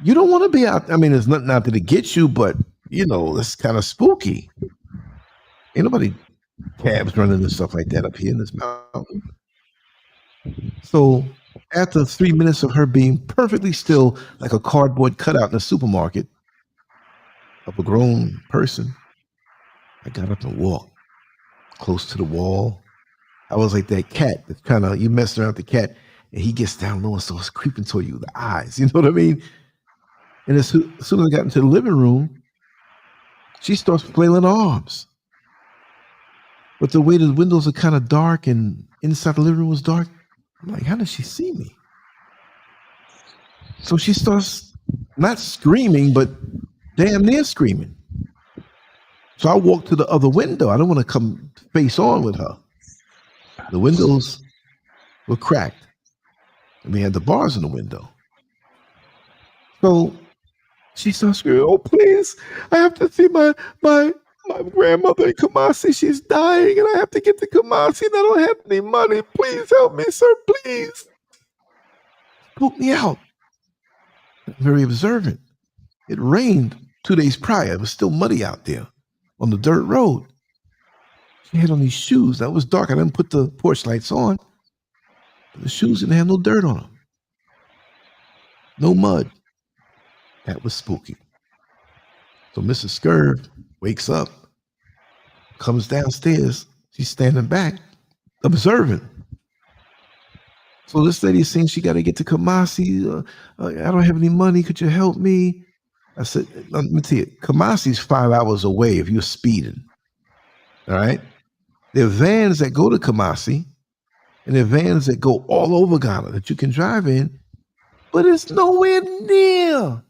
You don't want to be out. I mean, there's nothing out there to get you, but it's kind of spooky. Ain't nobody cabs running and stuff like that up here in this mountain. So after 3 minutes of her being perfectly still, like a cardboard cutout in a supermarket, of a grown person. I got up and walked close to the wall. I was like that cat that's kind of, you mess around with the cat and he gets down low and starts creeping toward you, the eyes, you know what I mean? And as soon as I got into the living room, she starts flailing her arms. But the way the windows are kind of dark and inside the living room was dark, I'm like, how does she see me? So she starts not screaming, but damn near screaming. So I walked to the other window. I don't want to come face on with her. The windows were cracked. And we had the bars in the window. So she starts screaming, oh, please, I have to see my grandmother in Kumasi. She's dying and I have to get to Kumasi and I don't have any money. Please help me, sir, please. Spook me out. I'm very observant. It rained 2 days prior. It was still muddy out there on the dirt road. She had on these shoes. That was dark. I didn't put the porch lights on. But the shoes didn't have no dirt on them. No mud. That was spooky. So Mrs. Scurv wakes up, comes downstairs. She's standing back, observing. So this lady's saying she got to get to Kumasi. I don't have any money. Could you help me? I said, let me tell you, Kumasi's 5 hours away if you're speeding. All right? There are vans that go to Kumasi, and there are vans that go all over Ghana that you can drive in, but it's nowhere near.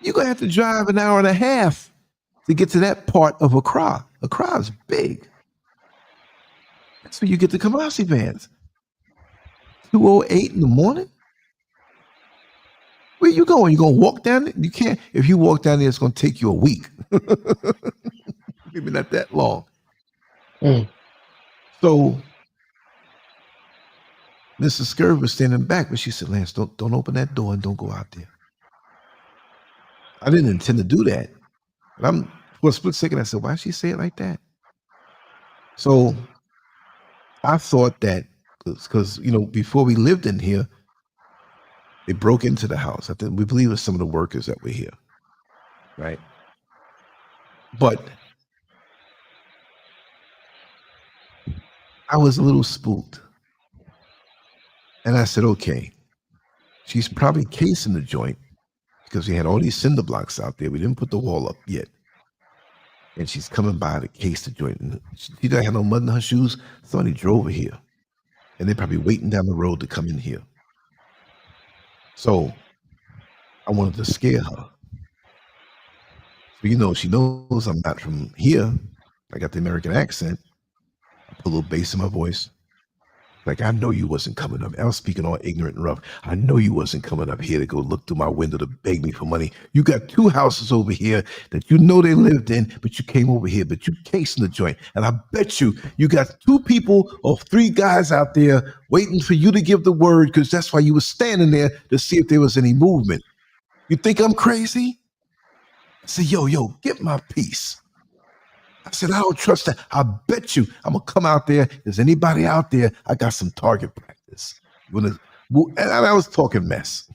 You're going to have to drive an hour and a half to get to that part of Accra. Accra is big. That's where you get the Kumasi vans. 2:08 in the morning? Where you going? You going to walk down there? You can't. If you walk down there, it's going to take you a week. Maybe not that long. So Mrs. Scurv was standing back, but she said, Lance, don't open that door and don't go out there. I didn't intend to do that. But for a split second, I said, why did she say it like that? So I thought that because, before we lived in here, they broke into the house. I think we believe it was some of the workers that were here, right? But I was a little spooked. And I said, okay, she's probably casing the joint because we had all these cinder blocks out there. We didn't put the wall up yet. And she's coming by to case the joint. And she didn't have no mud in her shoes. Somebody drove her here. And they're probably waiting down the road to come in here. So I wanted to scare her. So, she knows I'm not from here. I got the American accent. I put a little bass in my voice. Like, I know you wasn't coming up. I was speaking all ignorant and rough. I know you wasn't coming up here to go look through my window to beg me for money. You got 2 houses over here that you know they lived in, but you came over here, but you casing the joint. And I bet you got 2 people or 3 guys out there waiting for you to give the word because that's why you was standing there to see if there was any movement. You think I'm crazy? I said, yo, get my piece. I said, I don't trust that. I bet you I'm going to come out there. If there's anybody out there, I got some target practice. And I was talking mess.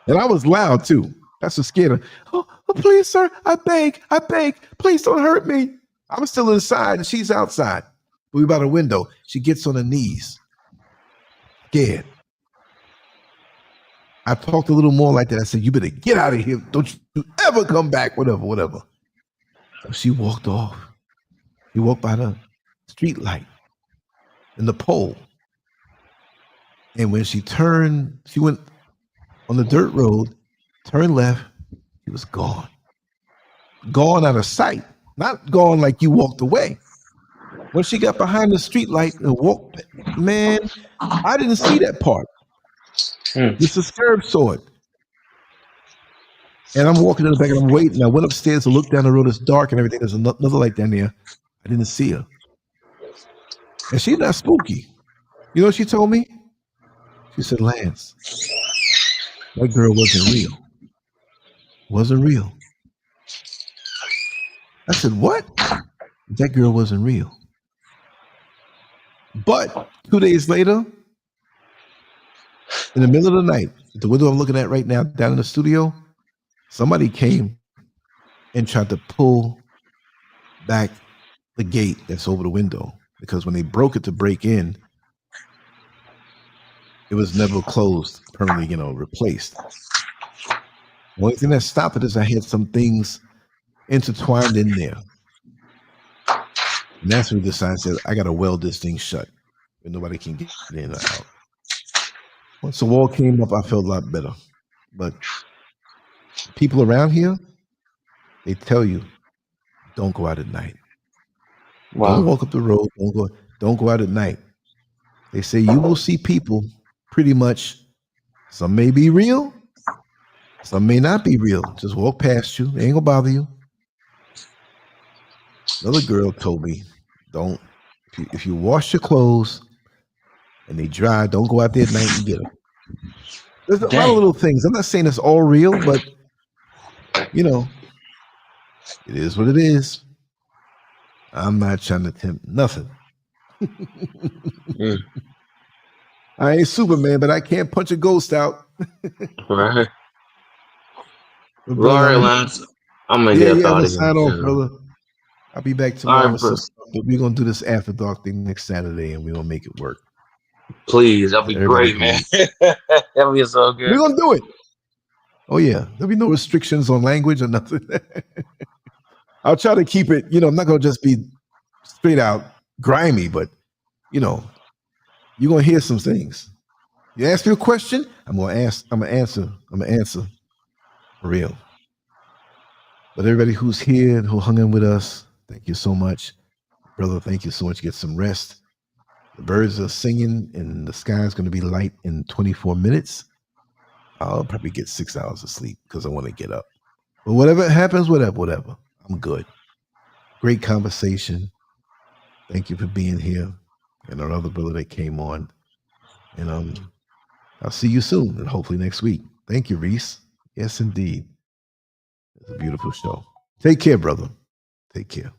And I was loud, too. That's what scared her. Oh, please, sir, I beg. Please don't hurt me. I'm still inside, and she's outside. We by the window. She gets on her knees. Scared. I talked a little more like that. I said, you better get out of here. Don't you ever come back, whatever. So she walked off. She walked by the street light and the pole. And when she turned, she went on the dirt road, turned left, she was gone. Gone out of sight. Not gone like you walked away. When she got behind the street light and walked, man, I didn't see that part. Mrs. Scurv saw it. And I'm walking in the back and I'm waiting. I went upstairs to look down the road. It's dark and everything. There's another light down there. I didn't see her. And she's not spooky. You know what she told me? She said, Lance, that girl wasn't real. Wasn't real. I said, what? That girl wasn't real. But 2 days later, in the middle of the night, the window I'm looking at right now down in the studio, somebody came and tried to pull back the gate that's over the window, because when they broke it to break in, it was never closed, permanently, replaced. The only thing that stopped it is I had some things intertwined in there. And that's when we decided, I got to weld this thing shut where nobody can get in or out. Once the wall came up, I felt a lot better. But people around here, they tell you, don't go out at night. Wow. Don't walk up the road. Don't go out at night. They say you will see people pretty much. Some may be real, some may not be real. Just walk past you. They ain't gonna bother you. Another girl told me, don't, if you wash your clothes and they dry, don't go out there at night and get them. There's a lot of little things. I'm not saying it's all real, but it is what it is. I'm not trying to tempt nothing. I ain't Superman, but I can't punch a ghost out. Right. But All right, Lance. I'm gonna get I'm out gonna of sign here. off, brother. I'll be back tomorrow. All right, but we're gonna do this after dark thing next Saturday, and we're gonna make it work. Please, that'll be great, man. That'll be so good. We're gonna do it. Oh yeah, there'll be no restrictions on language or nothing. I'll try to keep it. I'm not gonna just be straight out grimy, but you're gonna hear some things. You ask me a question, I'm gonna answer for real. But everybody who's here and who hung in with us, thank you so much. Brother, thank you so much. Get some rest. The birds are singing and the sky is going to be light in 24 minutes. I'll probably get 6 hours of sleep because I want to get up. But whatever happens, whatever. I'm good. Great conversation. Thank you for being here. And our other brother that came on. And I'll see you soon and hopefully next week. Thank you, Reese. Yes, indeed. It's a beautiful show. Take care, brother. Take care.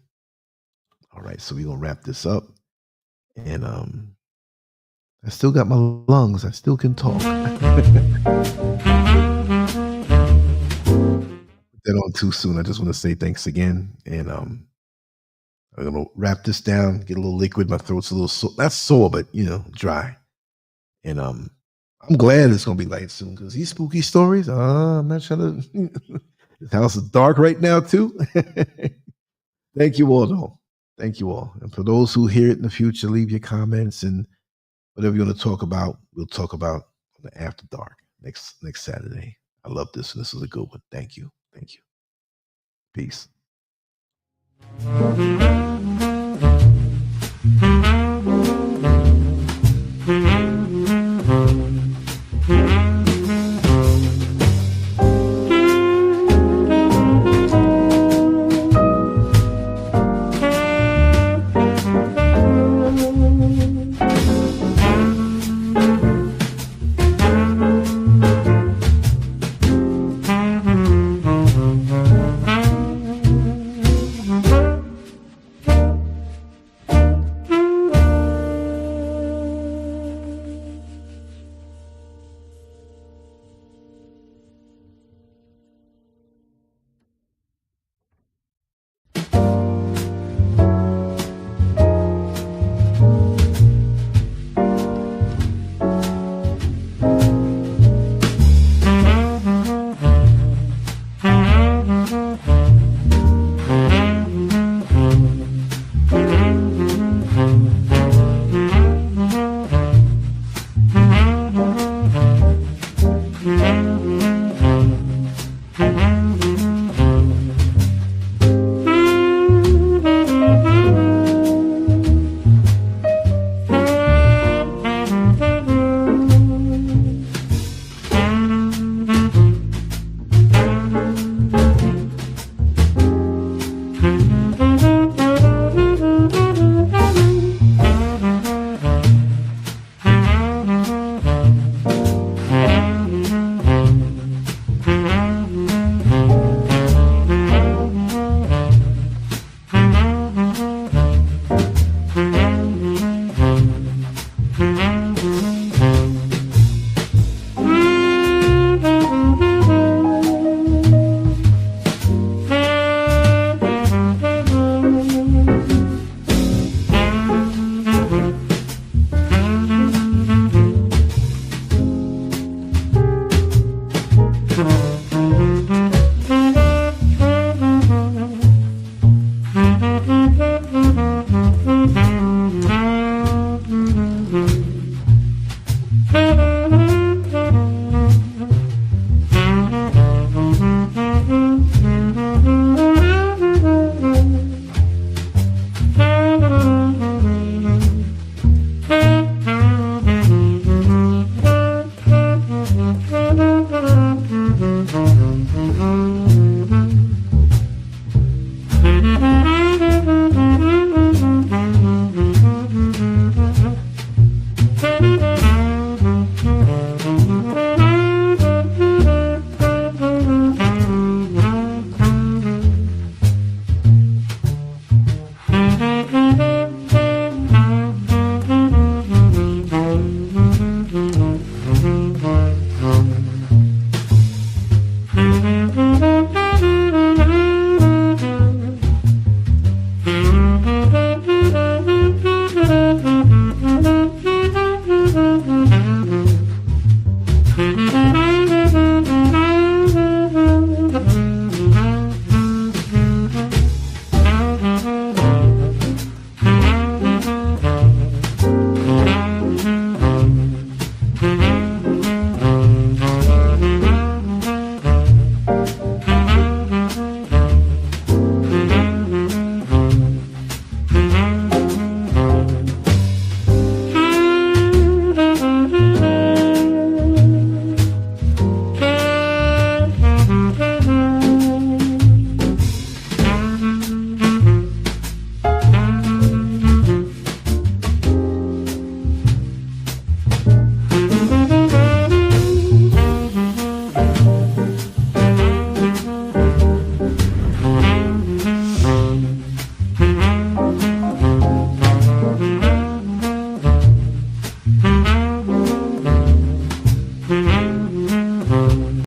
All right, so we're going to wrap this up. And I still got my lungs. I still can talk. That on too soon. I just want to say thanks again. And I'm going to wrap this down, get a little liquid. My throat's a little sore. Not sore, but, dry. And I'm glad it's going to be light soon because these spooky stories, I'm not trying to... This house is dark right now, too. Thank you all, though. Thank you all. And for those who hear it in the future, leave your comments and whatever you want to talk about, we'll talk about on the After Dark next Saturday. I love this. This is a good one. Thank you. Thank you. Peace.